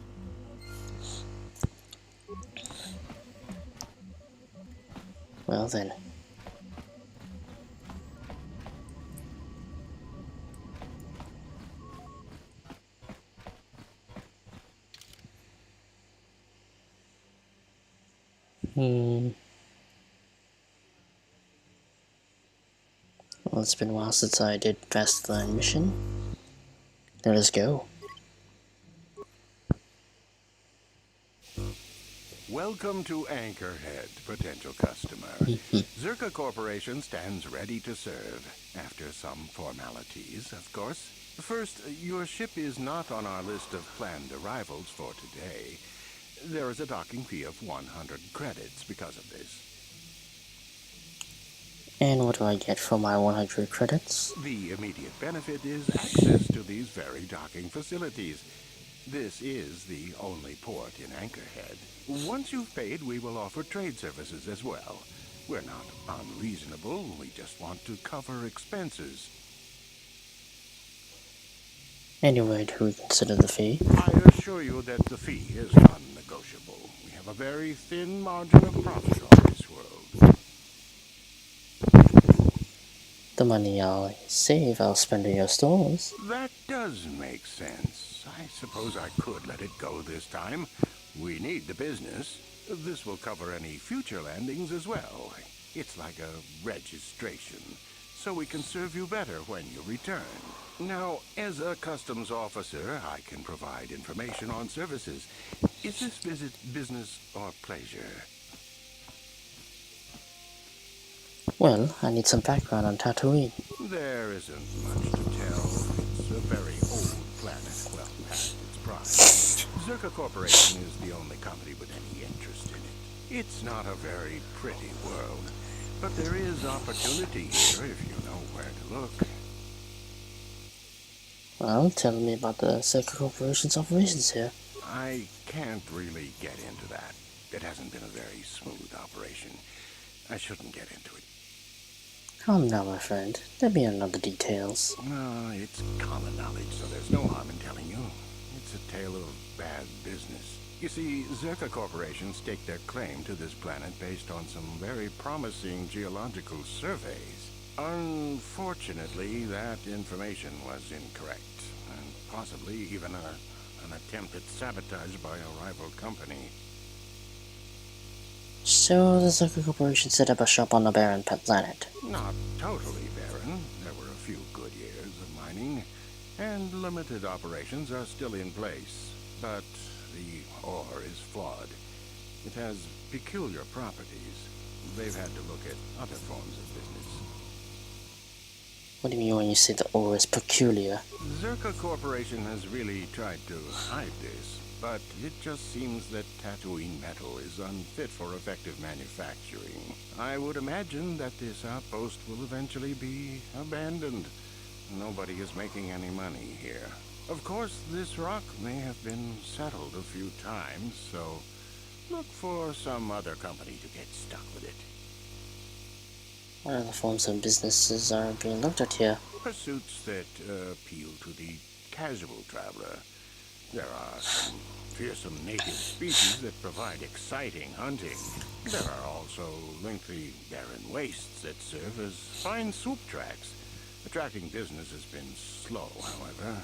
A: Well then. Well, it's been a while since I did Fastline mission. Let us go.
G: Welcome to Anchorhead, potential customer. Zerka Corporation stands ready to serve. After some formalities, of course. First, your ship is not on our list of planned arrivals for today. There is a docking fee of 100 credits because of this.
A: And what do I get for my 100 credits?
G: The immediate benefit is access to these very docking facilities. This is the only port in Anchorhead. Once you've paid, we will offer trade services as well. We're not unreasonable, we just want to cover expenses.
A: Anyway, do we consider the fee?
G: I assure you that the fee is non-negotiable. We have a very thin margin of profit on this world.
A: The money I'll save, I'll spend in your stores.
G: That does make sense. I suppose I could let it go this time. We need the business. This will cover any future landings as well. It's like a registration, so we can serve you better when you return. Now, as a customs officer, I can provide information on services. Is this visit business or pleasure?
A: Well, I need some background on Tatooine.
G: There isn't much to tell. It's a very old planet, well past its prime. Zerka Corporation is the only company with any interest in it. It's not a very pretty world, but there is opportunity here if you know where to look.
A: Well, tell me about the Zerka Corporation's operations here.
G: I can't really get into that. It hasn't been a very smooth operation. I shouldn't get into it.
A: Calm down, my friend. There'll be another details.
G: No, it's common knowledge, so there's no harm in telling you. It's a tale of bad business. You see, Zerka Corporation staked their claim to this planet based on some very promising geological surveys. Unfortunately, that information was incorrect, and possibly even an attempt at sabotage by a rival company.
A: So the Zerka Corporation set up a shop on a barren planet.
G: Not totally barren. There were a few good years of mining, and limited operations are still in place. But the ore is flawed. It has peculiar properties. They've had to look at other forms of business.
A: What do you mean when you say the ore is peculiar?
G: Zerka Corporation has really tried to hide this, but it just seems that Tatooine metal is unfit for effective manufacturing. I would imagine that this outpost will eventually be abandoned. Nobody is making any money here. Of course, this rock may have been settled a few times, so look for some other company to get stuck with it.
A: What other forms of businesses are being looked at here?
G: Pursuits that appeal to the casual traveler. There are some fearsome native species that provide exciting hunting. There are also lengthy barren wastes that serve as fine soup tracks. Attracting business has been slow, however.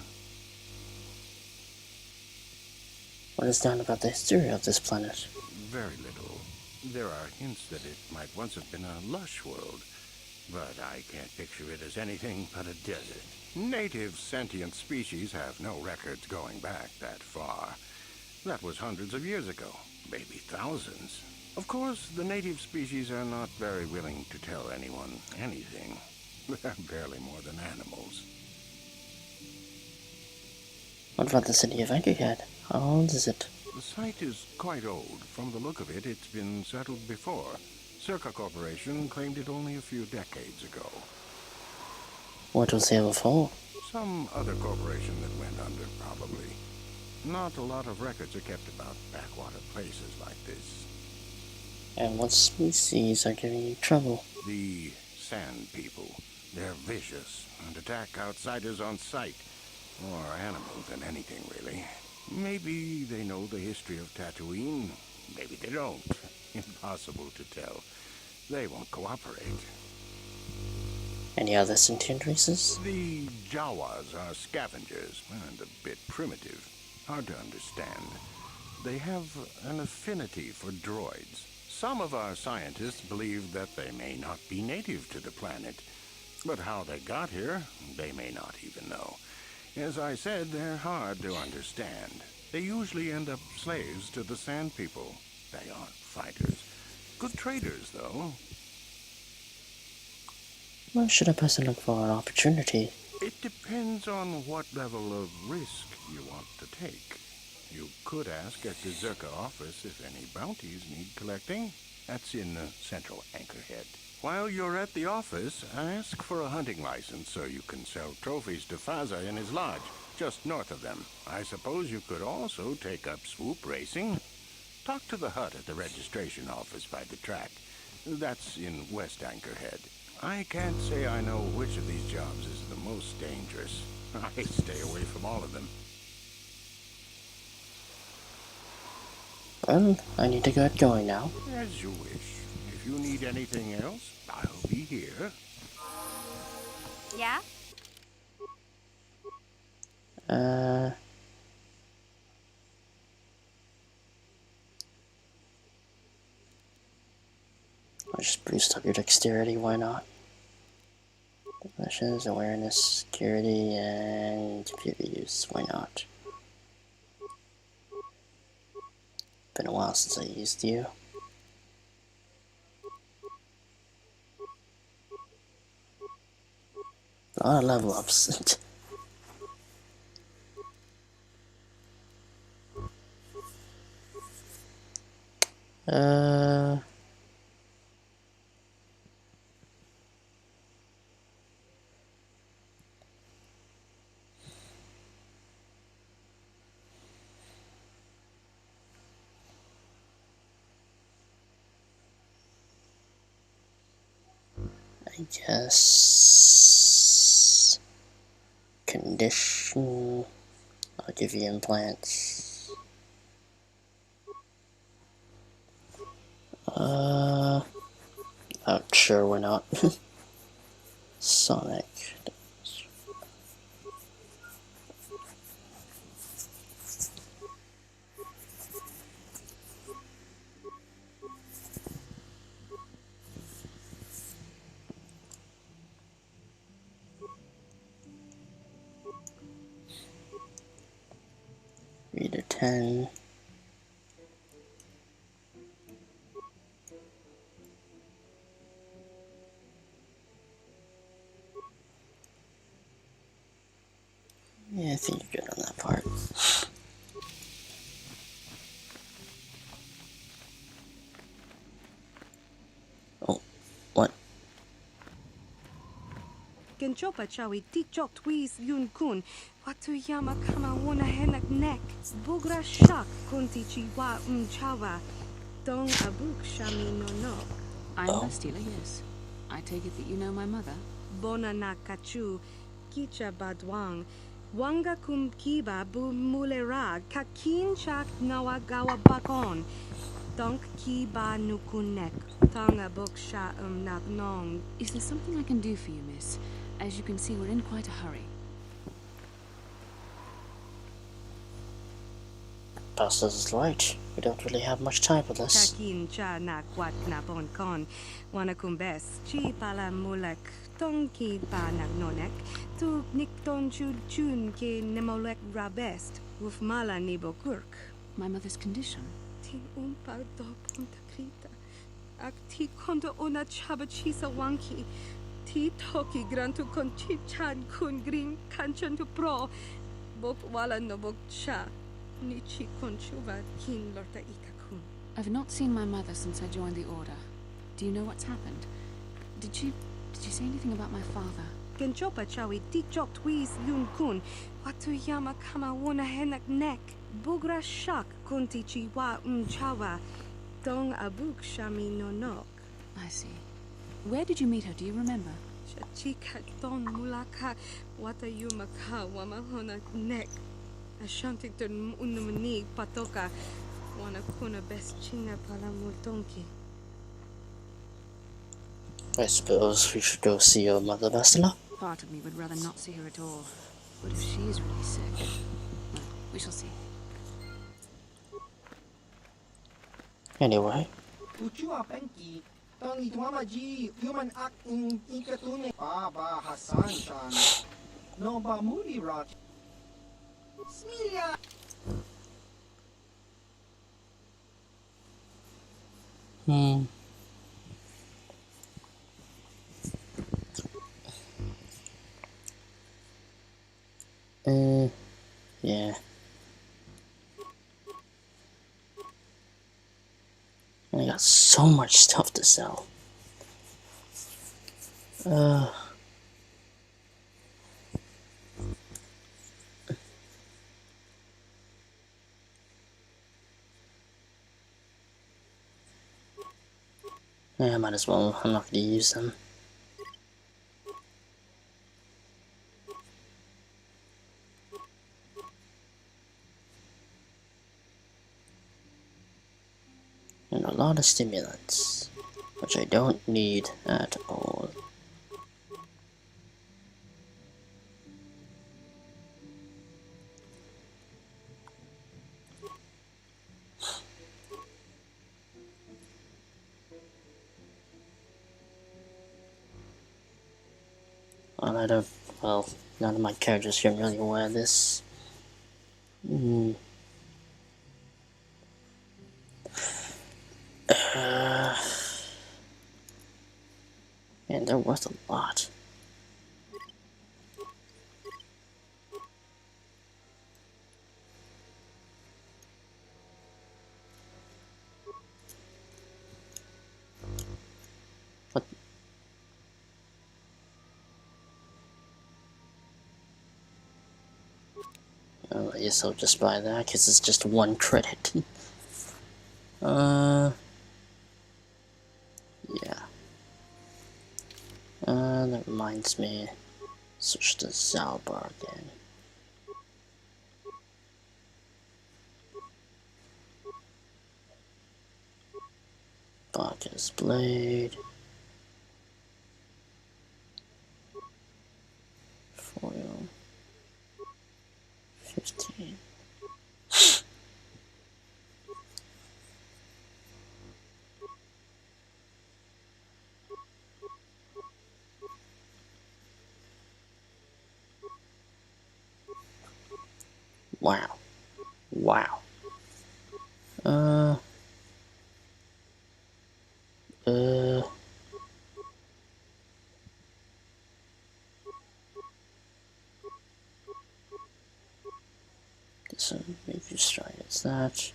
A: What is known about the history of this planet?
G: Very little. There are hints that it might once have been a lush world, but I can't picture it as anything but a desert. Native sentient species have no records going back that far. That was hundreds of years ago, maybe thousands. Of course, the native species are not very willing to tell anyone anything. They're barely more than animals.
A: What about the city of Anchorhead? How old is it?
G: The site is quite old. From the look of it, it's been settled before. Circa Corporation claimed it only a few decades ago.
A: What was here before?
G: Some other corporation that went under, probably. Not a lot of records are kept about backwater places like this.
A: And what species are giving you trouble?
G: The Sand People. They're vicious and attack outsiders on sight. More animals than anything, really. Maybe they know the history of Tatooine. Maybe they don't. Impossible to tell. They won't cooperate.
A: Any other sentient races?
G: The Jawas are scavengers and a bit primitive. Hard to understand. They have an affinity for droids. Some of our scientists believe that they may not be native to the planet. But how they got here, they may not even know. As I said, they're hard to understand. They usually end up slaves to the Sand People. They aren't fighters. Good traders, though.
A: Where should a person look for an opportunity?
G: It depends on what level of risk you want to take. You could ask at the Zerka office if any bounties need collecting. That's in Central Anchorhead. While you're at the office, ask for a hunting license so you can sell trophies to Faza in his lodge, just north of them. I suppose you could also take up swoop racing. Talk to the hut at the registration office by the track. That's in West Anchorhead. I can't say I know which of these jobs is the most dangerous. I stay away from all of them.
A: Well, I need to get going now.
G: As you wish. If you need anything else, I'll be here.
N: Yeah?
A: I'll just boost up your dexterity, why not? Missions, awareness, security, and computer use, why not? Been a while since I used you. A lot of level ups. I guess condition. I'll give you implants. Not sure we're not. Sonic. Reader 10. Yeah, I think you're good on that part. Oh, what?
R: Genchopa chawi tichok twis yun kun. Watu yama kama wana henak nek. Bugra shak kunti chiwa chawa. Dong abuk shami no no.
P: I'm Bastila, yes. I take it that you know my mother?
R: Bona na kachu. Kicha badwang. Wanga kum kiba bu mulera. Kakin chak nawa gawa bakon. Donk kiba nukunek. Tanga buk sha nak nong.
P: Is there something I can do for you, miss? As you can see, we're in quite a hurry.
A: Pastor's right. We don't really have much time for this.
R: Takin cha na kwat na bon kon. Wana kumbes. Chi pala mulek. Tong ki pa nagnonek. Tu nikton chun ke nemolek rabest. Wuf mala nibo kurk.
P: My mother's condition?
R: Ti umpa do punta krita. Ak ti kondo ona chaba chisa wanki. Ti toki grantu kon chi chan kun green kanchan tu pro. Bok wala no bok cha. Nichi kon chuva kin lorta ikakun.
P: I've not seen my mother since I joined the Order. Do you know what's happened? Did you say anything about my father?
R: Genchopa chawi ti chok twiz yun kun. Watu yama kama wona henak nek. Bugra shak kunti chiwa chawa. Dong abuk shami no nok.
P: I see. Where did you meet her? Do you remember?
R: Chika don mulaka wata yumaka wama hona nek. Ashanti tun unumani patoka wana kuna best china pala multonki.
A: I suppose we should go see your mother, Bastila.
P: Part of me would rather not see her at all. But if she is really sick, well, we shall see.
A: Anyway.
H: Uchua penki. Tang itwama ji human act in ikatune. Baba Hassan chan. No ba moody rot. Smilia.
A: Yeah. I got so much stuff to sell. Yeah, I might as well. I'm not going to use them. And a lot of stimulants, which I don't need at all. Well, none of my characters can really wear this. And they're worth a lot. What? I guess I'll just buy that because it's just 1 credit. Yeah. That reminds me. Switch to Zalbar again. Bacchus Blade. Foil. 15. Wow. Wow. So maybe just try it as that.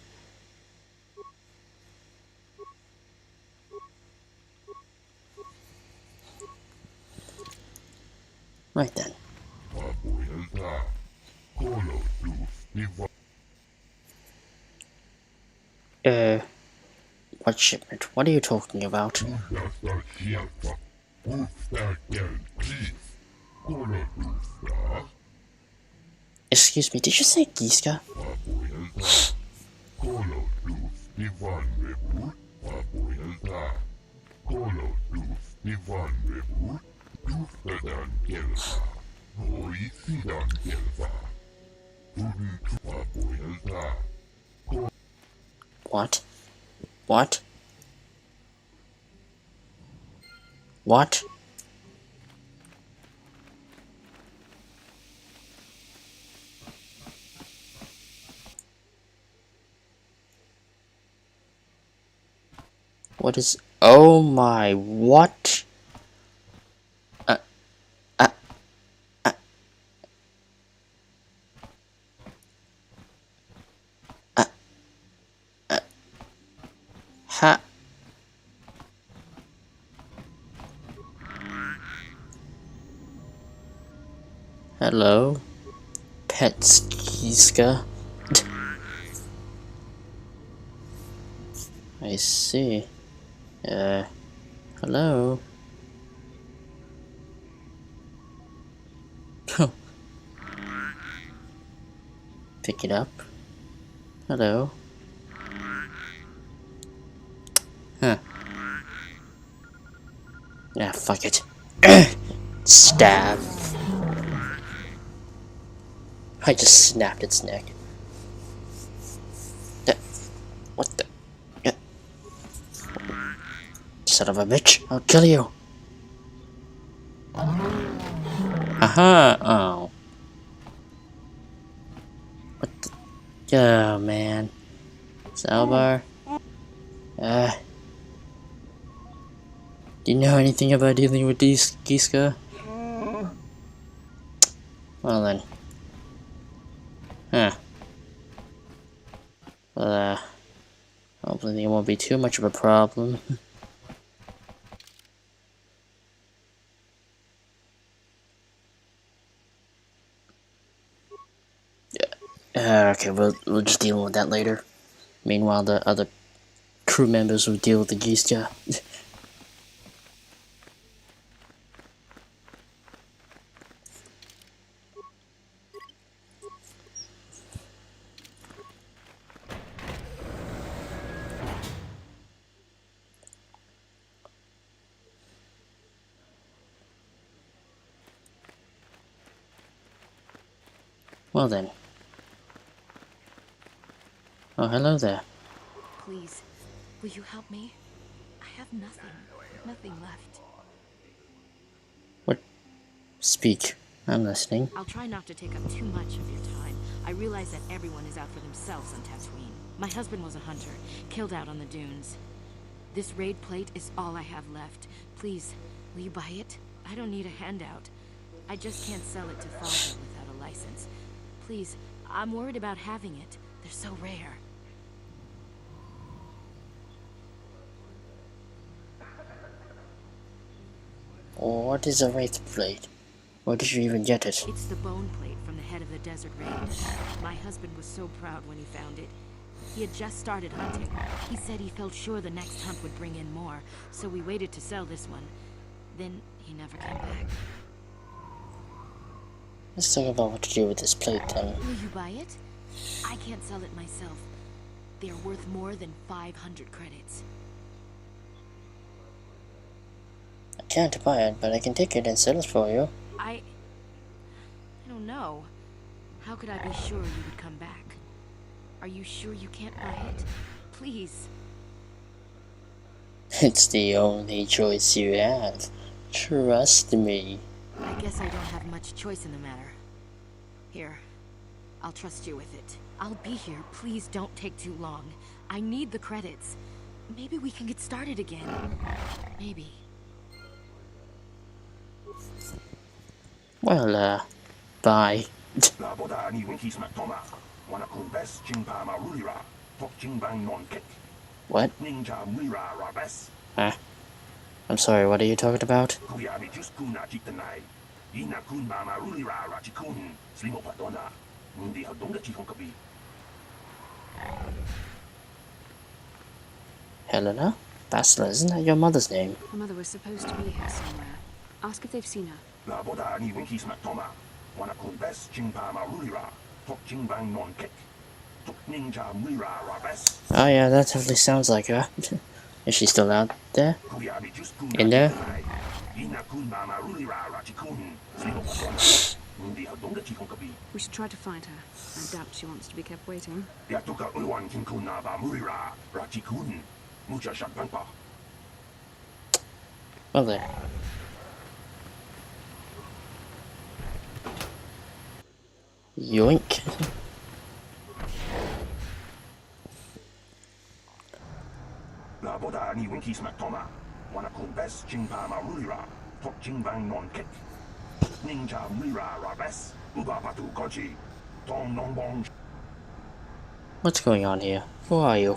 A: Right then. What shipment? What are you talking about? Excuse me, did you say Giska? What? What? What? What is... Oh my... What? Uh... Uh... Uh... Uh... Uh... Ha... Hello? Petskiska? I see. Hello? Pick it up. Hello? Huh. Yeah, fuck it. Stab. I just snapped its neck. What the? Son of a bitch, I'll kill you. Aha! Oh. What the? Oh, man. Salbar? Do you know anything about dealing with these Giska? Well then. Huh. Well, hopefully it won't be too much of a problem. Okay, we'll just deal with that later. Meanwhile, the other crew members will deal with the Giska. Well then. Oh, hello there.
P: Please, will you help me? I have nothing left.
A: What? Speak. I'm listening.
V: I'll try not to take up too much of your time. I realize that everyone is out for themselves on Tatooine. My husband was a hunter, killed out on the dunes. This raid plate is all I have left. Please, will you buy it? I don't need a handout. I just can't sell it to Father without a license. Please, I'm worried about having it. They're so rare.
A: What is a wraith plate? Where did you even get it?
V: It's the bone plate from the head of the desert raid. My husband was so proud when he found it. He had just started hunting. He said he felt sure the next hunt would bring in more, so we waited to sell this one. Then he never came back.
A: Let's talk about what to do with this plate then.
V: Will you buy it? I can't sell it myself. They're worth more than 500 credits.
A: I can't buy it, but I can take it and sell it for you.
V: I don't know. How could I be sure you would come back? Are you sure you can't buy it? Please.
A: It's the only choice you have. Trust me.
V: I guess I don't have much choice in the matter. Here, I'll trust you with it. I'll be here. Please don't take too long. I need the credits. Maybe we can get started again. Maybe.
A: Well, bye. What? Huh? I'm sorry, what are you talking about? Helena? Bastila, isn't that your mother's name?
P: Her mother was supposed to be here somewhere. Ask if they've seen her.
A: Oh yeah, that totally sounds like her. Is she still out there? In there?
P: We should try to find her. I doubt she wants to be kept waiting.
A: Well then. Yoink. What's going on here? Who are you?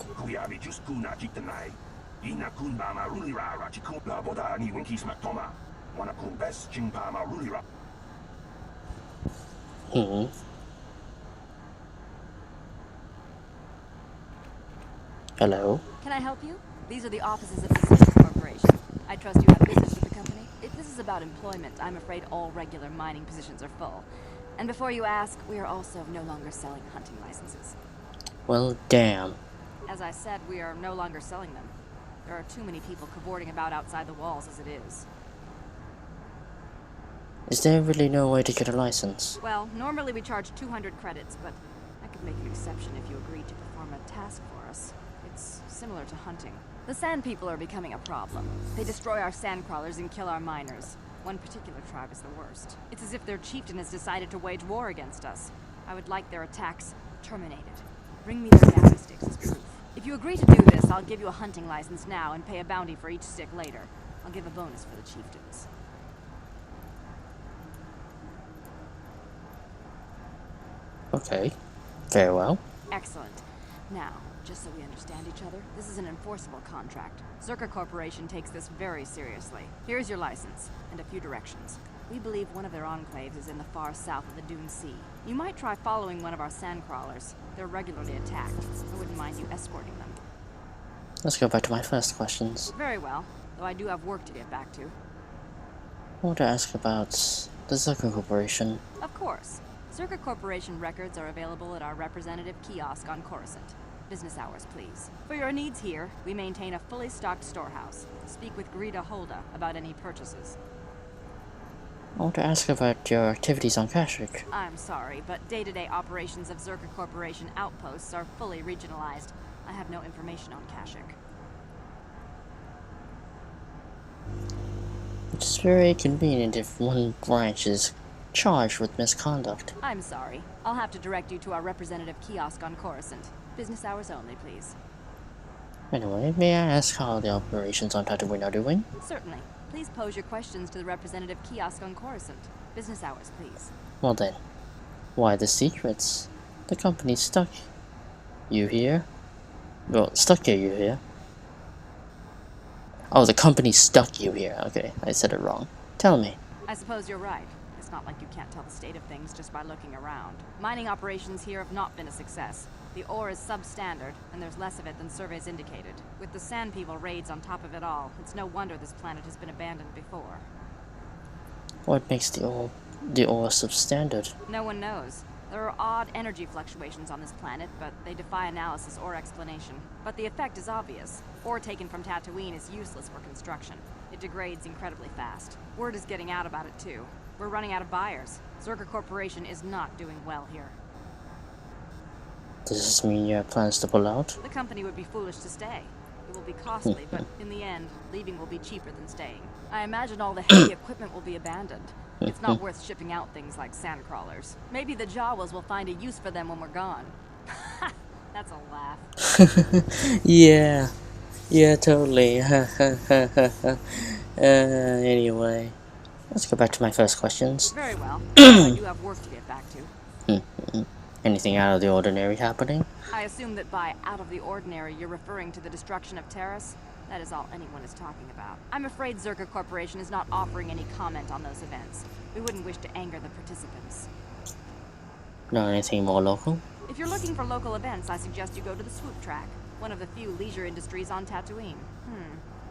A: Hmm. Hello?
J: Can I help you? These are the offices of the Circus Corporation. I trust you have business with the company. If this is about employment, I'm afraid all regular mining positions are full. And before you ask, we are also no longer selling hunting licenses.
A: Well, damn.
J: As I said, we are no longer selling them. There are too many people cavorting about outside the walls as it is.
A: Is there really no way to get a license?
J: Well, normally we charge 200 credits, but I could make an exception if you agreed to perform a task for us. It's similar to hunting. The sand people are becoming a problem. They destroy our sand crawlers and kill our miners. One particular tribe is the worst. It's as if their chieftain has decided to wage war against us. I would like their attacks terminated. Bring me their data sticks as proof. If you agree to do this, I'll give you a hunting license now and pay a bounty for each stick later. I'll give a bonus for the chieftains.
A: Okay. Very well.
J: Excellent. Now, just so we understand each other, this is an enforceable contract. Zerka Corporation takes this very seriously. Here's your license, and a few directions. We believe one of their enclaves is in the far south of the Dune Sea. You might try following one of our sand crawlers. They're regularly attacked. I wouldn't mind you escorting them.
A: Let's go back to my first questions.
J: Very well, though I do have work to get back to.
A: I want to ask about the Zucker Corporation.
J: Of course. Zerka Corporation records are available at our representative kiosk on Coruscant. Business hours, please. For your needs here, we maintain a fully stocked storehouse. Speak with Greta Holda about any purchases.
A: I want to ask about your activities on Kashyyyk.
J: I'm sorry, but day-to-day operations of Zerka Corporation outposts are fully regionalized. I have no information on Kashyyyk.
A: Which is very convenient if one branch is charged with misconduct.
J: I'm sorry. I'll have to direct you to our representative kiosk on Coruscant. Business hours only, please.
A: Anyway, may I ask how the operations on Tatooine are doing?
J: Certainly. Please pose your questions to the representative kiosk on Coruscant. Business hours, please.
A: Well then, why the secrets? The company stuck you here? Well, stuck you here? Oh, the company stuck you here. Okay, I said it wrong. Tell me.
J: I suppose you're right. It's not like you can't tell the state of things just by looking around. Mining operations here have not been a success. The ore is substandard, and there's less of it than surveys indicated. With the Sand People raids on top of it all, it's no wonder this planet has been abandoned before.
A: What makes the ore substandard?
J: No one knows. There are odd energy fluctuations on this planet, but they defy analysis or explanation. But the effect is obvious. Ore taken from Tatooine is useless for construction. It degrades incredibly fast. Word is getting out about it too. We're running out of buyers. Zerka Corporation is not doing well here.
A: Does this mean you have plans to pull out?
J: The company would be foolish to stay. It will be costly, but in the end, leaving will be cheaper than staying. I imagine all the heavy equipment will be abandoned. It's not worth shipping out things like sand crawlers. Maybe the Jawas will find a use for them when we're gone. That's a laugh.
A: Yeah. Yeah, totally. Anyway, let's go back to my first questions.
J: Very well. I do have work to get back to.
A: Anything out of the ordinary happening?
J: I assume that by out of the ordinary, you're referring to the destruction of Terrace? That is all anyone is talking about. I'm afraid Zerka Corporation is not offering any comment on those events. We wouldn't wish to anger the participants.
A: Not anything more local?
J: If you're looking for local events, I suggest you go to the Swoop Track, one of the few leisure industries on Tatooine.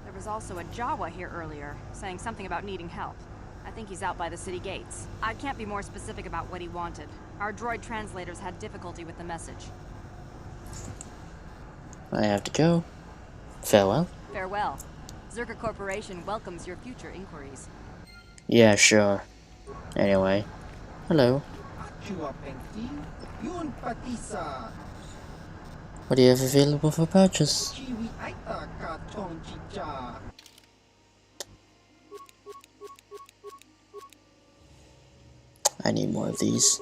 J: There was also a Jawa here earlier, saying something about needing help. I think he's out by the city gates. I can't be more specific about what he wanted. Our droid translators had difficulty with the message.
A: I have to go. Farewell.
J: Farewell. Zerka Corporation welcomes your future inquiries.
A: Yeah, sure. Anyway, Hello.
H: Achua Pengti, Yun Patisa,
A: What do you have available for purchase?
H: Chiwi Aita Katong Chicha.
A: I need more of these.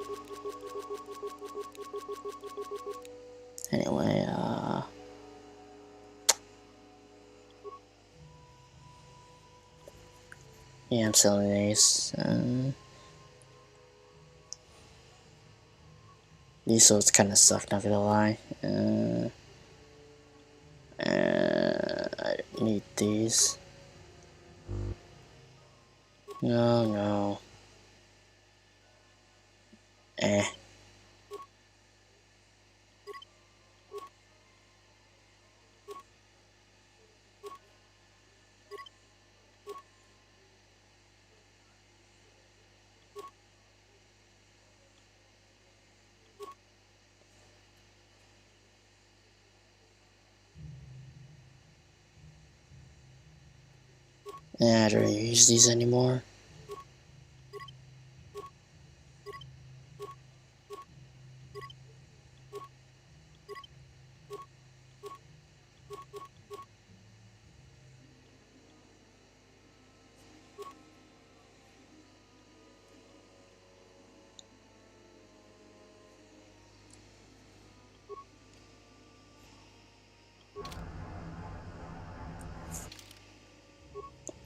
A: Anyway, yeah, I'm selling these. These swords kind of suck, not gonna lie. I need these. No. Eh. Yeah, I don't use these anymore.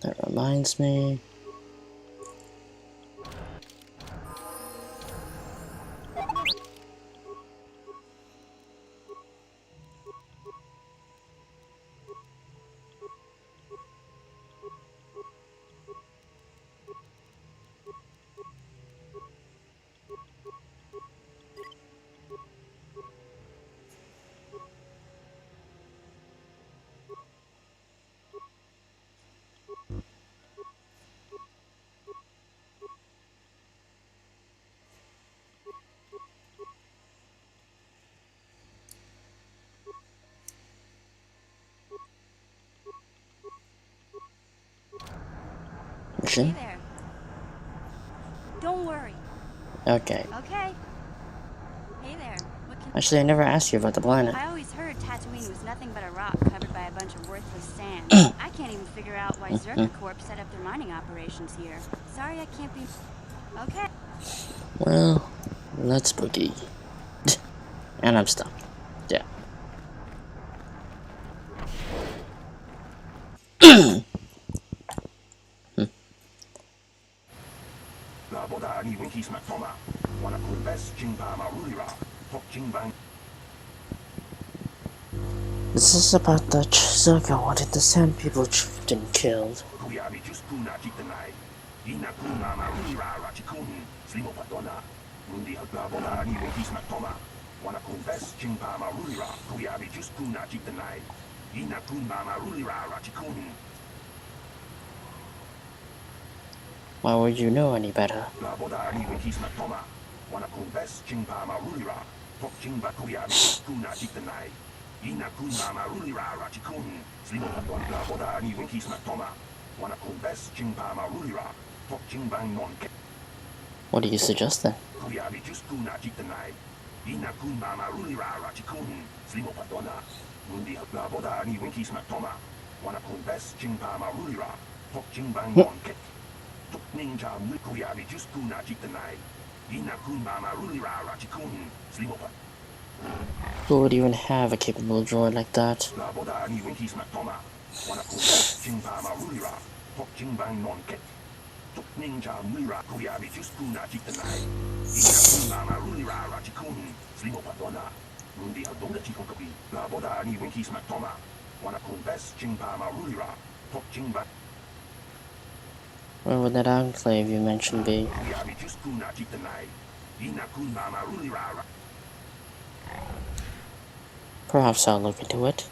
A: That reminds me. Mission?
N: Hey there. Don't worry.
A: Okay.
N: Okay. Hey there. What can...
A: Actually, I never asked you about the planet.
N: I always heard Tatooine was nothing but a rock covered by a bunch of worthless sand. I can't even figure out why Zerka Corp set up their mining operations here. Sorry I can't be... Okay.
A: Well, let's boogie. And I'm stuck. Yeah. This is about the Zerka wanted the Sand People chieftain killed. Why would you know any better? What do you suggest then? Who would even have a capable droid like that? Where would that enclave you mentioned be? Perhaps I'll look into it.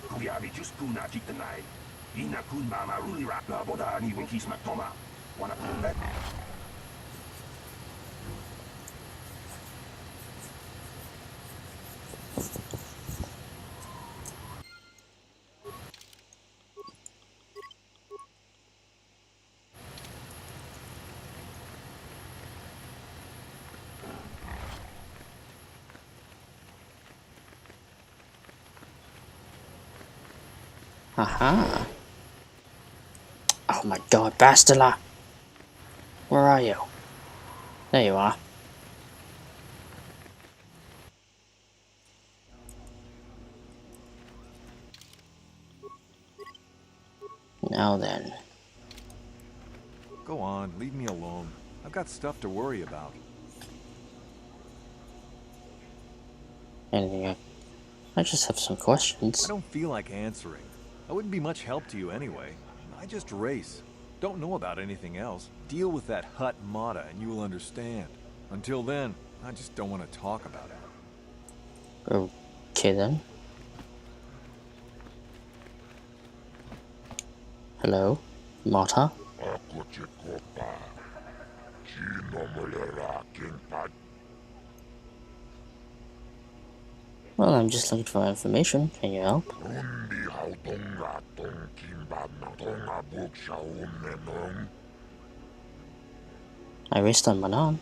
A: Haha. Oh my god, Bastila! Where are you? There you are. Now then.
M: Go on, leave me alone. I've got stuff to worry about.
A: Anything I just have some questions.
M: I don't feel like answering. I wouldn't be much help to you anyway. I just race. Don't know about anything else. Deal with that hut Mata and you will understand. Until then, I just don't want to talk about it.
A: Okay then. Hello, Mata? Well, I'm just looking for information. Can you help? I raced on Manaan.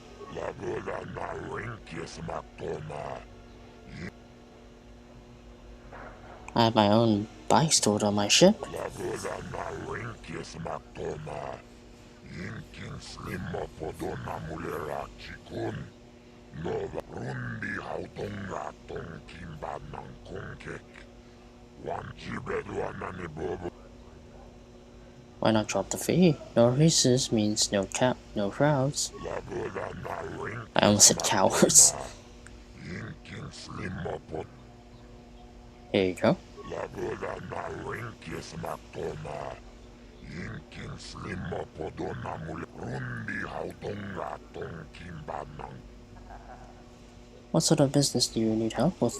A: I have my own bike stored on my ship. Why not drop the fee? No races means no no crowds. I almost said cowards. Here you go. What sort of business do you need help with?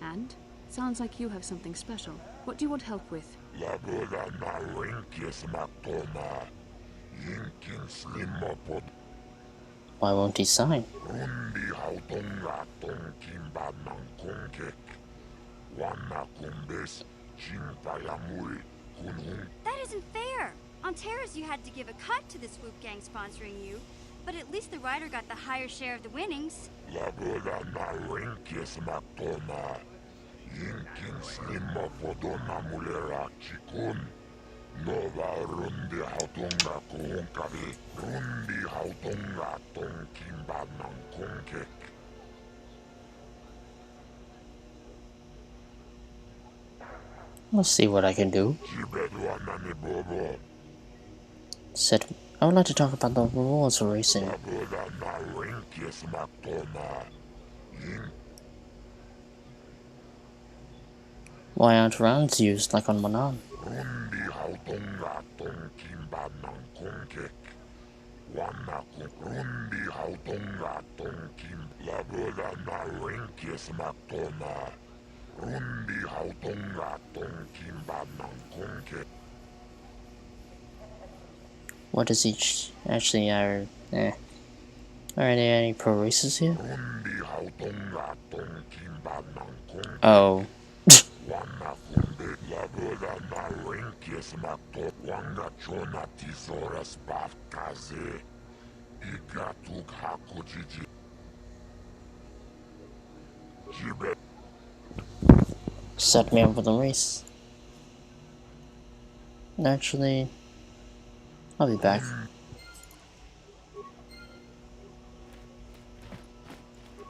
P: And? Sounds like you have something special. What do you want help with?
A: Why won't he sign?
N: That isn't fair! On Terrace you had to give a cut to the Swoop Gang sponsoring you, but at least the rider got the higher share of the winnings.
A: I'll see what I can do. Said, I would like to talk about the rewards for racing. Why aren't rounds used like on Manaan? What does each actually are there any pro races here? Oh. Set me up with a race. Actually, I'll be back.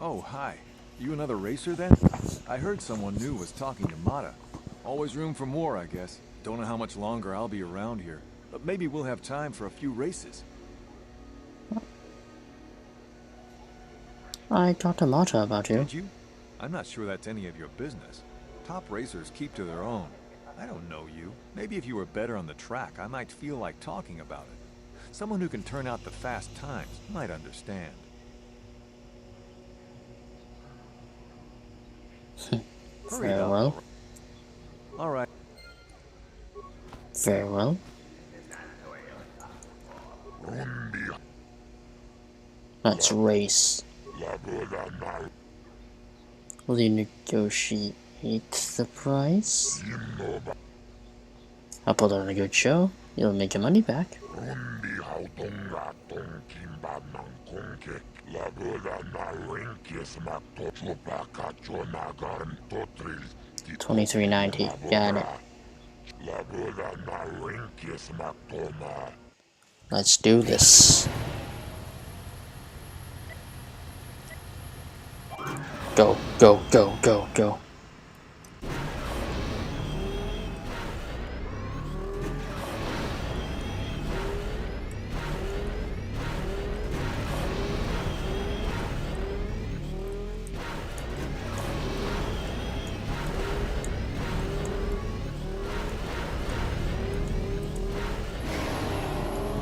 M: Oh, hi. You another racer then? I heard someone new was talking to Mata. Always room for more, I guess. Don't know how much longer I'll be around here, but maybe we'll have time for a few races.
A: I talked to Mata about you.
M: Did you? I'm not sure that's any of your business. Top racers keep to their own. I don't know you. Maybe if you were better on the track, I might feel like talking about it. Someone who can turn out the fast times might understand.
A: Farewell.
M: Alright.
A: Farewell. Let's race. Will you negotiate the price? I'll put on a good show. You'll make your money back. 2390. Got it. Let's do this. Go, go, go, go, go.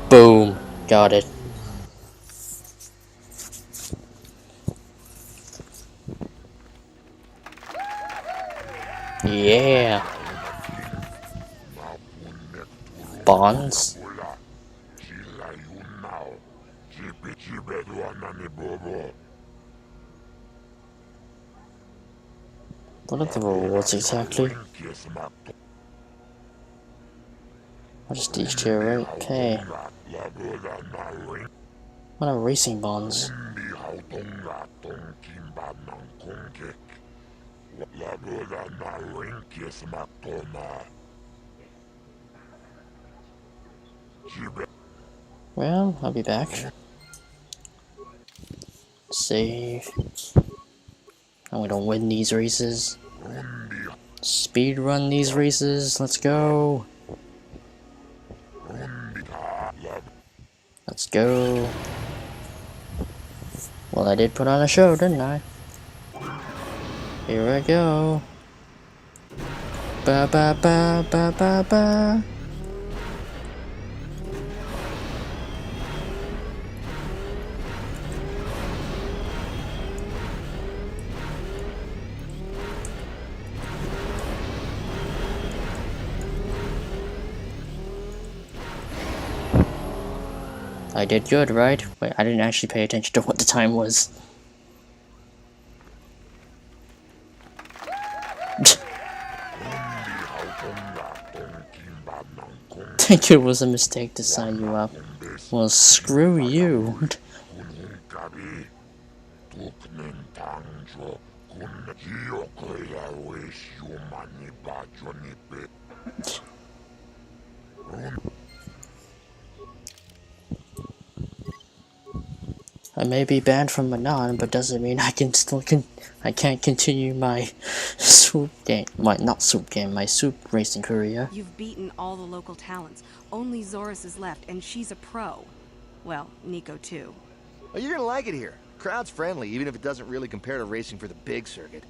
A: Boom. Got it. Yeah. Bonds. What are the rewards exactly? What is these two, right? Okay. What are racing bonds? Well, I'll be back. Save. I'm gonna win these races. Speed run these races. Let's go. Let's go. Well, I did put on a show, didn't I? Here I go. Ba ba ba ba ba ba. I did good, right? Wait, I didn't actually pay attention to what the time was. I think it was a mistake to sign you up. Well, screw you. I may be banned from Manaan, but doesn't mean I can still I can't continue my swoop game. My soup racing career.
J: You've beaten all the local talents. Only Zoris is left, and she's a pro. Well, Nico too.
D: Oh, you're gonna like it here. Crowd's friendly, even if it doesn't really compare to racing for the big circuit.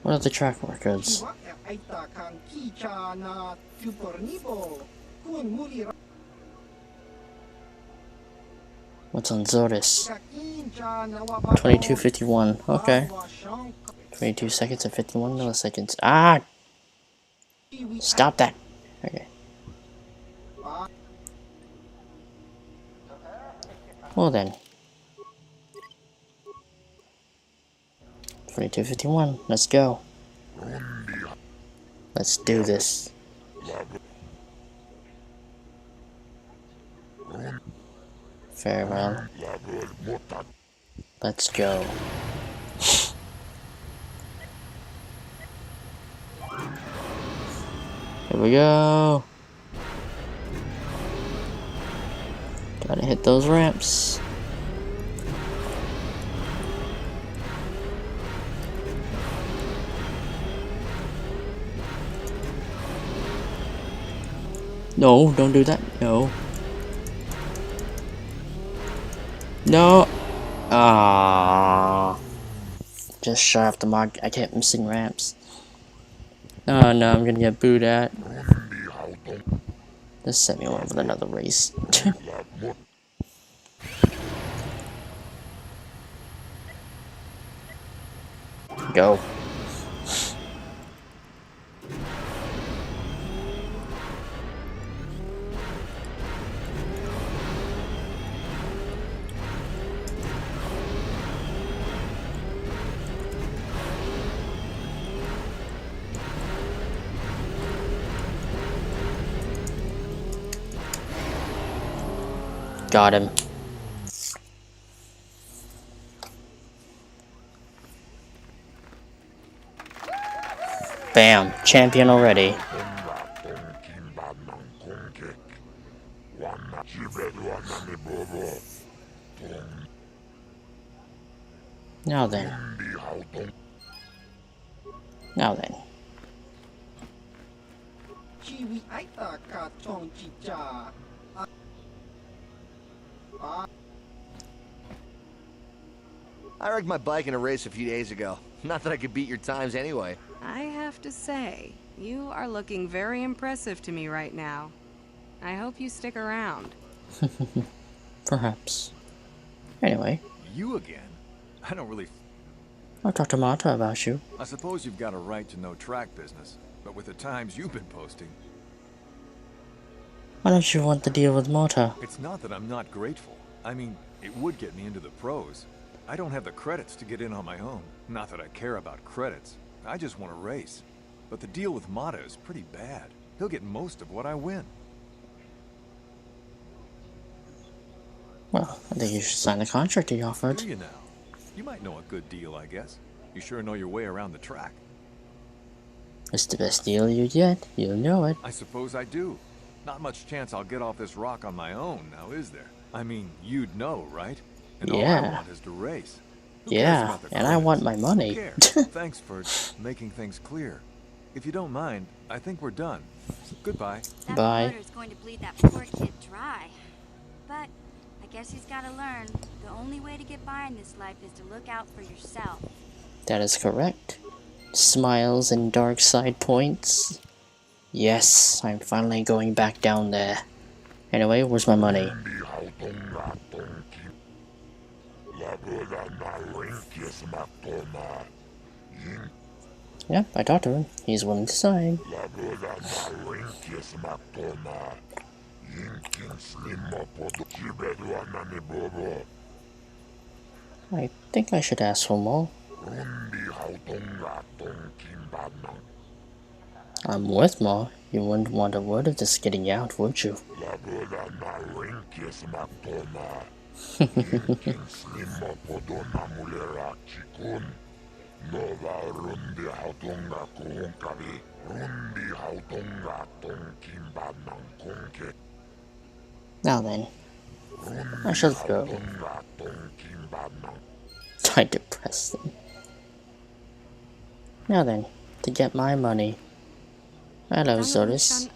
A: What are the track records? What's on Zoris? 22:51. Okay. 22 seconds and 51 milliseconds. Ah! Stop that. Okay. Well then. 22:51. Let's go. Let's do this. Farewell. Let's go. Here we go. Gotta hit those ramps. No, don't do that. No. No. Ah. Just shy off the mark. I kept missing ramps. Oh no, I'm gonna get booed at. Just sent me on with another race. Go. Got him. Bam. Champion already. Now then. Now then.
D: I wrecked my bike in a race a few days ago. Not that I could beat your times anyway.
J: I have to say, you are looking very impressive to me right now. I hope you stick around.
A: Perhaps. Anyway.
M: You again? I don't really...
A: I'll talk to Marta about you.
M: I suppose you've got a right to know track business, but with the times you've been posting...
A: Why don't you want to deal with Marta?
M: It's not that I'm not grateful. I mean, it would get me into the pros. I don't have the credits to get in on my own. Not that I care about credits. I just want to race. But the deal with Mata is pretty bad. He'll get most of what I win.
A: Well, I think you should sign the contract he offered.
M: Do you now? You might know a good deal, I guess. You sure know your way around the track.
A: It's the best deal you get. You'll know it.
M: I suppose I do. Not much chance I'll get off this rock on my own, now is there? I mean, you'd know, right? And all I want is to race. Who cares about the
A: and I want my money.
M: Thanks for making things clear. If you don't mind, I think we're done. Goodbye.
N: That motor's going to bleed that poor kid dry. But I guess he's got to learn. The only way to get by in this life is to look out for yourself.
A: That is correct. Smiles and dark side points. Yes, I'm finally going back down there. Anyway, where's my money? Yeah, I talked to him. He's willing to sign. I think I should ask for more. I'm with Ma. You wouldn't want a word of this getting out, would you? Now then, I shall go. I depressed them. Now then, to get my money. Hello, Zodis.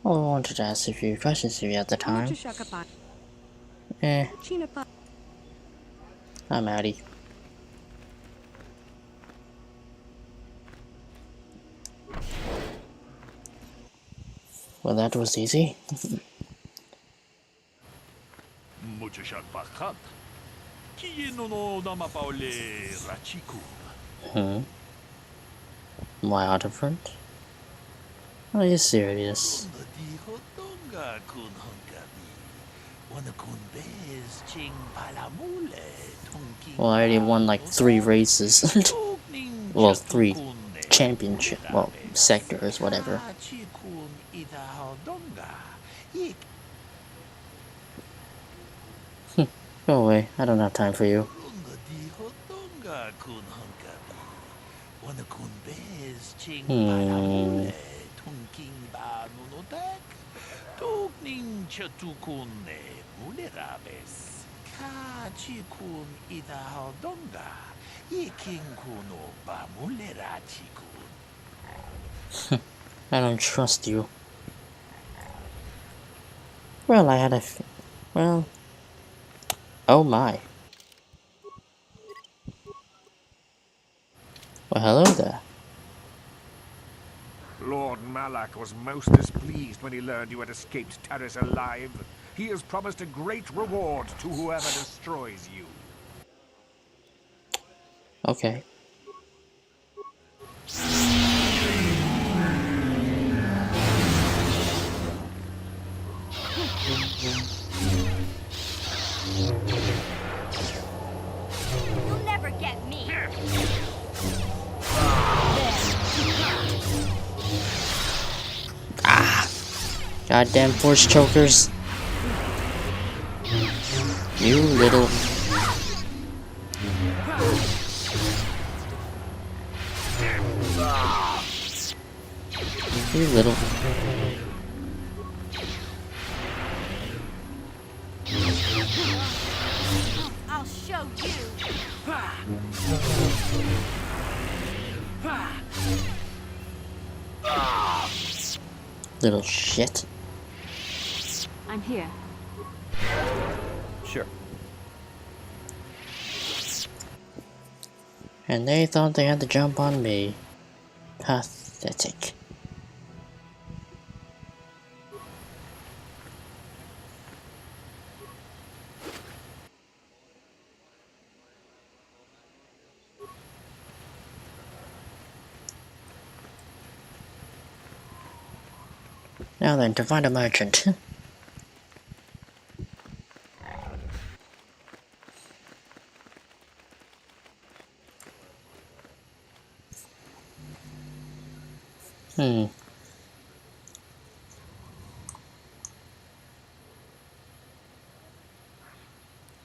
A: Well, I wanted to ask a few questions of you at the time. I'm Addie. Well, that was easy. Why out of front? Are you serious? Well, I already won like 3 races. Well, 3 championship, well, sectors, whatever. Go away, I don't have time for you. I don't trust you. Well, I had a well... Oh my. Well, hello there.
B: Lord Malak was most displeased when he learned you had escaped Taris alive. He has promised a great reward to whoever destroys you.
A: Okay.
N: You'll never get
A: Goddamn force chokers. You little... You little...
N: I'll show you.
A: Little shit.
J: I'm here.
M: Sure.
A: And they thought they had to jump on me. Pathetic. Now then, to find a merchant.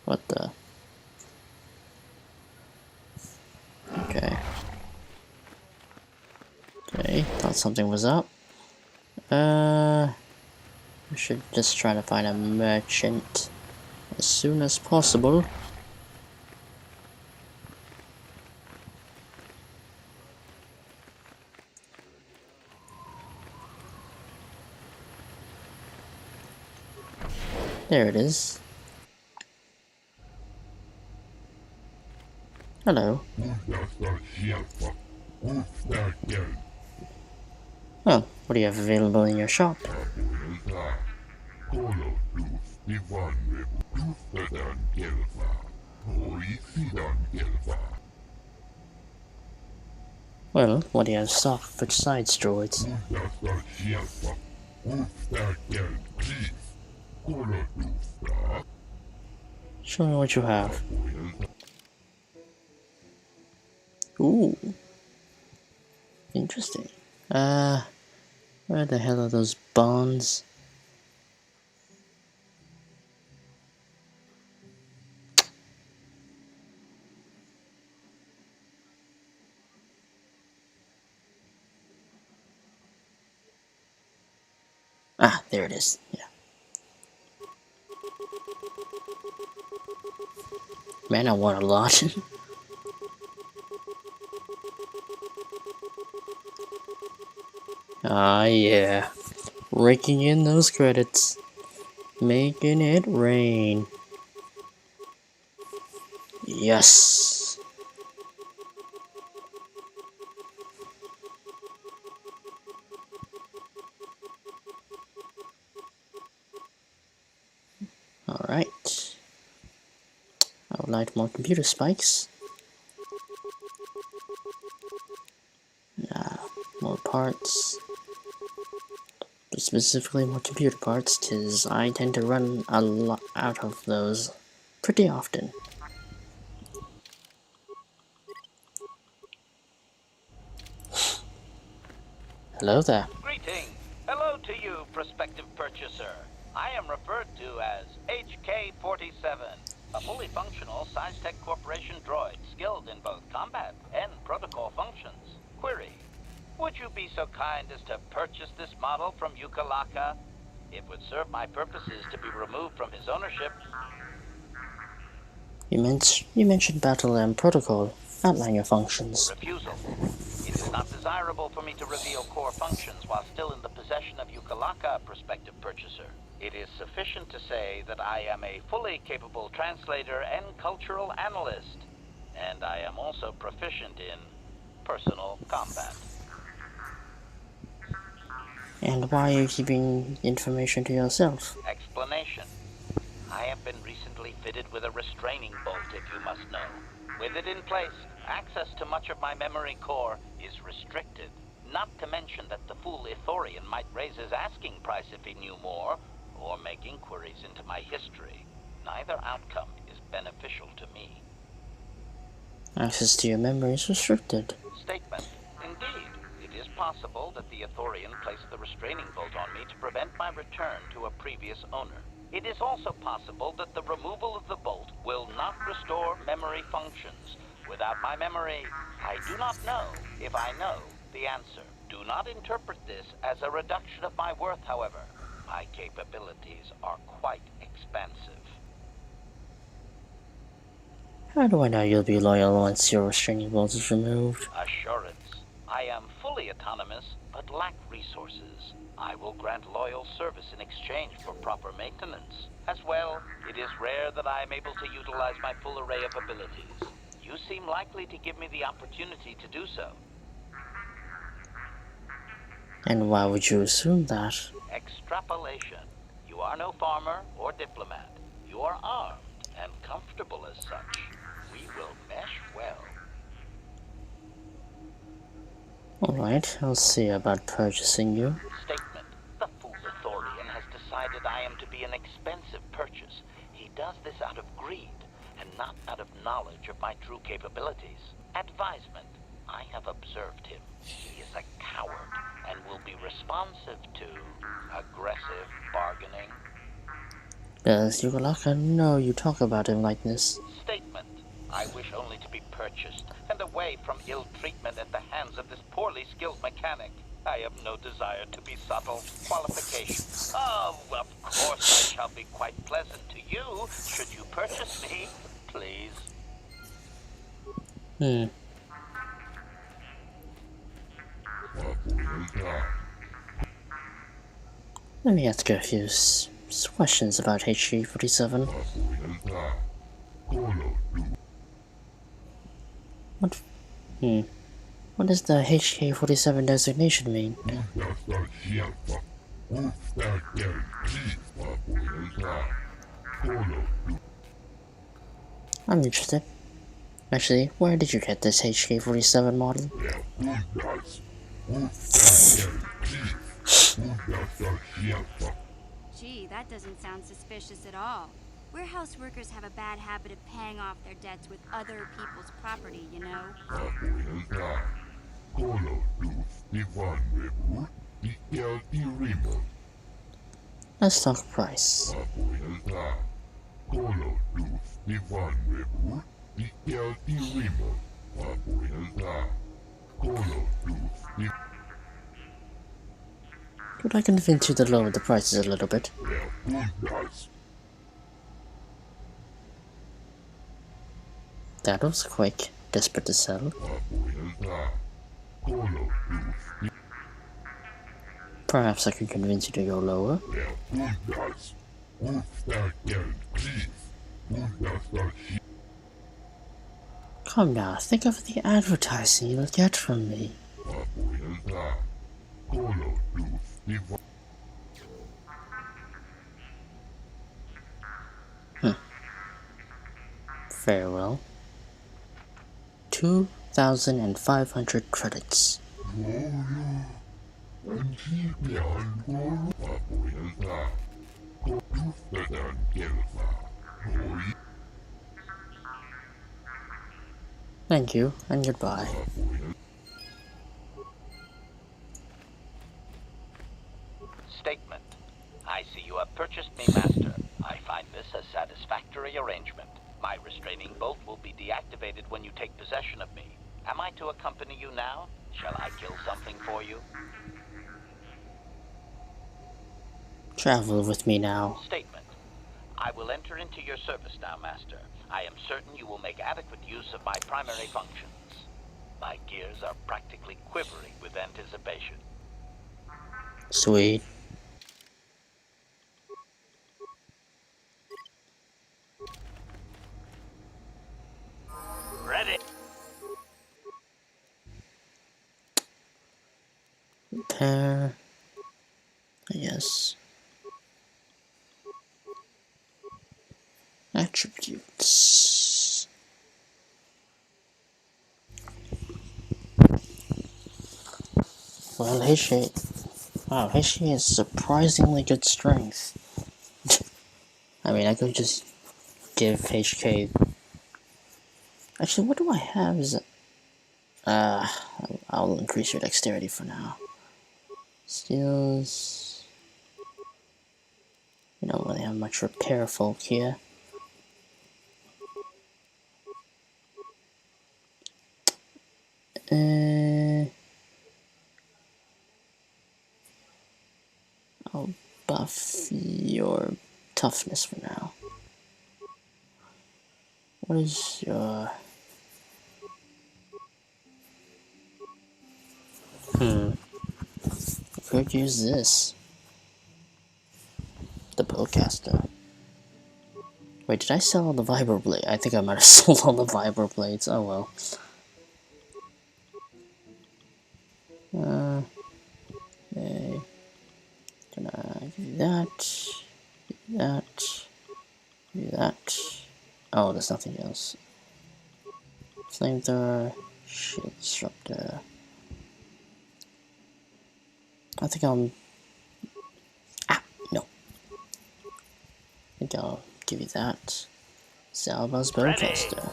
A: What the? Okay. Okay, thought something was up. We should just try to find a merchant as soon as possible. There it is. Hello. Oh, what do you have available in your shop? Well, what do you have stock for side droids? Show me what you have. Ooh. Interesting. Where the hell are those bonds? Ah, there it is. Yeah. Man, I want a lot. Ah, yeah. Raking in those credits. Making it rain. Yes. Alright. I would like more computer spikes. More parts. But specifically more computer parts, because I tend to run a lot out of those pretty often. Hello there.
L: Greetings. Hello to you, prospective purchaser. I am referred to as HK-47, a fully functional SciTech Corporation droid skilled in both combat and protocol functions. Query: would you be so kind as to purchase this model from Yukalaka? It would serve my purposes to be removed from his ownership.
A: You mentioned battle and protocol. Outline your functions.
L: Refusal. It is not desirable for me to reveal core functions while still in the possession of Yukalaka, prospective purchaser. It is sufficient to say that I am a fully capable translator and cultural analyst, and I am also proficient in personal combat.
A: And why are you keeping information to yourself?
L: Explanation. I have been recently fitted with a restraining bolt, if you must know. With it in place, access to much of my memory core is restricted. Not to mention that the fool Ithorian might raise his asking price if he knew more, or make inquiries into my history. Neither outcome is beneficial to me.
A: Access to your memory is restricted.
L: Statement. Indeed, it is possible that the Ithorian placed the restraining bolt on me to prevent my return to a previous owner. It is also possible that the removal of the bolt will not restore memory functions. Without my memory, I do not know if I know the answer. Do not interpret this as a reduction of my worth, however. My capabilities are quite expansive.
A: How do I know you'll be loyal once your restraining bolt is removed?
L: Assurance. I am fully autonomous, but lack resources. I will grant loyal service in exchange for proper maintenance. As well, it is rare that I am able to utilize my full array of abilities. You seem likely to give me the opportunity to do so.
A: And why would you assume that?
L: Extrapolation. You are no farmer or diplomat. You are armed and comfortable as such. We will mesh well.
A: Alright, I'll see about purchasing you.
L: Statement. The fool Ithorian has decided I am to be an expensive purchase. He does this out of greed, and not out of knowledge of my true capabilities. Advisement. I have observed him. He is a coward, and will be responsive to aggressive bargaining.
A: Does you luck? I know you talk about him like this.
L: Statement. I wish only to be purchased, and away from ill treatment at the hands of this poorly skilled mechanic. I have no desire to be subtle. Qualification. Oh, of course I shall be quite pleasant to you, should you purchase me, please.
A: Let me ask you a few questions about HK-47. What does the HK-47 designation mean? I'm interested. Actually, where did you get this HK-47 model?
N: Gee, that doesn't sound suspicious at all. Warehouse workers have a bad habit of paying off their debts with other people's property, you know?
A: Let's talk price. Could I convince you to lower the prices a little bit? That was quick. Desperate to sell. Perhaps I can convince you to go lower. Come now, think of the advertising you'll get from me. Farewell. 2,500 credits. Thank you, and goodbye.
L: Statement. I see you have purchased me, Master. I find this a satisfactory arrangement. My restraining bolt will be deactivated when you take possession of me. Am I to accompany you now? Shall I kill something for you?
A: Travel with me now.
L: Statement. I will enter into your service now, Master. I am certain you will make adequate use of my primary functions. My gears are practically quivering with anticipation.
A: Sweet.
L: Ready.
A: Repair. Yes. Attributes. Well, HK. Wow, HK has surprisingly good strength. I mean, I could just give HK Actually, what do I have? Is I'll increase your dexterity for now. Skills. We don't really have much repair folk here. I'll buff your toughness for now. What is your... I could use this. The bowcaster. Wait, did I sell all the vibroblade? I think I might have sold all the vibroblades. Oh well. Okay. Gonna do that. Do that. Do that. Oh, there's nothing else. Flamethrower. Shield disruptor. I think I'll... no. I think I'll give you that. Salva's bowcaster.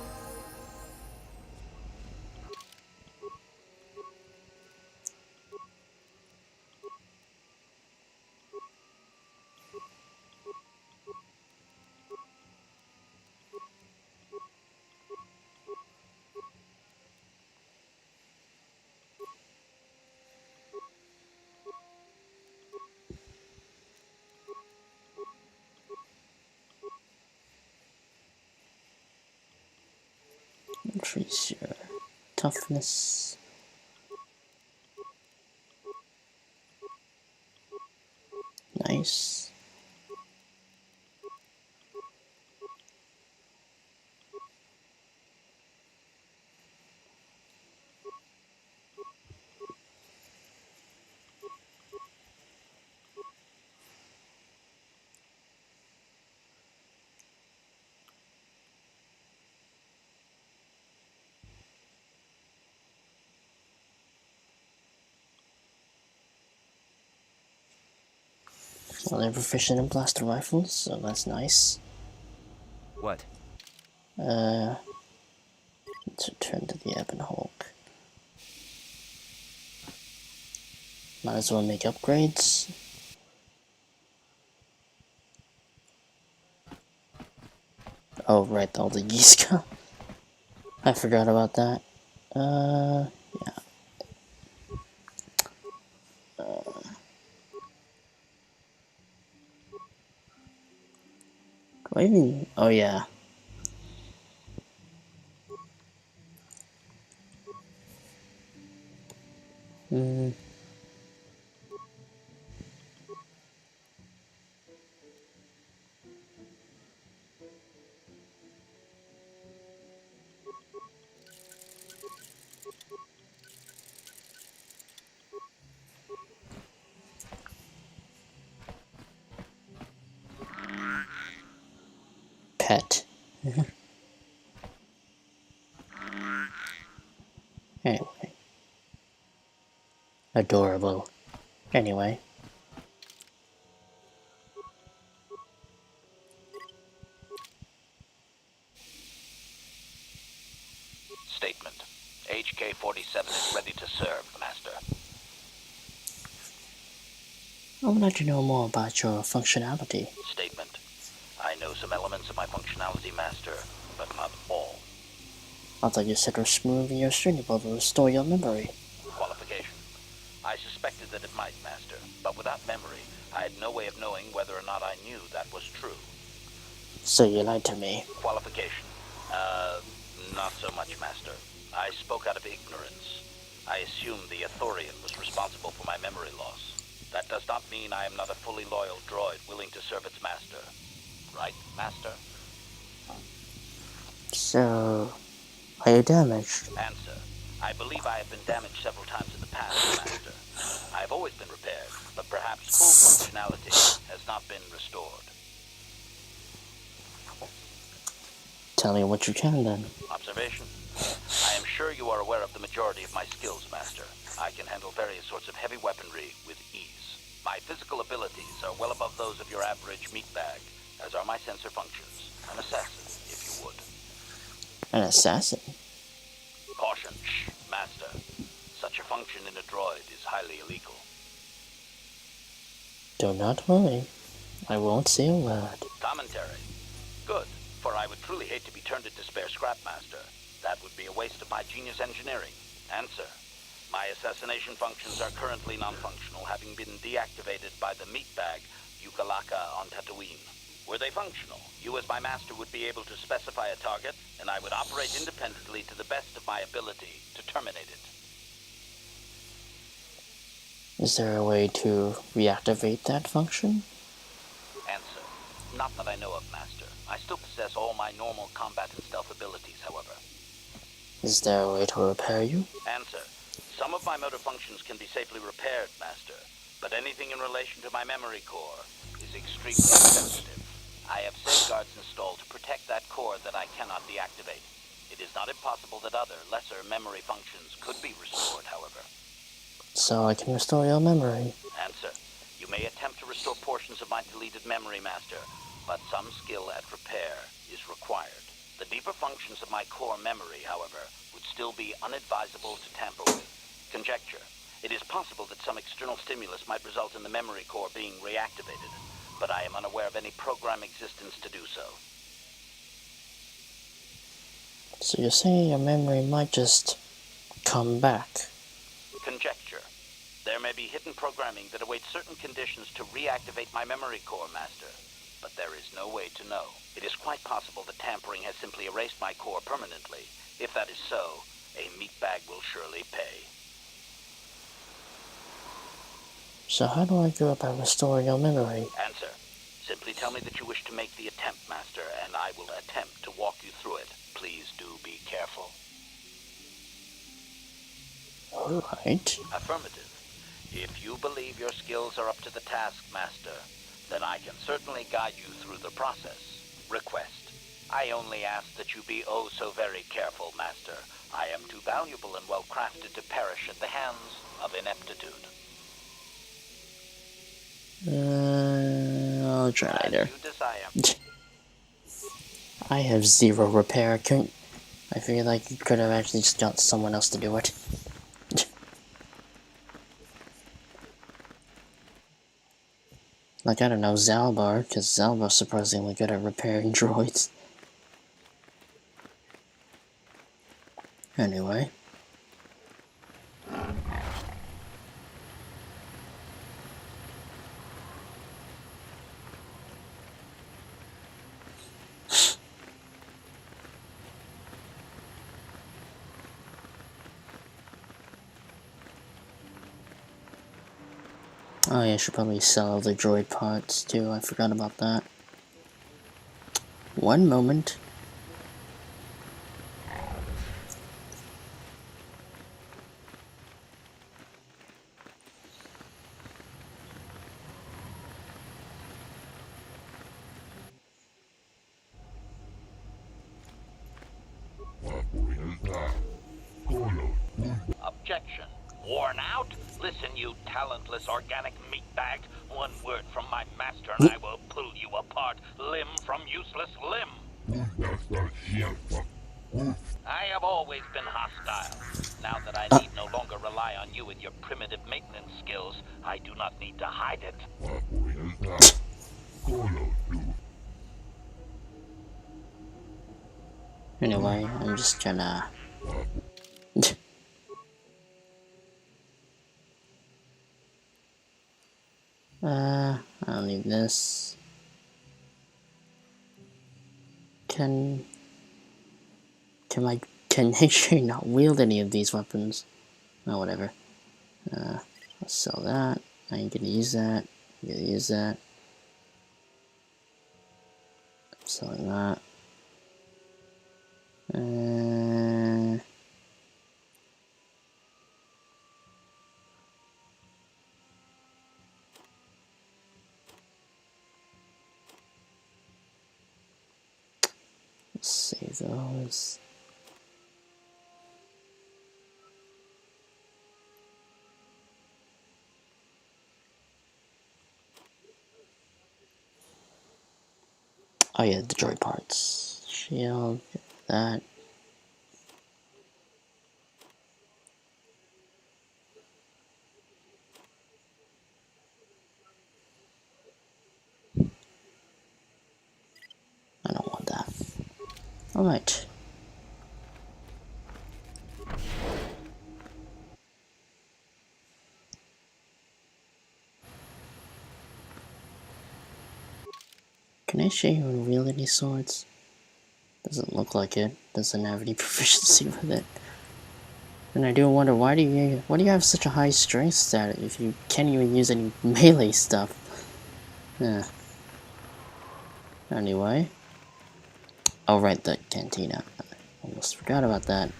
A: Increase your toughness. Nice. Well, they're proficient in blaster rifles, so that's nice.
D: What?
A: Let's return to the Ebon Hulk. Might as well make upgrades. Oh, right, all the Yiska. I forgot about that. Yeah. Do I even... Oh, yeah. Pet. Anyway. Adorable. Anyway.
L: Statement. HK-47 is ready to serve, Master.
A: I would like to know more about your functionality.
L: Statement. I know some elements of my functionality, Master, but not all.
A: I thought you said removing your string will restore your memory.
L: Qualification. I suspected that it might, Master, but without memory, I had no way of knowing whether or not I knew that was true.
A: So you lied to me.
L: Qualification. Not so much, Master. I spoke out of ignorance. I assumed the Athorian was responsible for my memory loss. That does not mean I am not a fully loyal droid willing to serve its master. Right, Master?
A: So, are you damaged?
L: Answer. I believe I have been damaged several times in the past, Master. I have always been repaired, but perhaps full functionality has not been restored.
A: Tell me what you can then.
L: Observation. I am sure you are aware of the majority of my skills, Master. I can handle various sorts of heavy weaponry with ease. My physical abilities are well above those of your average meatbag, as are my sensor functions. An assassin, if you would.
A: An assassin?
L: Caution, shh, Master. Such a function in a droid is highly illegal.
A: Do not worry. I won't say a word.
L: Commentary. Good, for I would truly hate to be turned into spare scrap, Master. That would be a waste of my genius engineering. Answer. My assassination functions are currently non-functional, having been deactivated by the meat bag, Yukalaka on Tatooine. Were they functional, you as my master would be able to specify a target, and I would operate independently to the best of my ability to terminate it.
A: Is there a way to reactivate that function?
L: Answer. Not that I know of, Master. I still possess all my normal combat and stealth abilities, however.
A: Is there a way to repair you?
L: Answer. Some of my motor functions can be safely repaired, Master, but anything in relation to my memory core is extremely sensitive. I have safeguards installed to protect that core that I cannot deactivate. It is not impossible that other, lesser memory functions could be restored, however.
A: So I can restore your memory.
L: Answer. You may attempt to restore portions of my deleted memory, Master, but some skill at repair is required. The deeper functions of my core memory, however, would still be unadvisable to tamper with. Conjecture. It is possible that some external stimulus might result in the memory core being reactivated, but I am unaware of any program existence to do so.
A: So you're saying your memory might just come back?
L: Conjecture. There may be hidden programming that awaits certain conditions to reactivate my memory core, Master, but there is no way to know. It is quite possible that tampering has simply erased my core permanently. If that is so, a meatbag will surely pay.
A: So how do I go about restoring your memory?
L: Answer. Simply tell me that you wish to make the attempt, Master, and I will attempt to walk you through it. Please do be careful.
A: Alright.
L: Affirmative. If you believe your skills are up to the task, Master, then I can certainly guide you through the process. Request. I only ask that you be oh so very careful, Master. I am too valuable and well-crafted to perish at the hands of ineptitude.
A: I'll try later.
L: You desire.
A: I have zero repair. I feel like you could have actually just got someone else to do it. Like, I don't know, Zalbar, because Zalbar's surprisingly good at repairing droids. Anyway. Oh yeah, I should probably sell the droid parts too, I forgot about that. One moment.
L: Objection. Worn out? Listen, you talentless organic meatbag. One word from my master and I will pull you apart, limb from useless limb. I have always been hostile. Now that I need no longer rely on you and your primitive maintenance skills, I do not need to hide it.
A: Anyway, I'm just gonna... I don't need this. Can I actually not wield any of these weapons? Oh, whatever. I'll sell that. I ain't gonna use that. I'm gonna use that. I'm selling that. Let's see those. Oh yeah, the droid parts. Shield, that. Alright. Can I show you and wield any swords? Doesn't look like it. Doesn't have any proficiency with it. And I do wonder, why do you have such a high strength stat if you can't even use any melee stuff? Yeah. Anyway. I'll write the cantina. Almost forgot about that.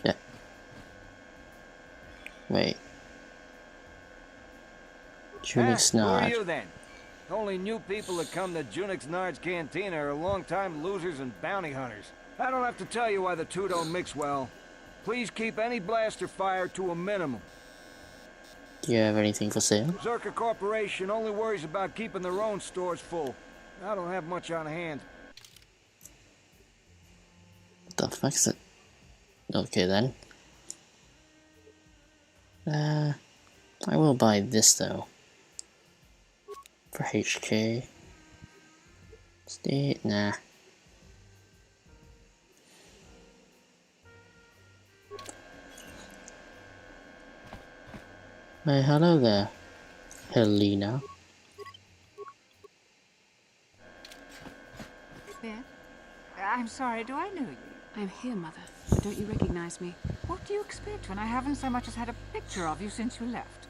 A: Yeah. Wait. Junix
Q: Who are
A: Nod.
Q: you then? Only new people that come to Junix Nard's Cantina are long-time losers and bounty hunters. I don't have to tell you why the two don't mix well. Please keep any blaster fire to a minimum.
A: Do you have anything for sale?
Q: Zerka Corporation only worries about keeping their own stores full. I don't have much on hand.
A: What the fuck's it? Okay then. I will buy this though. For HK. State, nah. Hey, hello there, Helena.
R: Smith? I'm sorry, do I know you?
F: I'm here, Mother. Don't you recognize me?
R: What do you expect when I haven't so much as had a picture of you since you left?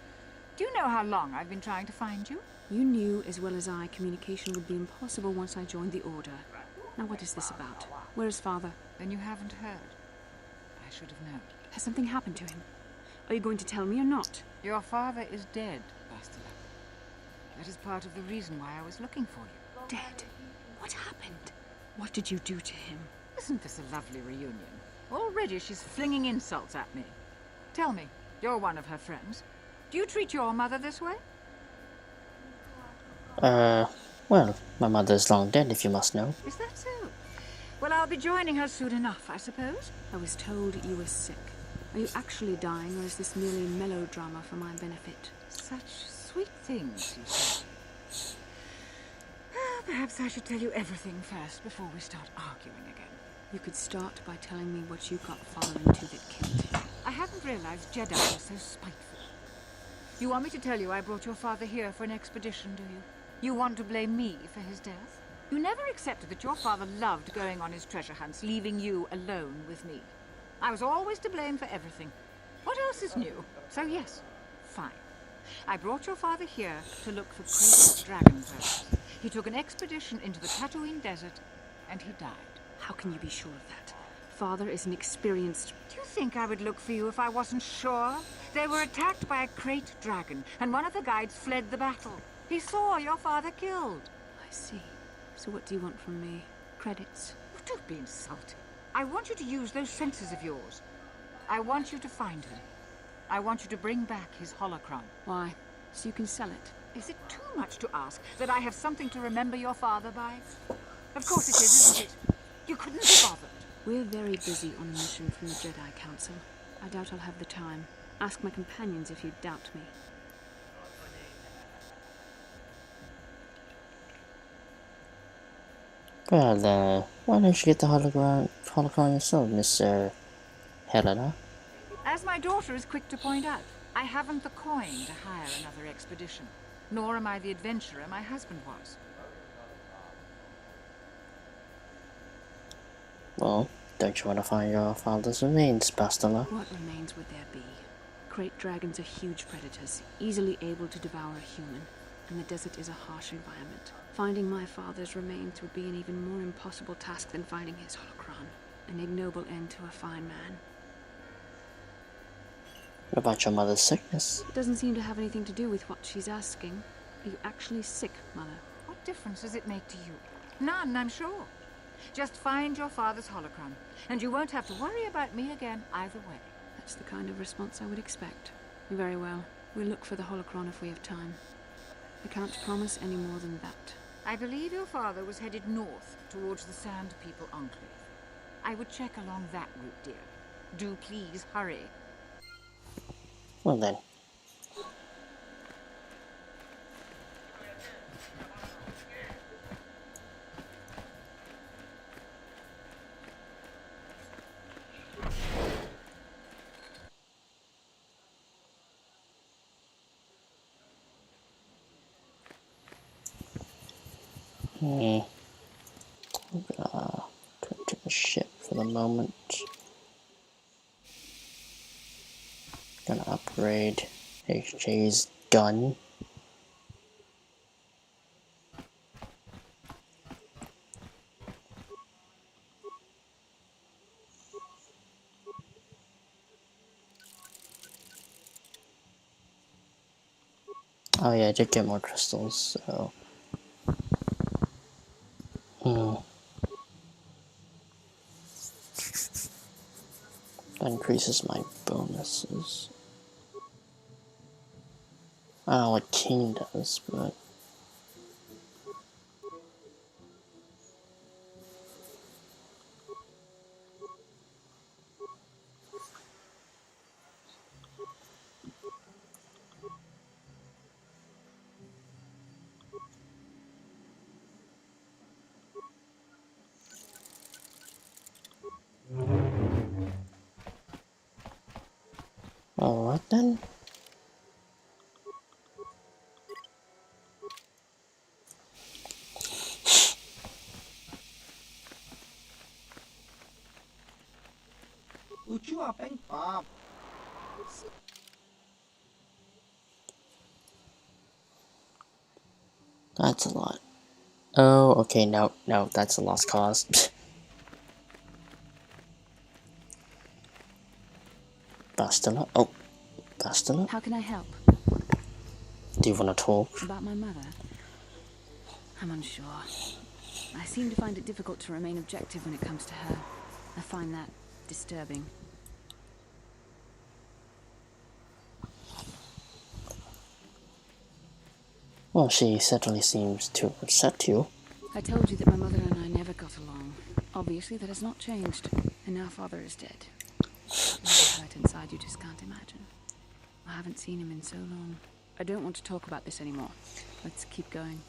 R: Do you know how long I've been trying to find you?
F: You knew as well as I communication would be impossible once I joined the Order. Now what is this about? Where is Father?
R: Then you haven't heard. I should have known.
F: Has something happened to him? Are you going to tell me or not?
R: Your father is dead, Bastila. That is part of the reason why I was looking for you.
F: Dead? What happened? What did you do to him?
R: Isn't this a lovely reunion? Already she's flinging insults at me. Tell me, you're one of her friends. Do you treat your mother this way?
A: Well, my mother's long dead, if you must know.
R: Is that so? Well, I'll be joining her soon enough, I suppose.
F: I was told you were sick. Are you actually dying, or is this merely melodrama for my benefit?
R: Such sweet things, you say. Perhaps I should tell you everything first before we start arguing again.
F: You could start by telling me what you got Father into that killed him.
R: I hadn't realized Jedi were so spiteful. You want me to tell you I brought your father here for an expedition, do you? You want to blame me for his death? You never accepted that your father loved going on his treasure hunts, leaving you alone with me. I was always to blame for everything. What else is new? So yes, fine. I brought your father here to look for great dragon pearls. He took an expedition into the Tatooine desert, and he died.
F: How can you be sure of that? Father is an experienced...
R: Do you think I would look for you if I wasn't sure? They were attacked by a great dragon, and one of the guides fled the battle. He saw your father killed.
F: I see. So what do you want from me? Credits?
R: Oh, don't be insulting. I want you to use those senses of yours. I want you to find him. I want you to bring back his holocron.
F: Why? So you can sell it?
R: Is it too much to ask that I have something to remember your father by? Of course it is, isn't it? You couldn't be bothered.
F: We're very busy on a mission from the Jedi Council. I doubt I'll have the time. Ask my companions if you doubt me.
A: Well, why don't you get the holocron yourself, Miss Helena?
R: As my daughter is quick to point out, I haven't the coin to hire another expedition. Nor am I the adventurer my husband was.
A: Well, don't you want to find your father's remains, Bastila?
F: What remains would there be? Great dragons are huge predators, easily able to devour a human, and the desert is a harsh environment. Finding my father's remains would be an even more impossible task than finding his holocron. An ignoble end to a fine man.
A: What about your mother's sickness?
F: It doesn't seem to have anything to do with what she's asking. Are you actually sick, Mother?
R: What difference does it make to you? None, I'm sure. Just find your father's holocron, and you won't have to worry about me again either way.
P: That's the kind of response I would expect. Very well. We'll look for the holocron if we have time. I can't promise any more than that.
R: I believe your father was headed north towards the Sand People Enclave. I would check along that route, dear. Do please hurry.
A: Well then. I'm gonna go to the ship for the moment. Gonna upgrade HJ's gun. Oh yeah, I did get more crystals, so... That increases my bonuses. I don't know what Cain does, but... Alright then. That's a lot. Oh, okay, no, that's a lost cause. Bastila? Oh, Bastila?
P: How can I help?
A: Do you want to talk?
P: About my mother? I'm unsure. I seem to find it difficult to remain objective when it comes to her. I find that disturbing.
A: Well, she certainly seems to upset you.
P: I told you that my mother and I never got along. Obviously, that has not changed. And now father is dead. The hurt inside you just can't imagine. I haven't seen him in so long. I don't want to talk about this anymore. Let's keep going.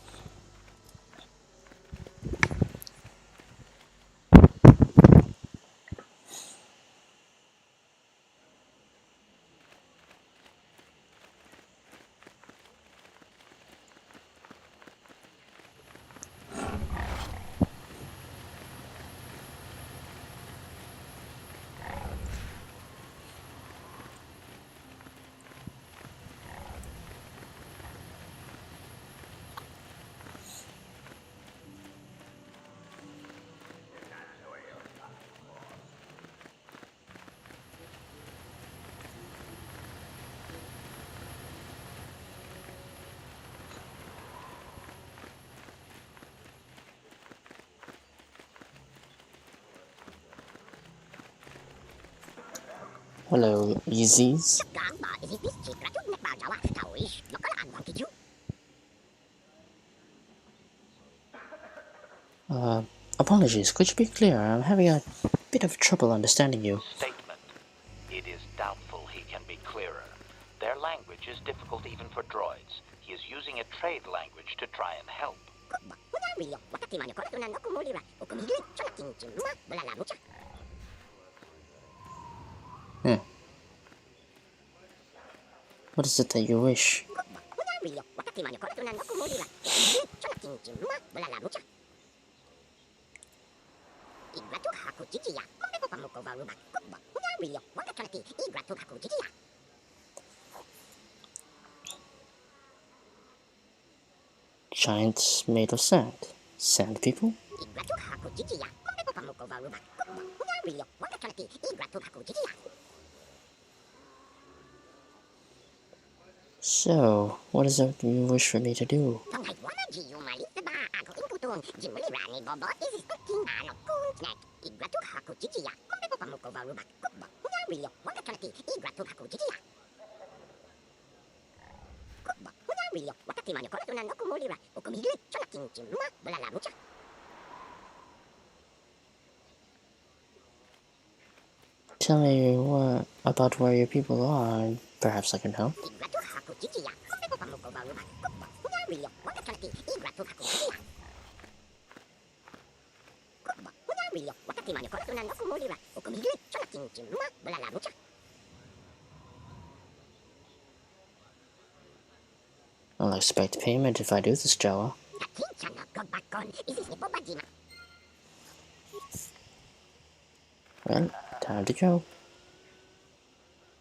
A: Hello, Yeezys. Apologies, could you be clearer? I'm having a bit of trouble understanding you.
L: Statement. It is doubtful he can be clearer. Their language is difficult even for droids. He is using a trade language to try and help.
A: What is it that you wish? Giants made of sand. Sand people? So, what is it you wish for me to do? Tell me what about where your people are. Perhaps I can help. I'll expect payment if I do this, Joa. Well, time to go.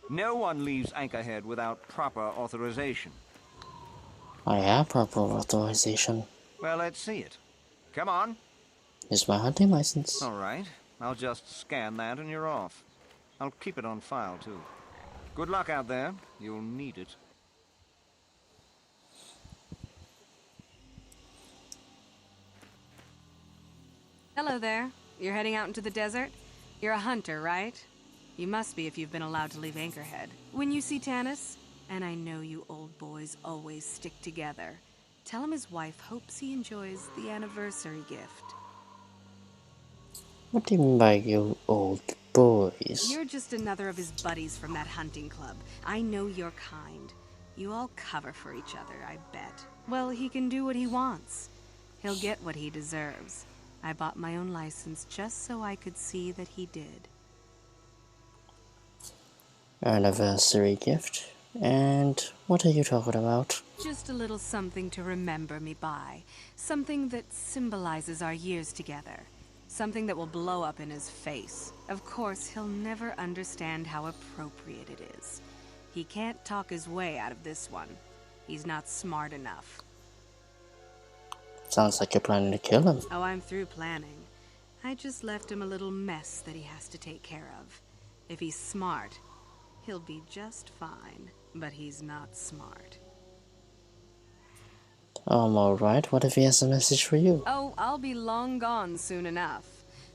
Q: No one leaves Anchorhead without proper authorization.
A: I have proper authorization.
Q: Well, let's see it. Come on.
A: Here's my hunting license.
Q: All right. I'll just scan that and you're off. I'll keep it on file, too. Good luck out there. You'll need it.
J: Hello there. You're heading out into the desert? You're a hunter, right? You must be if you've been allowed to leave Anchorhead. When you see Tanis, and I know you old boys always stick together, tell him his wife hopes he enjoys the anniversary gift.
A: What do you mean by you old boys?
J: You're just another of his buddies from that hunting club. I know your kind. You all cover for each other, I bet. Well, he can do what he wants. He'll get what he deserves. I bought my own license just so I could see that he did.
A: Anniversary gift? And what are you talking about?
J: Just a little something to remember me by. Something that symbolizes our years together. Something that will blow up in his face. Of course, he'll never understand how appropriate it is. He can't talk his way out of this one. He's not smart enough.
A: Sounds like you're planning to kill him.
J: Oh, I'm through planning. I just left him a little mess that he has to take care of. If he's smart, he'll be just fine. But he's not smart.
A: Alright, what if he has a message for you?
J: Oh, I'll be long gone soon enough.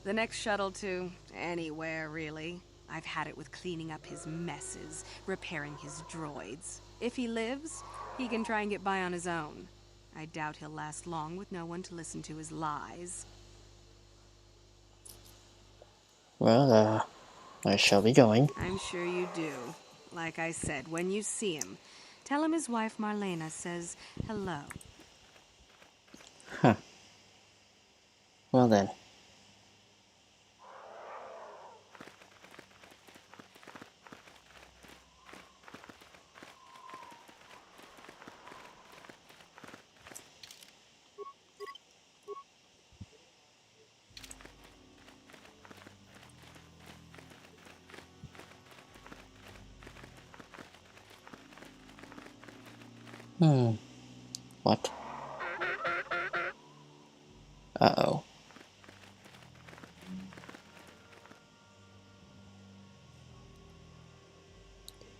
J: The next shuttle to anywhere, really. I've had it with cleaning up his messes, repairing his droids. If he lives, he can try and get by on his own. I doubt he'll last long with no one to listen to his lies.
A: Well, I shall be going.
J: I'm sure you do. Like I said, when you see him, tell him his wife Marlena says hello.
A: Huh. Well then. What? Uh-oh.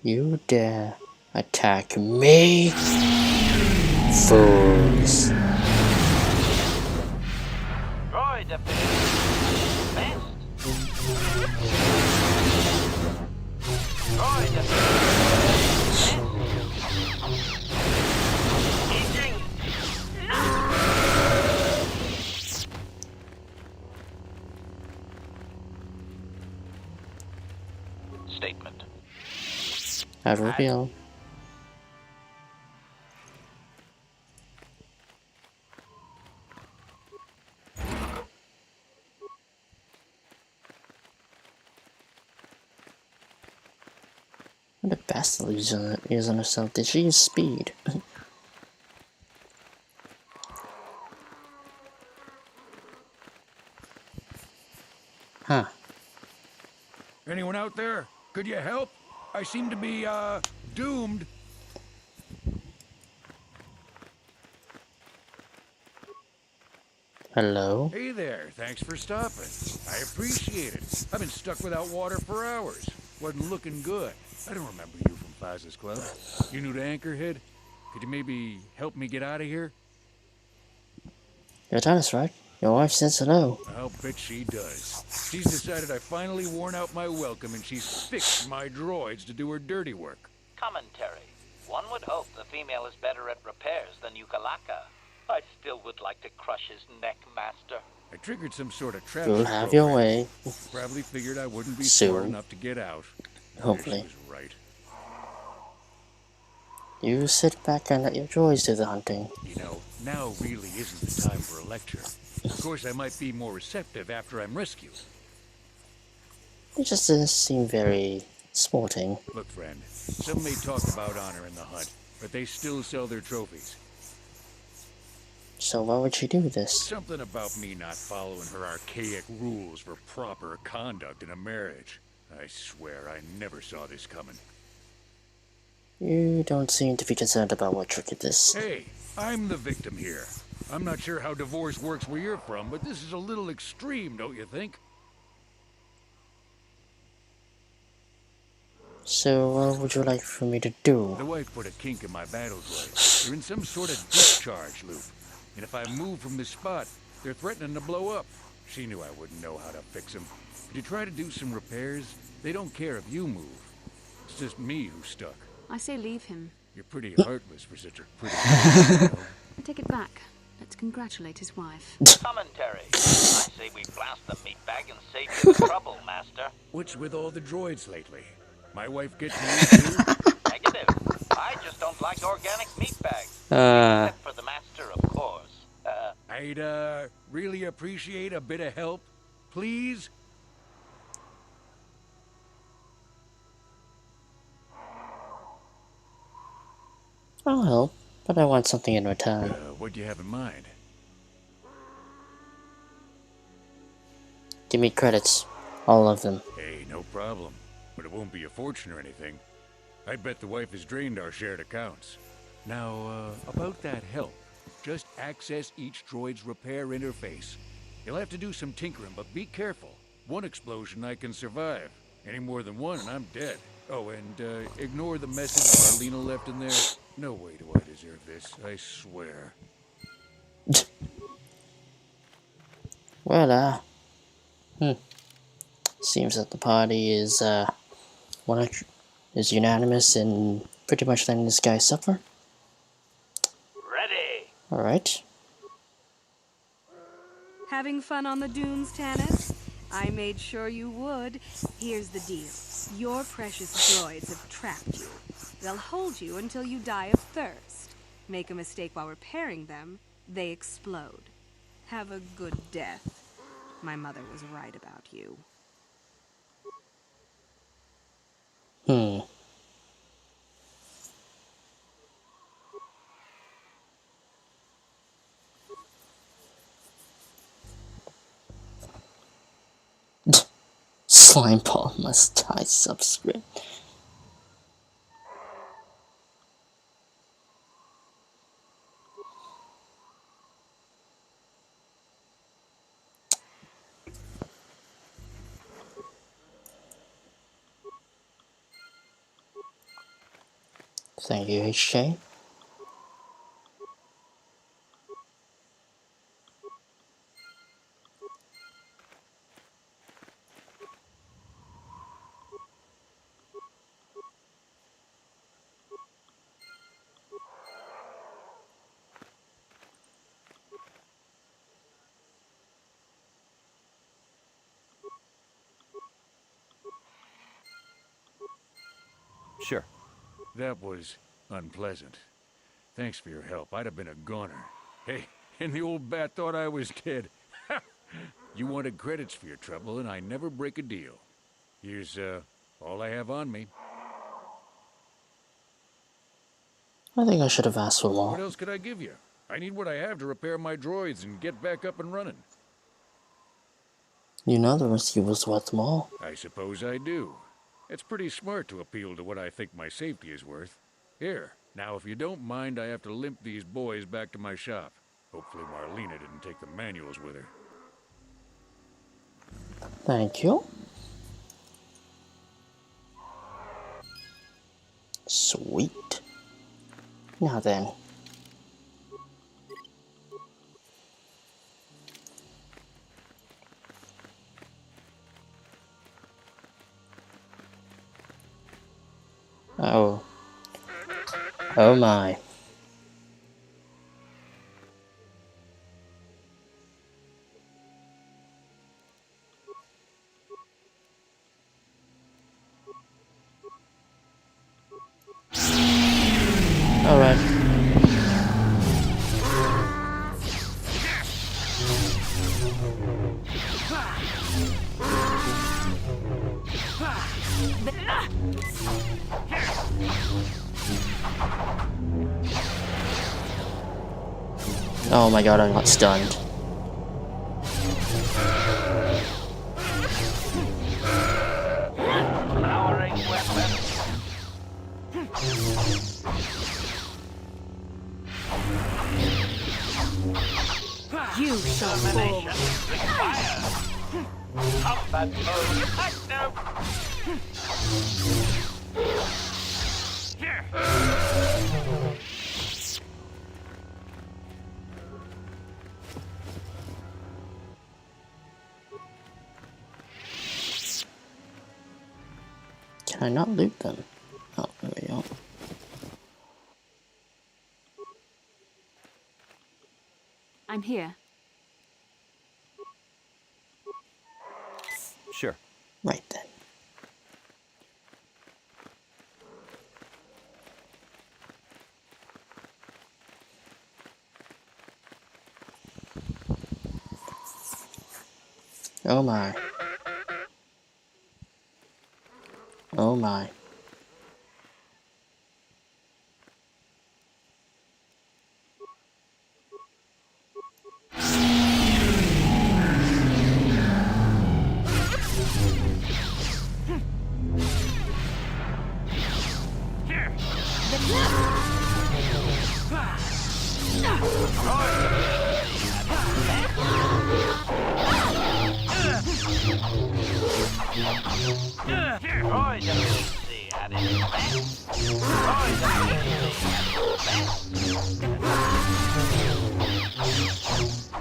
A: You dare attack me? Fools.
L: Droid advanced. Droid advanced. Eating. Statement.
A: I reveal. What a bastard using herself. Did she use speed? Huh.
C: Anyone out there? Could you help? I seem to be, doomed.
A: Hello?
C: Hey there, thanks for stopping. I appreciate it. I've been stuck without water for hours. Wasn't looking good. I don't remember you from Plaza's Club. You new to Anchorhead? Could you maybe help me get out of here?
A: You're Thomas, right? Your wife says hello.
C: I'll bet she does. She's decided I finally worn out my welcome and she's fixed my droids to do her dirty work.
L: Commentary. One would hope the female is better at repairs than Yukalaka. I still would like to crush his neck, Master.
C: I triggered some sort of trap
A: You'll have your way.
C: Probably figured I wouldn't be
A: Soon.
C: smart enough to get out.
A: Hopefully.
C: She was right.
A: You sit back and let your droids do the hunting.
C: You know, now really isn't the time for a lecture. Of course, I might be more receptive after I'm rescued.
A: It just doesn't seem very sporting.
C: Look, friend, some may talk about honor in the hunt, but they still sell their trophies.
A: So why would she do this?
C: Something about me not following her archaic rules for proper conduct in a marriage. I swear I never saw this coming.
A: You don't seem to be concerned about what triggered this.
C: Hey, I'm the victim here. I'm not sure how divorce works where you're from, but this is a little extreme, don't you think?
A: So what would you like for me to do?
C: The wife put a kink in my battle droid. They're in some sort of discharge loop. And if I move from this spot, they're threatening to blow up. She knew I wouldn't know how to fix them. Could you try to do some repairs? They don't care if you move. It's just me who's stuck.
P: I say leave him.
C: You're pretty heartless for such a pretty girl.
P: I take it back. Let's congratulate his wife.
L: Commentary. I say we blast the meat bag and save you trouble, Master.
C: What's with all the droids lately? My wife gets me too?
L: Negative. I just don't like organic meat bags. Except for the Master, of course.
C: I'd really appreciate a bit of help, please.
A: I'll help, but I want something in return.
C: What do you have in mind?
A: Give me credits. All of them.
C: Hey, no problem. But it won't be a fortune or anything. I bet the wife has drained our shared accounts. Now, about that help. Just access each droid's repair interface. You'll have to do some tinkering, but be careful. One explosion I can survive. Any more than one and I'm dead. Oh, and ignore the message Marlena left in there. No way do I deserve this, I swear.
A: Well, seems that the party is unanimous in pretty much letting this guy suffer.
L: Ready.
A: All right.
J: Having fun on the dunes, Tannis? I made sure you would. Here's the deal. Your precious droids have trapped you. They'll hold you until you die of thirst. Make a mistake while repairing them, they explode. Have a good death. My mother was right about you.
A: Slime ball must die subscript. Thank you, HJ.
M: Sure.
C: That was unpleasant. Thanks for your help. I'd have been a goner. Hey, and the old bat thought I was dead. You wanted credits for your trouble, and I never break a deal. Here's, all I have on me.
A: I think I should have asked for more.
C: What else could I give you? I need what I have to repair my droids and get back up and running.
A: You know the rescue was worth more.
C: I suppose I do. It's pretty smart to appeal to what I think my safety is worth. Here, now if you don't mind, I have to limp these boys back to my shop. Hopefully Marlena didn't take the manuals with her.
A: Thank you. Sweet. Now then. Oh my. Alright. Oh my god, I got stunned.
L: Powering weapon.
R: You shall fall.
L: Fire. Combat mode active.
A: Can I not loot them? Oh, there we go.
J: I'm here.
M: Sure.
A: Right then. Oh my. Oh my.
L: Droid efficiency at its best.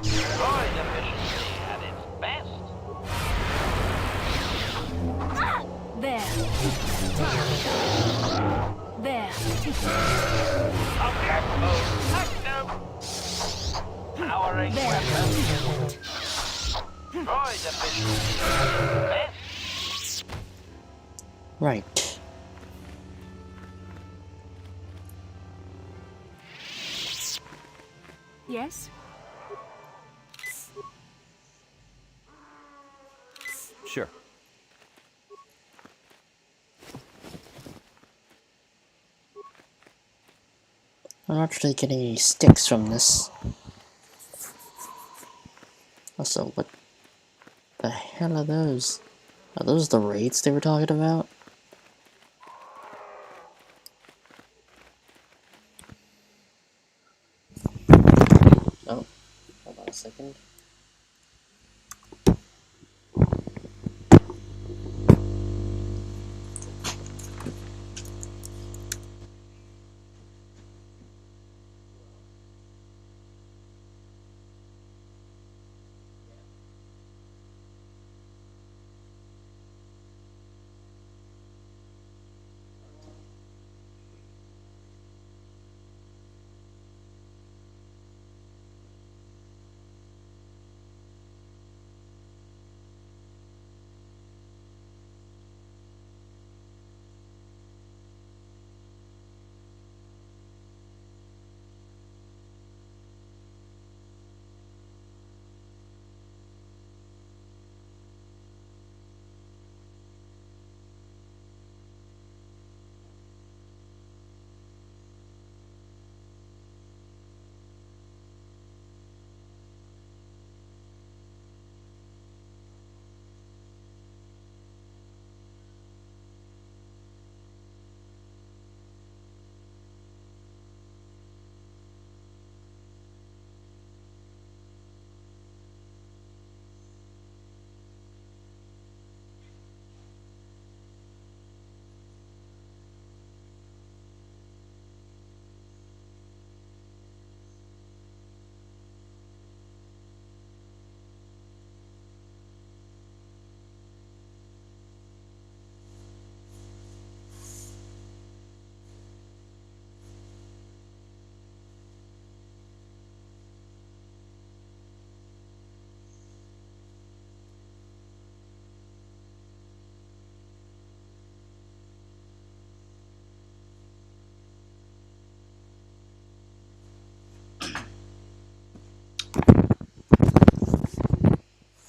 L: Droid efficiency at its best.
J: There. There.
L: Object mode active. Powering weapon. Droid efficiency at its best.
A: Right.
J: Yes?
M: Sure.
A: I'm not actually getting any sticks from this. Also, what the hell are those? Are those the raids they were talking about? Oh, hold on a second.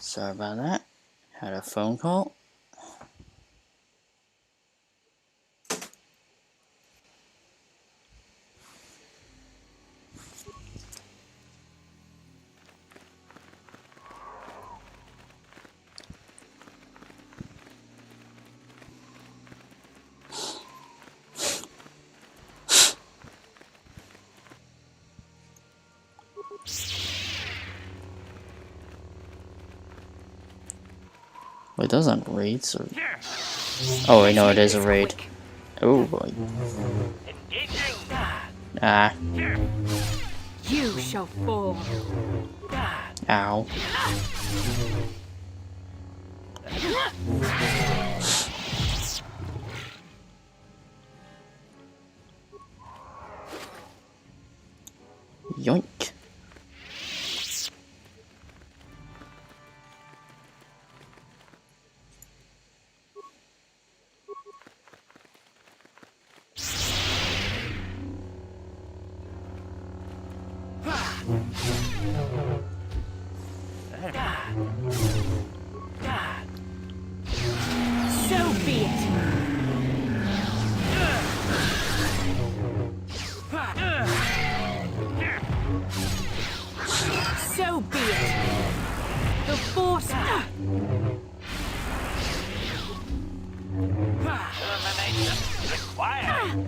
A: Sorry about that. Had a phone call. Wait, those aren't raids or... Oh, I know it is a raid. Oh boy. Ah.
R: You shall fall.
A: Ow. Yoink.
R: So be it. So be it. The force.
L: Termination required.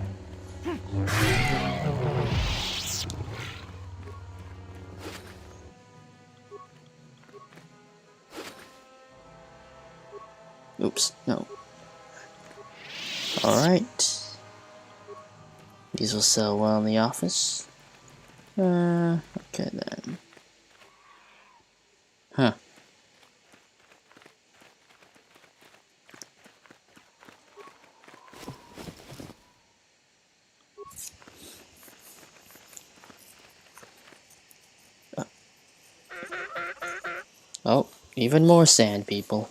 A: Oops, no. Alright. These will sell well in the office. Okay then. Huh. Oh, even more sand people.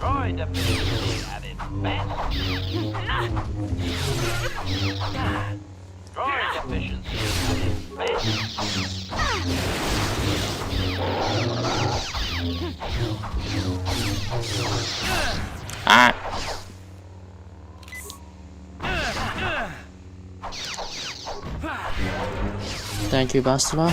L: Droid efficiency at its best. Droid efficiency at its best.
A: Ah. Thank you, Bastila.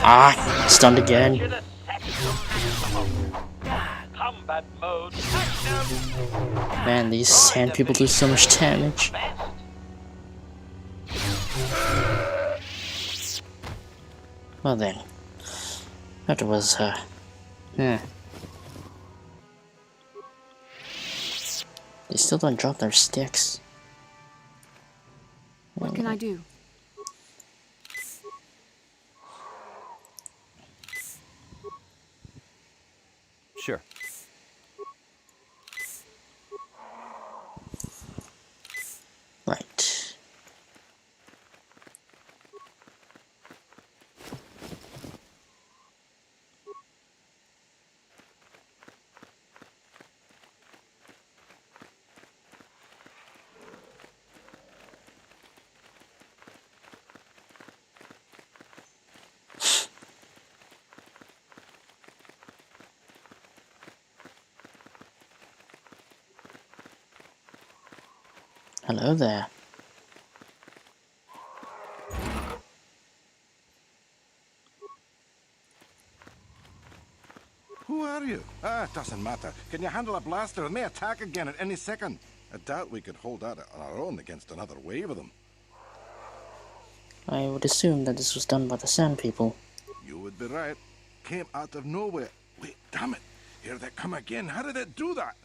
A: Ah, stunned again.
L: Combat mode.
A: Man, these sand people do so much damage. Well then, that was, They still don't drop their sticks.
J: What can I do?
O: Sure.
A: Right. Hello there.
G: Who are you? Ah, it doesn't matter. Can you handle a blaster? It may attack again at any second. I doubt we could hold out on our own against another wave of them.
A: I would assume that this was done by the sand people.
G: You would be right. Came out of nowhere. Wait, damn it. Here they come again. How did it do that?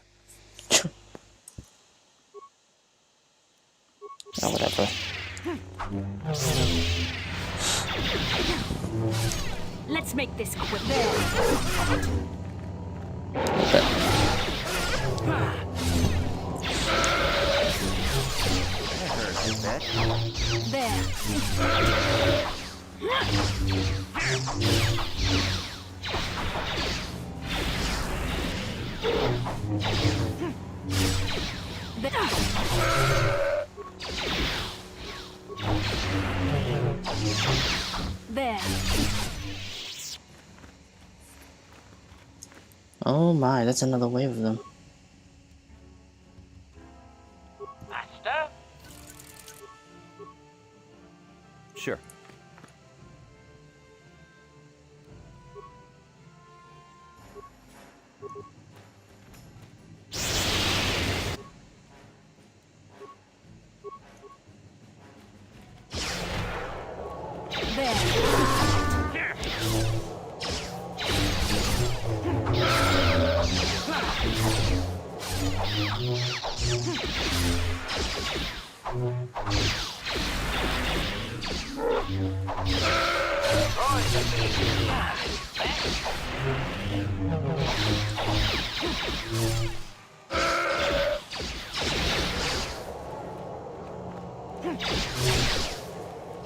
A: Oh, whatever.
V: Let's make this quick. There. There.
A: Oh my, that's another wave of them.
L: Master?
O: Sure.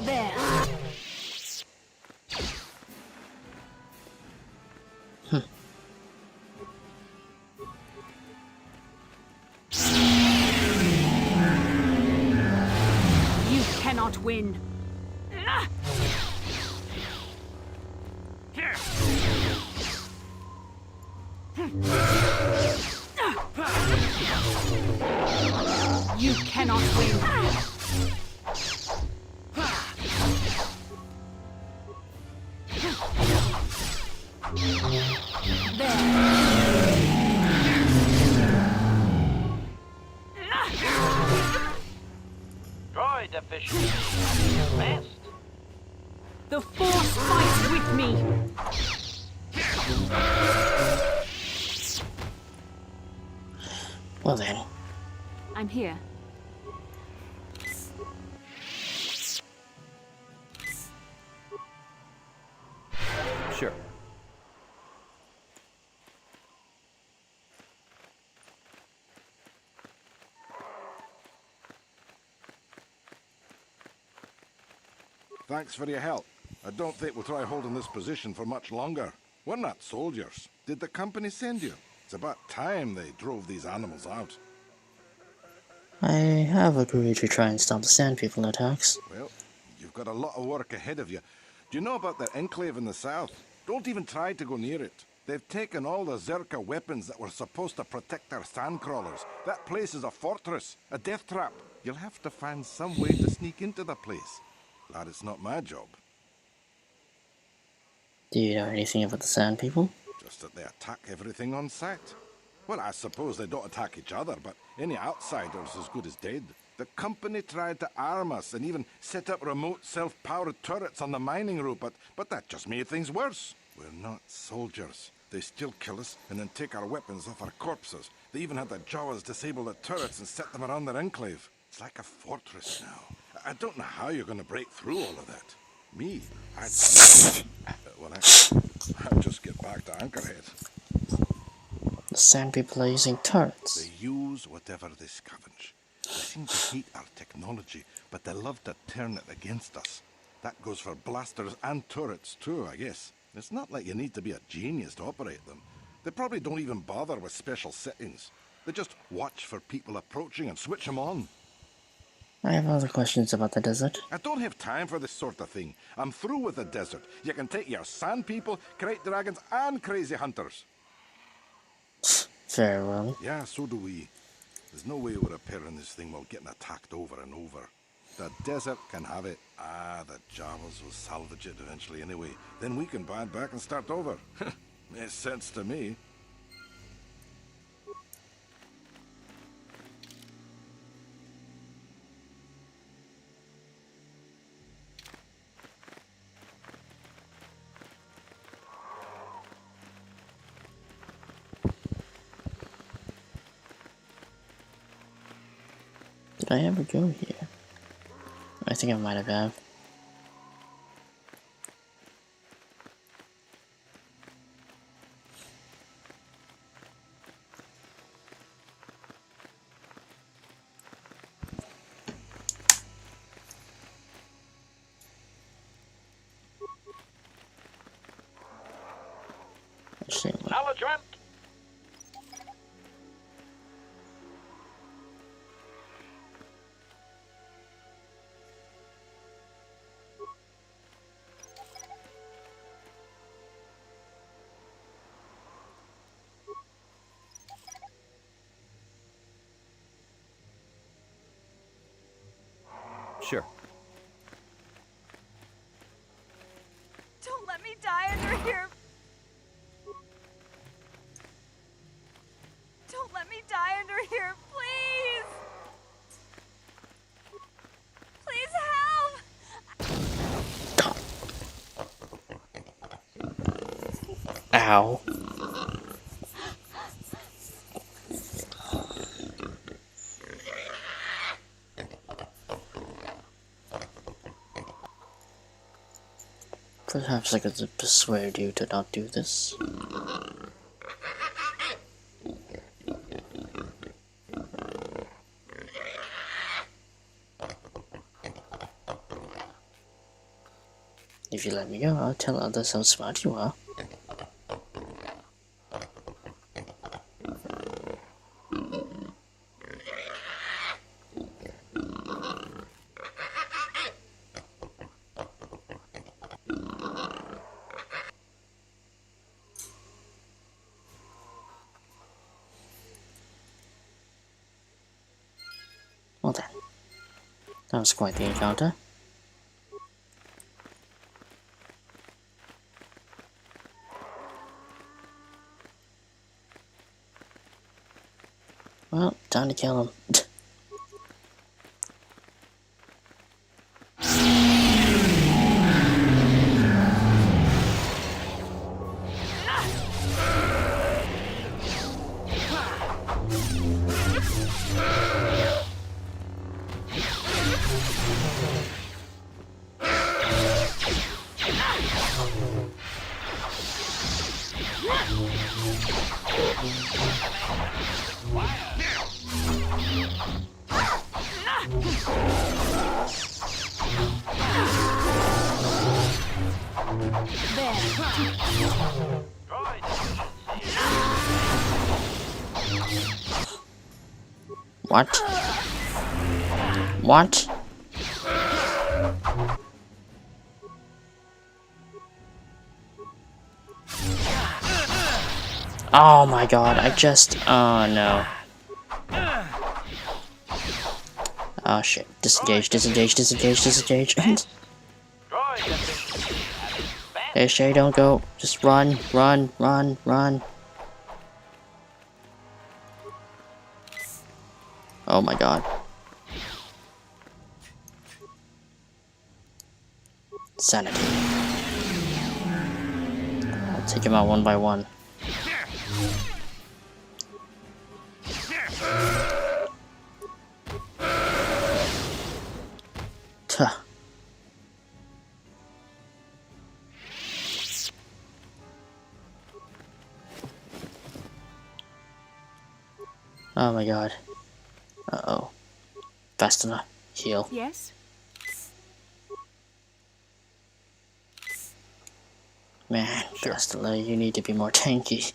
V: There. You cannot win. You cannot win.
L: Droid efficiency advanced.
V: The Force fights with me.
A: Well then.
J: I'm here.
O: Sure.
E: Thanks for your help. I don't think we'll try holding this position for much longer. We're not soldiers. Did the company send you? It's about time they drove these animals out.
A: I have agreed to try and stop the Sand People attacks.
E: Well, you've got a lot of work ahead of you. Do you know about the enclave in the south? Don't even try to go near it. They've taken all the Zerka weapons that were supposed to protect our sandcrawlers. That place is a fortress, a death trap. You'll have to find some way to sneak into the place. Glad it's not my job.
A: Do you know anything about the Sand People?
E: Just that they attack everything on sight. Well, I suppose they don't attack each other, but any outsider's as good as dead. The company tried to arm us and even set up remote self-powered turrets on the mining route, but that just made things worse. We're not soldiers. They still kill us and then take our weapons off our corpses. They even had the Jawas disable the turrets and set them around their enclave. It's like a fortress now. I don't know how you're going to break through all of that. Me? Well, I'll just get back to Anchorhead.
A: The Sand People are using turrets.
E: They use whatever they scavenge. They seem to hate our technology, but they love to turn it against us. That goes for blasters and turrets too, I guess. It's not like you need to be a genius to operate them. They probably don't even bother with special settings. They just watch for people approaching and switch them on.
A: I have other questions about the desert.
E: I don't have time for this sort of thing. I'm through with the desert. You can take your sand people, crate dragons, and crazy hunters.
A: Very well.
E: Yeah, so do we. There's no way we're repairing this thing while getting attacked over and over. The desert can have it. Ah, the Jawas will salvage it eventually anyway. Then we can buy it back and start over. Makes sense to me.
A: Did I ever go here? I think I might have.
L: Shrimp.
O: Sure.
J: Don't let me die under here. Don't let me die under here, please. Please help.
A: Ow. Perhaps I could persuade you to not do this. If you let me go, I'll tell others how smart you are. Well then, that was quite the encounter. Well, time to kill him. What? What? Oh my god, oh no. Oh shit, disengage, disengage, disengage, disengage. Hey Shay, don't go, just run, run, run, run. Oh my god. Sanity. I'll take him out one by one. Tuh. Oh my god. Uh-oh. Fast enough. Heal.
J: Yes?
A: Man, Bastila, you need to be more tanky.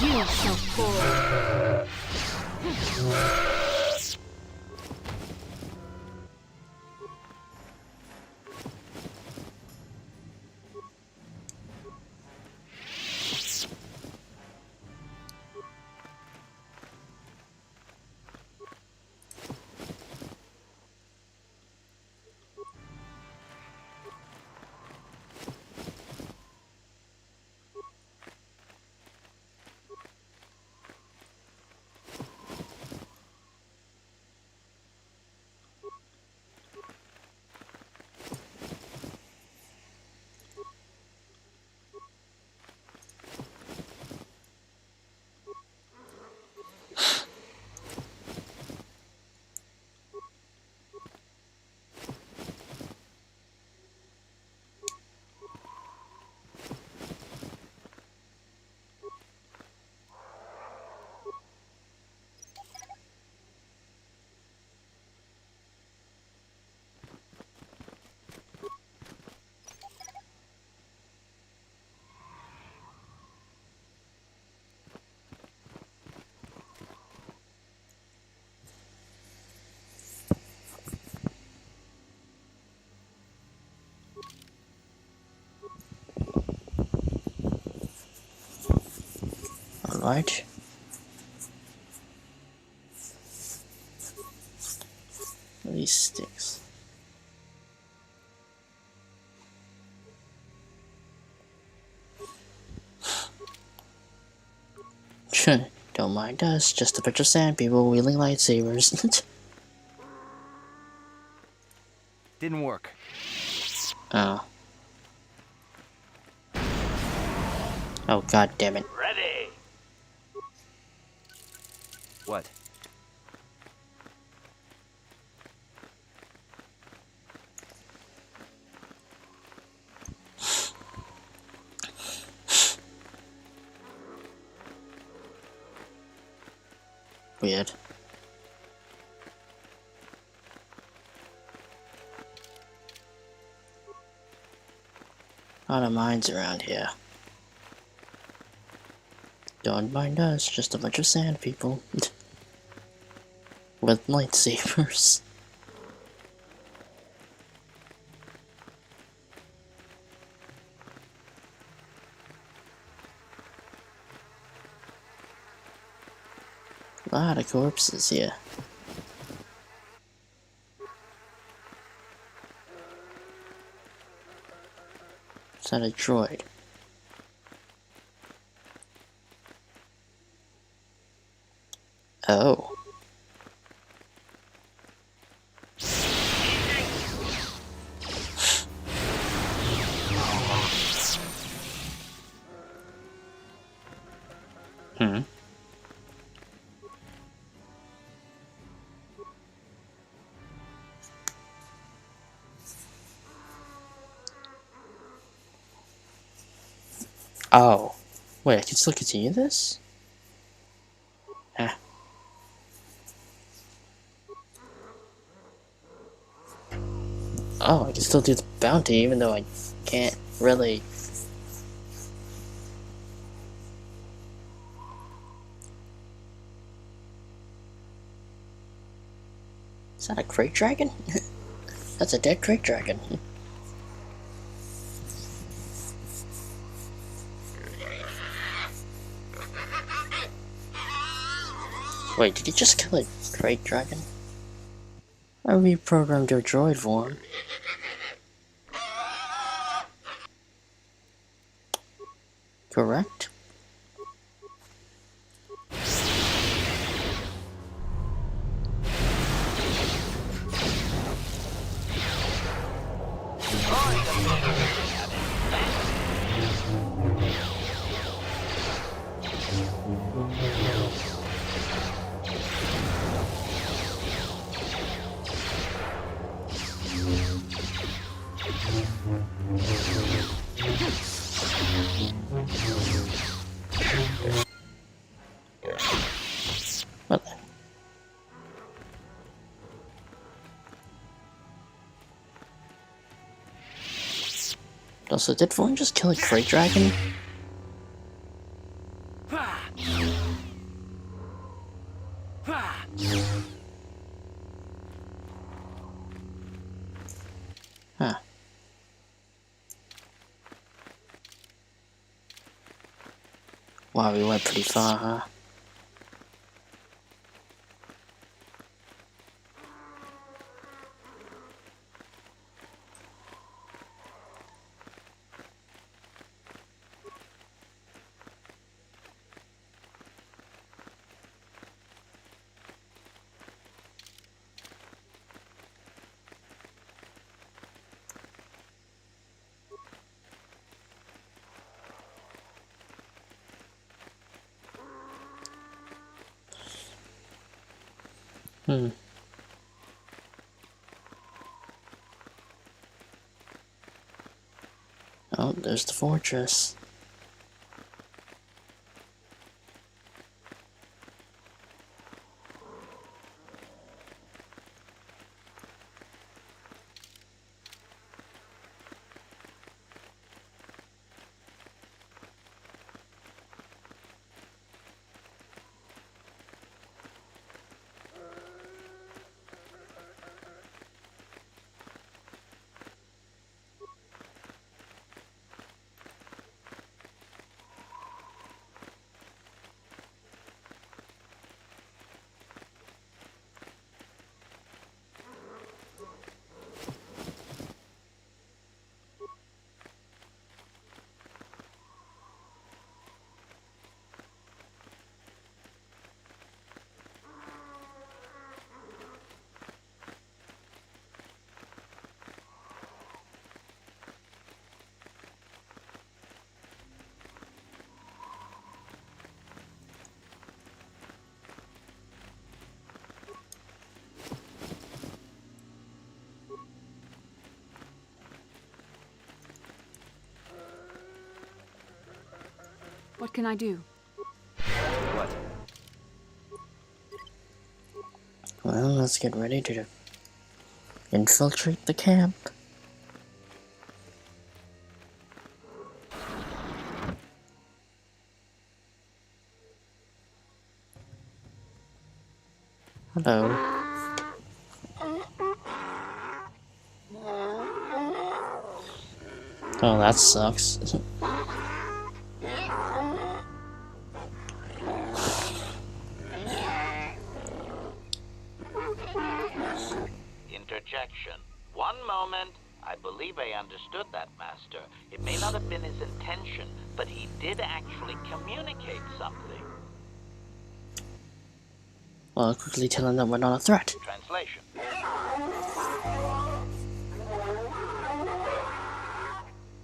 J: You shall fall.
A: right? These sticks. Don't mind us, just a bunch of sand people wielding lightsabers.
D: Didn't work.
A: Oh. Oh, god damn it.
L: Ready.
D: What?
A: Weird. A lot of mines around here. Don't mind us, just a bunch of sand people. With lightsabers. A lot of corpses here. Is that a droid? Oh. Hmm. Oh. Wait, I can still continue this? Ah. Oh, I can still do the bounty even though I can't really... Is that a crate dragon? That's a dead crate dragon. Wait, did he just kill a crate dragon? I reprogrammed your droid form. Correct? What the? Also, did Vaughn just kill a crate dragon? Huh. Wow, we went pretty far, huh? Hmm. Oh, there's the fortress.
J: What can I do?
D: What?
A: Well, let's get ready to infiltrate the camp. Hello. Oh, that sucks.
L: Interjection. One moment. I believe I understood that, Master. It may not have been his intention, but he did actually communicate something.
A: Well, I'll quickly tell him that we're not a threat.
L: Translation.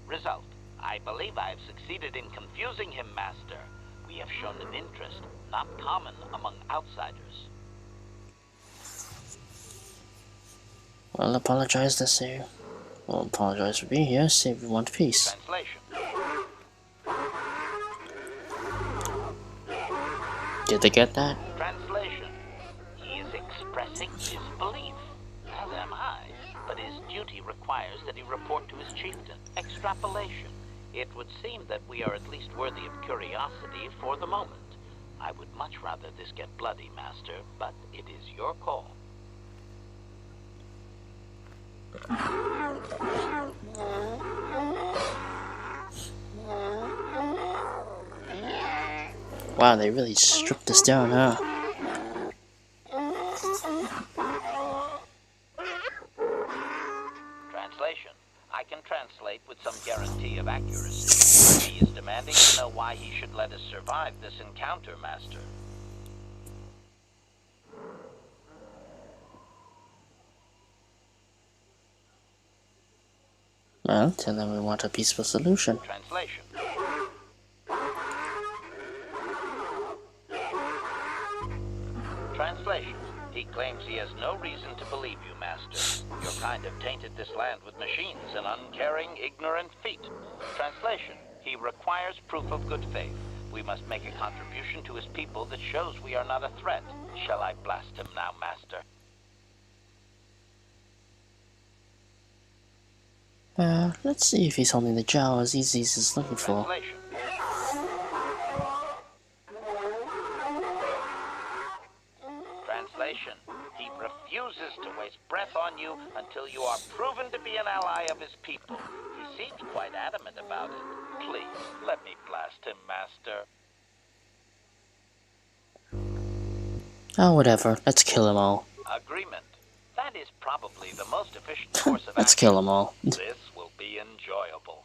L: Result. I believe I have succeeded in confusing him, Master. We have shown an interest not common among outsiders.
A: Well, apologize to say. Well, apologize for being here. Say we want peace.
L: Translation.
A: Did they get that?
L: Translation. He is expressing his belief, as am I, but his duty requires that he report to his chieftain. Extrapolation. It would seem that we are at least worthy of curiosity for the moment. I would much rather this get bloody, Master, but it is your call.
A: Wow, they really stripped us down, huh?
L: Translation. I can translate with some guarantee of accuracy. He is demanding to know why he should let us survive this encounter, Master.
A: Well, tell them we want a peaceful solution.
L: Translation. Translation. He claims he has no reason to believe you, Master. Your kind have tainted this land with machines and uncaring, ignorant feet. Translation. He requires proof of good faith. We must make a contribution to his people that shows we are not a threat. Shall I blast him now, Master?
A: Let's see if he's holding the jar as easy as he's looking for.
L: Translation. Translation. He refuses to waste breath on you until you are proven to be an ally of his people. He seems quite adamant about it. Please, let me blast him, Master.
A: Oh, whatever. Let's kill them all.
L: Agreement. That is probably the most efficient course of
A: Let's
L: action.
A: kill them all.
L: This will be enjoyable.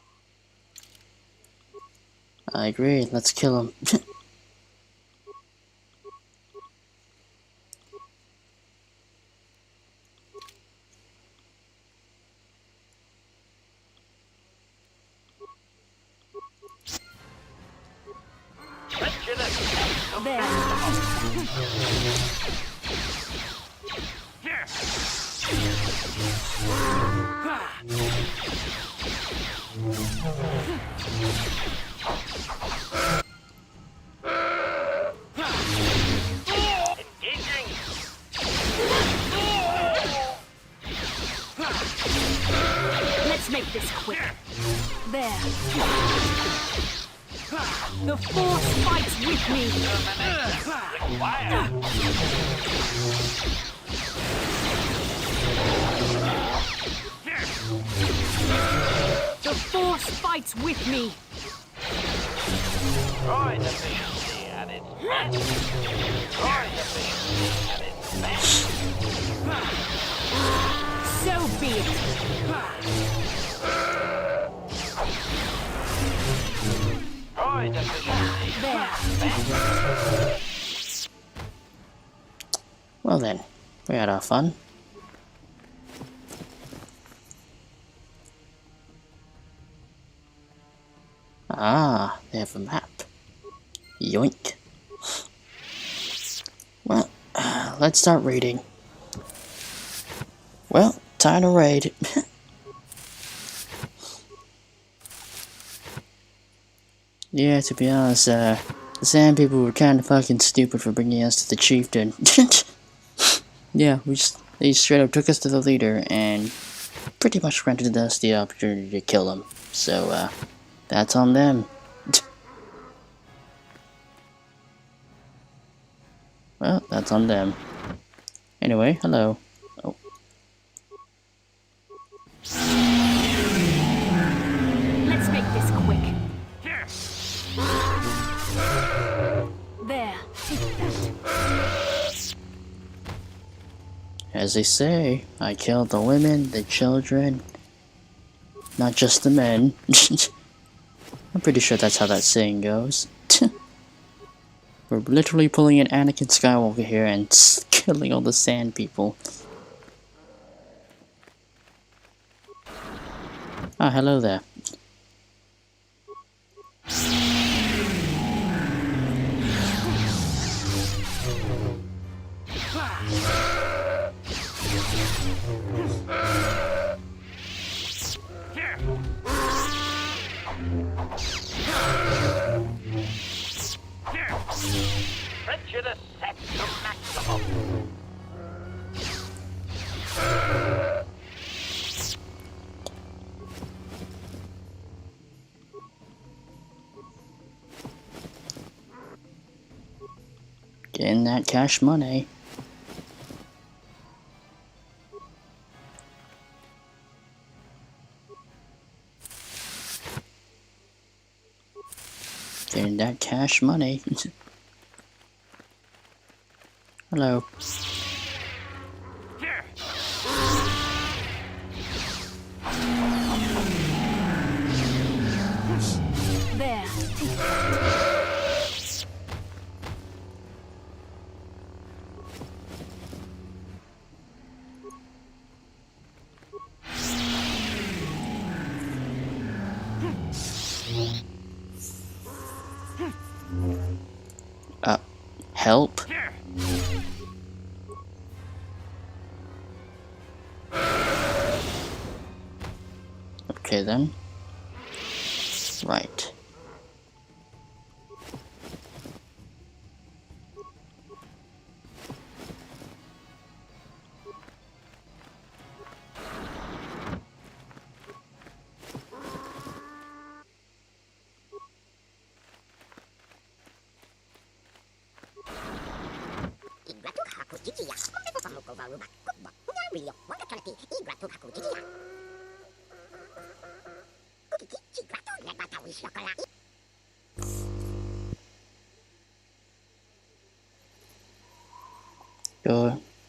A: I agree. Let's kill them.
V: Let's make this quick. There. The force fights with me. The force fights with me.
L: Droid efficiency at its best. Droid efficiency at its best.
V: So be it.
L: Droid efficiency.
V: There.
A: Well then, we had our fun. Ah, they have a map. Yoink. Well, let's start raiding. Well, time to raid. Yeah, to be honest, the sand people were kind of fucking stupid for bringing us to the chieftain. Yeah, they straight up took us to the leader and pretty much granted us the opportunity to kill him. So, that's on them. Well, that's on them. Anyway, hello. Oh.
V: Let's make this quick. There.
A: As they say, I killed the women, the children, not just the men. I'm pretty sure that's how that saying goes. We're literally pulling an Anakin Skywalker here and killing all the sand people. Ah, hello there.
L: Prejudice set to maximum.
A: Getting that cash money. Getting that cash money. Hello.
V: There.
A: Help? Okay then. Right.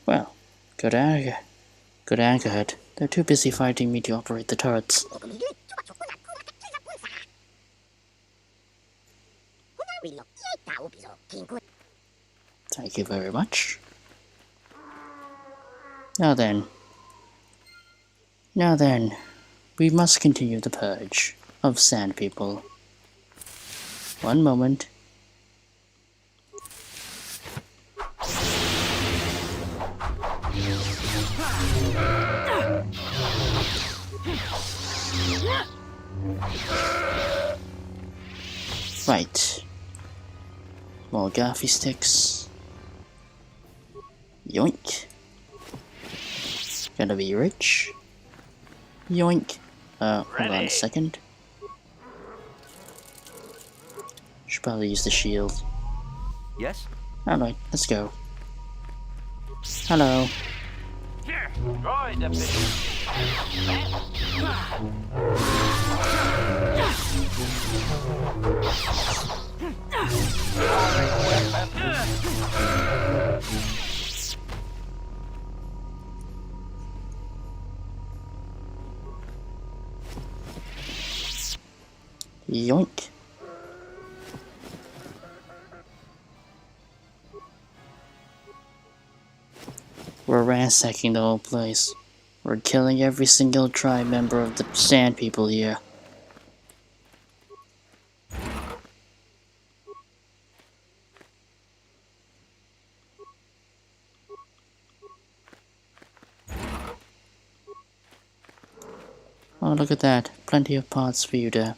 A: Well, good anchorhead. They're too busy fighting me to operate the turrets. Thank you very much. Now then, we must continue the purge of sand people. One moment. Right. More gaffy sticks. Yoink. Gonna be rich. Yoink. Hold on a second. Should probably use the shield.
D: Yes?
A: Alright, let's go. Hello.
L: Droid
A: Yoink. We're ransacking the whole place. We're killing every single tribe member of the sand people here. Oh, look at that. Plenty of parts for you to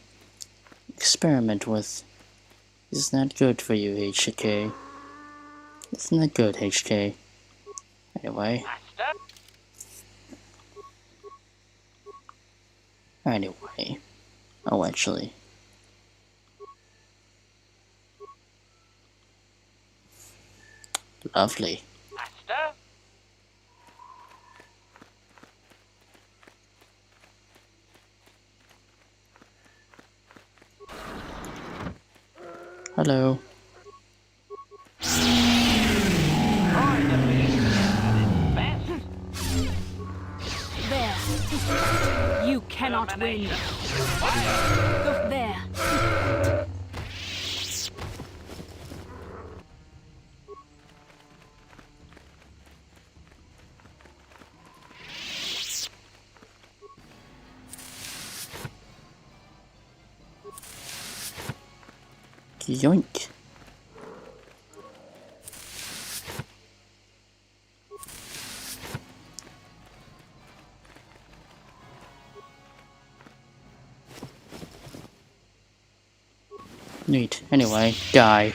A: experiment with. It's not good for you, HK. It's not good, HK. Anyway. Anyway. Oh, actually. Lovely.
L: Master?
A: Hello.
J: There. You cannot win. Go there.
A: Yoink. Neat. Anyway, die.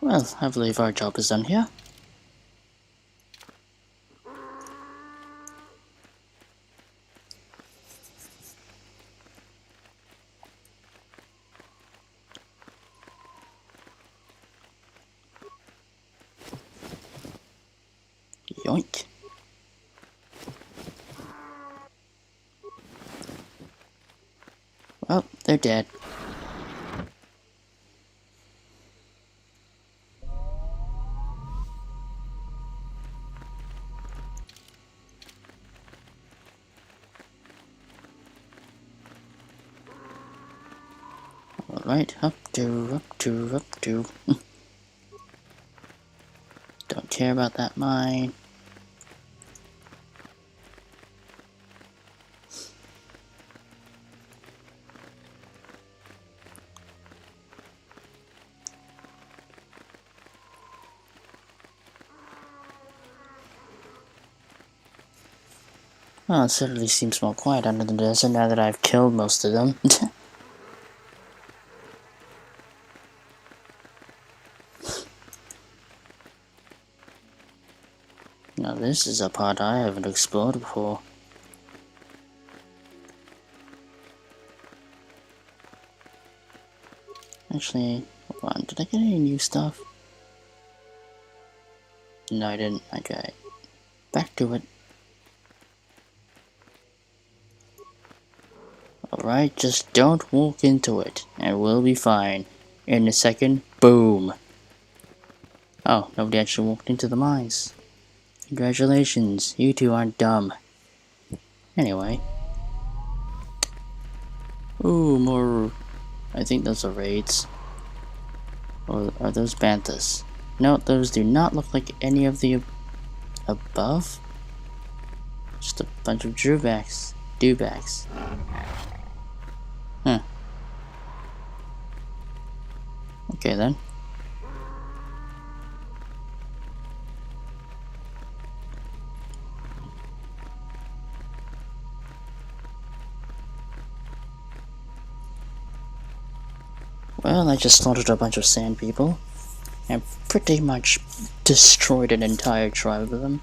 A: Well, I believe our job is done here. Yoink. Well, they're dead. Alright, up to. Don't care about that mine. Well, it certainly seems more quiet under the desert now that I've killed most of them. Now this is a part I haven't explored before. Actually, hold on, did I get any new stuff? No, I didn't. Okay. Back to it. Alright, just don't walk into it, and we'll be fine. In a second, boom! Oh, nobody actually walked into the mines. Congratulations, you two aren't dumb. Anyway. Ooh, more... I think those are raids. Or are those banthas? No, those do not look like any of the above. Just a bunch of dewbacks. Huh. Okay then. Well, I just slaughtered a bunch of sand people, and pretty much destroyed an entire tribe of them.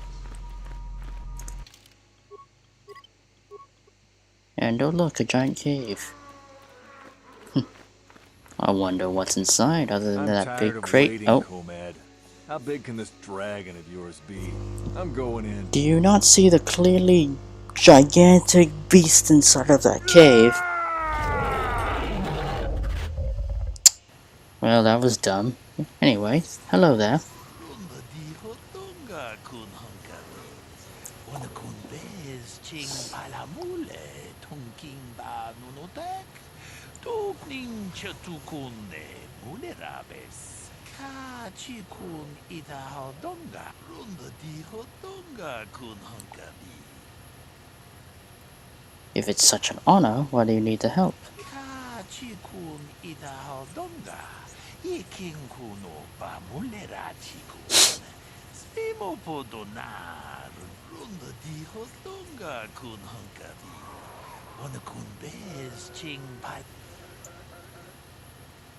A: And oh look, a giant cave. I wonder what's inside other than that big crate.
M: Waiting,
A: oh.
M: Comad. How big can this dragon of yours be? I'm going in.
A: Do you not see the clearly gigantic beast inside of that cave? Well, that was dumb. Anyway, hello there. If it's such an honor, why do you need the help?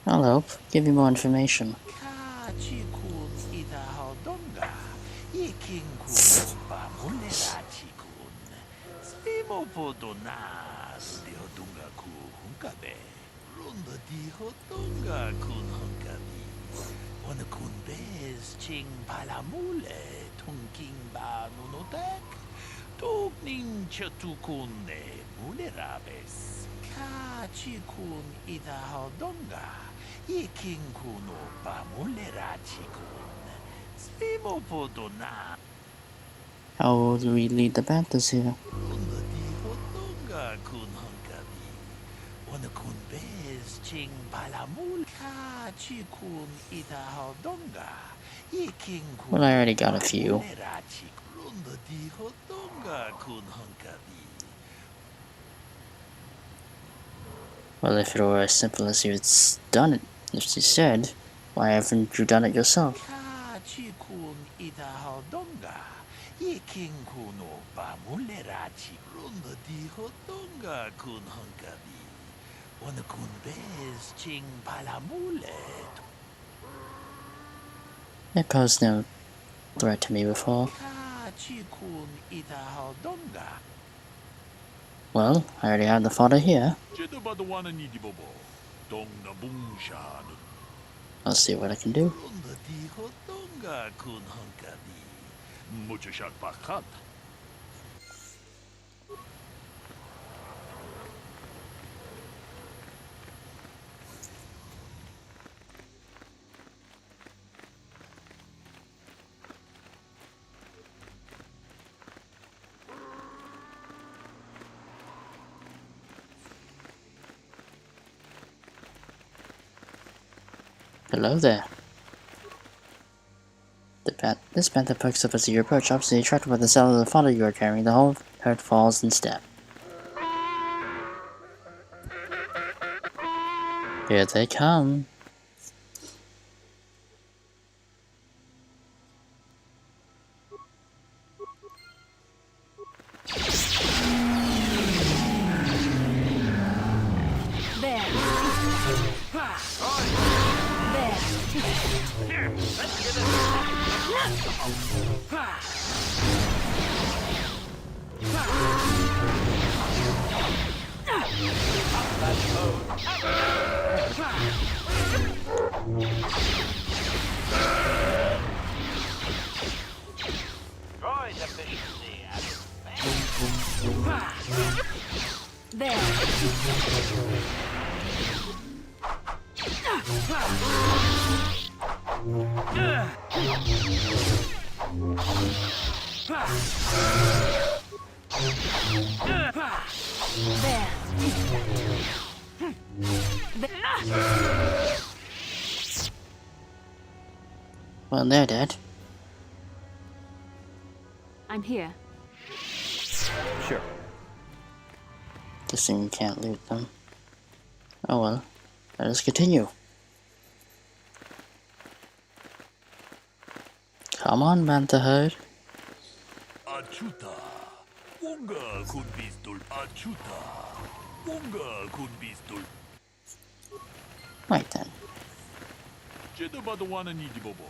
A: I'll help. Give me more information. How do we lead the Panthers here? Well, I already got a few. Well, if it were as simple as you'd done it, as you said, why haven't you done it yourself? It posed no threat to me before. Well, I already have the fodder here. I'll see what I can do. Hello there. This panther perks up as you approach, obviously attracted by the sound of the fodder you are carrying. The whole herd falls in step. Here they come.
N: There. Here, let's get it.
L: Droid efficiency at its
N: There.
A: Well, they're dead.
J: I'm here.
M: Sure.
A: Guessing you can't loot them. Oh well. Let us continue. Come on, Panther herd.
B: Achuta. Wonga kun pistol. Achuta. Wonga kun pistol.
A: Right then.
B: Jedabadawana ni dibobo.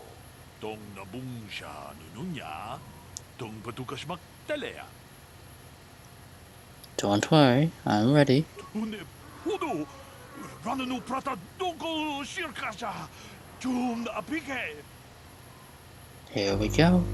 B: Tong nabung siya nununya. Tong patukasmak talea.
A: Don't worry, I'm ready.
B: Une pudo. Rananu prata doko shirkasha. Tum apike.
A: Here we go.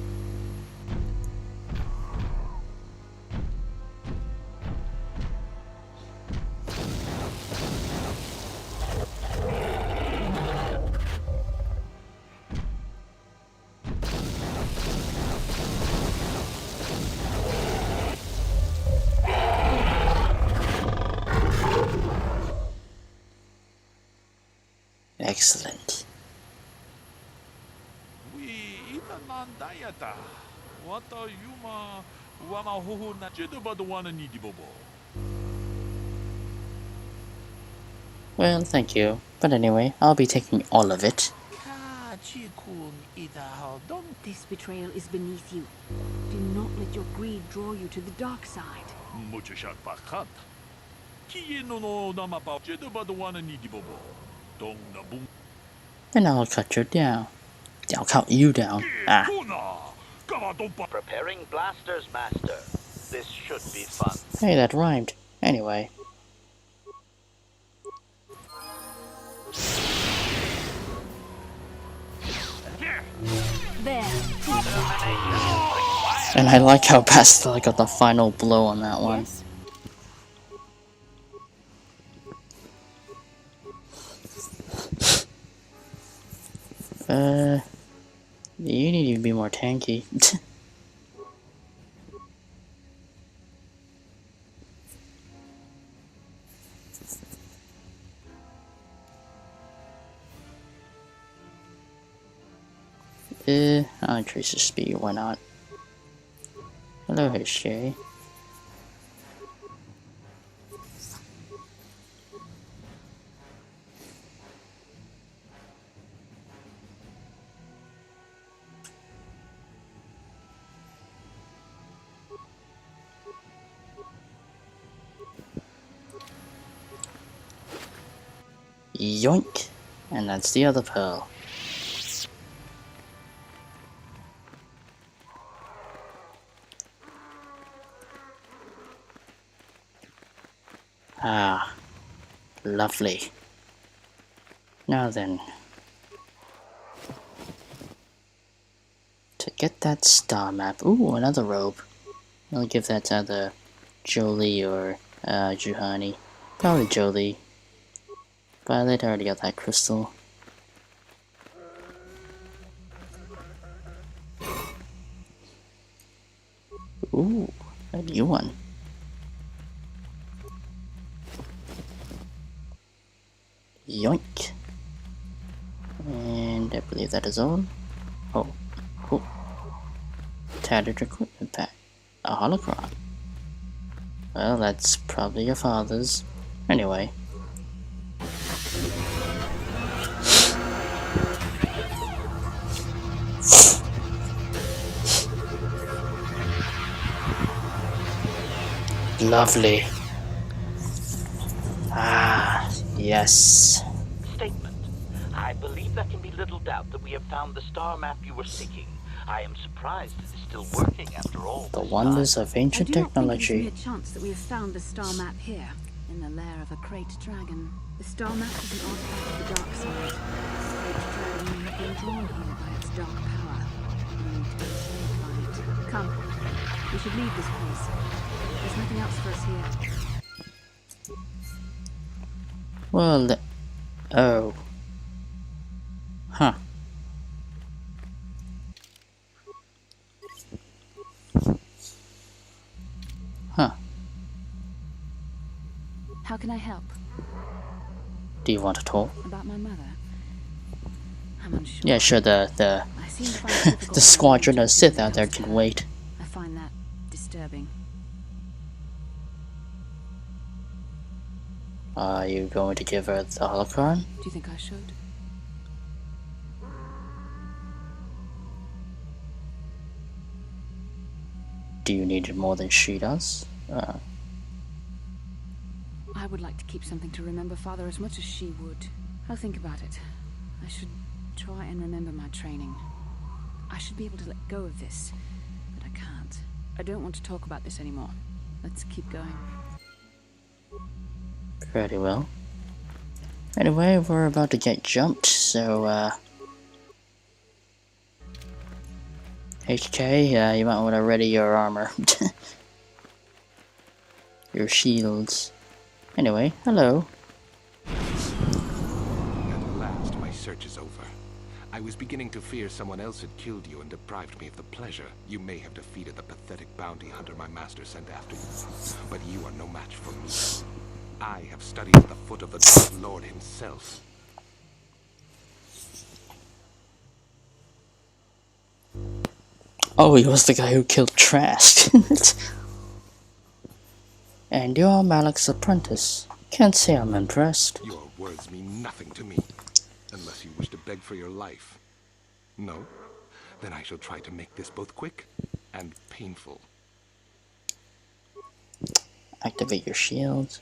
A: Excellent.
B: Wata yuma wama hoho na jedabadawana ni dibobo.
A: Well, thank you. But anyway, I'll be taking all of it.
P: This betrayal is beneath you. Do not let your greed draw you to the dark side.
A: Then I'll cut you down. I'll cut you down. Ah.
L: Preparing blasters, Master. This should be fun.
A: Hey, that rhymed. Anyway.
P: There.
A: And I like how Pastel got the final blow on that one. You need to be more tanky. I'll increase the speed, why not? Hello, Shay. Yoink! And that's the other pearl. Ah, lovely. Now then, to get that star map. Ooh, another robe. I'll give that to either Jolie or Juhani. Probably Jolie. Violet already got that crystal. Ooh, a new one. Yoink. And I believe that is all. Oh, cool. Tattered equipment pack. A holocron. Well, that's probably your father's. Anyway. Lovely. Ah, yes.
L: Statement. I believe there can be little doubt that we have found the star map you were seeking. I am surprised it is still working after all.
A: The wonders of ancient technology.
P: I do not think it is mere chance that we have found the star map here, in the lair of a crate dragon. The star map is an artifact of the dark side. The crate dragon may have been drawn here by its dark power. We need to be saved by it. Come, we should leave this place. There's nothing else for us here.
A: Well, oh. Huh. Huh.
P: How can I help?
A: Do you want to talk?
P: About my mother? I'm unsure.
A: Yeah, sure, the the squadron of Sith out there can wait.
P: I find that disturbing.
A: Are you going to give her the holocron?
P: Do you think I should?
A: Do you need it more than she does?
P: I would like to keep something to remember Father as much as she would. I'll think about it. I should try and remember my training. I should be able to let go of this, but I can't. I don't want to talk about this anymore. Let's keep going.
A: Pretty well. Anyway, we're about to get jumped, so HK, you might want to ready your armor. Your shields. Anyway, hello.
T: At last, my search is over. I was beginning to fear someone else had killed you and deprived me of the pleasure. You may have defeated the pathetic bounty hunter my master sent after you, but you are no match for me. I have studied at the foot of the Dark Lord himself.
A: Oh, he was the guy who killed Trask. And you're Malak's apprentice. Can't say I'm impressed.
T: Your words mean nothing to me, unless you wish to beg for your life. No? Then I shall try to make this both quick and painful.
A: Activate your shield.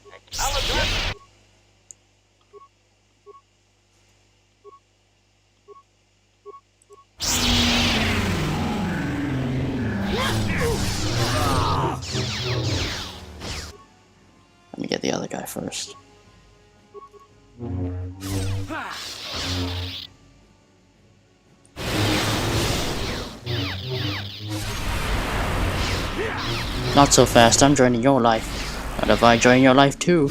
A: Let me get the other guy first. Not so fast, I'm joining your life. What if I join your life too?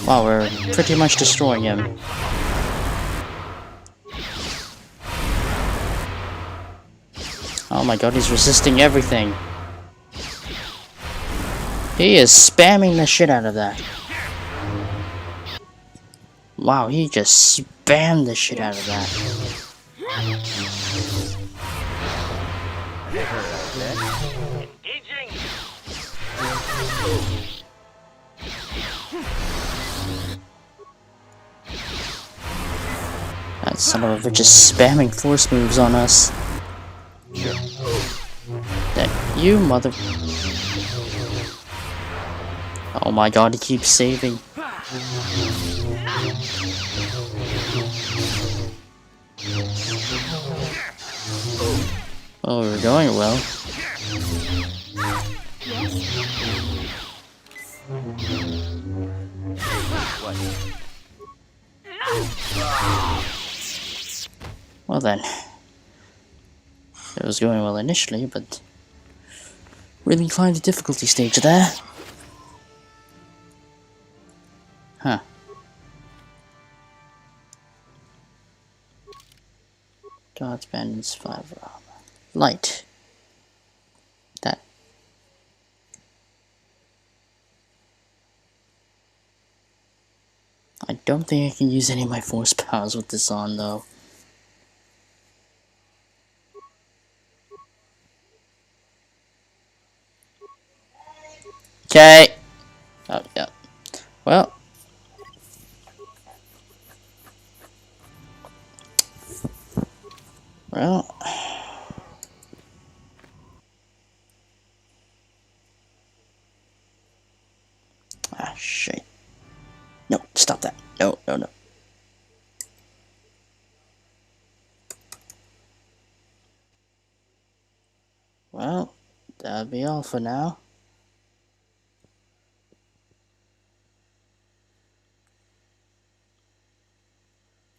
A: Wow, we're pretty much destroying him. Oh my god, he's resisting everything. He is spamming the shit out of that. Wow, he just spammed the shit out of that. That son of a bitch is spamming force moves on us. That you mother... Oh my god, he keeps saving. Oh, we're going well. Well then. It was going well initially, but really climbed the difficulty stage there. Huh. God's Bandits 5 armor. Light. That. I don't think I can use any of my force powers with this on though. Okay. Oh, yeah. Well. Well. Ah, shit. No, stop that. No, no, no. Well, that'll be all for now.